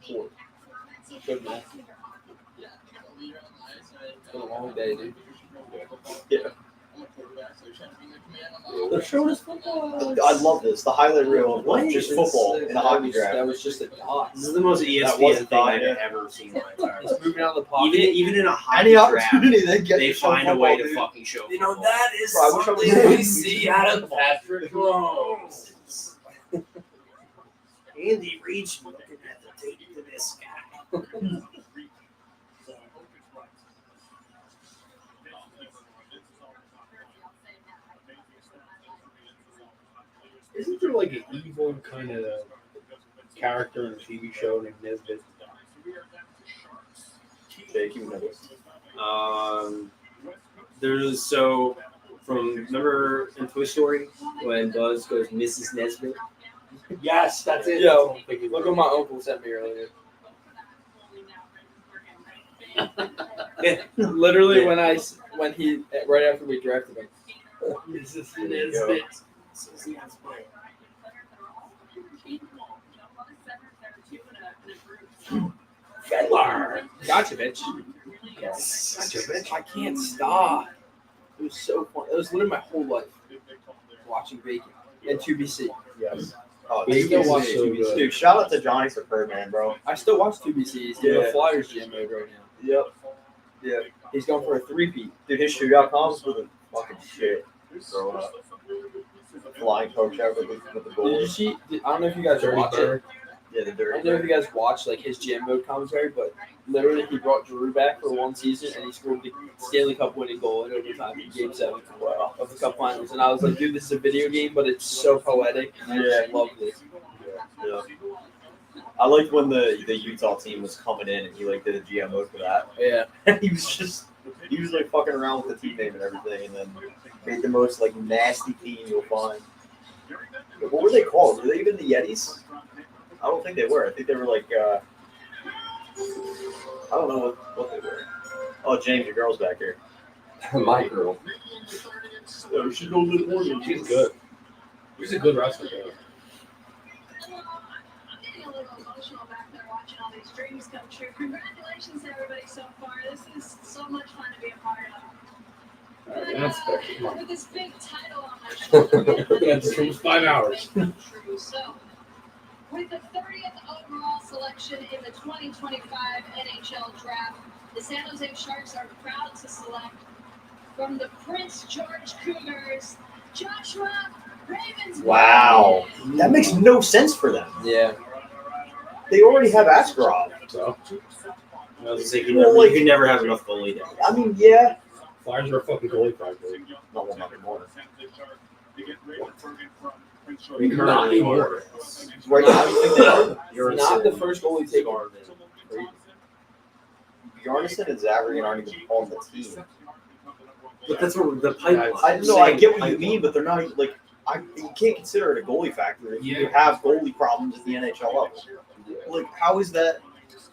4. Good man. It's been a long day, dude. Yeah. They're showing us football. I love this. The highlight reel of What? just football in a hockey draft. That was just a dot. This is the most That ESPN was thing dot, I've yeah. ever seen in my entire life. He's moving out of the pocket. Even in a hockey Any draft, opportunity they get they to show find a way football, to dude. fucking show. You know, football. that is Bro, I wish I was something we there. see out of Patrick Mahomes. Andy Reid looking at the tape to this guy. Isn't there like an evil kind of character in a TV show named Nesbitt? Jake, you know this. There's so from remember in Toy Story when Buzz goes Mrs. Nesbitt. Yes, that's it. Yo, look what my uncle sent me earlier. Literally, when he right after we drafted him. Mrs. Nesbitt. Fedlar. Gotcha, bitch. Yes. Gotcha, bitch. I can't stop. It was so fun. It was literally my whole life watching Bacon and 2BC. Yes. Oh, I still watch 2BC. Dude, shout out to Johnny Superman, bro. I still watch 2BC. He's doing Yeah. a Flyers GM mode right now. Yep. Yeah. He's going for a 3-peat. Dude, his shootout comms were the fucking shit. growing up. Flying coach out with the Did goal. you see? I don't know if you guys Dirty watch Bird. it. Yeah, the I dirty. don't know if you guys watched like his jam mode commentary, but literally he brought Drew back for one season and he scored the Stanley Cup winning goal in overtime in Game 7 of the Cup Finals. And I was like, dude, this is a video game, but it's so poetic. And I just love this. Yeah. I liked when the Utah team was coming in and he like did a GM mode for that. Yeah. And he was like fucking around with the team name and everything, and then made the most like nasty team you'll find. But what were they called? Were they even the Yetis? I don't think they were. I think they were like I don't know what they were. Oh, James, your girl's back here. My girl. Oh, she goes to the morning. She's good. She's a good wrestler. Though. I'm getting a little emotional back there watching all these dreams come true. Congratulations to everybody so far. This is so much fun to be a part of. That's fair. With this big title on my shoulder. Look at this from 5 hours. True. So, with the 30th overall selection in the 2025 NHL Draft, the San Jose Sharks are proud to select from the Prince George Cougars, Joshua Ravens. Wow, that makes no sense for them. Yeah. They already have Askarov. So, I was saying, Well, you never have enough goalie depth. I mean, yeah. Flyers are a fucking goalie factory. Not one anymore. Not anymore. Right now, you think they are? You're not the first goalie taken. Bjarnason and Zavarian aren't even on the team. But that's what the pipeline. I know. I get what you mean, but they're not like. You can't consider it a goalie factory if you have goalie problems at the NHL level. Like, how is that?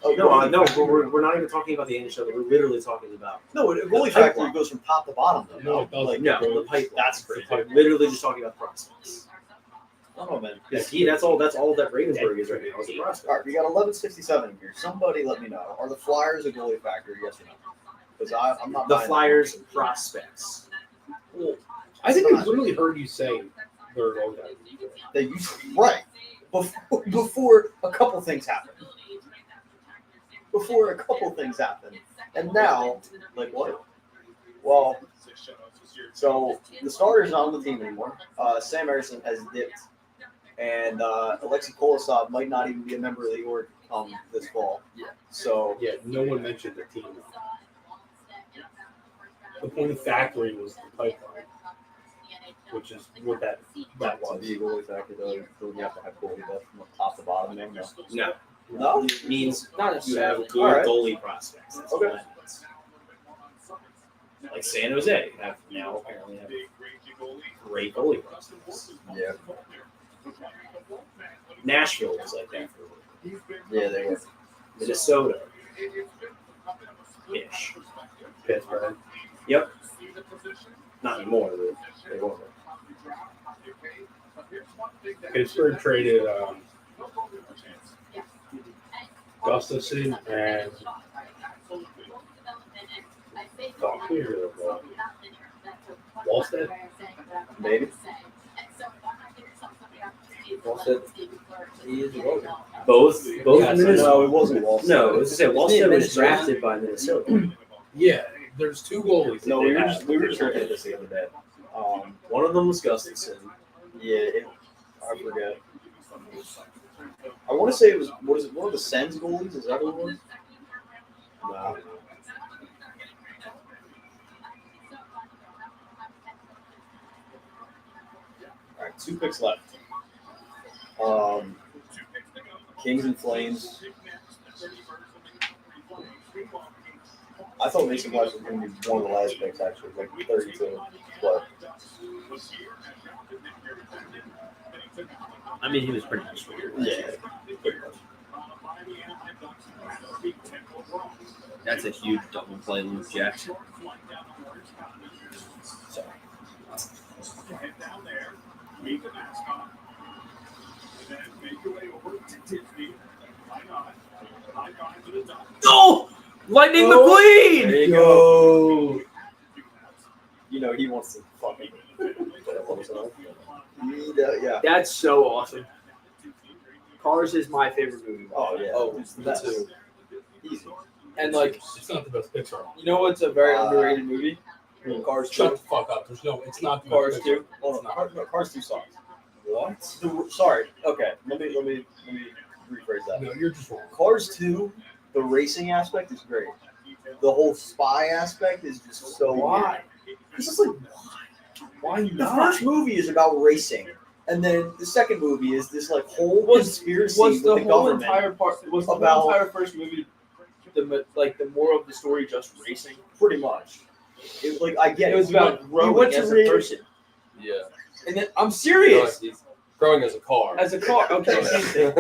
No, but we're not even talking about the NHL. We're literally talking about No, a goalie factory goes from top to bottom. Though. No, the pipeline. That's crazy. We're literally just talking about prospects. I don't know, man. That's all that Ravensburg is right now. Is a prospect. All right, we got 1167 here. Somebody let me know. Are the Flyers a goalie factory? Yes or no? Because I'm not. The buying Flyers prospects. Well, I think I've literally heard you say they're a goalie factory. They used right before a couple things happened. Before a couple things happened, and now, like what? Well, so the starter's not on the team anymore. Sam Emerson has dipped, and 𝐋𝐈𝐍𝐃𝐒 might not even be a member of the org come this fall. So Yeah, no one mentioned the team. The point of factory was the pipeline, which is what that to was. be a goalie factory, though, you have to have goalie depth from top to bottom. No. No? It means Not you necessarily. have good All right. goalie prospects. That's Okay. all that means. Like San Jose have now apparently have great goalie prospects. Yeah. Nashville was like that for a little bit. Yeah, they were. Minnesota. Ish. Pittsburgh. Yep. Not anymore, but they were. Pittsburgh traded Gustafson and Wallstead. Maybe. Wallstead. He is a goalie. Both Yeah, Minnesota. No, it wasn't Wallstead. No, I was to say Wallstead was Minnesota. drafted by Minnesota. Yeah, there's two goalies. No, that we they were have. just looking at this the other day. One of them was Gustafson. Yeah, I forget. I want to say it was one of the Sens goalies? Is that what it was? No. All right, 2 picks left. Kings and Flames. I thought Mason West was going to be one of the last picks, actually, like 32. But I mean, he was pretty much weird. yeah, pretty much. That's a huge double play, Luke Jackson. Sorry. Head down there, meet the mascot, and then make your way over to Disney. Why not? High five to the top. Oh! Lightning McQueen! There you go. You know, he wants to fucking yeah. That's so awesome. Cars is my favorite movie. Oh, yeah. Oh, It's the me best. too. Easy. And like, It's not the best Pixar. you know what's a very underrated movie? Cars Shut 2. the fuck up. There's no. It's not Cars good. 2. Hold on. Cars 2 sucks. What? Sorry. Okay. Let me rephrase that. No, you're just wrong. Cars 2, the racing aspect is great. The whole spy aspect is just so Why? It's just like Why the not? first movie is about racing, and then the second movie is this like whole conspiracy Was with the the whole government. entire part? Was the about- whole entire first movie the moral of the story just racing? Pretty much. It was like I get It was about You growing went to as a read- person. Yeah. And then I'm serious. No, he's growing as a car. As a car, okay, same thing.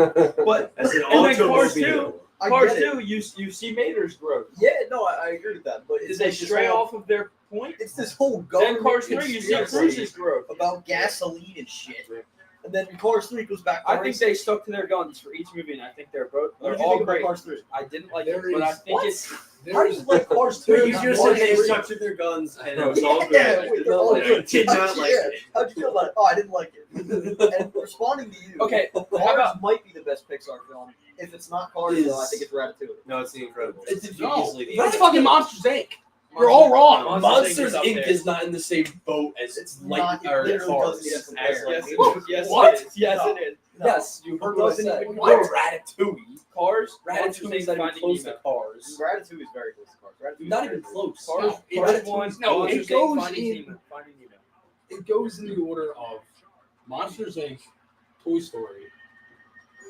But As an and then Cars automobile. 2, I Cars get it. 2, you see Mater's growth. Yeah, no, I agree with that. But Did it's they like this stray whole- off of their point? It's this whole Then government Cars 3, you see conspiracy Cruise's growth. about gasoline and shit. And then Cars 3 goes back to I think racing. they stuck to their guns for each movie, and I think they're What they're did you all think about great. Cars 3? I didn't like it, There but I is- think What? it's How do you like Cars 2? You just said they stuck to their guns and it was all good. Yeah, wait, they're all I good. did not like Yeah. it. How'd you feel about it? Oh, I didn't like it. And responding to you, okay. How Cars about might be the best Pixar film. If it's not Cars, though, I think it's Ratatouille. No, it's The Incredibles. It's No, easily the that's Incredibles. fucking Monsters Inc. You're all wrong. Monsters up Inc. there. is not in the same boat as It's like not. It or literally Cars. doesn't even As compare. like, yes, What? it is. Yes, No. it is. No. Yes, you heard what I Doesn't said. even What? compare. Ratatouille? Cars, Ratatouille is Monsters not even Finding close to Nemo. Cars. Ratatouille is very close to Cars. Ratatouille Not is even very close. Cars, No, Cars Ratatouille- 1, no, Monsters it goes Inc. Finding in- Nemo. Finding Nemo. It goes in the order of Monsters Inc., Toy Story,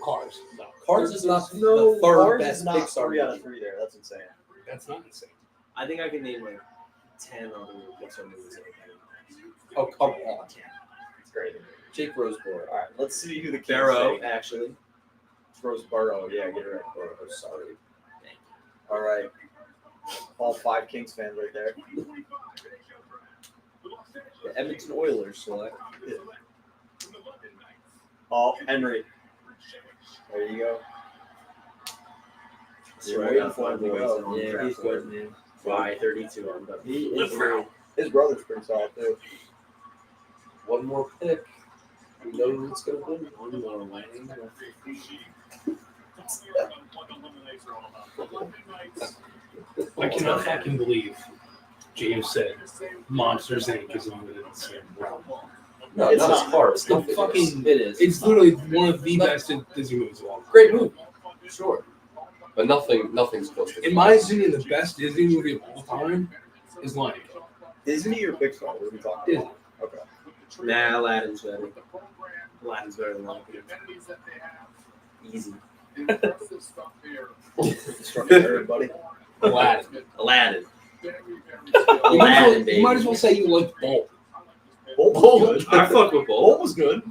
Cars. No, Cars is not No, the third Cars best is not Pixar 3 out of movie. 3 there. That's insane. that's not insane. I think I can name like 10 other Pixar movies that are better than that. Oh, come on. It's great. Jake Roseborough. All right, let's see who the kids Barrow, say. actually. It's Roseborough. Yeah, get it right. Burrow. Sorry. All right. All 5 Kings fans right there. The Edmonton Oilers select. Oh, Henry. There you go. So You're I waiting got for him to 5 go. boys on the Yeah, draft he's board. good, man. By 32 on the He is great. His brother's pretty solid too. One more pick. We know who it's going to be. One more winning. I cannot fucking believe James said Monsters Inc. is in the same realm. No, It's not not. as Cars. It Nothing fucking It is. It's literally one of the best Disney movies of all time. Great movie. Sure. But nothing's close to In my opinion, the best Disney movie of all time is Lion King. Disney or Pixar? What are we talking Disney. about? Okay. Nah, Aladdin's better. Aladdin's better than Lion King. Easy. Struck a nerve, buddy. Aladdin. Aladdin. You might as well say you liked Bolt. Bolt was good. I fuck with Bolt. Bolt was good.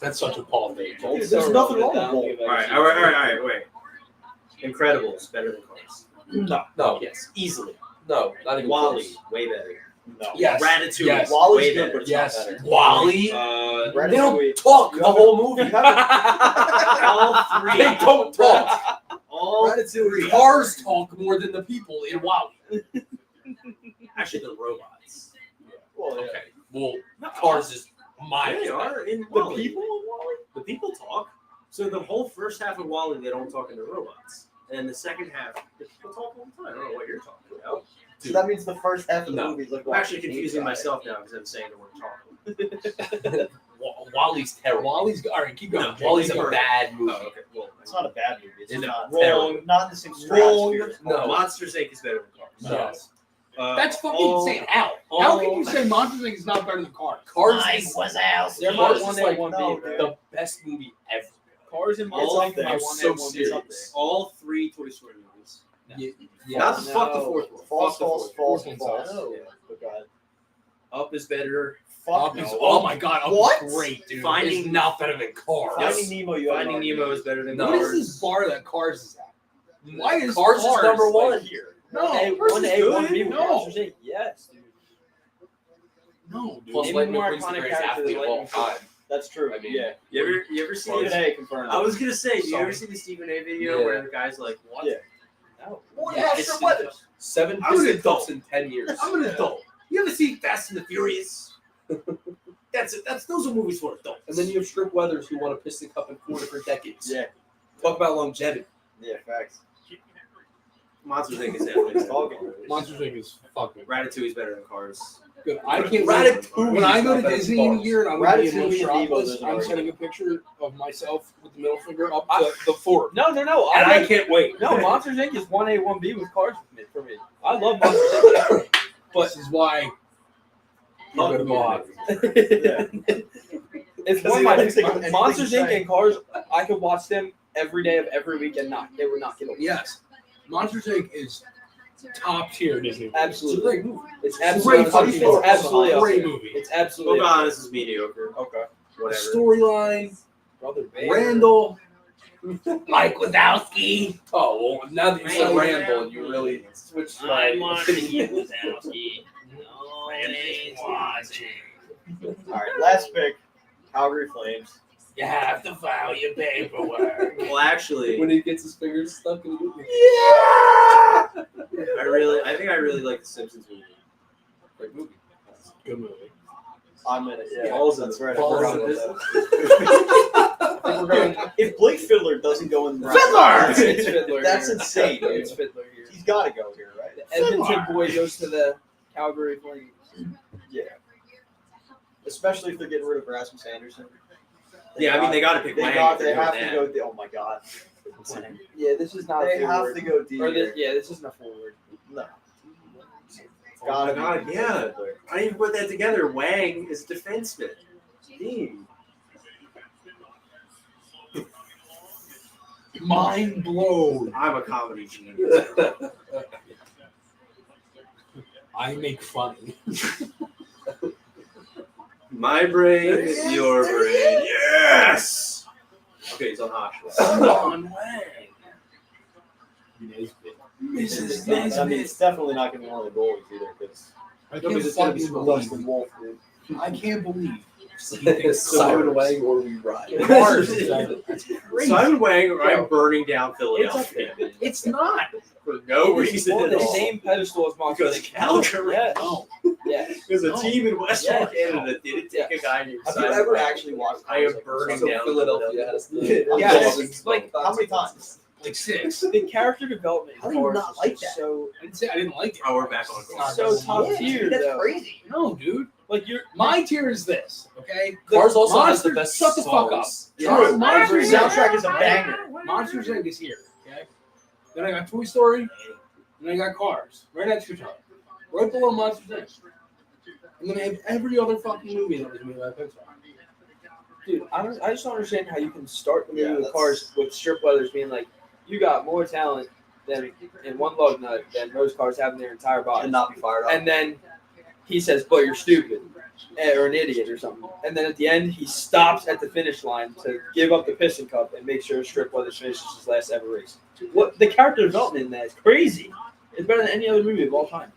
That's such a Paul thing. There's nothing wrong with Bolt. All right, wait. Incredibles, better than Cars. No. No. Yes, easily. No, not even Wall-E, close. way better. No. Yes. Ratatouille, Yes. Wally's way good, better. but it's Yes. not better. Wall-E. They Ratatouille. They don't talk the whole movie. all three. They don't talk. All Ratatouille. Cars talk more than the people in Wall-E. Actually, the robots. Well, yeah. Okay. Well, Cars is They are in The Wall-E. people in Wall-E? The people talk. So the whole first half of Wall-E, they don't talk into robots. And the second half, the people talk all the time. I don't know what you're talking about. So that means the first half of the No. movie is like. I'm actually confusing myself now because I'm saying the word talk. Wall-E's terrible. Wall-E's all right. Keep going. No, Wall-E's Keep a going. bad movie. Oh, okay. Well, It's not a bad movie. It's It's not wrong. Not in the same stratosphere. as No. Cars. Monsters Inc. is better than Cars. No. That's fucking all- insane. How? How can you say Monsters Inc. is not better than Cars? Cars Mine is, was out. They're Cars my is one A, like one B, no, bro. the best movie ever. Cars and It's Monsters up Inc. there. are my It's one so A, one B. serious. All 3 Toy Story movies. Yeah. Not the fuck the fourth one. False, Fuck the false, fourth false, one. false. No. Yeah. But go ahead. Up is better. Fuck Up is, no. oh my god, Up What? is great, dude. Finding- It's not better than Cars. Finding Nemo, you have Finding no Nemo idea. is better than No. What Cars. is this bar that Cars is at? Why is Cars is number like, one. Here. No, Cars One is A, good. one B. No. Monsters Inc. Yes, dude. no, dude. Plus, Name Lightning more McQueen's the iconic greatest characters athlete of than all Lightning time. That's true. I mean, yeah. You ever see Stephen this? A. confirmed. I was gonna say, do you Sorry. ever see the Stephen A. video Yeah. where the guy's like, "What?" Yeah. No. What Yeah, about it's- Sir Weathers? 7 I'm an piston adult. cups in 10 years. I'm an adult. You ever see Fast and the Furious? That's it. Those are movies for adults. And then you have Strip Weathers who won a piston cup in 4 different decades. Yeah. Talk about longevity. Yeah, facts. Monsters Inc. is definitely Monsters Inc. is fucking. Ratatouille's better than Cars. Good. I can't. Ratatouille When I is go not to better Disney than in a Cars. year and I'm going to be in Ratatouille and Nemo, Metropolis, there's an I'm argument. sending a picture of myself with the middle finger up to the fort. No. And I can't wait. No, Monsters Inc. is 1A, 1B with Cars for me. I love Monsters Inc. But this is why you go to Mohawk. It's one of my Monsters Inc. and Cars. I could watch them every day of every week and they would not get old. Yes. Monsters Inc. is top tier Disney. Absolutely. It's a great movie. It's absolutely It's a great it's absolutely a great awesome. movie. It's absolutely Pocahontas is mediocre. Okay. Whatever. Storyline, Brother Bear. Randall, Mike Wazowski. Oh, well, now that you said Randall, you really switched. I'm on Wazowski. All right, last pick, Calgary Flames. You have to file your paperwork. Well, actually, When he gets his fingers stuck in the movie. I think I really like the Simpsons movie. Great movie. Good movie. I'm in it. Yeah, Balls in that's the- right. I balls forgot in about the- that. We're going, if Blake Fiddler doesn't go in the It's Fiddler. that's here. insane, dude. It's Fiddler here. He's got to go here, right? The Edmonton boy goes to the Calgary Flames. Yeah. Especially if they're getting rid of Rasmus Anderson. Yeah, I mean, they gotta pick They Wang got. if They they're have doing to that. go. Oh my god. Yeah, this is not They a have forward. to go D. Or this, here. yeah, this isn't a forward. No. It's Oh gotta my God, be yeah. Fiddler. I didn't even put that together. Wang is a defenseman. Damn. Mind blown. I'm a comedy genius. I make funny. My brain is your brain. Yes! Okay, he's on hot. On Wang. I mean, it's definitely not going to be one of the goalies either, because I nobody's can't going to be fucking Dustin believe. Wolf, dude. I can't believe. Simon Wang or we ride. Simon Wang, or I'm burning down Philadelphia. It's not. For no It's reason on at the all. same pedestal as Monsters Because Inc. Calgary. Yes. No. Yes. Because a No. team in Western Yes. Canada didn't take a guy named Have you Simon ever Wang. actually watched I am Cars? burning So down Philadelphia has the Yes. Dolphins. Like, How many times? Like 6. the character development in How do you Cars not is like just that? so I didn't say I didn't like it. Oh, we're back on Cars. so top Yeah, tier. that's though. crazy. No, dude. Like you're My tier is this, okay? Cars also has the Monsters- best Shut the fuck up. songs. Sorry, The Monsters soundtrack is a banger. Monsters Inc. is here, okay? Then I got Toy Story, and then I got Cars. Right next to each other. Right below Monsters Inc. And then I have every other fucking movie that was made by Pixar. dude. I just don't understand how you can start the movie Yeah, with that's- Cars with strip leathers being like, you got more talent than in one lug nut than most cars have in their entire body. And not be fired up. And then he says, "But you're stupid, or an idiot, or something." And then at the end, he stops at the finish line to give up the piston cup and make sure Strip Leathers finishes his last ever race. What the character development in that is crazy. It's better than any other movie of all time.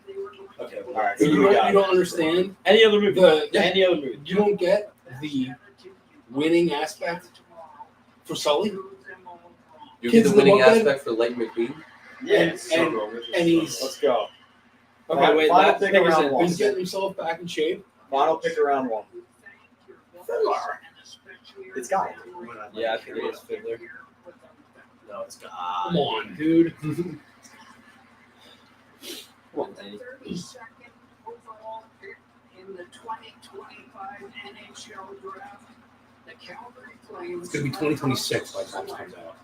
Okay, all right. You don't understand. Any other movie. Any other movie. You don't get the winning aspect for Sully. You Kids get the in the winning bucket. aspect for Lightning McQueen. Yes. And he's Let's go. Okay, wait. Final Last pick pick is around in. one. he's getting himself back in shape. Final pick around one. It's got it. Yeah, I think it is Fiddler. No, it's God. Come on, dude. Come on, Danny. 32nd overall pick in the 2025 NHL Draft, the Calgary Flames. It's gonna be 2026 by the time it comes out.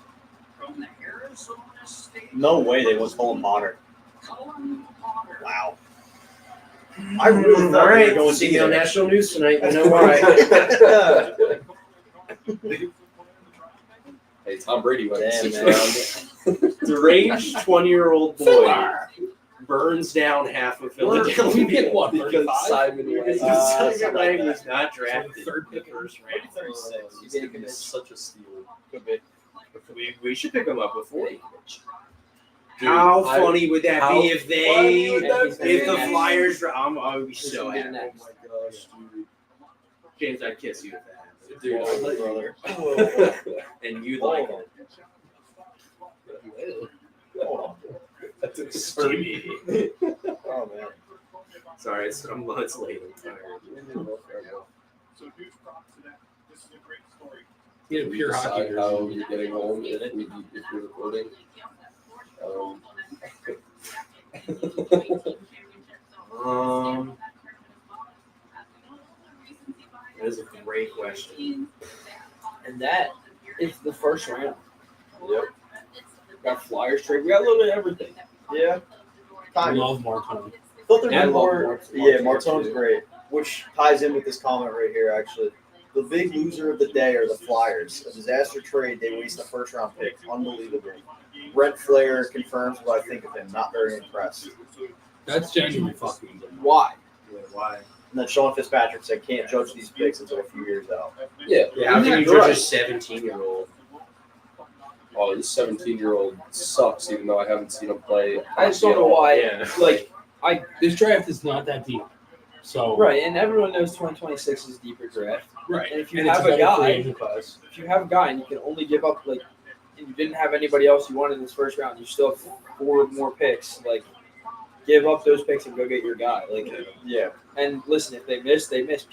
From the Arizona State. No way they was Colin Potter. Colin Potter. Wow. I really thought they were going see to you on get national news tonight. You know why? Hey, Tom Brady went in Damn, 6th man. round. Deranged 20-year-old boy burns down half of Philadelphia. We pick what? Because 35? Simon Wang. Because something Wang like was not drafted Third in the pick. first round. 36. He's taking such a steal. Could be. We should pick him up before. Dude, How I- funny would that how be if funny would that if the be? Flyers? I would be He's so gonna get happy. next. Oh my gosh, dude. James, I'd kiss you if that happened. Dude, Oh, I'd let you- brother. And you'd like it. Hold on. That's extreme. Oh, man. Sorry, it's late. I'm tired. So huge props to that. This is a great story. Get a We pure hockey decide jersey. how you're getting home if you're recording. That is a great question. And that is the first round. Yep. Got Flyers trade. We got a little bit of everything. Yeah. I love Martin. Thought there I was love more. Yeah, Martone's great, which ties in with this comment right here. Actually, the big loser of the day are the Flyers. A disaster trade. They waste a first-round pick. Unbelievable. Brent Flair confirms what I think of him. Not very impressed. That's genuinely fucking. Why? Yeah, why? And then Sean Fitzpatrick said, "Can't judge these picks until a few years out." Yeah. Yeah, how can you judge a 17-year-old? Oh, this 17-year-old sucks, even though I haven't seen him play. I just don't know why. Yeah. Like, This draft is not that deep. So right, and everyone knows 2026 is a deeper draft. Right. And if you And it's have a a better free guy, agent class. if you have a guy and you can only give up and you didn't have anybody else you wanted in this first round, you still have 4 more picks. Give up those picks and go get your guy. Yeah. And listen, if they miss, they miss.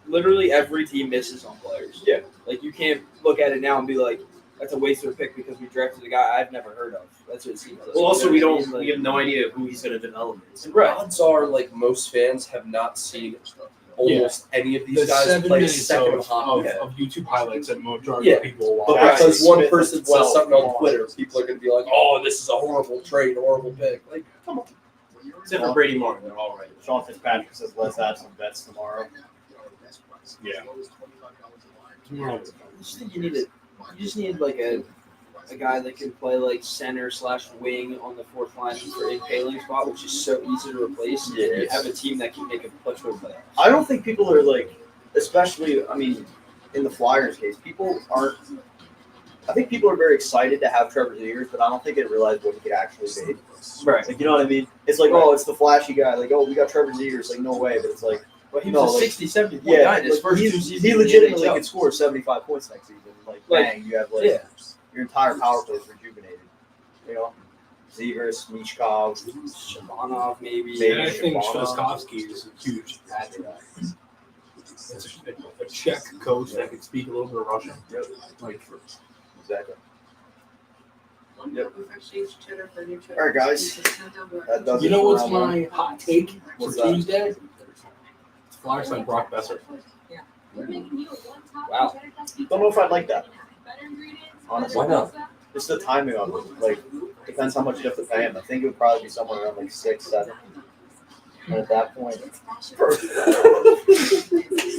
Literally every team misses on players. Yeah. You can't look at it now and be like, that's a waste of a pick because we drafted a guy I've never heard of. That's what it seems like. Well, also, we You know what I mean? we have no idea who he's going to develop. Right. Odds are, most fans have not seen almost any of these The guys 7 play a minutes second of hockey. of YouTube highlights that majority of people watch. But because Jackson one Smith person as well. says something on Twitter, people are going to be like, "Oh, this is a horrible trade, horrible pick." Come on. Except for Brady Martin, they're all right. Sean Fitzpatrick says, "Let's have some bets tomorrow." Yeah. I just think you just need a guy that can play center/wing on the fourth line for impaling spot, which is so easy to replace. Yeah, You have a team that can make a clutch move playoffs. I don't think people are especially. I mean, in the Flyers case, people aren't. I think people are very excited to have Trevor Zegras, but I don't think they realize what he could actually be. Right. You know what I mean? It's oh, it's the flashy guy. We got Trevor Zegras. No way. But it's Well, he no, was a 60, 70 point yeah, guy in his first 2 he seasons. legitimately in the could score 75 points next season. Bang, you have your entire power play is rejuvenated. Zegras, 𝐂𝐿, Shabanov, maybe. And I think Slavkovsky is a huge add to that. It's a Czech coach that can speak a little bit of Russian. Exactly. Yep. All right, guys. That does You it know for what's round one. my hot take for What's that? Tuesday? Flyers like Brock Besser. Wow. Don't know if I'd like that. Honestly. Why not? Just the timing of it. Depends how much you have to pay him. I think it would probably be somewhere around 6, 7. And at that point,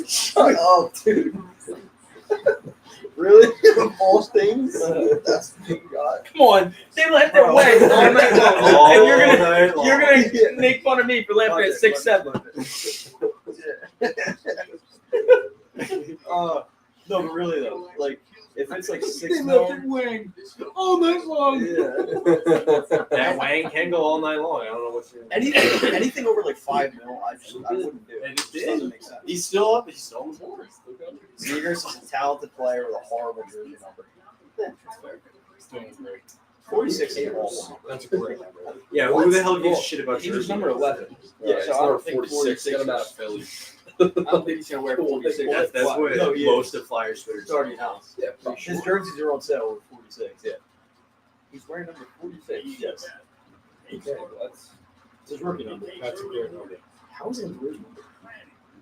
shut up, dude. Really? False things? That's the thing, God. Come on, they let their way all night long, and you're gonna make fun of me for letting it at 6, 7. No, but really though, if it's 6 They mil, left it wing all night long. That Wang can go all night long. I don't know what you're. anything over 5 mil, I wouldn't do. It just doesn't make sense. He's still up. He's still on the board. Zegras is a talented player with a horrible jersey number. He's doing great. 46 ain't awful. That's a great number. Yeah, who the hell gives a shit about He was jersey? number 11. Yeah, so it's I number don't think 46. Get him out of Philly. I don't think he's gonna wear 46. That's what No, yeah. most of Flyers Twitter. It's already announced. Yeah, His jerseys are on sale with 46. Yeah. He's wearing number 46. Yes. Okay, well, that's It's his rookie number. That's a great number. How is it his rookie number?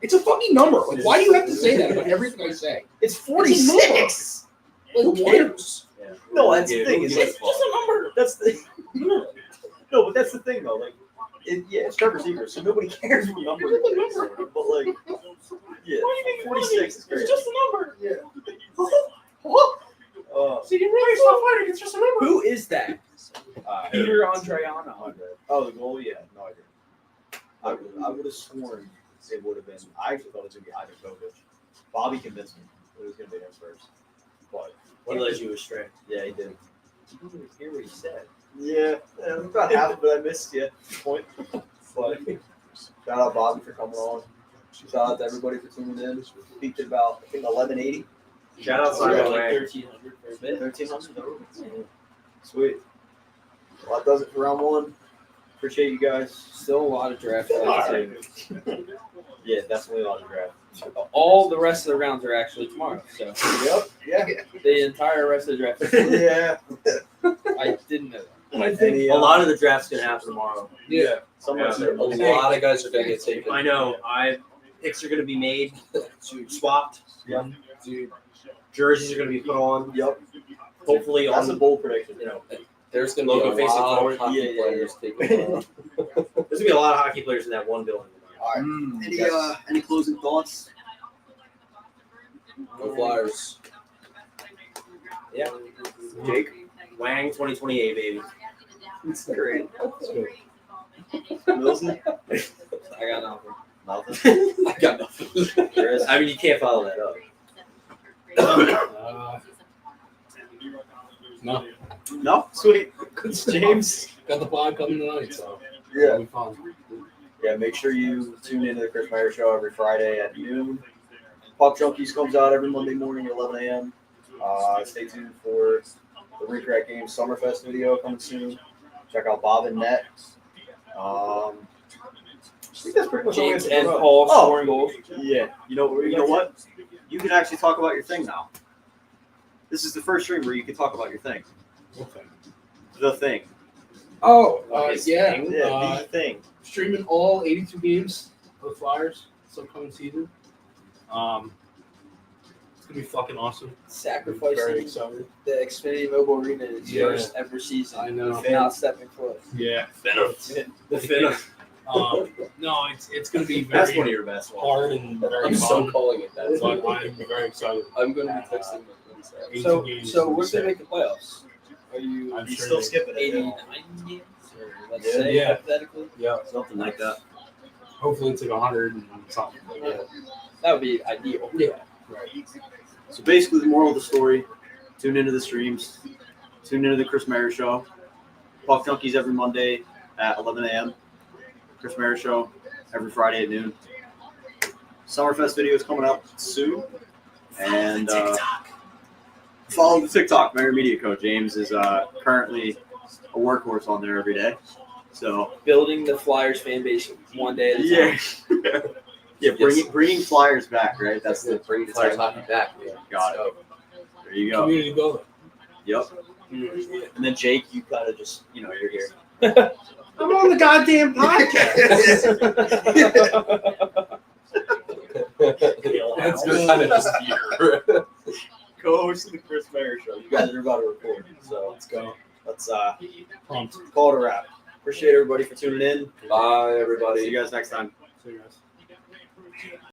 It's a fucking number. Why do you have to say that about everything I say? It's 46. Who cares? No, that's the thing. It's just a number. That's the no, but that's the thing though. It's Trevor Zegras, so nobody cares what number it is. But yeah, 46 is great. It's just a number. Yeah. See, you really stop fighting. It's just a number. Who is that? Peter Andriano. Oh, the goal. Yeah, no idea. I would have sworn it would have been. I actually thought it was gonna be 𝐁𝐂𝐿. Bobby convinced me it was gonna be him first. But What led you astray? yeah, he did. You didn't hear what he said. Yeah, about half of it I missed. Yeah, point. But shout out Bobby for coming on. Shout out to everybody for tuning in. Peaked at about 1180. Shout out Yeah, Simon like Wang. 1,300 for a bit. 1300. Sweet. Well, that does it for round one. Appreciate you guys. Still a lot of draft left too. Yeah, definitely a lot of draft. All the rest of the rounds are actually tomorrow. So Yep. Yeah. the entire rest of the draft. Yeah. I didn't know that. I think A lot of the draft's gonna happen tomorrow. Yeah. Someone said A lot of guys are going to get taken. I know. Picks are gonna be made, swapped. Yep. Dude, jerseys are gonna be put on. Yep. Hopefully, That's on a bold prediction. There's going to Logo be a facing lot forward. of hockey Yeah, yeah, players taken. there's gonna be a lot of hockey players in that one building. All right. Any closing thoughts? Go Flyers. Yeah. Jake, Wang 2028, baby. It's great. Wilson? I got nothing. Nothing. I got nothing. I mean, you can't follow that up. No. No, sweet. James. Got the pod coming tonight, so Yeah. it'll be fun. Yeah, make sure you tune into the Chris Maher Show every Friday at noon. Pop Junkies comes out every Monday morning at 11 a.m. Stay tuned for the Recrack Games Summerfest video coming soon. Check out Bob and Net. I think that's pretty much all we have James to and promote. Paul Oh, scoring goals. yeah. You know what? You can actually talk about your thing now. This is the first stream where you can talk about your thing. The thing. Oh, His yeah. thing. Yeah, the thing. Streaming all 82 games of the Flyers this upcoming season. It's gonna be fucking awesome. Very Sacrificing excited. the Xfinity Mobile Arena in its Yeah. first ever season. I know. Not stepping foot. Yeah. The Phantom. No, it's gonna be very That's one of your best ones. hard and very I'm fun. so calling it that. But I'm very excited. I'm going to be texting them. So what's gonna make the playoffs? Are you I'm He's sure still they- skipping it. 89 games? Or let's Yeah. say Yeah. hypothetically. Yeah. Something like that. Hopefully it's like 100 and something. Yeah. That would be ideal. Yeah. Right. So basically, the moral of the story: tune into the streams, tune into the Chris Maher Show. Puck Junkies every Monday at 11 a.m. Chris Maher Show every Friday at noon. Summerfest video is coming out soon, and follow the TikTok. Maher Media Co. James is currently a workhorse on there every day. So Building the Flyers fan base one day at a time. yeah, yeah, bringing Flyers back, right? That's the Bring Flyers hockey back. Man. Got it. There you go. Community building. Yep. And then Jake, you gotta just, you're here. I'm on the goddamn podcast. That's just kind of just here. Co-host of the Chris Maher Show. You guys are about to record, so Let's go. let's Pumped. call it a wrap. Appreciate everybody for tuning in. Bye, everybody. See you guys next time. See you guys.